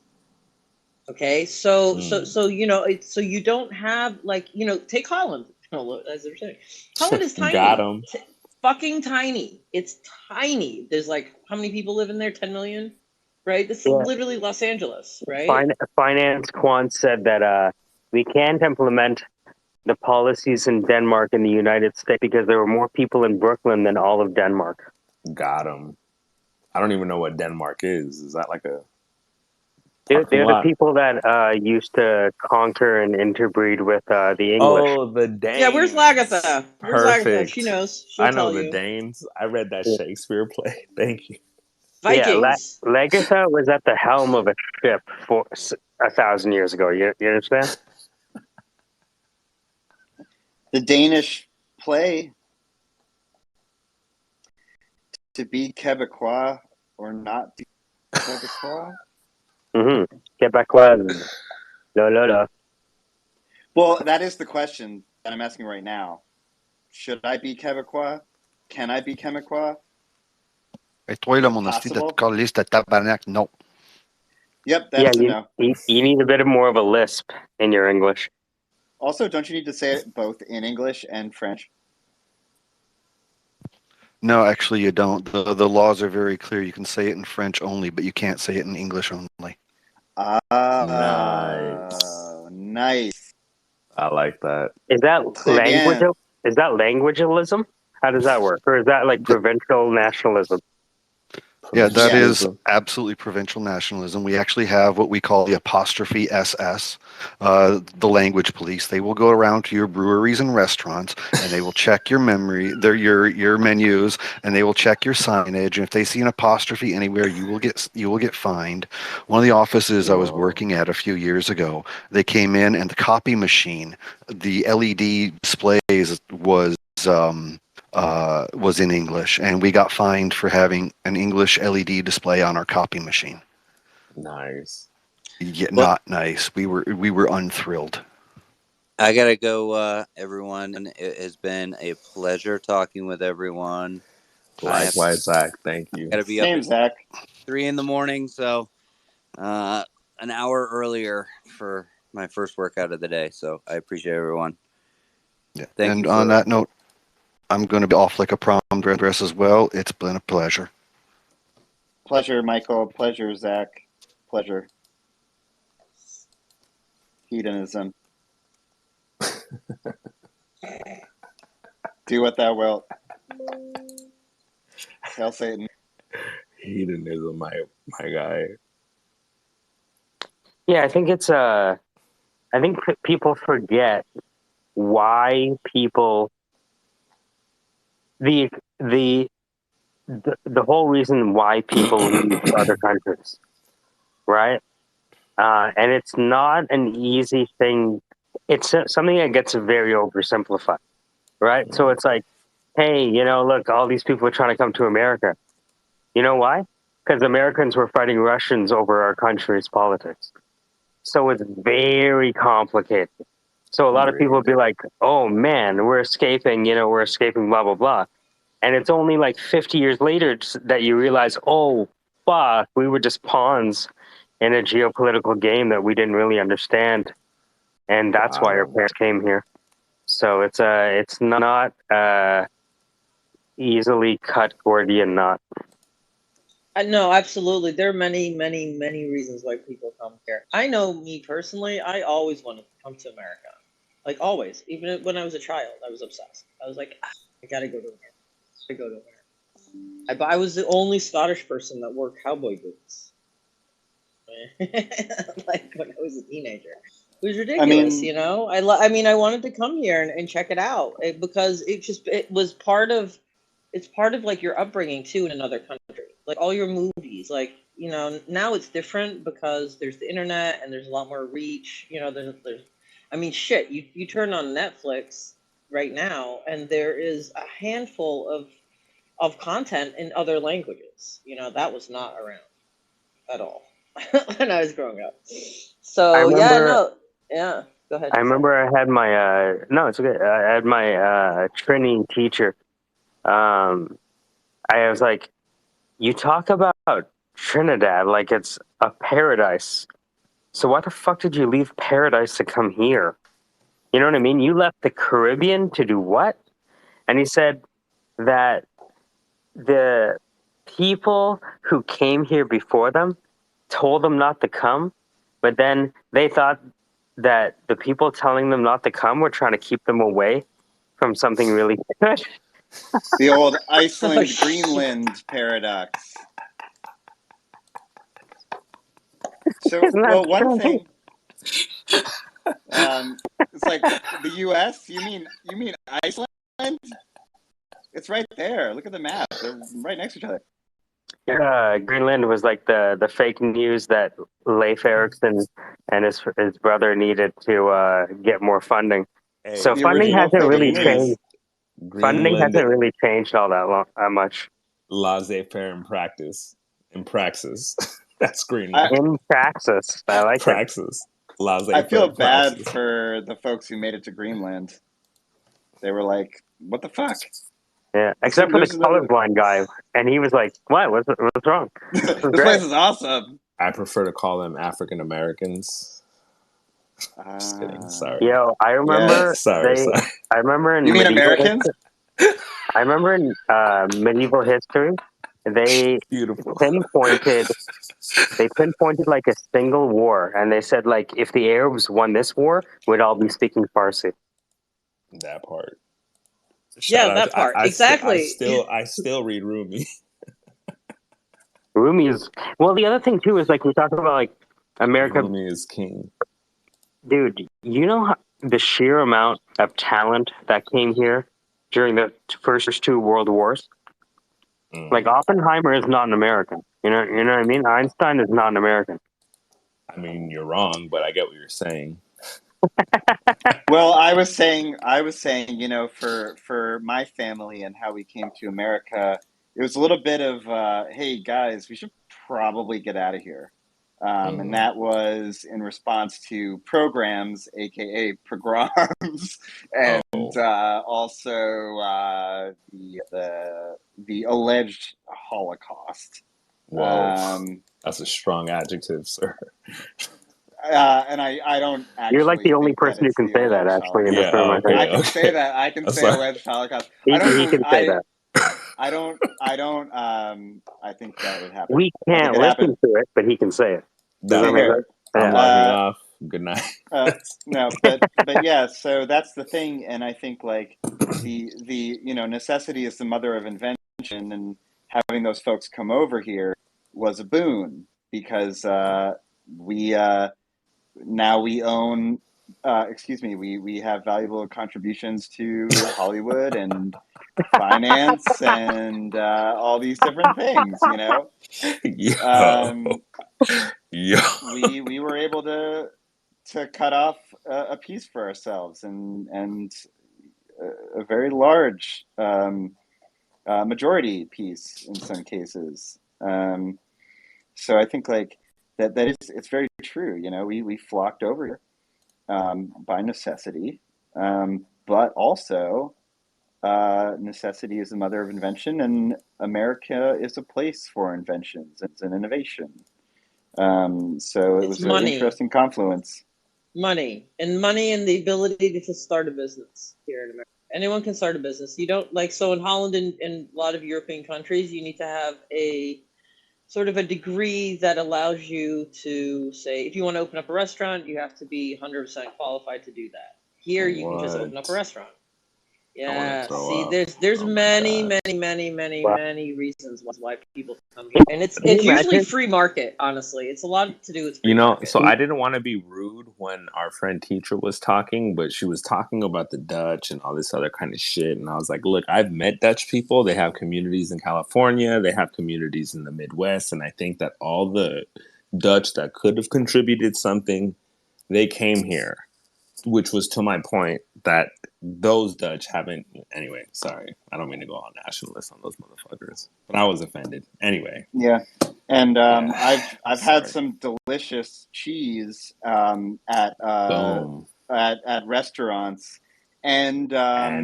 Speaker 22: Okay, so so you don't have like take Holland. As they're saying, Holland is
Speaker 10: Got
Speaker 22: tiny,
Speaker 10: him.
Speaker 22: fucking tiny. It's tiny. There's like how many people live in there? 10 million, right? This is
Speaker 1: Yeah.
Speaker 22: literally Los Angeles, right?
Speaker 1: Finance Quant said that we can't implement the policies in Denmark in the United States because there were more people in Brooklyn than all of Denmark.
Speaker 10: Got him. I don't even know what Denmark is. Is that like a
Speaker 1: They're
Speaker 10: parking
Speaker 1: the
Speaker 10: lot?
Speaker 1: people that used to conquer and interbreed with the English.
Speaker 10: Oh, the Danes.
Speaker 22: Yeah, where's Lagatha? Where's Lagatha? She
Speaker 10: Perfect.
Speaker 22: knows. She'll
Speaker 10: I know
Speaker 22: tell
Speaker 10: the
Speaker 22: you.
Speaker 10: Danes. I read that Shakespeare play. Thank you.
Speaker 22: Vikings.
Speaker 1: Yeah, Lagatha was at the helm of a ship for 1,000 years ago. You understand?
Speaker 16: The Danish play to be Quebecois or not be Quebecois.
Speaker 1: Quebecois. No.
Speaker 16: Well, that is the question that I'm asking right now. Should I be Quebecois? Can I be Quebecois?
Speaker 19: Et toi,
Speaker 16: Is
Speaker 19: là,
Speaker 16: it
Speaker 19: mon hostie de
Speaker 16: possible?
Speaker 19: calice de tabarnak, no.
Speaker 16: Yep, that's a no.
Speaker 1: You need a bit more of a lisp in your English.
Speaker 16: Also, don't you need to say it both in English and French?
Speaker 19: No, actually, you don't. The laws are very clear. You can say it in French only, but you can't say it in English only.
Speaker 16: Nice.
Speaker 5: I like that.
Speaker 1: Is that
Speaker 16: Très bien.
Speaker 1: languagealism? How does that work? Or is that like provincial nationalism?
Speaker 19: Yeah, that is absolutely provincial nationalism. We actually have what we call the apostrophe SS, the language police. They will go around to your breweries and restaurants, and they will check your your menus, and they will check your signage. And if they see an apostrophe anywhere, you will get fined. One of the offices I was working at a few years ago, they came in, and the copy machine, the LED displays was in English, and we got fined for having an English LED display on our copy machine.
Speaker 5: Nice.
Speaker 19: Yeah, not nice. We were unthrilled.
Speaker 13: I gotta go, everyone. It has been a pleasure talking with everyone.
Speaker 5: Likewise, Zach. Thank you.
Speaker 13: Gotta be
Speaker 16: Same,
Speaker 13: up at
Speaker 16: Zach.
Speaker 13: 3 a.m, so an hour earlier for my first workout of the day. So I appreciate everyone.
Speaker 19: Yeah.
Speaker 13: Thank
Speaker 19: and
Speaker 13: you
Speaker 19: on that note, I'm going to be off like a prom dress as well. It's been a pleasure.
Speaker 16: Pleasure, Michael. Pleasure, Zach. Pleasure. Hedonism. Do what thou wilt. Hail Satan.
Speaker 5: Hedonism, my guy.
Speaker 1: Yeah, I think it's I think people forget why people the whole reason why people leave other countries, right? And it's not an easy thing. It's something that gets very oversimplified, right? So it's like, hey, look, all these people are trying to come to America. You know why? Because Americans were fighting Russians over our country's politics. So it's very complicated. So a lot of people will be like, oh man, we're escaping, blah, blah, blah. And it's only like 50 years later that you realize, oh, fuck, we were just pawns in a geopolitical game that we didn't really understand. And that's why our parents came here. So it's not easily cut Gordian knot.
Speaker 22: No, absolutely. There are many, many, many reasons why people come here. I know me personally, I always wanted to come to America. Like always. Even when I was a child, I was obsessed. I was like, I gotta go to America. I go to America. I was the only Scottish person that wore cowboy boots. Like when I was a teenager. It was ridiculous, I mean, I wanted to come here and check it out because it was part of like your upbringing too in another country. Like all your movies, like now it's different because there's the internet and there's a lot more reach. There's I mean, shit. You turn on Netflix right now and there is a handful of content in other languages. That was not around at all when I was growing up. So go ahead.
Speaker 1: I remember I had my no, it's okay. I had my Trini teacher. I was like, you talk about Trinidad like it's a paradise. So why the fuck did you leave paradise to come here? You know what I mean? You left the Caribbean to do what? And he said that the people who came here before them told them not to come, but then they thought that the people telling them not to come were trying to keep them away from something really good.
Speaker 16: The old Iceland Greenland paradox. So, well, one thing, it's like the U.S. You mean Iceland? It's right there. Look at the map. They're right next to each other.
Speaker 1: Greenland was like the fake news that Leif Erikson and his brother needed to get more funding. So
Speaker 2: The
Speaker 1: funding
Speaker 2: original
Speaker 1: hasn't really
Speaker 2: Greenland is
Speaker 1: changed. Funding hasn't really changed all that much.
Speaker 10: Laissez-faire in practice. In praxis. That's Greenland.
Speaker 1: In praxis. I like
Speaker 10: praxis.
Speaker 2: I feel
Speaker 10: Laissez-faire
Speaker 2: bad
Speaker 10: praxis.
Speaker 2: for the folks who made it to Greenland. They were like, "What the fuck?"
Speaker 1: Yeah, except for the colorblind guy, and he was like, "What? What's wrong?
Speaker 2: This place is awesome."
Speaker 10: I prefer to call them African Americans. Just kidding. Sorry.
Speaker 1: Yo, I remember
Speaker 10: sorry.
Speaker 1: I remember in
Speaker 2: You mean
Speaker 1: medieval
Speaker 2: Americans?
Speaker 1: I remember in medieval history, they pinpointed like a single war, and they said like if the Arabs won this war, we'd all be speaking Farsi.
Speaker 10: That part.
Speaker 22: Yeah, that part. Exactly.
Speaker 10: I still read Rumi.
Speaker 1: Rumi is well. The other thing too is like we talk about like America.
Speaker 10: Rumi is king.
Speaker 1: Dude, you know the sheer amount of talent that came here during the first two world wars? Like Oppenheimer is not an American. You know what I mean? Einstein is not an American.
Speaker 10: I mean, you're wrong, but I get what you're saying.
Speaker 2: Well, I was saying, you know, for my family and how we came to America, it was a little bit of, hey guys, we should probably get out of here. And that was in response to programs, aka pogroms, and also the alleged Holocaust.
Speaker 10: Whoa, that's a strong adjective, sir.
Speaker 2: And I don't actually.
Speaker 1: You're like the only
Speaker 2: think that
Speaker 1: person who
Speaker 2: it's
Speaker 1: can
Speaker 2: the
Speaker 1: say that
Speaker 2: alleged
Speaker 1: actually in this
Speaker 2: Holocaust.
Speaker 1: room. I think.
Speaker 2: I can say that. I can say alleged Holocaust.
Speaker 1: He can say that.
Speaker 2: I don't. I think that would happen.
Speaker 1: We can't listen to it, but he can say it. Does that make sense?
Speaker 10: I'm logging off. Good night.
Speaker 2: No, but yeah. So that's the thing, and I think like the you know, necessity is the mother of invention, and having those folks come over here was a boon because we now we own. We have valuable contributions to Hollywood and finance and all these different things. You know, we were able to cut off a piece for ourselves and a very large majority piece in some cases. So I think like that is it's very true. You know, we flocked over here by necessity, but also necessity is the mother of invention, and America is a place for inventions and innovation. So it was an interesting confluence.
Speaker 22: Money and the ability to start a business here in America. Anyone can start a business. You don't like so in Holland and a lot of European countries, you need to have a sort of a degree that allows you to say, if you want to open up a restaurant, you have to be 100% qualified to do that. Here, you can just open up a restaurant. Yeah. See, there's many reasons why people come here, and it's usually free market. Honestly, it's a lot to do with free market.
Speaker 10: So I didn't want to be rude when our friend teacher was talking, but she was talking about the Dutch and all this other kind of shit, and I was like, look, I've met Dutch people. They have communities in California. They have communities in the Midwest, and I think that all the Dutch that could have contributed something, they came here. Which was to my point that those Dutch haven't. Anyway, sorry, I don't mean to go all nationalist on those motherfuckers, but I was offended. Anyway,
Speaker 2: yeah, and I've had some delicious cheese at restaurants and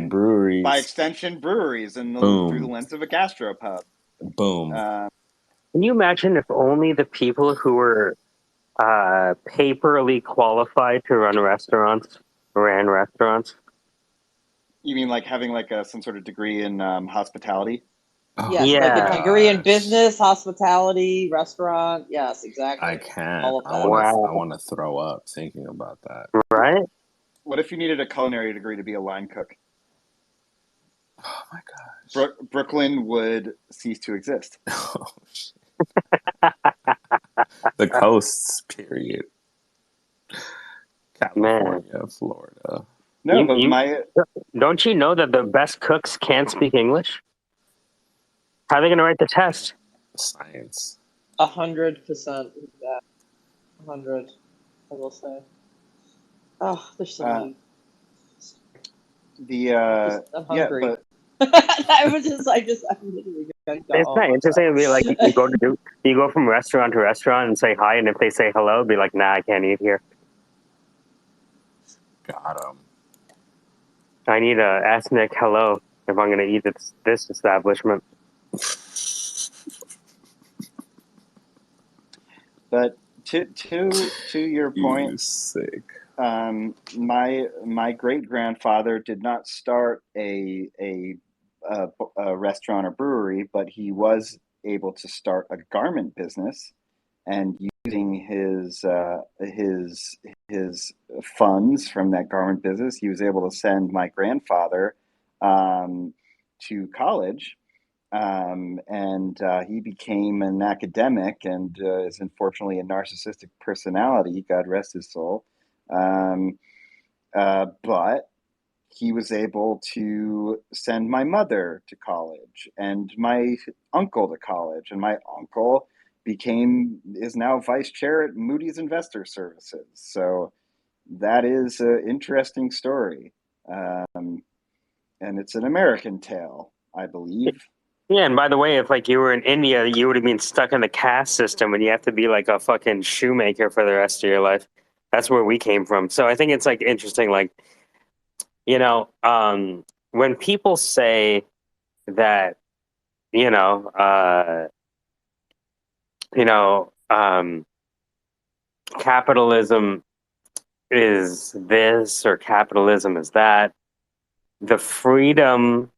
Speaker 10: breweries,
Speaker 2: by extension breweries, and through the lens of a gastropub.
Speaker 10: Boom.
Speaker 1: Can you imagine if only the people who were paperly qualified to run restaurants ran restaurants?
Speaker 2: You mean like having like some sort of degree in hospitality?
Speaker 22: Yes, like a degree in business, hospitality, restaurant. Yes, exactly.
Speaker 10: I can't.
Speaker 22: All of that.
Speaker 10: I want to throw up thinking about that.
Speaker 1: Right?
Speaker 2: What if you needed a culinary degree to be a line cook?
Speaker 10: Oh my gosh.
Speaker 2: Brooklyn would cease to exist.
Speaker 10: Oh, shit. The coasts, period. California, Florida.
Speaker 2: No, but
Speaker 1: don't you know that the best cooks can't speak English? How are they going to write the test?
Speaker 10: Science.
Speaker 22: 100%. 100. I will say. Oh, there's so many
Speaker 16: The
Speaker 22: I'm
Speaker 16: yeah,
Speaker 22: hungry.
Speaker 16: but
Speaker 22: I'm literally gonna
Speaker 1: It's
Speaker 22: all
Speaker 1: not
Speaker 22: my
Speaker 1: interesting to be like you go from restaurant to restaurant and say hi, and if they say hello, be like, nah, I can't eat here.
Speaker 5: Got him.
Speaker 1: I need a ethnic hello if I'm going to eat this establishment.
Speaker 16: But to your point,
Speaker 5: You sick.
Speaker 16: my great grandfather did not start a restaurant or brewery, but he was able to start a garment business, and using his funds from that garment business, he was able to send my grandfather to college. And he became an academic and is unfortunately a narcissistic personality. God rest his soul. But he was able to send my mother to college and my uncle to college, and my uncle is now vice chair at Moody's Investor Services. So that is an interesting story, and it's an American tale, I believe.
Speaker 1: Yeah, and by the way, if like you were in India, you would have been stuck in the caste system, and you have to be like a fucking shoemaker for the rest of your life. That's where we came from. So I think it's like interesting, like, you know, when people say that, you know, capitalism is this or capitalism is that, the freedom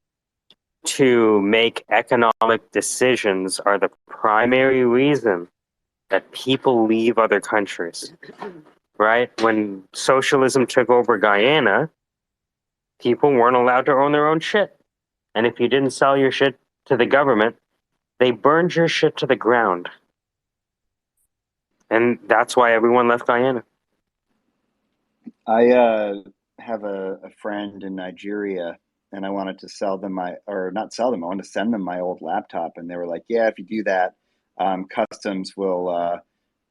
Speaker 1: to make economic decisions are the primary reason that people leave other countries, right? When socialism took over Guyana, people weren't allowed to own their own shit. And if you didn't sell your shit to the government, they burned your shit to the ground. And that's why everyone left Guyana.
Speaker 16: I have a friend in Nigeria, and I wanted to sell them not sell them, I wanted to send them my old laptop. And they were like, yeah, if you do that, customs will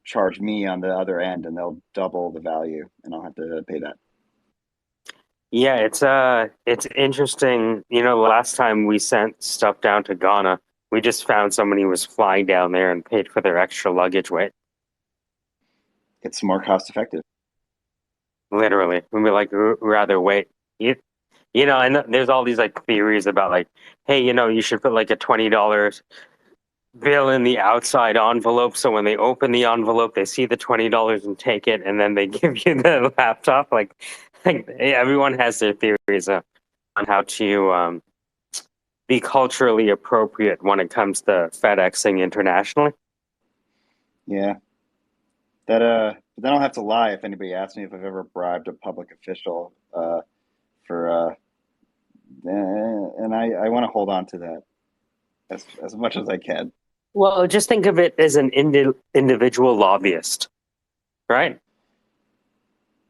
Speaker 16: charge me on the other end, and they'll double the value, and I'll have to pay that.
Speaker 1: Yeah, it's interesting. You know, the last time we sent stuff down to Ghana, we just found somebody who was flying down there and paid for their extra luggage weight.
Speaker 16: It's more cost effective.
Speaker 1: Literally, we'd be like, rather wait. You know, and there's all these like theories about like, hey, you know, you should put like a $20 bill in the outside envelope, so when they open the envelope, they see the $20 and take it, and then they give you the laptop. Like everyone has their theories on how to be culturally appropriate when it comes to FedExing internationally.
Speaker 16: Yeah. But then I'll have to lie if anybody asks me if I've ever bribed a public official and I want to hold on to that as much as I can.
Speaker 1: Well, just think of it as an individual lobbyist, right?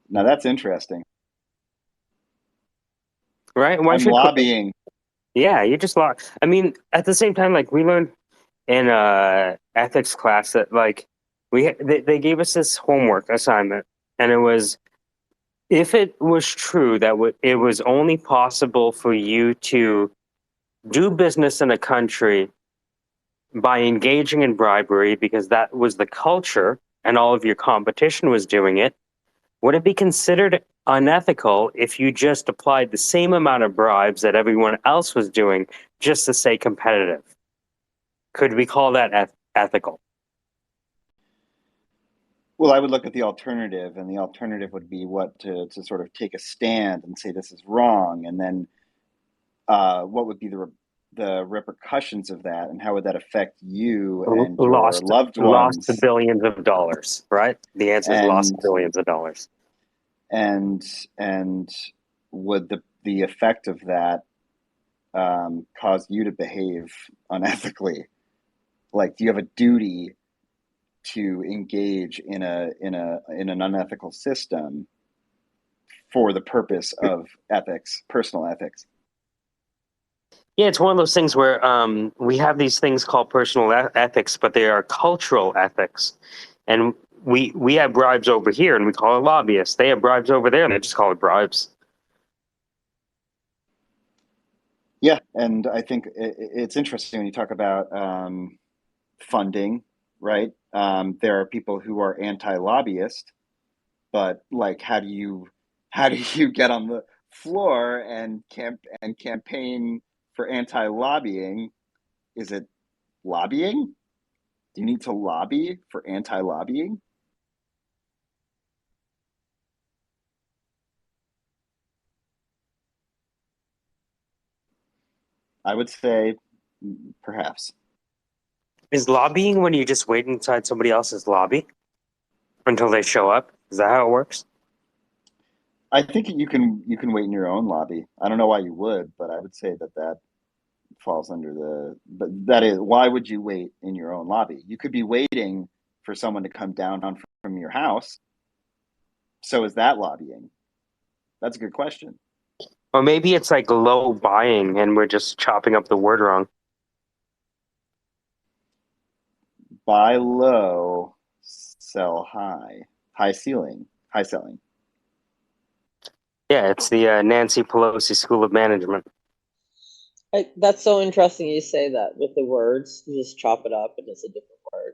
Speaker 16: Now that's interesting.
Speaker 1: Right?
Speaker 16: I'm lobbying.
Speaker 1: Yeah, you just lobby. I mean, at the same time, like we learned in ethics class that like they gave us this homework assignment, and it was, if it was true that it was only possible for you to do business in a country by engaging in bribery because that was the culture and all of your competition was doing it, would it be considered unethical if you just applied the same amount of bribes that everyone else was doing just to stay competitive? Could we call that ethical?
Speaker 16: Well, I would look at the alternative, and the alternative would be to sort of take a stand and say this is wrong, and then what would be the repercussions of that, and how would that affect you and your loved ones?
Speaker 1: Lost billions of dollars, right? The answer is lost billions of dollars.
Speaker 16: And would the effect of that cause you to behave unethically? Like, do you have a duty to engage in an unethical system for the purpose of ethics, personal ethics?
Speaker 1: Yeah, it's one of those things where we have these things called personal ethics, but they are cultural ethics. And we have bribes over here, and we call it lobbyists. They have bribes over there, and they just call it bribes.
Speaker 16: Yeah, and I think it's interesting when you talk about funding, right? There are people who are anti-lobbyist, but like, how do you get on the floor and campaign for anti-lobbying? Is it lobbying? Do you need to lobby for anti-lobbying? I would say perhaps.
Speaker 1: Is lobbying when you just wait inside somebody else's lobby until they show up? Is that how it works?
Speaker 16: I think you can wait in your own lobby. I don't know why you would, but I would say that falls under the. But that is, why would you wait in your own lobby? You could be waiting for someone to come down from your house. So is that lobbying? That's a good question.
Speaker 1: Or maybe it's like low buying and we're just chopping up the word wrong.
Speaker 16: Buy low, sell high. High ceiling, high selling.
Speaker 1: Yeah, it's the Nancy Pelosi School of Management.
Speaker 22: That's so interesting you say that with the words. You just chop it up and it's a different word.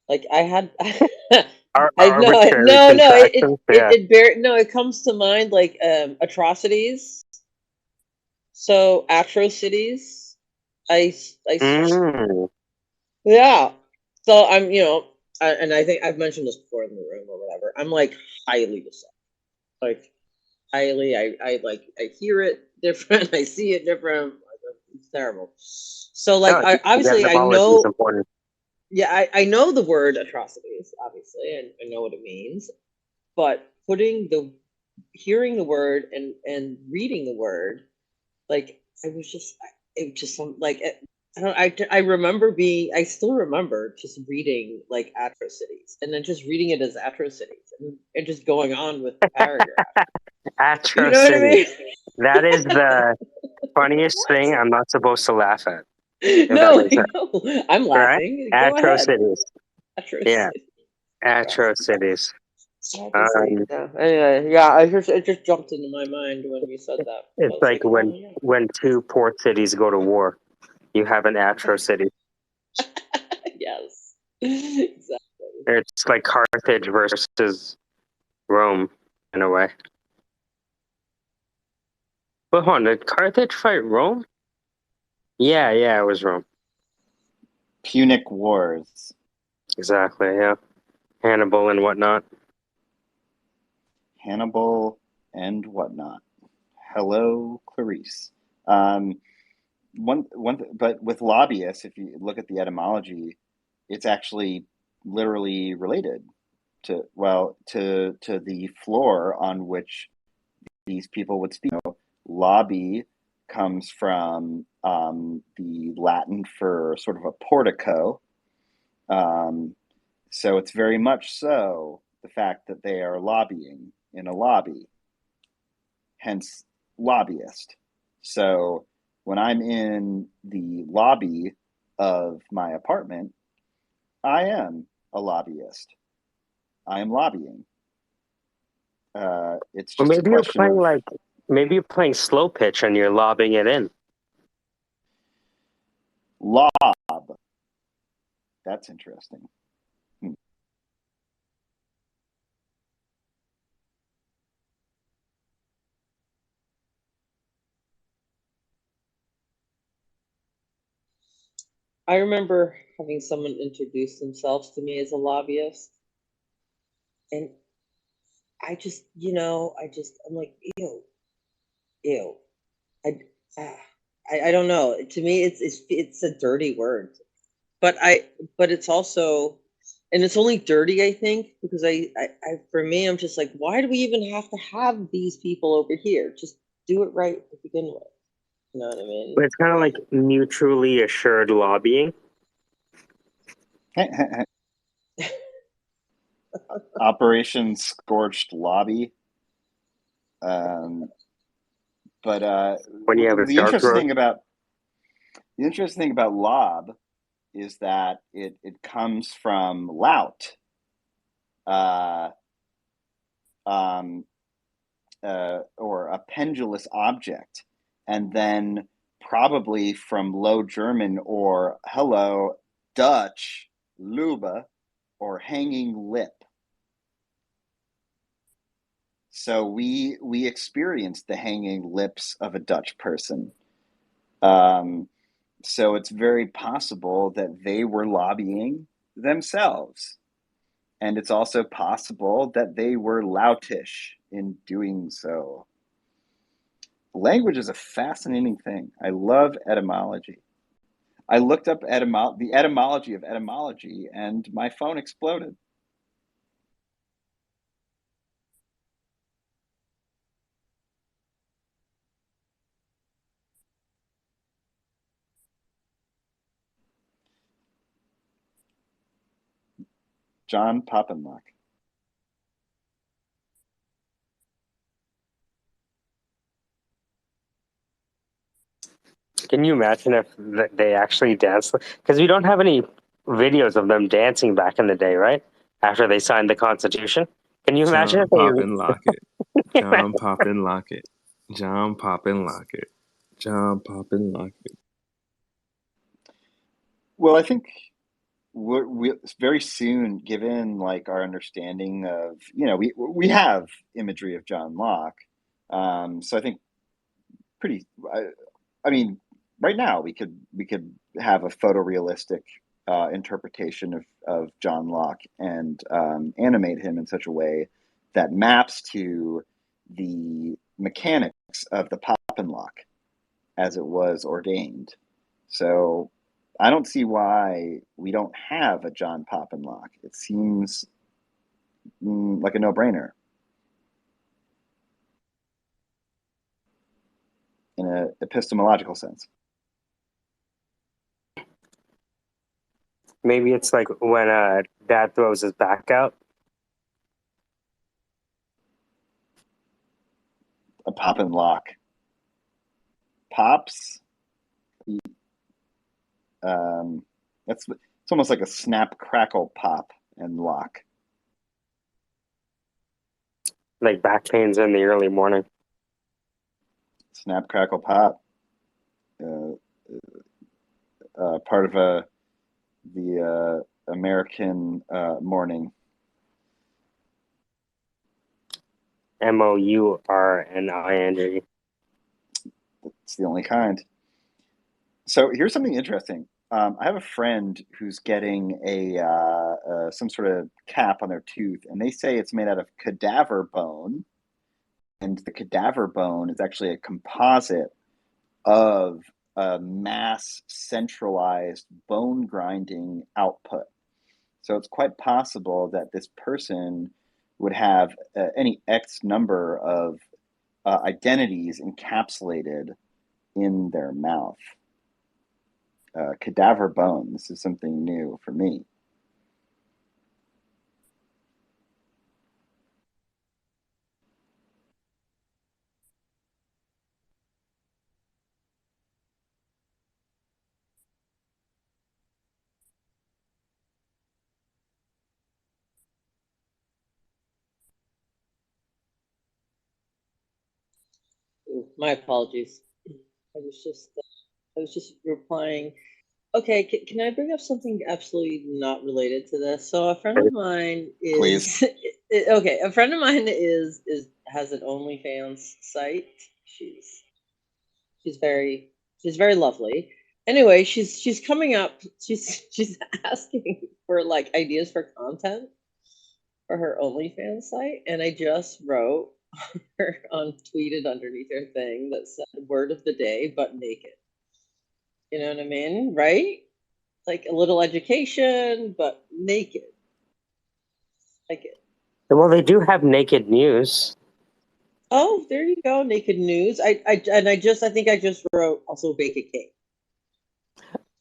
Speaker 22: Like I had, I know,
Speaker 1: Arbitrary
Speaker 22: no,
Speaker 1: contractions, yeah.
Speaker 22: it comes to mind like atrocities. So atrocities, yeah. So I'm, and I think I've mentioned this before in the room or whatever. I'm like highly dyslexic, like highly. I hear it different. I see it different. It's terrible. So like,
Speaker 1: No,
Speaker 22: obviously I
Speaker 1: etymology is
Speaker 22: know.
Speaker 1: important.
Speaker 22: Yeah, I know the word atrocities, obviously, and I know what it means. But hearing the word and reading the word, like it just like I don't I remember I still remember just reading like atrocities and then just reading it as atrocities and just going on with the paragraph. You know what I mean?
Speaker 1: That is the funniest thing I'm not supposed to laugh at.
Speaker 22: No, I know. I'm laughing.
Speaker 1: Right?
Speaker 22: Go ahead.
Speaker 1: Atrocities. Yeah.
Speaker 22: Atrocities.
Speaker 1: Atrocities.
Speaker 22: Anyway, yeah, it just jumped into my mind when you said that.
Speaker 1: It's like when two port cities go to war, you have an atrocity.
Speaker 22: Yes, exactly.
Speaker 1: It's like Carthage versus Rome in a way. But hold on, did Carthage fight Rome? Yeah, it was Rome.
Speaker 16: Punic Wars.
Speaker 1: Exactly, yeah. Hannibal and whatnot.
Speaker 16: Hannibal and whatnot. Hello, Clarice. But with lobbyists, if you look at the etymology, it's actually literally related to the floor on which these people would speak. Lobby comes from the Latin for sort of a portico. So it's very much so the fact that they are lobbying in a lobby, hence lobbyist. So when I'm in the lobby of my apartment, I am a lobbyist. I am lobbying. It's
Speaker 1: Or
Speaker 16: just a
Speaker 1: maybe you're
Speaker 16: question of
Speaker 1: maybe you're playing slow pitch and you're lobbing it in.
Speaker 16: lob. That's interesting.
Speaker 22: I remember having someone introduce themselves to me as a lobbyist, and I'm like, ew. I, ah, I don't know. To me, it's a dirty word, but it's also, and it's only dirty, I think, because for me, I'm just like, why do we even have to have these people over here? Just do it right to begin with. You know what I mean?
Speaker 1: But it's kind of like mutually assured lobbying.
Speaker 16: Operation Scorched Lobby. But
Speaker 1: when you have a
Speaker 16: the interesting thing about lob is that it comes from lout, or a pendulous object, and then probably from Low German or hello Dutch, Lube, or hanging lip. So we experienced the hanging lips of a Dutch person. So it's very possible that they were lobbying themselves. And it's also possible that they were loutish in doing so. Language is a fascinating thing. I love etymology. I looked up the etymology of etymology, and my phone exploded. John Poppenlock.
Speaker 1: Can you imagine if they actually danced? Because we don't have any videos of them dancing back in the day, right? After they signed the Constitution. Can you imagine
Speaker 10: John
Speaker 1: if they...
Speaker 10: Poppin' Lockett. John Poppin' Lockett. John Poppin' Lockett. John Poppin' Lockett.
Speaker 16: Well, I think we very soon, given like our understanding of, we have imagery of John Locke. So I think I mean, right now we could have a photorealistic interpretation of John Locke and animate him in such a way that maps to the mechanics of the Poppenlock as it was ordained. So I don't see why we don't have a John Poppenlock. It seems like a no-brainer in an epistemological sense.
Speaker 1: Maybe it's like when Dad throws his back out.
Speaker 16: A Poppenlock. Pops. It's almost like a snap, crackle, pop, and lock.
Speaker 1: Like back pains in the early morning.
Speaker 16: Snap, crackle, pop. Part of the American morning.
Speaker 1: Mourning.
Speaker 16: It's the only kind. So here's something interesting. I have a friend who's getting some sort of cap on their tooth, and they say it's made out of cadaver bone, and the cadaver bone is actually a composite of a mass centralized bone grinding output. So it's quite possible that this person would have any X number of identities encapsulated in their mouth. Cadaver bone. This is something new for me.
Speaker 22: Ooh, my apologies. I was just replying. Okay, can I bring up something absolutely not related to this? So a friend of mine is okay. A friend of mine has an OnlyFans site. She's very lovely. Anyway, she's coming up. She's asking for like ideas for content for her OnlyFans site, and I just wrote her tweeted underneath her thing that said "word of the day, but naked." You know what I mean, right? Like a little education, but naked. Like it.
Speaker 1: Well, they do have naked news.
Speaker 22: Oh, there you go, naked news. I think I just wrote also bake a cake.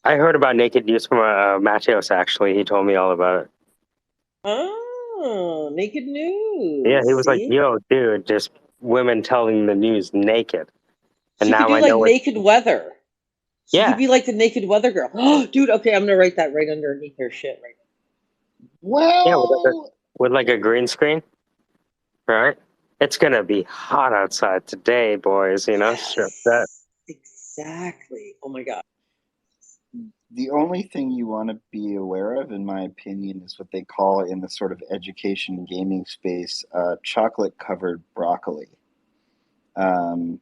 Speaker 1: I heard about naked news from Mateos, actually. He told me all about it.
Speaker 22: Oh, naked news.
Speaker 1: Yeah, he was like,
Speaker 22: See?
Speaker 1: yo, dude, just women telling the news naked. And
Speaker 22: She
Speaker 1: now
Speaker 22: could do
Speaker 1: I
Speaker 22: like
Speaker 1: know
Speaker 22: naked weather. She
Speaker 1: Yeah.
Speaker 22: could be like the naked weather girl. Oh, dude, okay, I'm gonna write that right underneath her shit right now.
Speaker 16: Well,
Speaker 1: Yeah, with like a green screen, right? It's gonna be hot outside today, boys. You know, sure that.
Speaker 22: Exactly. Oh my god.
Speaker 16: The only thing you want to be aware of, in my opinion, is what they call in the sort of education and gaming space, chocolate covered broccoli. The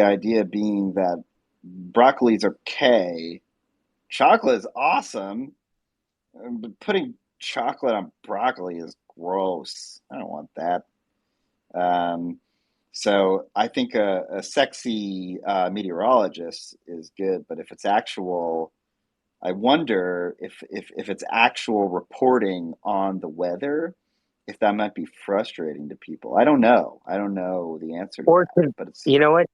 Speaker 16: idea being that broccoli's okay, chocolate is awesome, but putting chocolate on broccoli is gross. I don't want that. So I think a sexy meteorologist is good, but if it's actual, I wonder if it's actual reporting on the weather, if that might be frustrating to people. I don't know. I don't know the answer to
Speaker 1: Or
Speaker 16: that, but it's
Speaker 1: you know what?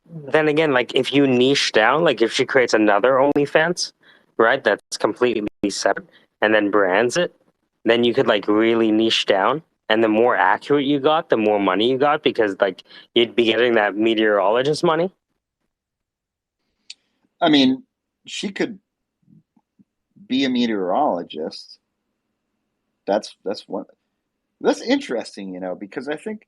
Speaker 1: Then again, like if you niche down, like if she creates another OnlyFans, right? That's completely separate, and then brands it, then you could like really niche down. And the more accurate you got, the more money you got because like you'd be getting that meteorologist money.
Speaker 16: I mean, she could be a meteorologist. That's one. That's interesting, because I think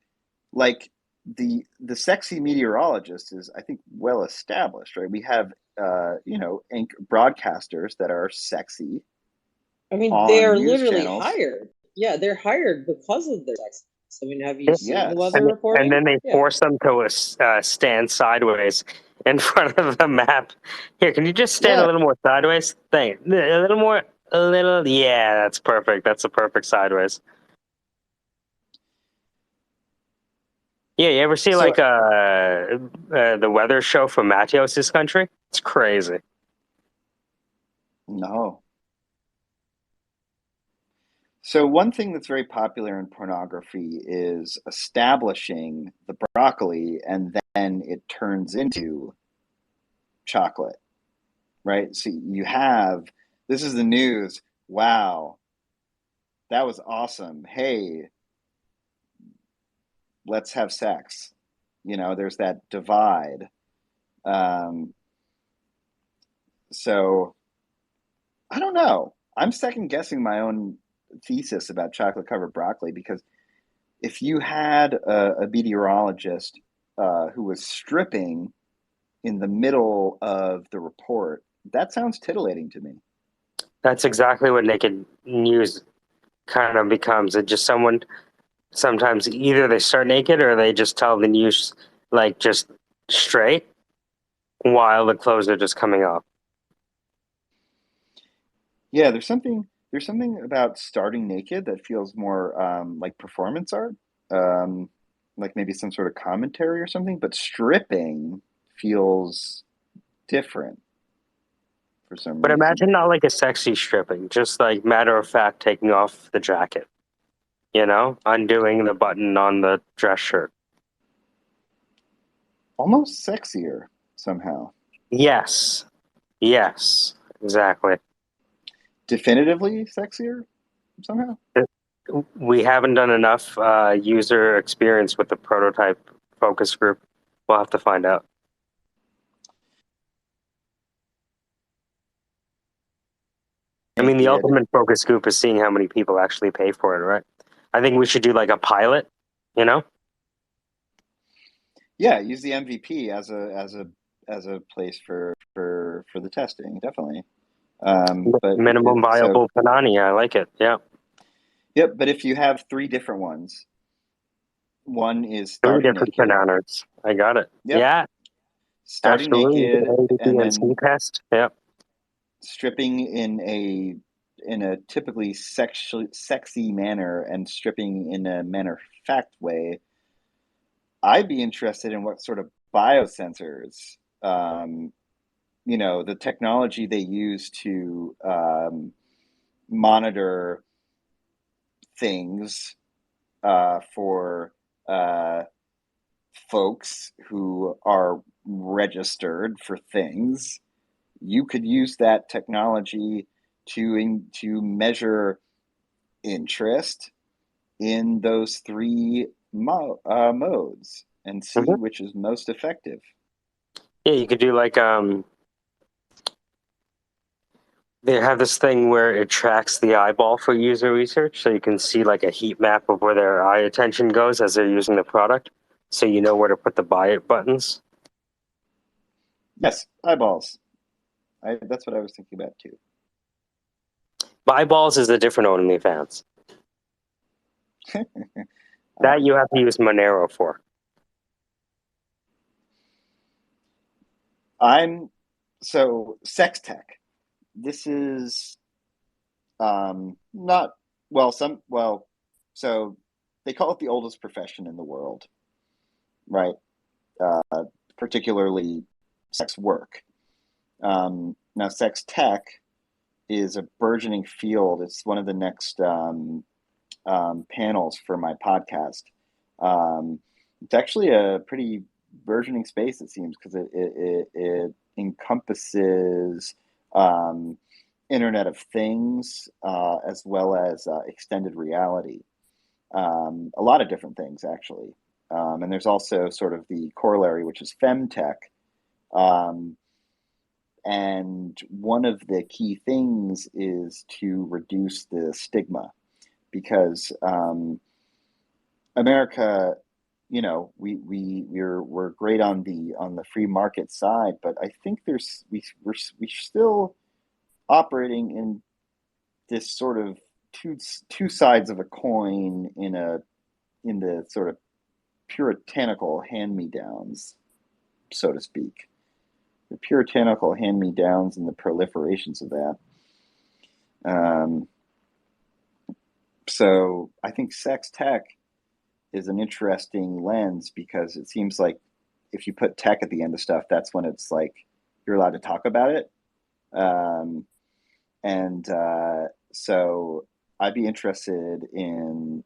Speaker 16: like the sexy meteorologist is, I think, well established, right? We have broadcasters that are sexy
Speaker 22: I mean, they
Speaker 16: on
Speaker 22: are
Speaker 16: news
Speaker 22: literally
Speaker 16: channels.
Speaker 22: hired. Yeah, they're hired because of their sex. I mean, have you seen the
Speaker 16: Yes.
Speaker 22: weather reporting?
Speaker 1: And then they
Speaker 22: Yeah.
Speaker 1: force them to stand sideways in front of the map. Here, can you just stand a little more sideways? Thank you. A little more, a little. Yeah, that's perfect. That's a perfect sideways. Yeah, you ever see like the weather show from Matthios' country? It's crazy.
Speaker 16: No. So one thing that's very popular in pornography is establishing the broccoli, and then it turns into chocolate, right? So you have, this is the news. Wow, that was awesome. Hey, let's have sex. There's that divide. So I don't know. I'm second guessing my own thesis about chocolate covered broccoli, because if you had a meteorologist who was stripping in the middle of the report, that sounds titillating to me.
Speaker 1: That's exactly what naked news kind of becomes. It just someone sometimes either they start naked or they just tell the news like just straight while the clothes are just coming off.
Speaker 16: Yeah, there's something about starting naked that feels more like performance art, like maybe some sort of commentary or something. But stripping feels different for some
Speaker 1: But
Speaker 16: reason.
Speaker 1: imagine not like a sexy stripping, just like matter of fact taking off the jacket, undoing the button on the dress shirt.
Speaker 16: Almost sexier somehow.
Speaker 1: Yes, exactly.
Speaker 16: Definitively sexier somehow.
Speaker 1: We haven't done enough user experience with the prototype focus group. We'll have to find out. I mean, the ultimate focus group is seeing how many people actually pay for it, right? I think we should do like a pilot,
Speaker 16: Yeah, use the MVP as a place for the testing, definitely. But
Speaker 1: minimum viable Panani. I like it. Yeah.
Speaker 16: Yep, but if you have three different ones, one is
Speaker 1: Three
Speaker 16: starting
Speaker 1: different
Speaker 16: naked.
Speaker 1: bananas. I got it.
Speaker 16: Yep.
Speaker 1: Yeah.
Speaker 16: Starting
Speaker 1: Absolutely.
Speaker 16: naked and then
Speaker 1: test. Yep.
Speaker 16: stripping in a typically sexy manner and stripping in a matter of fact way. I'd be interested in what sort of biosensors, the technology they use to monitor things for folks who are registered for things. You could use that technology to measure interest in those three modes and see which is most effective.
Speaker 1: Yeah, you could do like they have this thing where it tracks the eyeball for user research, so you can see like a heat map of where their eye attention goes as they're using the product, so you know where to put the buy it buttons.
Speaker 16: Yes, eyeballs. That's what I was thinking about too.
Speaker 1: Eyeballs is a different OnlyFans. That you have to use Monero for.
Speaker 16: So sex tech. This is not so they call it the oldest profession in the world, right? Particularly sex work. Now, sex tech is a burgeoning field. It's one of the next panels for my podcast. It's actually a pretty burgeoning space, it seems, because it encompasses Internet of Things as well as extended reality. A lot of different things, actually. And there's also sort of the corollary, which is femtech. And one of the key things is to reduce the stigma, because America, we're great on the free market side, but I think we're still operating in this sort of two sides of a coin in the sort of puritanical hand-me-downs, so to speak. The puritanical hand-me-downs and the proliferations of that. So I think sex tech is an interesting lens, because it seems like if you put tech at the end of stuff, that's when it's like you're allowed to talk about it. So I'd be interested in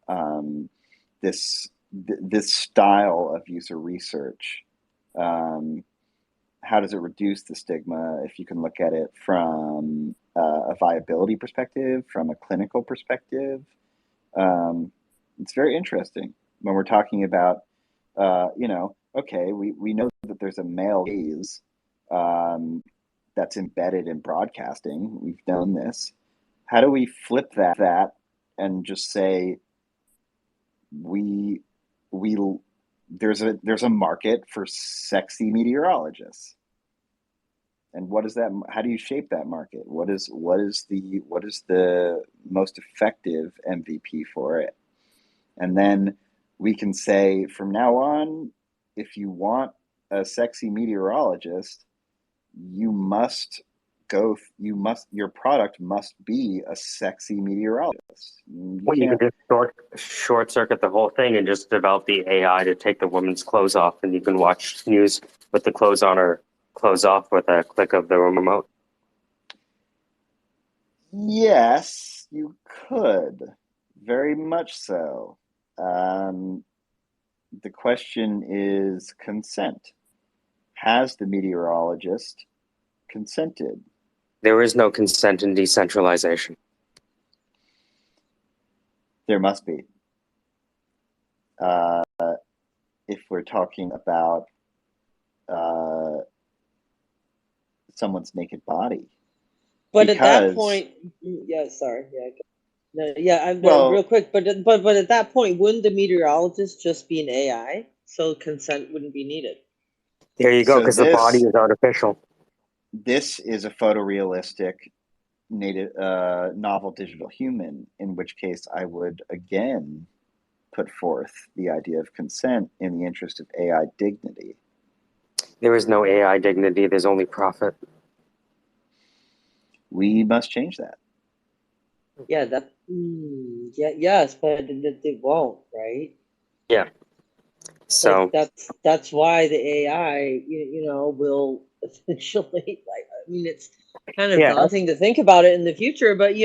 Speaker 16: this style of user research. How does it reduce the stigma if you can look at it from a viability perspective, from a clinical perspective? It's very interesting when we're talking about, okay, we know that there's a male gaze that's embedded in broadcasting. We've known this. How do we flip that and just say there's a market for sexy meteorologists? And what is that? How do you shape that market? What is the most effective MVP for it? And then we can say, from now on, if you want a sexy meteorologist, your product must be a sexy meteorologist.
Speaker 1: You can just short circuit the whole thing and just develop the AI to take the woman's clothes off, and you can watch news with the clothes on or clothes off with a click of the remote.
Speaker 16: Yes, you could. Very much so. The question is consent. Has the meteorologist consented?
Speaker 1: There is no consent in decentralization.
Speaker 16: There must be. If we're talking about someone's naked body.
Speaker 22: But at that point, real quick. But at that point, wouldn't the meteorologist just be an AI? So consent wouldn't be needed.
Speaker 1: There you go, because the body is artificial.
Speaker 16: This is a photorealistic native novel digital human, in which case I would again put forth the idea of consent in the interest of AI dignity.
Speaker 1: There is no AI dignity. There's only profit.
Speaker 16: We must change that.
Speaker 22: Yeah, yes, but it won't, right?
Speaker 1: Yeah. So
Speaker 22: that's why the AI, will eventually, it's kind of daunting to think about it in the future, but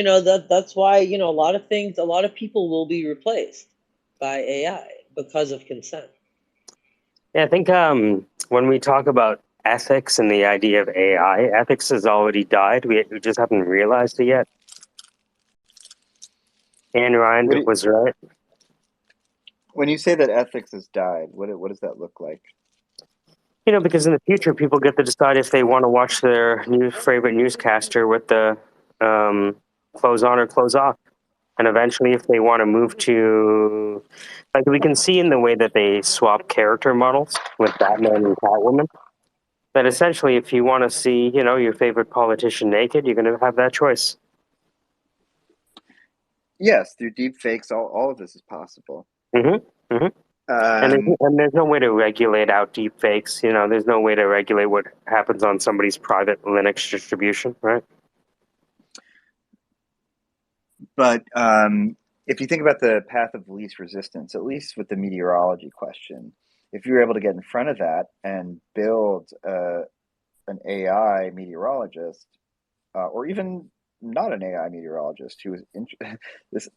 Speaker 22: that's why, a lot of people will be replaced by AI because of consent.
Speaker 1: Yeah, I think when we talk about ethics and the idea of AI, ethics has already died. We just haven't realized it yet. Anne Rand was right.
Speaker 16: When you say that ethics has died, what does that look like?
Speaker 1: Because in the future, people get to decide if they want to watch their favorite newscaster with the clothes on or clothes off. And eventually, if they want to move to, like we can see in the way that they swap character models with Batman and Catwoman. That essentially, if you want to see, your favorite politician naked, you're going to have that choice.
Speaker 16: Yes, through deep fakes, all of this is possible.
Speaker 1: Mm-hmm. Mm-hmm. And there's no way to regulate out deep fakes. There's no way to regulate what happens on somebody's private Linux distribution, right?
Speaker 16: But if you think about the path of least resistance, at least with the meteorology question, if you're able to get in front of that and build an AI meteorologist, or even not an AI meteorologist who is this,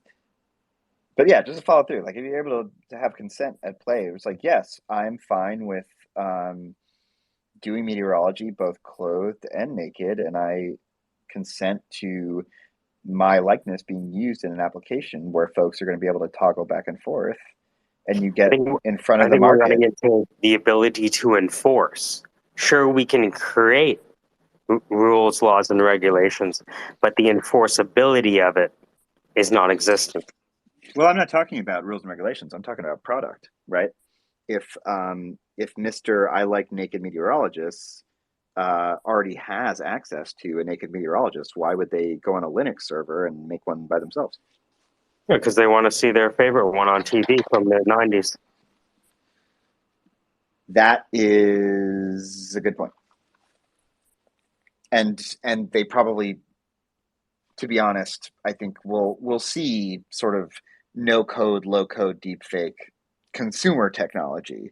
Speaker 16: but yeah, just to follow through. Like if you're able to have consent at play, it was like, yes, I'm fine with doing meteorology both clothed and naked, and I consent to my likeness being used in an application where folks are going to be able to toggle back and forth, and you get in front
Speaker 1: I
Speaker 16: of the
Speaker 1: think we're
Speaker 16: market.
Speaker 1: running into the ability to enforce. Sure, we can create rules, laws, and regulations, but the enforceability of it is non-existent.
Speaker 16: Well, I'm not talking about rules and regulations. I'm talking about product, right? If Mr. I like naked meteorologists already has access to a naked meteorologist, why would they go on a Linux server and make one by themselves?
Speaker 1: Yeah, because they want to see their favorite one on TV from the 90s.
Speaker 16: That is a good point. And they probably, to be honest, I think we'll see sort of no code, low code, deep fake consumer technology.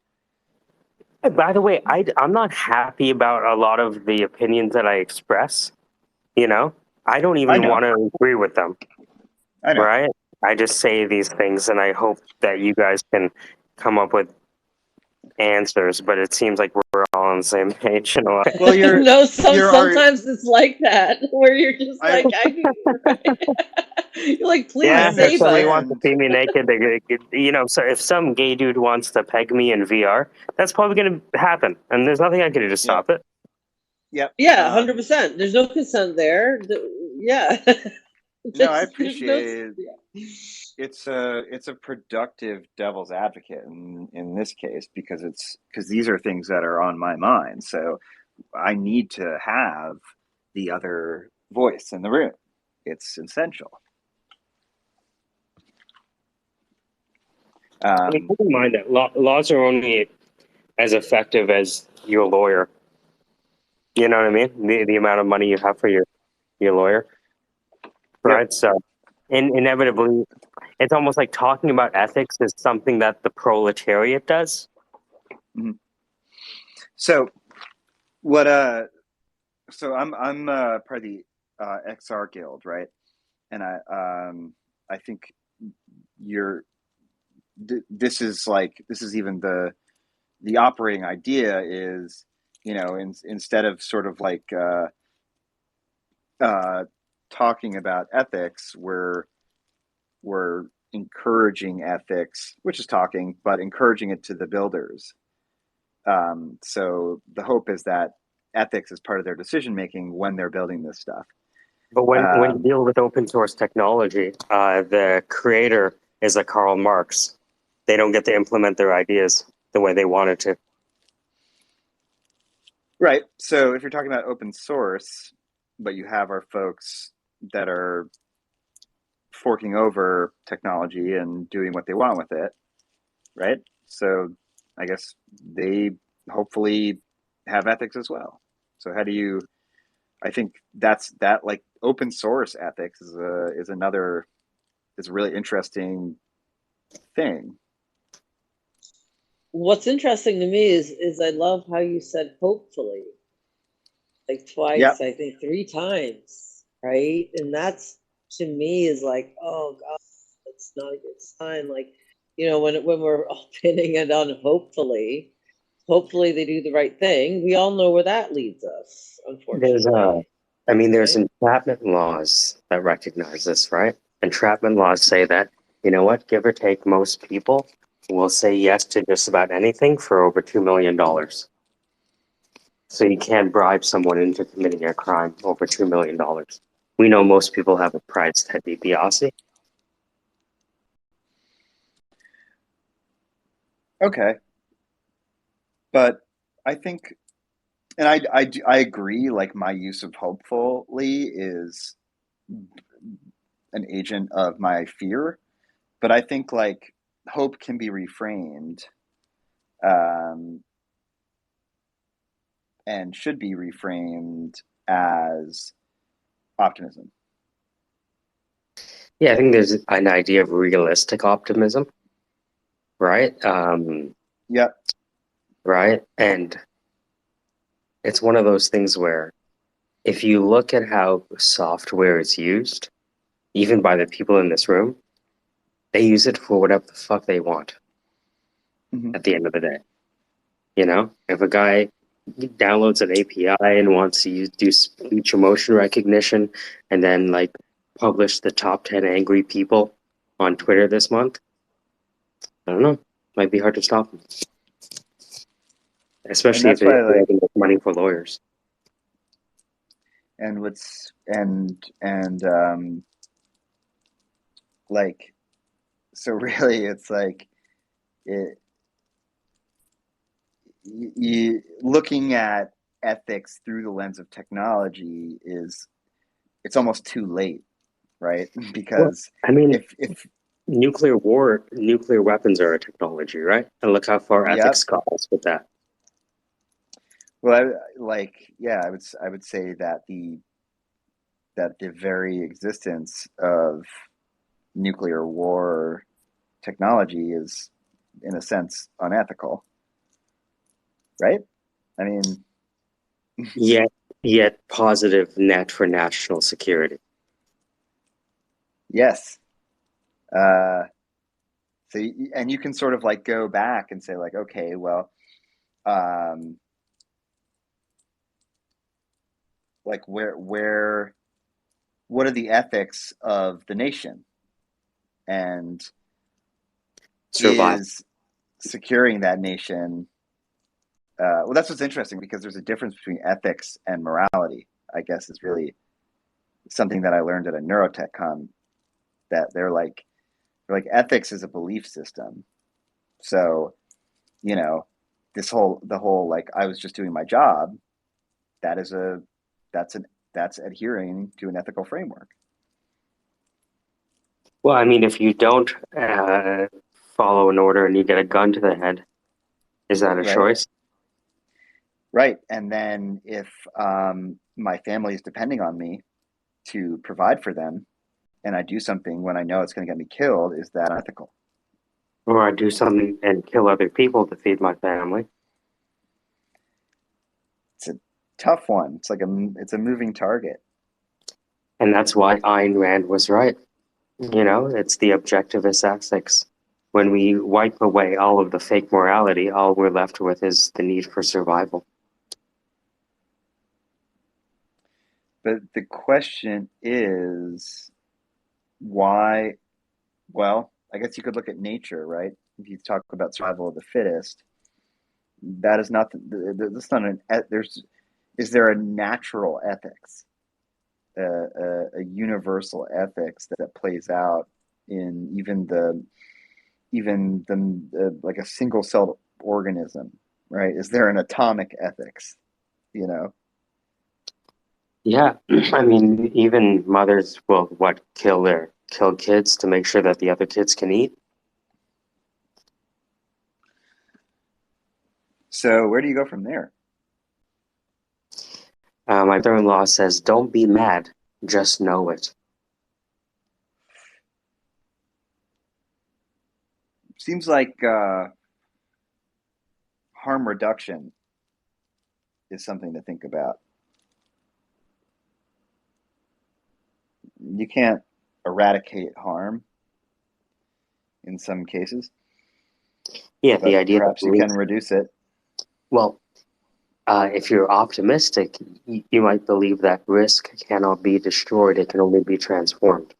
Speaker 1: By the way, I'm not happy about a lot of the opinions that I express. I don't even want to agree with them.
Speaker 16: I know.
Speaker 1: Right? I just say these things, and I hope that you guys can come up with answers. But it seems like we're all on the same page.
Speaker 16: Well,
Speaker 22: sometimes it's like that, where you're just like, you're like, please
Speaker 1: if
Speaker 22: save
Speaker 1: somebody
Speaker 22: us.
Speaker 1: wants to see me naked, so if some gay dude wants to peg me in VR, that's probably going to happen, and there's nothing I can do to stop it.
Speaker 16: Yep.
Speaker 22: Yeah, 100%. There's no consent there. Yeah.
Speaker 16: No, I appreciate it's a productive devil's advocate in this case because these are things that are on my mind. So I need to have the other voice in the room. It's essential.
Speaker 1: Keep in mind that laws are only as effective as your lawyer. You know what I mean? The amount of money you have for your lawyer, right? Yep. So, inevitably, it's almost like talking about ethics is something that the proletariat does.
Speaker 16: Mm-hmm. So, what? So I'm part of the XR Guild, right? And I think this is even the operating idea is, instead of sort of like talking about ethics, we're encouraging ethics, which is talking, but encouraging it to the builders. So the hope is that ethics is part of their decision making when they're building this stuff.
Speaker 1: But when you deal with open source technology, the creator is a Karl Marx. They don't get to implement their ideas the way they wanted to.
Speaker 16: Right. So if you're talking about open source, but you have our folks that are forking over technology and doing what they want with it, right? So I guess they hopefully have ethics as well. So how do you? I think that like open source ethics is a really interesting thing.
Speaker 22: What's interesting to me is I love how you said hopefully, like twice, yep. I think 3 times, right? And that's, to me, is like, oh God, that's not a good sign. Like, when we're all pinning it on hopefully they do the right thing. We all know where that leads us, unfortunately.
Speaker 1: There's entrapment laws that recognize this, right? Entrapment laws say that, you know what, give or take, most people will say yes to just about anything for over $2 million. So you can't bribe someone into committing a crime over $2 million. We know most people have a price Ted DiBiase.
Speaker 16: Okay. But I think And I agree. Like my use of hopefully is an agent of my fear, but I think like hope can be reframed, um, and should be reframed as optimism.
Speaker 1: Yeah, I think there's an idea of realistic optimism, right?
Speaker 16: Yep.
Speaker 1: Right, and it's one of those things where if you look at how software is used, even by the people in this room, they use it for whatever the fuck they want
Speaker 16: Mm-hmm.
Speaker 1: at the end of the day. You know, if a guy downloads an API and wants to do speech emotion recognition and then like publish the top 10 angry people on Twitter this month, I don't know, might be hard to stop him. Especially if
Speaker 16: that's
Speaker 1: they
Speaker 16: why
Speaker 1: have
Speaker 16: like
Speaker 1: money for lawyers.
Speaker 16: and what's and like so really it's like it you looking at ethics through the lens of technology is it's almost too late, right?
Speaker 1: Well,
Speaker 16: Because
Speaker 1: I mean,
Speaker 16: if
Speaker 1: nuclear weapons are a technology, right? And look how far ethics
Speaker 16: yep.
Speaker 1: got us with that.
Speaker 16: Well, I would say that the very existence of nuclear war technology is, in a sense, unethical, right? I mean,
Speaker 1: Yet positive net for national security.
Speaker 16: yes. So, and you can sort of like go back and say, like, okay, well, like what are the ethics of the nation, and
Speaker 1: Survive.
Speaker 16: is securing that nation? Well, that's what's interesting because there's a difference between ethics and morality. I guess is really something that I learned at a neurotech con. That they're like ethics is a belief system. So, you know, the whole like I was just doing my job. That is that's adhering to an ethical framework.
Speaker 1: Well, I mean, if you don't follow an order and you get a gun to the head, is that a
Speaker 16: Right.
Speaker 1: choice?
Speaker 16: Right. And then if my family is depending on me to provide for them, and I do something when I know it's going to get me killed, is that ethical?
Speaker 1: Or I do something and kill other people to feed my family?
Speaker 16: It's a tough one. It's like it's a moving target.
Speaker 1: And that's why Ayn Rand was right. You know, it's the objectivist ethics. When we wipe away all of the fake morality, all we're left with is the need for survival.
Speaker 16: But the question is why? Well, I guess you could look at nature, right? If you talk about survival of the fittest, that is not that's not an there's is there a natural ethics, a universal ethics that plays out in even the like a single celled organism, right? Is there an atomic ethics? You know,
Speaker 1: Yeah, I mean, even mothers will kill kids to make sure that the other kids can eat.
Speaker 16: so where do you go from there?
Speaker 1: My mother-in-law says, "Don't be mad, just know it."
Speaker 16: Seems like harm reduction is something to think about. You can't eradicate harm in some cases.
Speaker 1: Yeah,
Speaker 16: but
Speaker 1: the idea that
Speaker 16: perhaps you can reduce it.
Speaker 1: Well, if you're optimistic, you might believe that risk cannot be destroyed; it can only be transformed.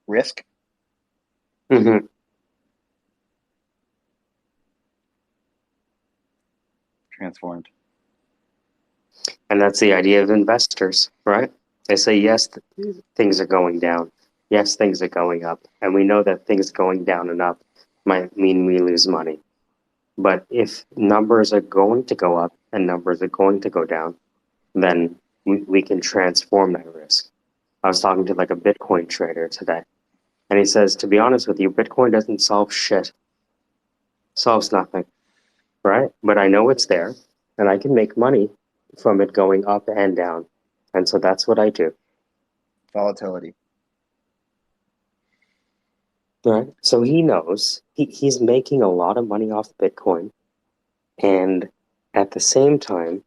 Speaker 16: Risk?
Speaker 1: Mm-hmm.
Speaker 16: Transformed.
Speaker 1: And that's the idea of investors, right? They say, yes, things are going down. Yes, things are going up. And we know that things going down and up might mean we lose money. But if numbers are going to go up and numbers are going to go down, then we can transform that risk. I was talking to like a Bitcoin trader today, and he says, to be honest with you, Bitcoin doesn't solve shit. Solves nothing, right? But I know it's there, and I can make money from it going up and down. And so that's what I do.
Speaker 16: Volatility.
Speaker 1: Right. So he knows he's making a lot of money off Bitcoin, and at the same time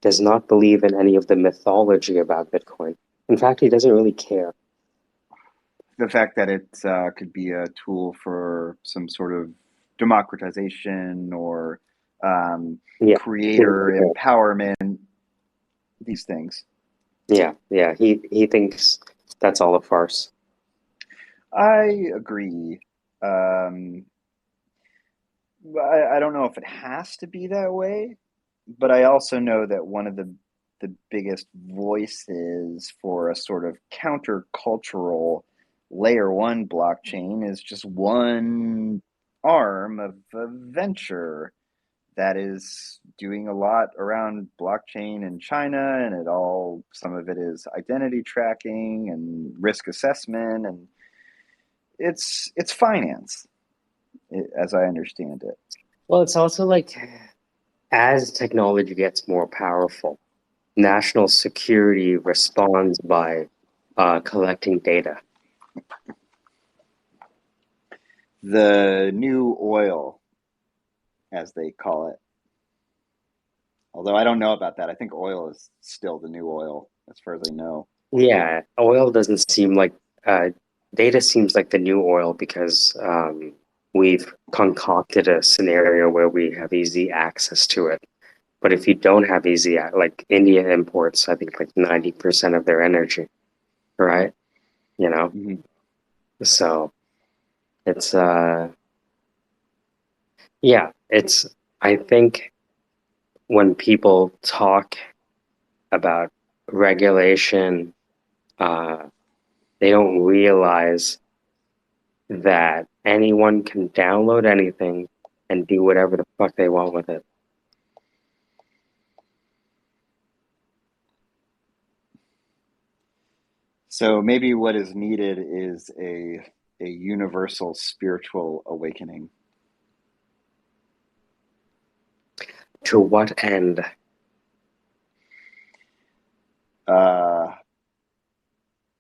Speaker 1: does not believe in any of the mythology about Bitcoin. In fact, he doesn't really care.
Speaker 16: The fact that it could be a tool for some sort of democratization or creator empowerment, these things.
Speaker 1: Yeah. He thinks that's all a farce.
Speaker 16: I agree. I don't know if it has to be that way, but I also know that one of the biggest voices for a sort of countercultural layer one blockchain is just one arm of a venture that is doing a lot around blockchain in China, and some of it is identity tracking and risk assessment, and it's finance, as I understand it.
Speaker 1: Well, it's also like as technology gets more powerful, national security responds by collecting data.
Speaker 16: The new oil, as they call it. Although I don't know about that. I think oil is still the new oil, as far as I know.
Speaker 1: Yeah, oil doesn't seem like data seems like the new oil because we've concocted a scenario where we have easy access to it. But if you don't have like India imports, I think like 90% of their energy, right? You know, so it's I think when people talk about regulation, they don't realize that anyone can download anything and do whatever the fuck they want with it.
Speaker 16: So maybe what is needed is a universal spiritual awakening.
Speaker 1: To what end?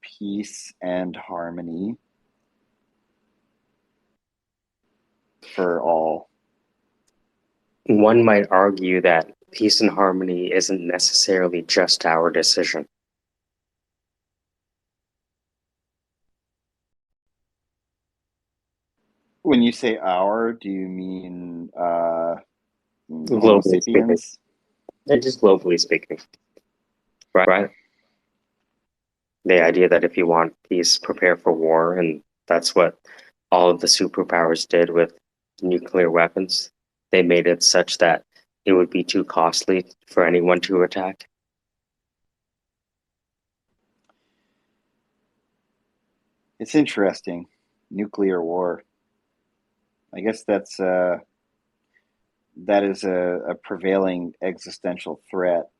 Speaker 16: Peace and harmony for all.
Speaker 1: One might argue that peace and harmony isn't necessarily just our decision.
Speaker 16: When you say our, do you mean Homo
Speaker 1: Globally speaking.
Speaker 16: sapiens?
Speaker 1: Just globally speaking. Right? The idea that if you want peace, prepare for war, and that's what all of the superpowers did with nuclear weapons. They made it such that it would be too costly for anyone to attack.
Speaker 16: It's interesting. Nuclear war. I guess that is a prevailing existential threat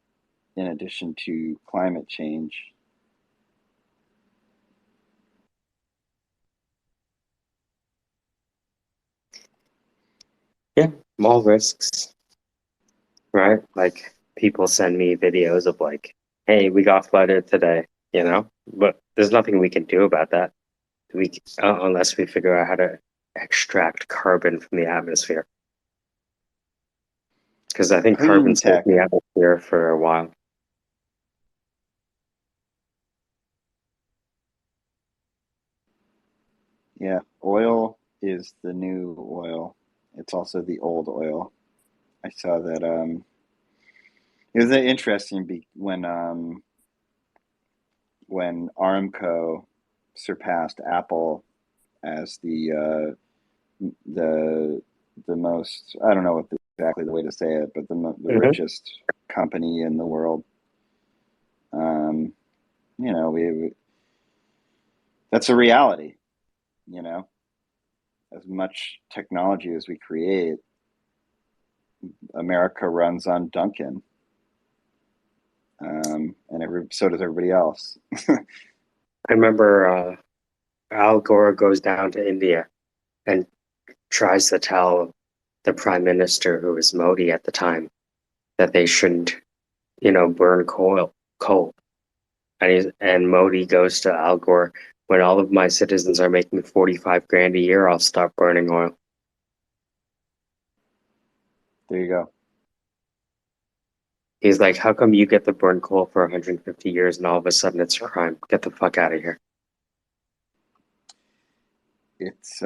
Speaker 16: in addition to climate change.
Speaker 1: Yeah, small risks, right? Like people send me videos of like, hey, we got flooded today, you know? But there's nothing we can do about that. Unless we figure out how to extract carbon from the atmosphere. Because I think
Speaker 16: Clean
Speaker 1: carbon's been
Speaker 16: tech.
Speaker 1: in the atmosphere for a while.
Speaker 16: Yeah, oil is the new oil. It's also the old oil. I saw that. It was interesting when Aramco surpassed Apple as the most, I don't know what exactly the way to say it, but the richest company in the world. You know, we that's a reality. You know, as much technology as we create, America runs on Duncan, and so does everybody else.
Speaker 1: I remember Al Gore goes down to India and tries to tell the prime minister, who was Modi at the time, that they shouldn't, burn coal. And Modi goes to Al Gore, when all of my citizens are making 45 grand a year, I'll stop burning oil.
Speaker 16: There you go.
Speaker 1: He's like, how come you get to burn coal for 150 years and all of a sudden it's a crime? Get the fuck out of here.
Speaker 16: It's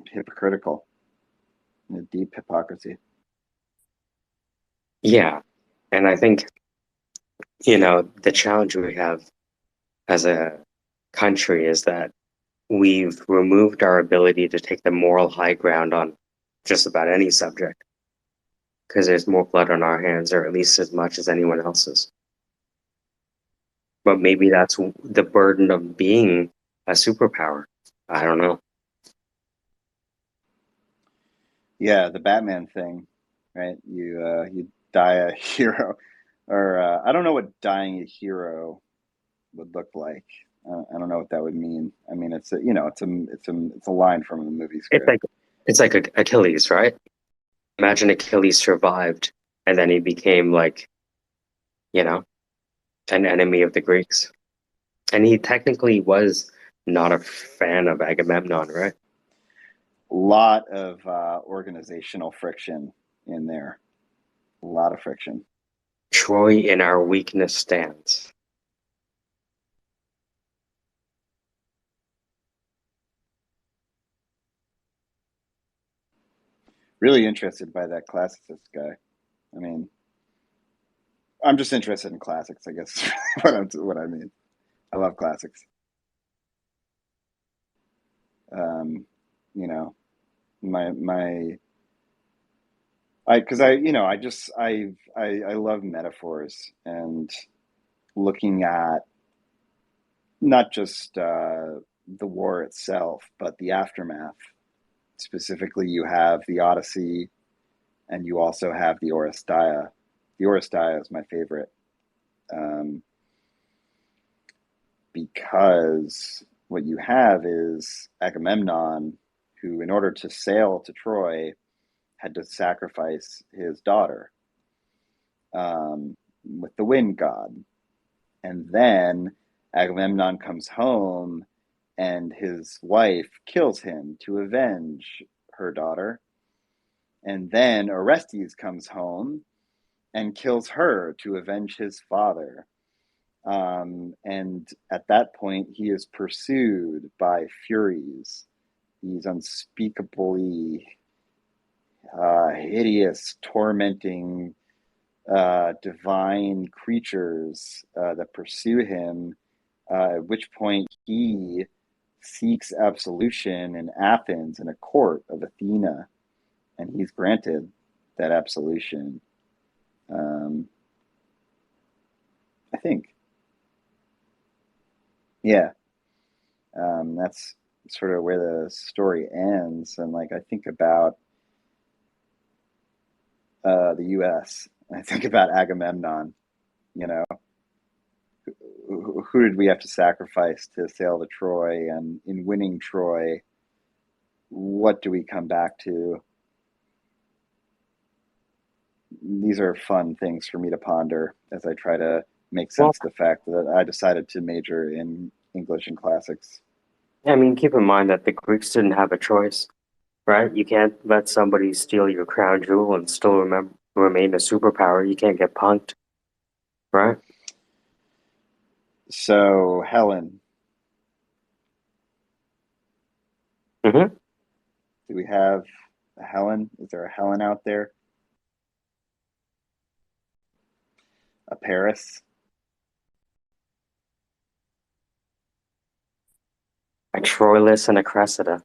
Speaker 16: hypocritical, a deep hypocrisy.
Speaker 1: Yeah. And I think, the challenge we have as a country is that we've removed our ability to take the moral high ground on just about any subject, because there's more blood on our hands, or at least as much as anyone else's. But maybe that's the burden of being a superpower. I don't know.
Speaker 16: Yeah, the Batman thing, right? You die a hero, or I don't know what dying a hero would look like. I don't know what that would mean. I mean, it's a line from a movie script.
Speaker 1: It's like Achilles, right? Imagine Achilles survived, and then he became an enemy of the Greeks. And he technically was not a fan of Agamemnon, right?
Speaker 16: Lot of organizational friction in there. A lot of friction.
Speaker 1: Troy in our weakness stands.
Speaker 16: Really interested by that classicist guy. I mean, I'm just interested in classics, I guess. what I mean. I love classics. I love metaphors and looking at not just the war itself, but the aftermath. Specifically, you have the Odyssey, and you also have the Oresteia. The Oresteia is my favorite, because what you have is Agamemnon, who, in order to sail to Troy, had to sacrifice his daughter with the wind god. And then Agamemnon comes home and his wife kills him to avenge her daughter. And then Orestes comes home and kills her to avenge his father. And at that point, he is pursued by Furies, these unspeakably hideous, tormenting, divine creatures that pursue him, at which point he seeks absolution in Athens in a court of Athena, and he's granted that absolution. I think. Yeah. That's sort of where the story ends. And I think about the US. I think about Agamemnon, who did we have to sacrifice to sail to Troy? And in winning Troy, what do we come back to? These are fun things for me to ponder as I try to make sense of the fact that I decided to major in English and classics.
Speaker 1: I mean, keep in mind that the Greeks didn't have a choice, right? You can't let somebody steal your crown jewel and still remain a superpower. You can't get punked, right?
Speaker 16: So, Helen.
Speaker 1: Mm-hmm.
Speaker 16: Do we have a Helen? Is there a Helen out there? A Paris?
Speaker 1: A Troilus and a Cressida.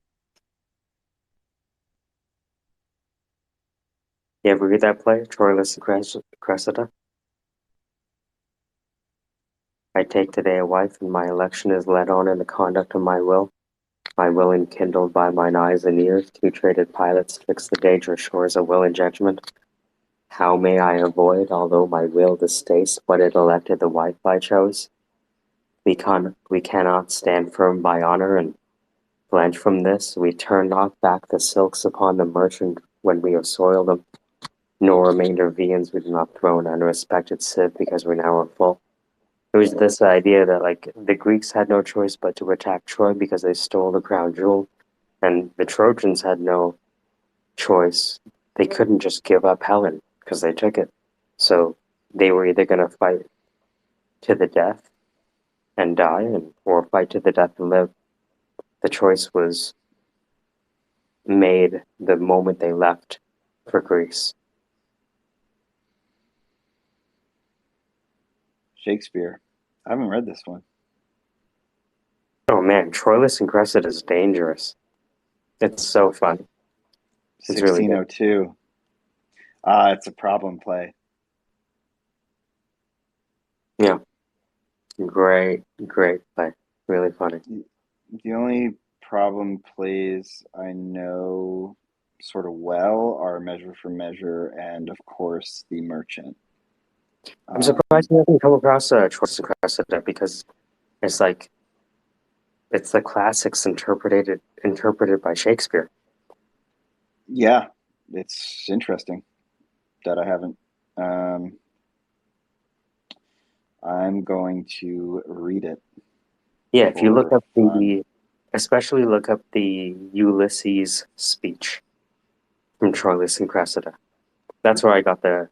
Speaker 1: You ever read that play, Troilus and Cressida? I take today a wife, and my election is led on in the conduct of my will. My will enkindled by mine eyes and ears, two traded pilots twixt the dangerous shores of will and judgment. How may I avoid, although my will distaste what it elected the wife I chose? We cannot stand firm by honor and blanch from this. We turn not back the silks upon the merchant when we have soiled them, nor remainder viands we do not throw in unrespected sieve because we now are full. It was this idea that like the Greeks had no choice but to attack Troy because they stole the crown jewel, and the Trojans had no choice. They couldn't just give up Helen because they took it. So they were either going to fight to the death and die, or fight to the death and live. The choice was made the moment they left for Greece.
Speaker 16: Shakespeare. I haven't read this one.
Speaker 1: Oh man, Troilus and Cressida is dangerous. It's so fun. It's really good.
Speaker 16: 1602. It's a problem play.
Speaker 1: Yeah. Great play. Really funny.
Speaker 16: The only problem plays I know sort of well are Measure for Measure and, of course, The Merchant.
Speaker 1: I'm surprised you haven't come across Troilus and Cressida because it's like it's the classics interpreted by Shakespeare.
Speaker 16: Yeah, it's interesting that I haven't. I'm going to read it.
Speaker 1: Yeah, if you look up especially look up the Ulysses speech from Troilus and Cressida. That's where I got the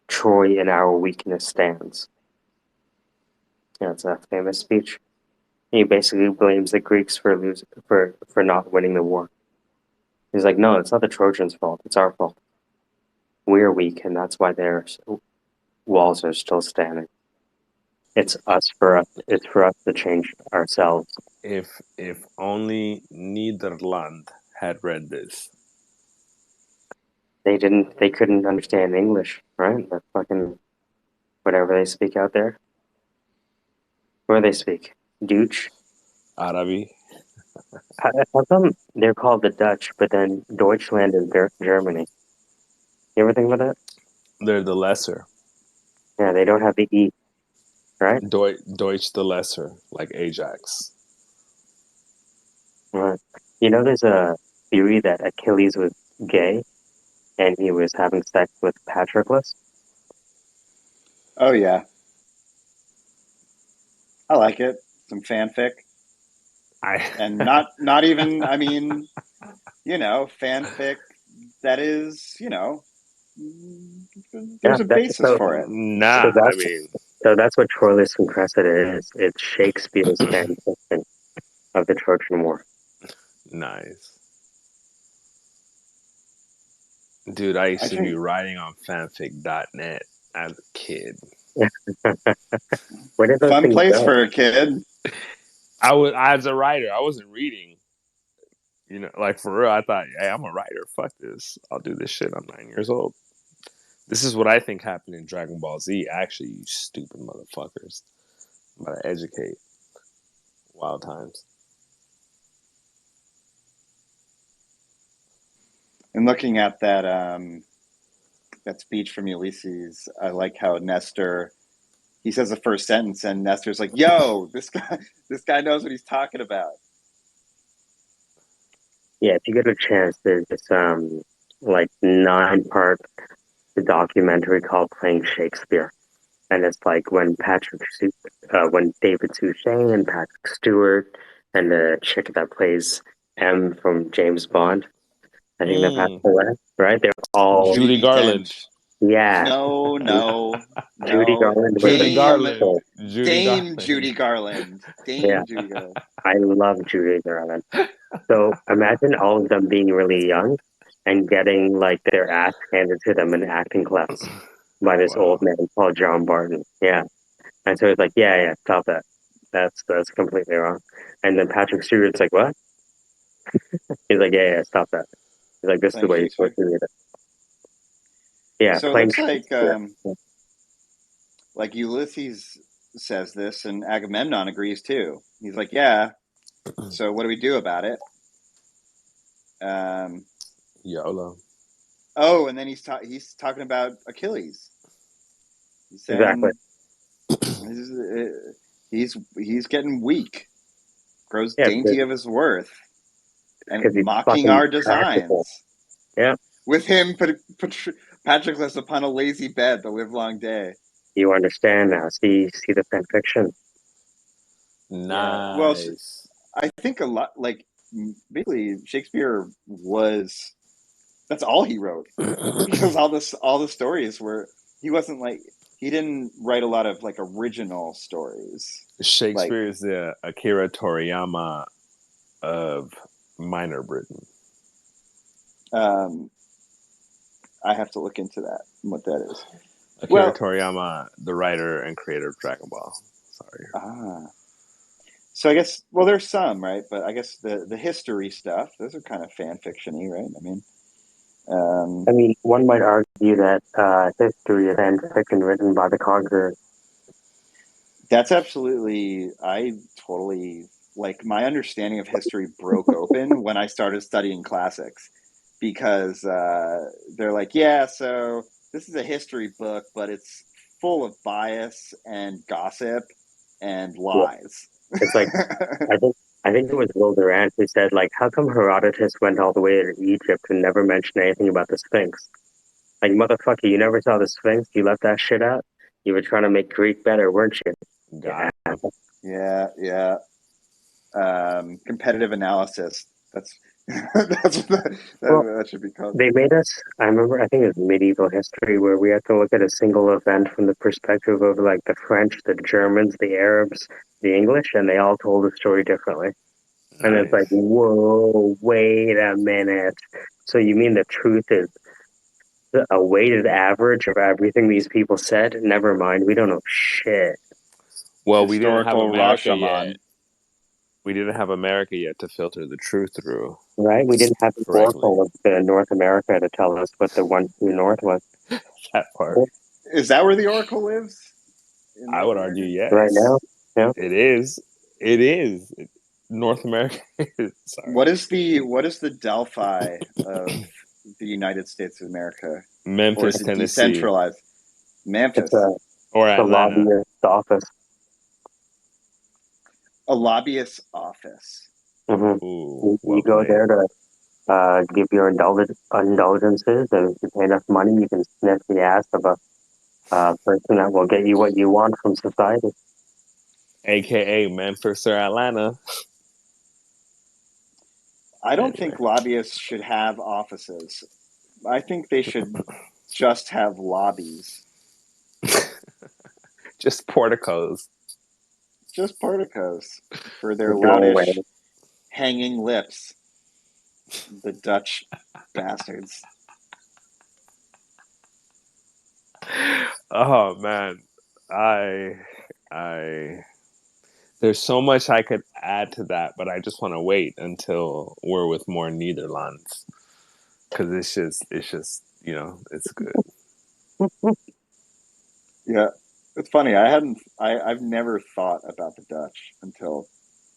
Speaker 1: Troy in our weakness stands. Yeah, it's a famous speech. He basically blames the Greeks for not winning the war. He's like, no, it's not the Trojans' fault. It's our fault. We're weak, and that's why their walls are still standing. It's for us to change ourselves.
Speaker 5: If only Nederland had read this.
Speaker 1: They couldn't understand English, right? The fucking whatever they speak out there. Where they speak? Dutch?
Speaker 5: Arabi.
Speaker 1: How come they're called the Dutch, but then Deutschland is Germany? You ever think about that?
Speaker 5: They're the lesser.
Speaker 1: Yeah, they don't have the E, right?
Speaker 5: Deutsch the lesser, like Ajax.
Speaker 1: Right. You know, there's a theory that Achilles was gay and he was having sex with Patroclus.
Speaker 16: Oh, yeah. I like it. Some fanfic. And not even, I mean, fanfic that is, there's a basis for it.
Speaker 1: So that's what Troilus and Cressida is. It's Shakespeare's fan fiction of the Trojan War.
Speaker 5: Nice. Dude, I used to be writing on fanfic.net as a kid.
Speaker 1: Where did those
Speaker 16: Fun
Speaker 1: things
Speaker 16: place
Speaker 1: go?
Speaker 16: for a kid.
Speaker 5: As a writer, I wasn't reading. Like for real, I thought, hey, I'm a writer. Fuck this. I'll do this shit. I'm 9 years old. This is what I think happened in Dragon Ball Z. Actually, you stupid motherfuckers. I'm about to educate. Wild times.
Speaker 16: And looking at that speech from Ulysses, I like how Nestor, he says the first sentence and Nestor's like, yo, this guy knows what he's talking about.
Speaker 1: Yeah, if you get a chance, there's this 9-part documentary called Playing Shakespeare. And it's like when when David Suchet and Patrick Stewart and the chick that plays M from James Bond, I think they're passed away, right? They're all
Speaker 5: Judy Garland.
Speaker 1: Yeah.
Speaker 16: No.
Speaker 1: Judy Garland.
Speaker 16: Dame Judy Garland. Judy Garland.
Speaker 1: I love Judy Garland. So imagine all of them being really young and getting like their ass handed to them in acting class by this old man called John Barton. Yeah. And so it's like, yeah, stop that. That's completely wrong. And then Patrick Stewart's like, what? He's like, yeah, stop that. He's like, this is the way you're supposed to read it. Yeah,
Speaker 16: so it looks like Ulysses says this, and Agamemnon agrees too. He's like, yeah, So what do we do about it?
Speaker 5: YOLO.
Speaker 16: Oh, and then he's talking about Achilles. He's saying he's getting weak, grows dainty of his worth, and mocking our designs.
Speaker 1: Yeah.
Speaker 16: With him, Patroclus upon a lazy bed the livelong day.
Speaker 1: You understand now. See the fan fiction.
Speaker 5: Nice.
Speaker 16: Yeah. Well, I think a lot, like, basically Shakespeare was, that's all he wrote, because all the stories were, he didn't write a lot of like original stories.
Speaker 5: Shakespeare is the Akira Toriyama of Minor Britain.
Speaker 16: I have to look into that, what that is.
Speaker 5: Akira Toriyama, the writer and creator of Dragon Ball. Sorry.
Speaker 16: So I guess, well, there's some, right? But I guess the history stuff, those are kind of fan fiction-y, right? I mean,
Speaker 1: one might argue that history is fan fiction written by the conqueror.
Speaker 16: That's absolutely, I totally, like, my understanding of history broke open when I started studying classics, because they're like, yeah, so this is a history book, but it's full of bias and gossip and lies.
Speaker 1: Yeah. It's like, I think it was Will Durant who said, like, how come Herodotus went all the way to Egypt and never mentioned anything about the Sphinx? Like, motherfucker, you never saw the Sphinx? You left that shit out? You were trying to make Greek better, weren't you?
Speaker 16: Yeah. Competitive analysis. That's that should be called.
Speaker 1: They made us, I think it was medieval history, where we had to look at a single event from the perspective of, like, the French, the Germans, the Arabs, the English, and they all told the story differently. Nice. And it's like, whoa, wait a minute. So you mean the truth is a weighted average of everything these people said? Never mind, we don't know shit.
Speaker 5: Well, we didn't have America yet. We didn't have America yet to filter the truth through.
Speaker 1: Right? We didn't have the oracle of North America to tell us what the one true north was.
Speaker 5: That part.
Speaker 16: Is that where the oracle lives?
Speaker 5: I would argue yes.
Speaker 1: Right now? Yeah.
Speaker 5: It is. North America. Sorry.
Speaker 16: What is the Delphi of the United States of America?
Speaker 5: Memphis,
Speaker 16: or is it
Speaker 5: Tennessee.
Speaker 16: Decentralized? Memphis.
Speaker 5: Or Atlanta.
Speaker 1: The lobbyist office.
Speaker 16: A lobbyist office.
Speaker 1: Mm-hmm. Ooh, you go there to give your indulgences, and if you pay enough money, you can sniff the ass of a person that will get you what you want from society.
Speaker 5: AKA Memphis or Atlanta.
Speaker 16: I don't think lobbyists should have offices. I think they should just have lobbies.
Speaker 5: Just porticos.
Speaker 16: Just porticos for their loutish, hanging lips. The Dutch bastards.
Speaker 5: Oh man, there's so much I could add to that, but I just want to wait until we're with more Netherlands, because it's just it's good.
Speaker 16: Yeah, it's funny. I've never thought about the Dutch until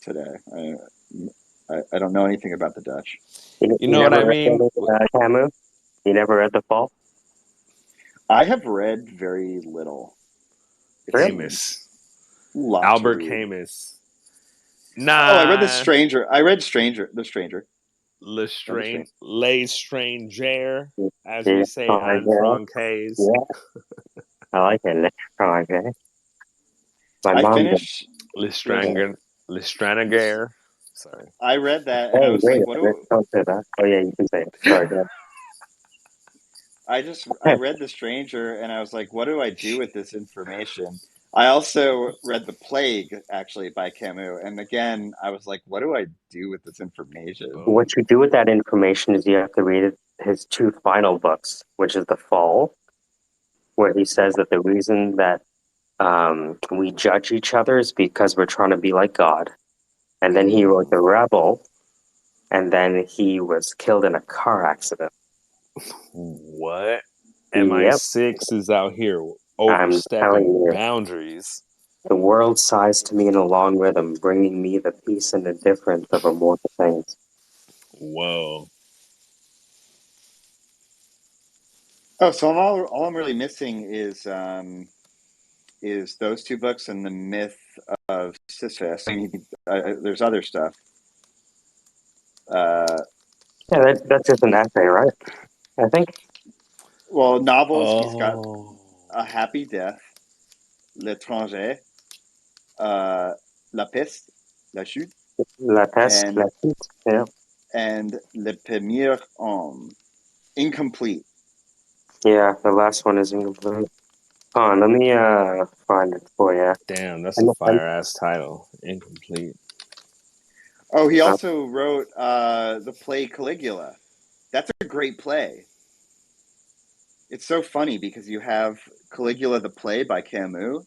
Speaker 16: today. I don't know anything about the Dutch.
Speaker 5: You know what I mean?
Speaker 1: Camus? You never read The Fall?
Speaker 16: I have read very little.
Speaker 5: Camus. Albert Camus. Nah.
Speaker 16: Oh, I read The Stranger. The Stranger.
Speaker 5: Les Stranger, as we say on Francaise.
Speaker 1: Yeah. I like it. Les Stranger.
Speaker 16: I finished
Speaker 5: Les Stranger. Sorry.
Speaker 16: I read that and I was like, what do
Speaker 1: don't say that. Oh yeah, you can say it. Sorry, go ahead.
Speaker 16: I read The Stranger and I was like, what do I do with this information? I also read The Plague, actually, by Camus. And again, I was like, what do I do with this information?
Speaker 1: What you do with that information is you have to read his two final books, which is The Fall, where he says that the reason that we judge each other is because we're trying to be like God. And then he wrote The Rebel, and then he was killed in a car accident.
Speaker 5: What? MI6 is out here overstepping boundaries.
Speaker 1: The world sighs to me in a long rhythm, bringing me the peace and indifference of immortal things.
Speaker 10: Whoa.
Speaker 16: Oh, so all I'm really missing is those two books and the myth of Sisyphus. I mean, there's other stuff.
Speaker 1: Yeah, that's just an essay, right? I think.
Speaker 16: Well, novels, he's got
Speaker 10: Oh.
Speaker 16: A Happy Death, L'étranger, La Peste, La Chute,
Speaker 1: La Peste, La Chute, yeah.
Speaker 16: and Le Premier Homme. Incomplete.
Speaker 1: Yeah, the last one is incomplete. Hold on, let me find it for you.
Speaker 10: Damn, that's a fire ass title. Incomplete.
Speaker 16: Oh, he also wrote the play Caligula. That's a great play. It's so funny because you have Caligula the play by Camus,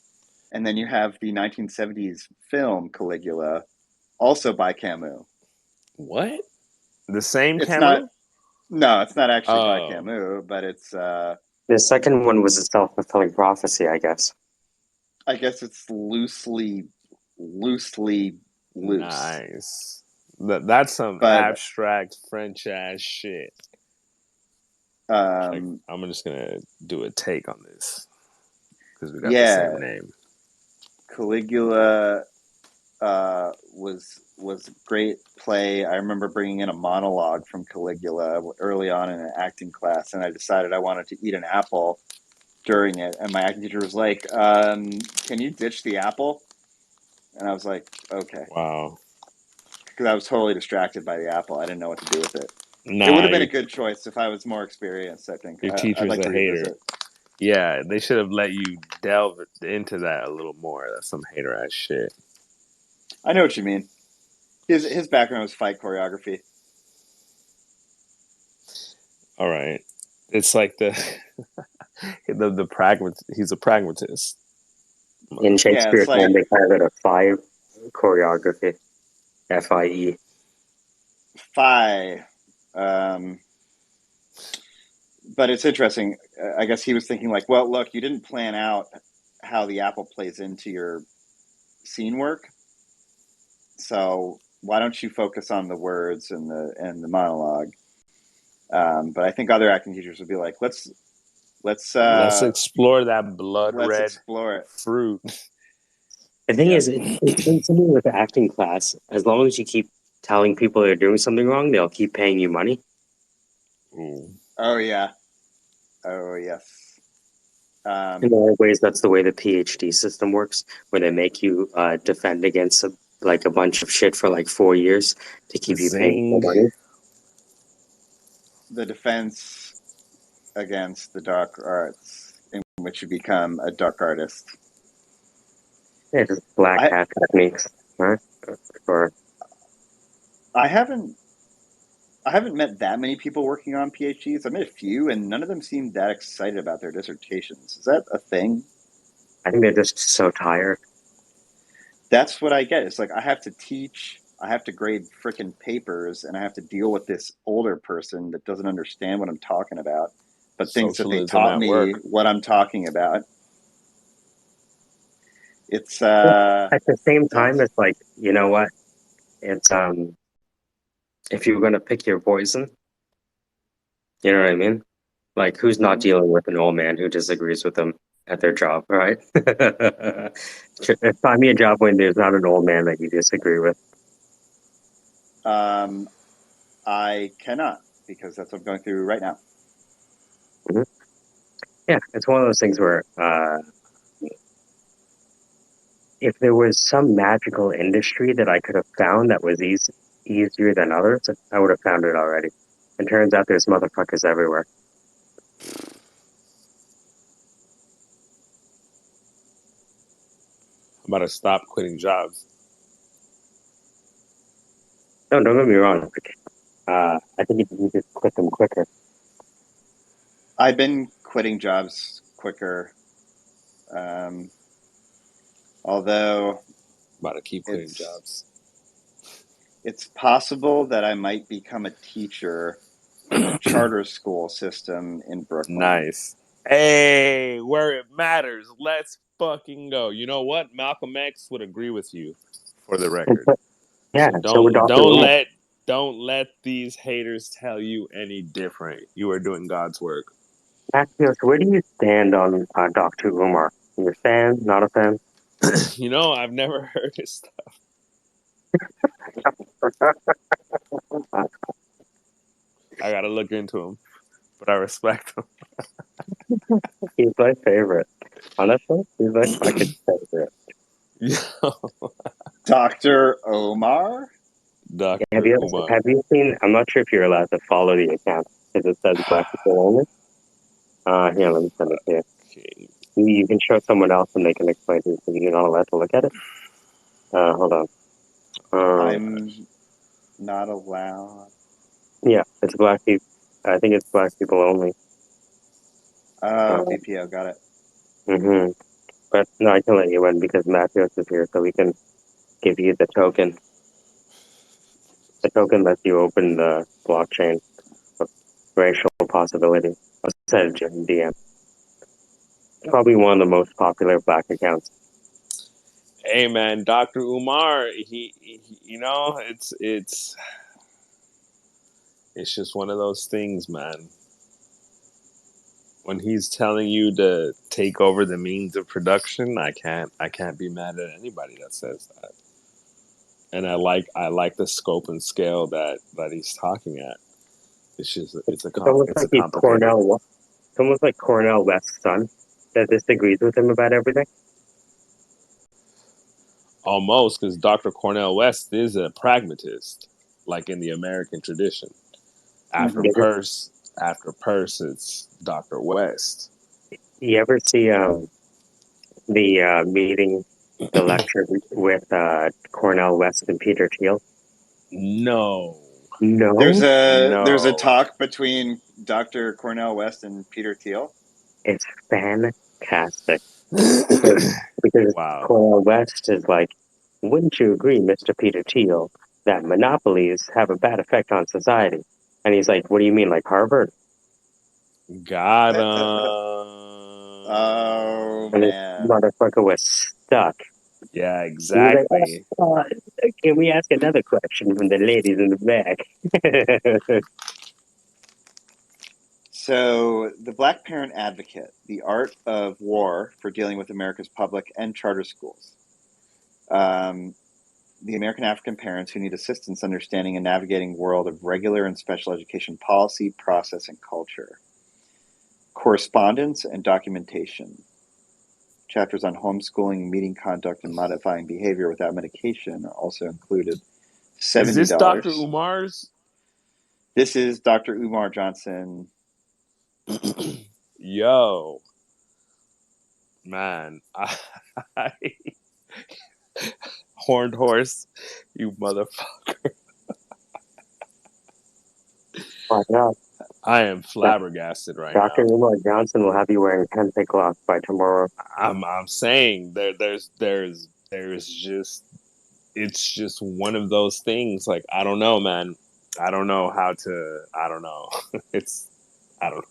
Speaker 16: and then you have the 1970s film Caligula, also by Camus.
Speaker 10: What? The same
Speaker 16: It's
Speaker 10: Camus?
Speaker 16: No, it's not actually by
Speaker 10: Oh.
Speaker 16: Camus, but it's.
Speaker 1: The second one was a self-fulfilling prophecy, I guess.
Speaker 16: I guess it's loosely loose.
Speaker 10: Nice. That's some
Speaker 16: But
Speaker 10: abstract French ass shit. Like, I'm just gonna do a take on this because we got the same name.
Speaker 16: Caligula was a great play. I remember bringing in a monologue from Caligula early on in an acting class, and I decided I wanted to eat an apple during it, and my acting teacher was like, "Can you ditch the apple?" And I was like, "Okay."
Speaker 10: Wow.
Speaker 16: Because I was totally distracted by the apple. I didn't know what to do with it.
Speaker 10: Nah,
Speaker 16: It would have been a good choice if I was more experienced, I think.
Speaker 10: Your
Speaker 16: I'd
Speaker 10: teacher's
Speaker 16: like to
Speaker 10: a hater.
Speaker 16: revisit.
Speaker 10: Yeah, they should have let you delve into that a little more. That's some hater ass shit.
Speaker 16: I know what you mean. His background was fight choreography.
Speaker 10: All right, it's like the pragmatist. He's a pragmatist.
Speaker 1: In Shakespeare time, they call it a five choreography. FIE.
Speaker 16: Phi. But it's interesting. I guess he was thinking like, well, look, you didn't plan out how the apple plays into your scene work, so why don't you focus on the words and the monologue? But I think other acting teachers would be like, let's
Speaker 10: explore that blood red
Speaker 16: explore it.
Speaker 10: fruit.
Speaker 1: The thing is, it's something with the acting class. As long as you keep telling people they're doing something wrong, they'll keep paying you money.
Speaker 10: Ooh.
Speaker 16: Oh yeah. Oh yes.
Speaker 1: In a lot of ways, that's the way the PhD system works, where they make you defend against a bunch of shit for like 4 years to keep you paying more money.
Speaker 16: The defense against the dark arts, in which you become a dark artist.
Speaker 1: Yeah, just black hat techniques, right? Or
Speaker 16: I haven't met that many people working on PhDs. I met a few, and none of them seemed that excited about their dissertations. Is that a thing?
Speaker 1: I think they're just so tired.
Speaker 16: That's what I get. It's like I have to teach, I have to grade freaking papers, and I have to deal with this older person that doesn't understand what I'm talking about, but thinks that they
Speaker 10: Socialism
Speaker 16: taught
Speaker 10: at
Speaker 16: me
Speaker 10: work.
Speaker 16: what I'm talking about. It's
Speaker 1: at the same time, it's like, you know what? It's if you were gonna pick your poison, you know what I mean? Like, who's not dealing with an old man who disagrees with them at their job, right? Find me a job when there's not an old man that you disagree with.
Speaker 16: I cannot, because that's what I'm going through right now.
Speaker 1: Mm-hmm. Yeah, it's one of those things where if there was some magical industry that I could have found that was easier than others, I would have found it already. And turns out there's motherfuckers everywhere.
Speaker 10: I'm about to stop quitting jobs.
Speaker 1: No, don't get me wrong. I think you just quit them quicker.
Speaker 16: I've been quitting jobs quicker. Although
Speaker 10: I'm about to keep quitting jobs.
Speaker 16: It's possible that I might become a teacher in the charter school system in Brooklyn.
Speaker 10: Nice. Hey, where it matters. Let's fucking go. You know what? Malcolm X would agree with you, for the record.
Speaker 1: Yeah,
Speaker 10: So
Speaker 1: so would Dr. Umar.
Speaker 10: don't let these haters tell you any different. You are doing God's work.
Speaker 1: Maxios, where do you stand on Dr. Umar? You a fan? Not a fan?
Speaker 10: You know, I've never heard his stuff. I gotta look into him, but I respect him.
Speaker 1: He's my favorite. Honestly, he's my fucking favorite.
Speaker 16: Dr. Omar?
Speaker 10: Dr.
Speaker 1: Have you seen? I'm not sure if you're allowed to follow the account because it says black people only. Here, let me send it to you.
Speaker 10: Okay.
Speaker 1: You can show someone else and they can explain to you because you're not allowed to look at it. Hold on.
Speaker 16: I'm not allowed.
Speaker 1: Yeah, it's black people. I think it's black people only.
Speaker 16: VPO, got it.
Speaker 1: Mm-hmm. But no, I can let you in because Matthews is here, so we can give you the token. The token lets you open the blockchain of racial possibility. I'll send it to you in DM. It's probably one of the most popular black accounts.
Speaker 10: Hey man, Dr. Umar, he you know, it's just one of those things, man. When he's telling you to take over the means of production, I can't be mad at anybody that says that. And I like the scope and scale that he's talking at. It's just it's
Speaker 1: almost
Speaker 10: a
Speaker 1: like he's
Speaker 10: complicated.
Speaker 1: It's almost like Cornell West's son that disagrees with him about everything.
Speaker 10: Almost, because Dr. Cornell West is a pragmatist, like in the American tradition. After Peirce, it's Dr. West.
Speaker 1: You ever see the meeting, the lecture with Cornell West and Peter Thiel?
Speaker 10: No.
Speaker 16: There's
Speaker 1: No.
Speaker 16: a talk between Dr. Cornell West and Peter Thiel.
Speaker 1: It's fantastic. because
Speaker 10: Wow.
Speaker 1: Cornell West is like, wouldn't you agree, Mr. Peter Thiel, that monopolies have a bad effect on society? And he's like, what do you mean, like Harvard?
Speaker 10: Got him.
Speaker 16: Oh,
Speaker 1: And this
Speaker 16: man.
Speaker 1: motherfucker was stuck.
Speaker 10: Yeah,
Speaker 1: He was
Speaker 10: exactly.
Speaker 1: like, can we ask another question from the ladies in the back?
Speaker 16: So, The Black Parent Advocate, The Art of War for Dealing with America's Public and Charter Schools. The American African parents who need assistance understanding and navigating world of regular and special education policy, process, and culture. Correspondence and documentation. Chapters on homeschooling, meeting conduct, and modifying behavior without medication are also included. $70.
Speaker 10: Is this Dr. Umar's?
Speaker 16: This is Dr. Umar Johnson.
Speaker 10: Yo. Man. Horned horse, you motherfucker.
Speaker 1: My God.
Speaker 10: I am flabbergasted right now.
Speaker 1: Dr. Umar Johnson will have you wearing kente cloth by tomorrow.
Speaker 10: I'm saying there's just it's just one of those things. Like, I don't know, man. I don't know how to. I don't know. I don't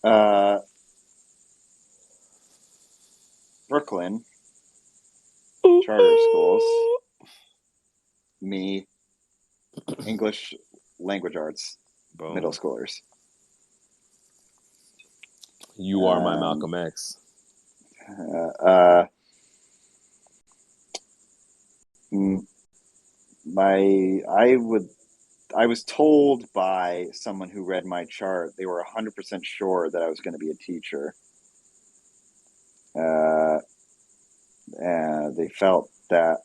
Speaker 16: know. Brooklyn charter schools. Me. English language arts.
Speaker 10: Boom.
Speaker 16: Middle schoolers.
Speaker 10: You are my Malcolm X.
Speaker 16: I was told by someone who read my chart, they were 100% sure that I was going to be a teacher. They felt that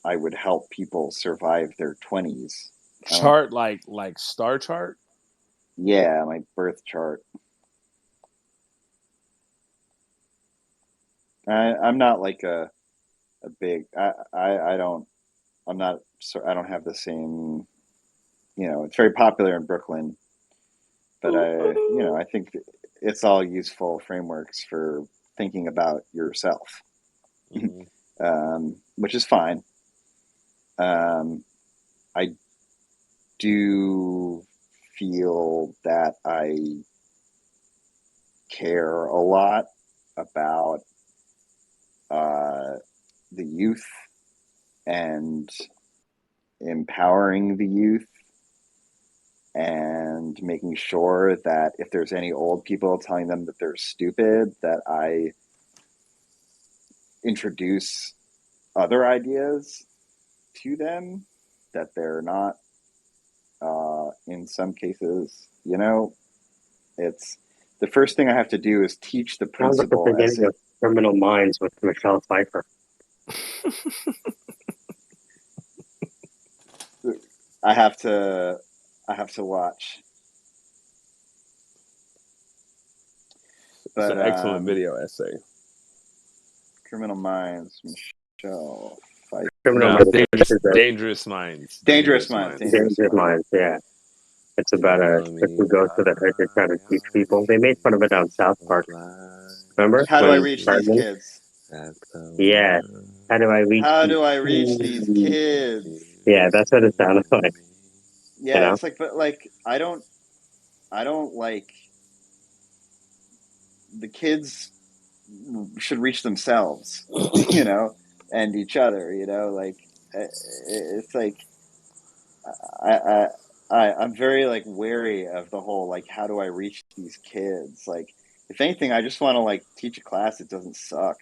Speaker 16: I would help people survive their 20s.
Speaker 10: Chart like star chart?
Speaker 16: Yeah, my birth chart. I'm not like a big. I don't have the same. It's very popular in Brooklyn, but I think it's all useful frameworks for thinking about yourself, which is fine. I do feel that I care a lot about the youth and empowering the youth and making sure that if there's any old people telling them that they're stupid, that I introduce other ideas to them, that they're not, in some cases, it's the first thing I have to do is teach the
Speaker 1: Sounds like the
Speaker 16: principal
Speaker 1: beginning of Criminal Minds with Michelle Pfeiffer.
Speaker 16: I have to watch.
Speaker 5: It's an excellent video essay.
Speaker 16: Criminal Minds, Michelle Pfeiffer.
Speaker 1: Criminal
Speaker 5: No, Dangerous Minds.
Speaker 16: Dangerous Minds.
Speaker 1: Yeah. It's about a chick who goes to the hood to try to teach people. They made fun of it on South Park. Remember?
Speaker 16: How do I reach these kids?
Speaker 1: Yeah. How do I reach
Speaker 16: these kids?
Speaker 1: Yeah, that's what it sounded like.
Speaker 16: Yeah, it's like, but like, I don't like, the kids should reach themselves, and each other, like, it's like, I'm very like wary of the whole, like, how do I reach these kids? Like, if anything, I just want to like teach a class that doesn't suck,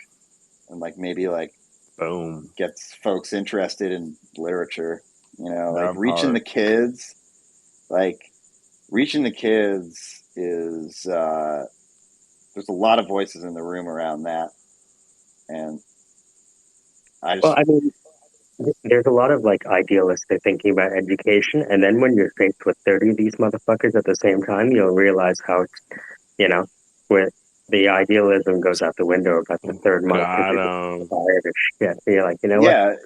Speaker 16: and like maybe like
Speaker 5: boom
Speaker 16: gets folks interested in literature. Like reaching the kids, is there's a lot of voices in the room around that, and
Speaker 1: there's a lot of like idealistic thinking about education, and then when you're faced with 30 of these motherfuckers at the same time, you'll realize how, where the idealism goes out the window about the third month. Tired of shit. You're like, you know what?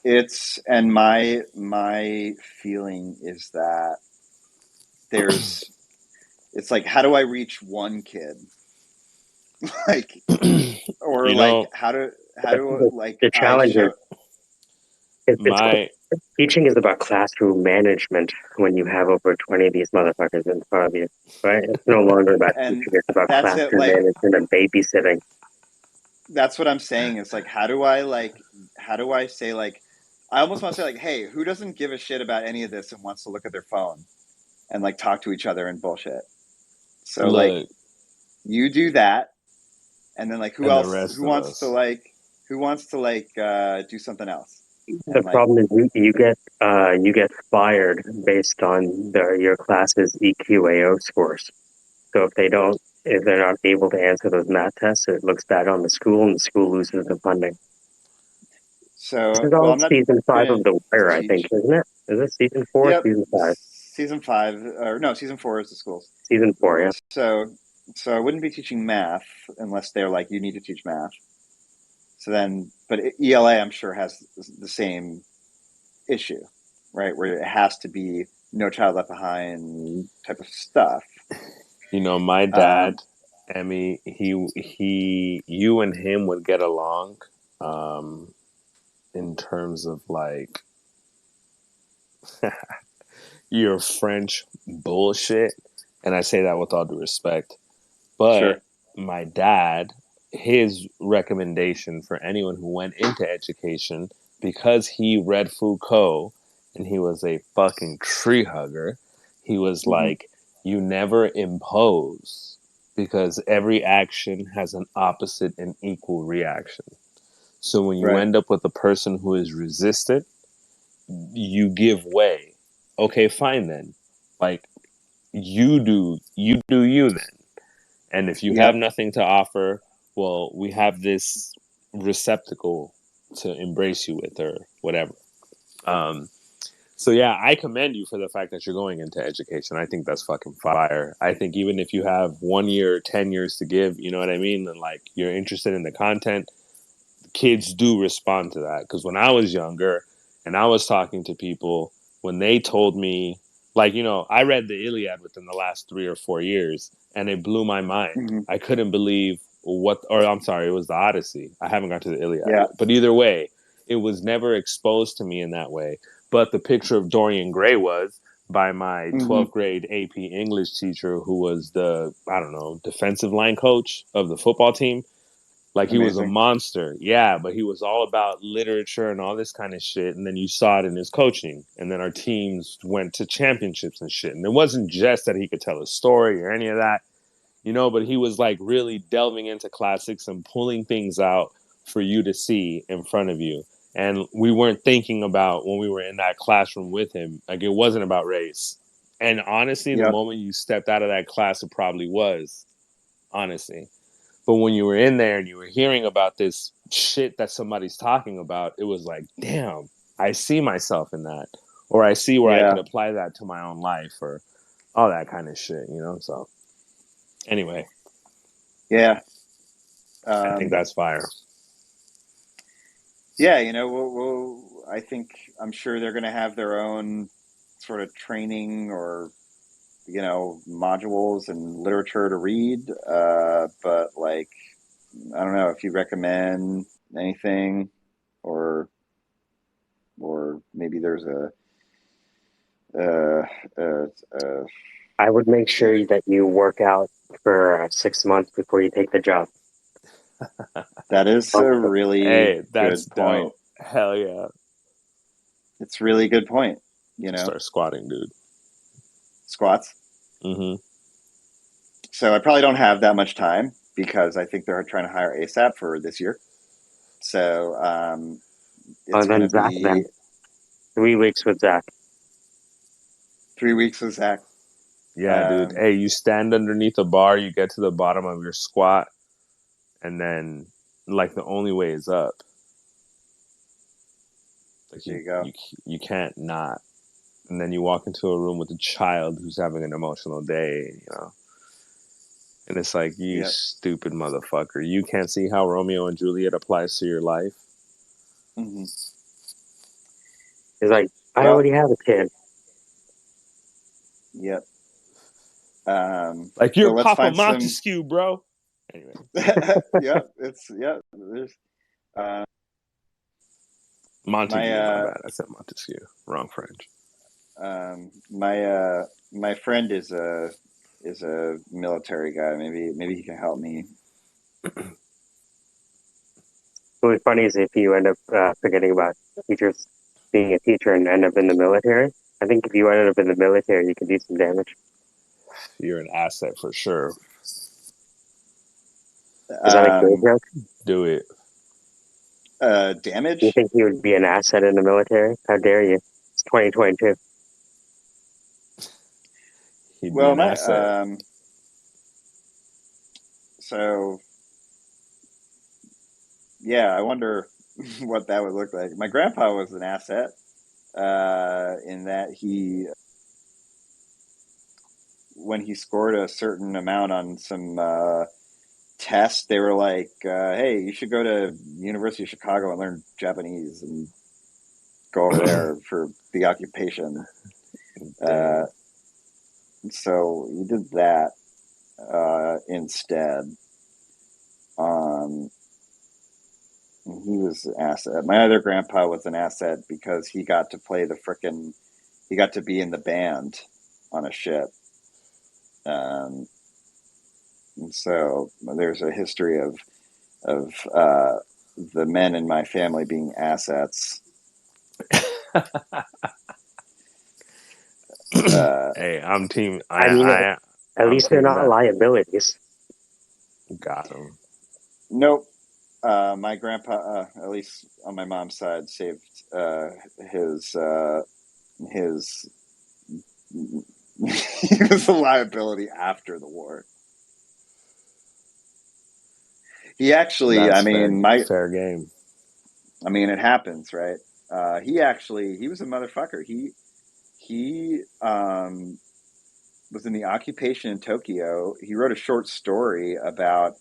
Speaker 16: It's and my feeling is that it's like, how do I reach one kid? Like, or like, how do like
Speaker 1: the challenge is teaching is about classroom management when you have over 20 of these motherfuckers in front of you, right? It's no longer about teaching; it's about classroom management and babysitting.
Speaker 16: That's what I'm saying. It's like, how do I say, like, I almost want to say, like, hey, who doesn't give a shit about any of this and wants to look at their phone and like talk to each other and bullshit? So like, you do that, and then like, who wants to do something else?
Speaker 1: The problem is you get fired based on your class's EQAO scores. So if they're not able to answer those math tests, it looks bad on the school, and the school loses the funding.
Speaker 16: So
Speaker 1: this is all season 5 of The Wire, I think, isn't it? Is it season 4 or season 5?
Speaker 16: Season 5, or no, season 4 is the schools.
Speaker 1: Season 4, yeah.
Speaker 16: So I wouldn't be teaching math unless they're like, you need to teach math. So then, but ELA, I'm sure, has the same issue, right? Where it has to be no child left behind type of stuff.
Speaker 5: My dad, Emmy, you and him would get along, in terms of like your French bullshit, and I say that with all due respect. But my dad, his recommendation for anyone who went into education, because he read Foucault and he was a fucking tree hugger, he was like, you never impose, because every action has an opposite and equal reaction. So when you end up with a person who is resistant, you give way. Okay, fine then. Like, you do you then. And if you have nothing to offer, well, we have this receptacle to embrace you with, or whatever. So yeah, I commend you for the fact that you're going into education. I think that's fucking fire. I think even if you have 1 year, 10 years to give, you know what I mean? And like, you're interested in the content, kids do respond to that. Because when I was younger and I was talking to people, when they told me, like, I read the Iliad within the last 3 or 4 years, and it blew my mind. I couldn't believe it was the Odyssey. I haven't got to the Iliad yet. But either way, it was never exposed to me in that way. But the picture of Dorian Gray was,
Speaker 10: by my
Speaker 16: Mm-hmm.
Speaker 10: 12th grade AP English teacher, who was the, I don't know, defensive line coach of the football team. Like, he was a
Speaker 16: Amazing.
Speaker 10: monster. Yeah, but he was all about literature and all this kind of shit. And then you saw it in his coaching. And then our teams went to championships and shit. And it wasn't just that he could tell a story or any of that, you know, but he was like really delving into classics and pulling things out for you to see in front of you. And we weren't thinking about, when we were in that classroom with him, like, it wasn't about race. And honestly, the
Speaker 16: Yep.
Speaker 10: moment you stepped out of that class, it probably was, honestly. But when you were in there and you were hearing about this shit that somebody's talking about, it was like, damn, I see myself in that. Or I see where I
Speaker 16: Yeah.
Speaker 10: could apply that to my own life, or all that kind of shit, you know? So anyway,
Speaker 16: Yeah.
Speaker 10: I think that's fire.
Speaker 16: Yeah, you know, I'm sure they're going to have their own sort of training or, you know, modules and literature to read. But like, I don't know if you recommend anything, or maybe there's a
Speaker 1: I would make sure that you work out for 6 months before you take the job.
Speaker 16: that is a really
Speaker 10: Hey, that's
Speaker 16: good point.
Speaker 10: dope. Hell yeah.
Speaker 16: It's a really good point. You know,
Speaker 10: Start squatting, dude.
Speaker 16: Squats.
Speaker 10: Mm-hmm.
Speaker 16: So I probably don't have that much time because I think they're trying to hire ASAP for this year. So it's going to
Speaker 1: Then Zach,
Speaker 16: be
Speaker 1: then 3 weeks with Zach.
Speaker 16: 3 weeks with Zach.
Speaker 10: Yeah, dude. Hey, you stand underneath a bar, you get to the bottom of your squat, and then, like, the only way is up. Like,
Speaker 16: there you go.
Speaker 10: You can't not. And then you walk into a room with a child who's having an emotional day, you know. And it's like, you stupid motherfucker. You can't see how Romeo and Juliet applies to your life.
Speaker 16: Mm-hmm.
Speaker 1: He's like, I already have a kid.
Speaker 16: Yep.
Speaker 10: Like, you're
Speaker 16: so let's
Speaker 10: Papa
Speaker 16: find
Speaker 10: Montesquieu, bro. Anyway.
Speaker 16: There's
Speaker 10: Montague, my bad. I said Montesquieu. Wrong French.
Speaker 16: My friend is a military guy. Maybe he can help me.
Speaker 1: What would be funny is if you end up forgetting about teachers being a teacher and end up in the military. I think if you ended up in the military, you could do some damage.
Speaker 10: You're an asset for sure.
Speaker 1: Is that a good joke?
Speaker 10: Do it.
Speaker 16: Damage?
Speaker 1: You think you would be an asset in the military? How dare you? It's 2022.
Speaker 10: He'd be an asset.
Speaker 16: So yeah, I wonder what that would look like. My grandpa was an asset in that when he scored a certain amount on some test, they were like, hey, you should go to University of Chicago and learn Japanese and go over there for the occupation. So he did that instead. He was an asset. My other grandpa was an asset because he got to play he got to be in the band on a ship. And so there's a history of the men in my family being assets.
Speaker 10: Hey, I'm team.
Speaker 1: At least they're not liabilities.
Speaker 10: Got them.
Speaker 16: Nope. My grandpa, at least on my mom's side, saved his he was a liability after the war. He actually,
Speaker 10: fair game.
Speaker 16: I mean, it happens, right? He was a motherfucker. He was in the occupation in Tokyo. He wrote a short story about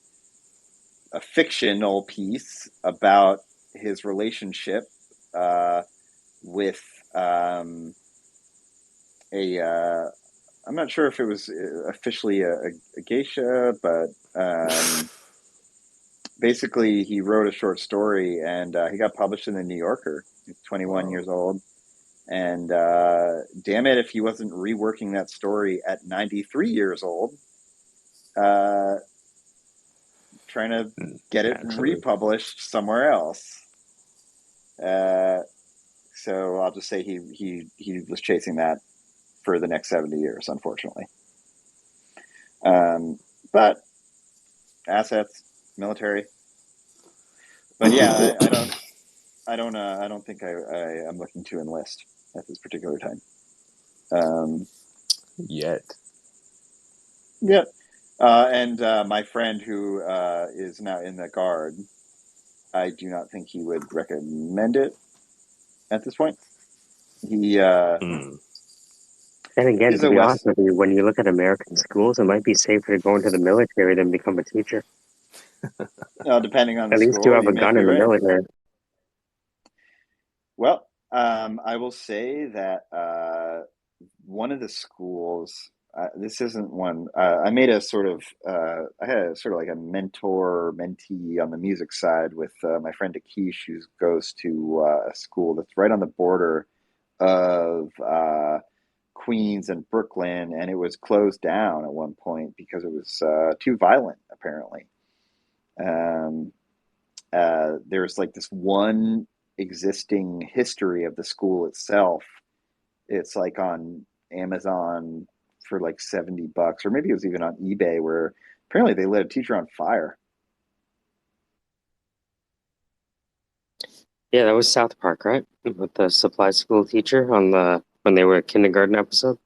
Speaker 16: a fictional piece about his relationship with I'm not sure if it was officially a geisha, but basically he wrote a short story and he got published in the New Yorker. He's 21 years old. And damn it, if he wasn't reworking that story at 93 years old, trying to get it
Speaker 5: Naturally.
Speaker 16: republished somewhere else. So I'll just say he was chasing that for the next 70 years, unfortunately. But assets, military. But yeah, I don't think I'm looking to enlist at this particular time.
Speaker 5: Yet.
Speaker 16: Yep. And my friend who is now in the Guard, I do not think he would recommend it at this point. He
Speaker 1: And again,
Speaker 16: he's
Speaker 1: to
Speaker 16: a
Speaker 1: be
Speaker 16: West.
Speaker 1: honest with you, when you look at American schools, it might be safer to go into the military than become a teacher.
Speaker 16: Depending on the
Speaker 1: At least you
Speaker 16: school,
Speaker 1: have
Speaker 16: you
Speaker 1: a
Speaker 16: may
Speaker 1: gun
Speaker 16: be
Speaker 1: in the
Speaker 16: right.
Speaker 1: military.
Speaker 16: Well, I will say that one of the schools. This isn't one. I made a sort of. I had a sort of like a mentor mentee on the music side with my friend Akish, who goes to a school that's right on the border of Queens and Brooklyn, and it was closed down at one point because it was too violent, apparently. Um, there's like this one existing history of the school itself. It's like on Amazon for like $70, or maybe it was even on eBay, where apparently they lit a teacher on fire.
Speaker 1: Yeah, that was South Park, right? With the supply school teacher on the when they were a kindergarten episode.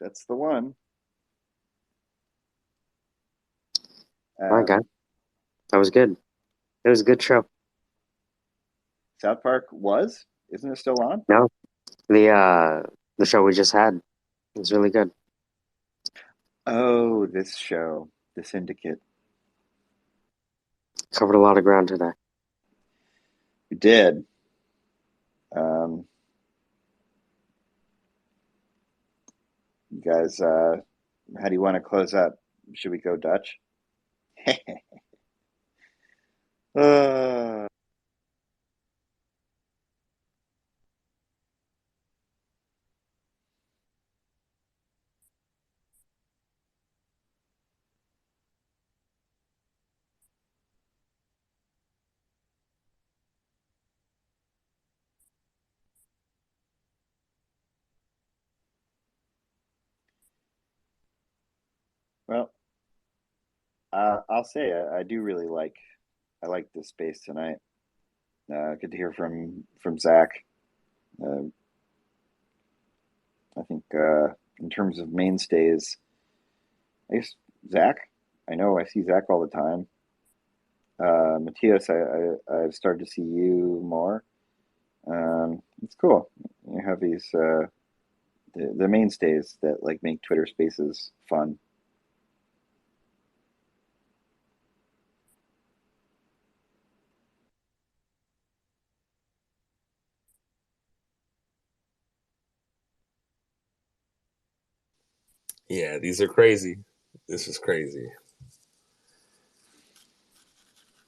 Speaker 16: That's the one.
Speaker 1: All right, guy. That was good. It was a good show.
Speaker 16: South Park isn't it still on?
Speaker 1: No, the show we just had was really good.
Speaker 16: Oh, this show, The Syndicate.
Speaker 1: Covered a lot of ground today.
Speaker 16: We did. You guys, how do you want to close up? Should we go Dutch? uh, well, I'll say I do really I like this space tonight. Good to hear from Zach. I think in terms of mainstays, I guess Zach. I know I see Zach all the time. Matthias, I've started to see you more. It's cool. You have these the mainstays that like make Twitter Spaces fun.
Speaker 5: Yeah, these are crazy. This is crazy.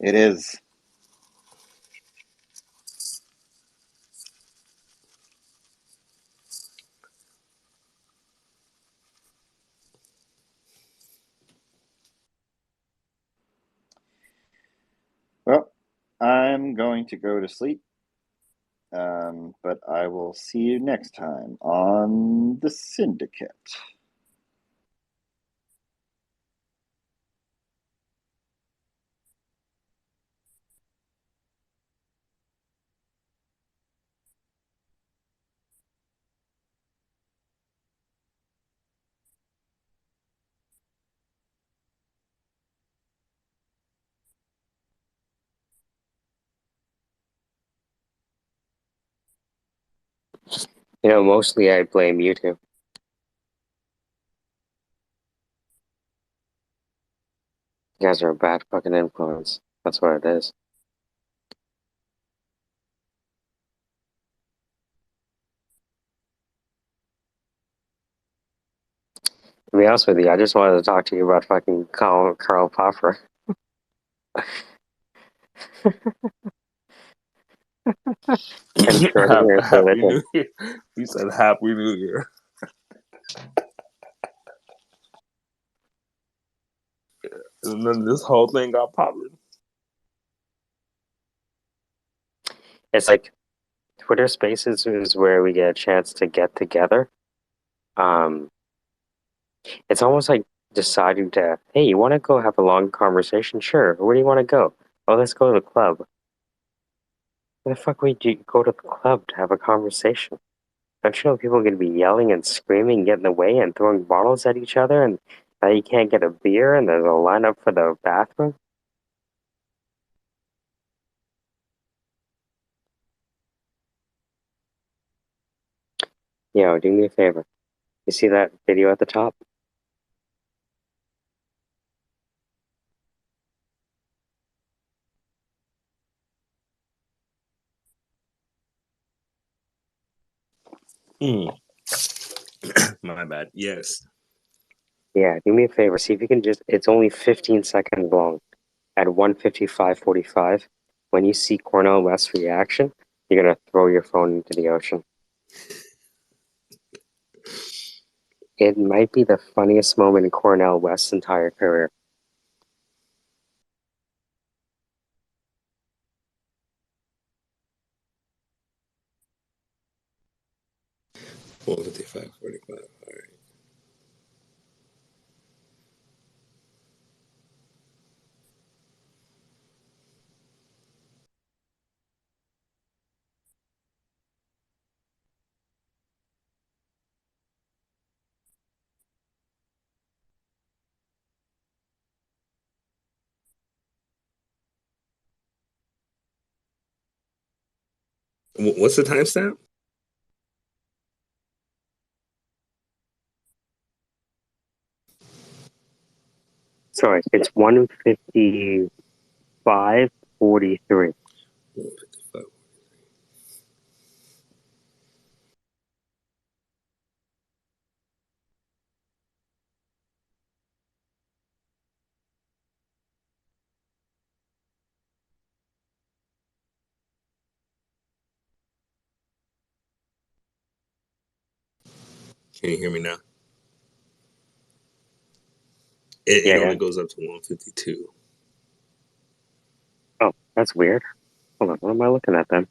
Speaker 16: It is. Well, I'm going to go to sleep. But I will see you next time on the Syndicate.
Speaker 1: You know, mostly I blame you two. You guys are a bad fucking influence. That's what it is. To be honest with you, I just wanted to talk to you about fucking Karl Popper. And Schrodinger's
Speaker 10: Happy
Speaker 1: religion.
Speaker 10: New Year. He said Happy New Year. And then this whole thing got popping.
Speaker 1: It's like Twitter Spaces is where we get a chance to get together. It's almost like deciding to, hey, you want to go have a long conversation? Sure. Where do you want to go? Oh, let's go to the club. Where the fuck would you go to the club to have a conversation? Don't you know people are going to be yelling and screaming, getting in the way, and throwing bottles at each other, and now you can't get a beer, and there's a lineup for the bathroom? Yo, do me a favor. You see that video at the top?
Speaker 10: My bad. Yes.
Speaker 1: Yeah, do me a favor. See if you can just, it's only 15 seconds long. At 1:55:45, when you see Cornell West's reaction, you're going to throw your phone into the ocean. It might be the funniest moment in Cornell West's entire career.
Speaker 10: Well, 55:45. All right. What's the timestamp?
Speaker 1: Sorry, it's 1:55:43.
Speaker 10: 1:55. Can you hear me now? It
Speaker 1: Yeah.
Speaker 10: only goes up to 1:52.
Speaker 1: Oh, that's weird. Hold on, what am I looking at then?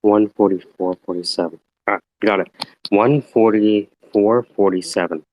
Speaker 1: 1:44:47. Got it. 1:44:47.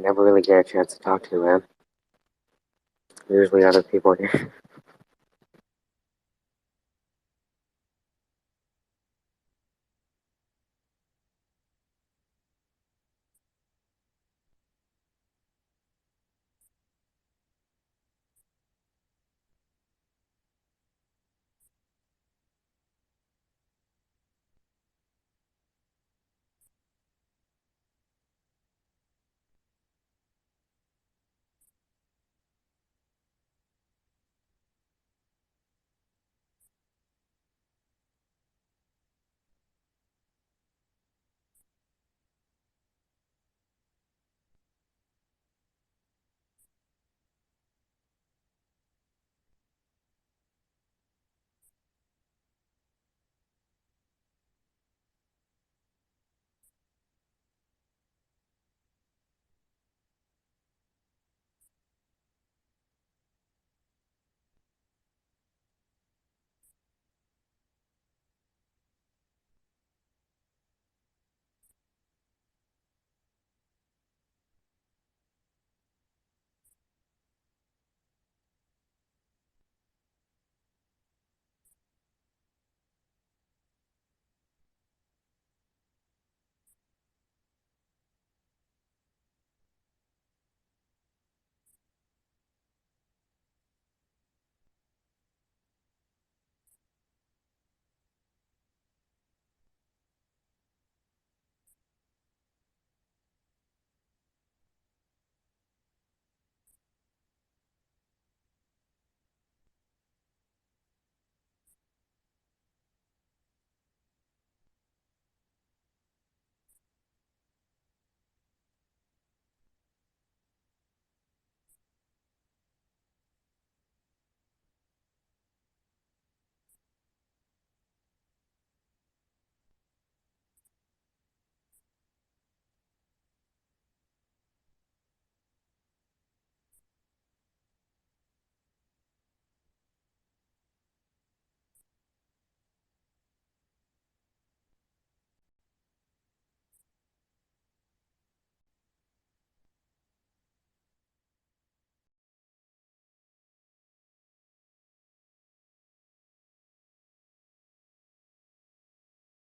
Speaker 1: never really get a chance to talk to, man. There's usually other people here.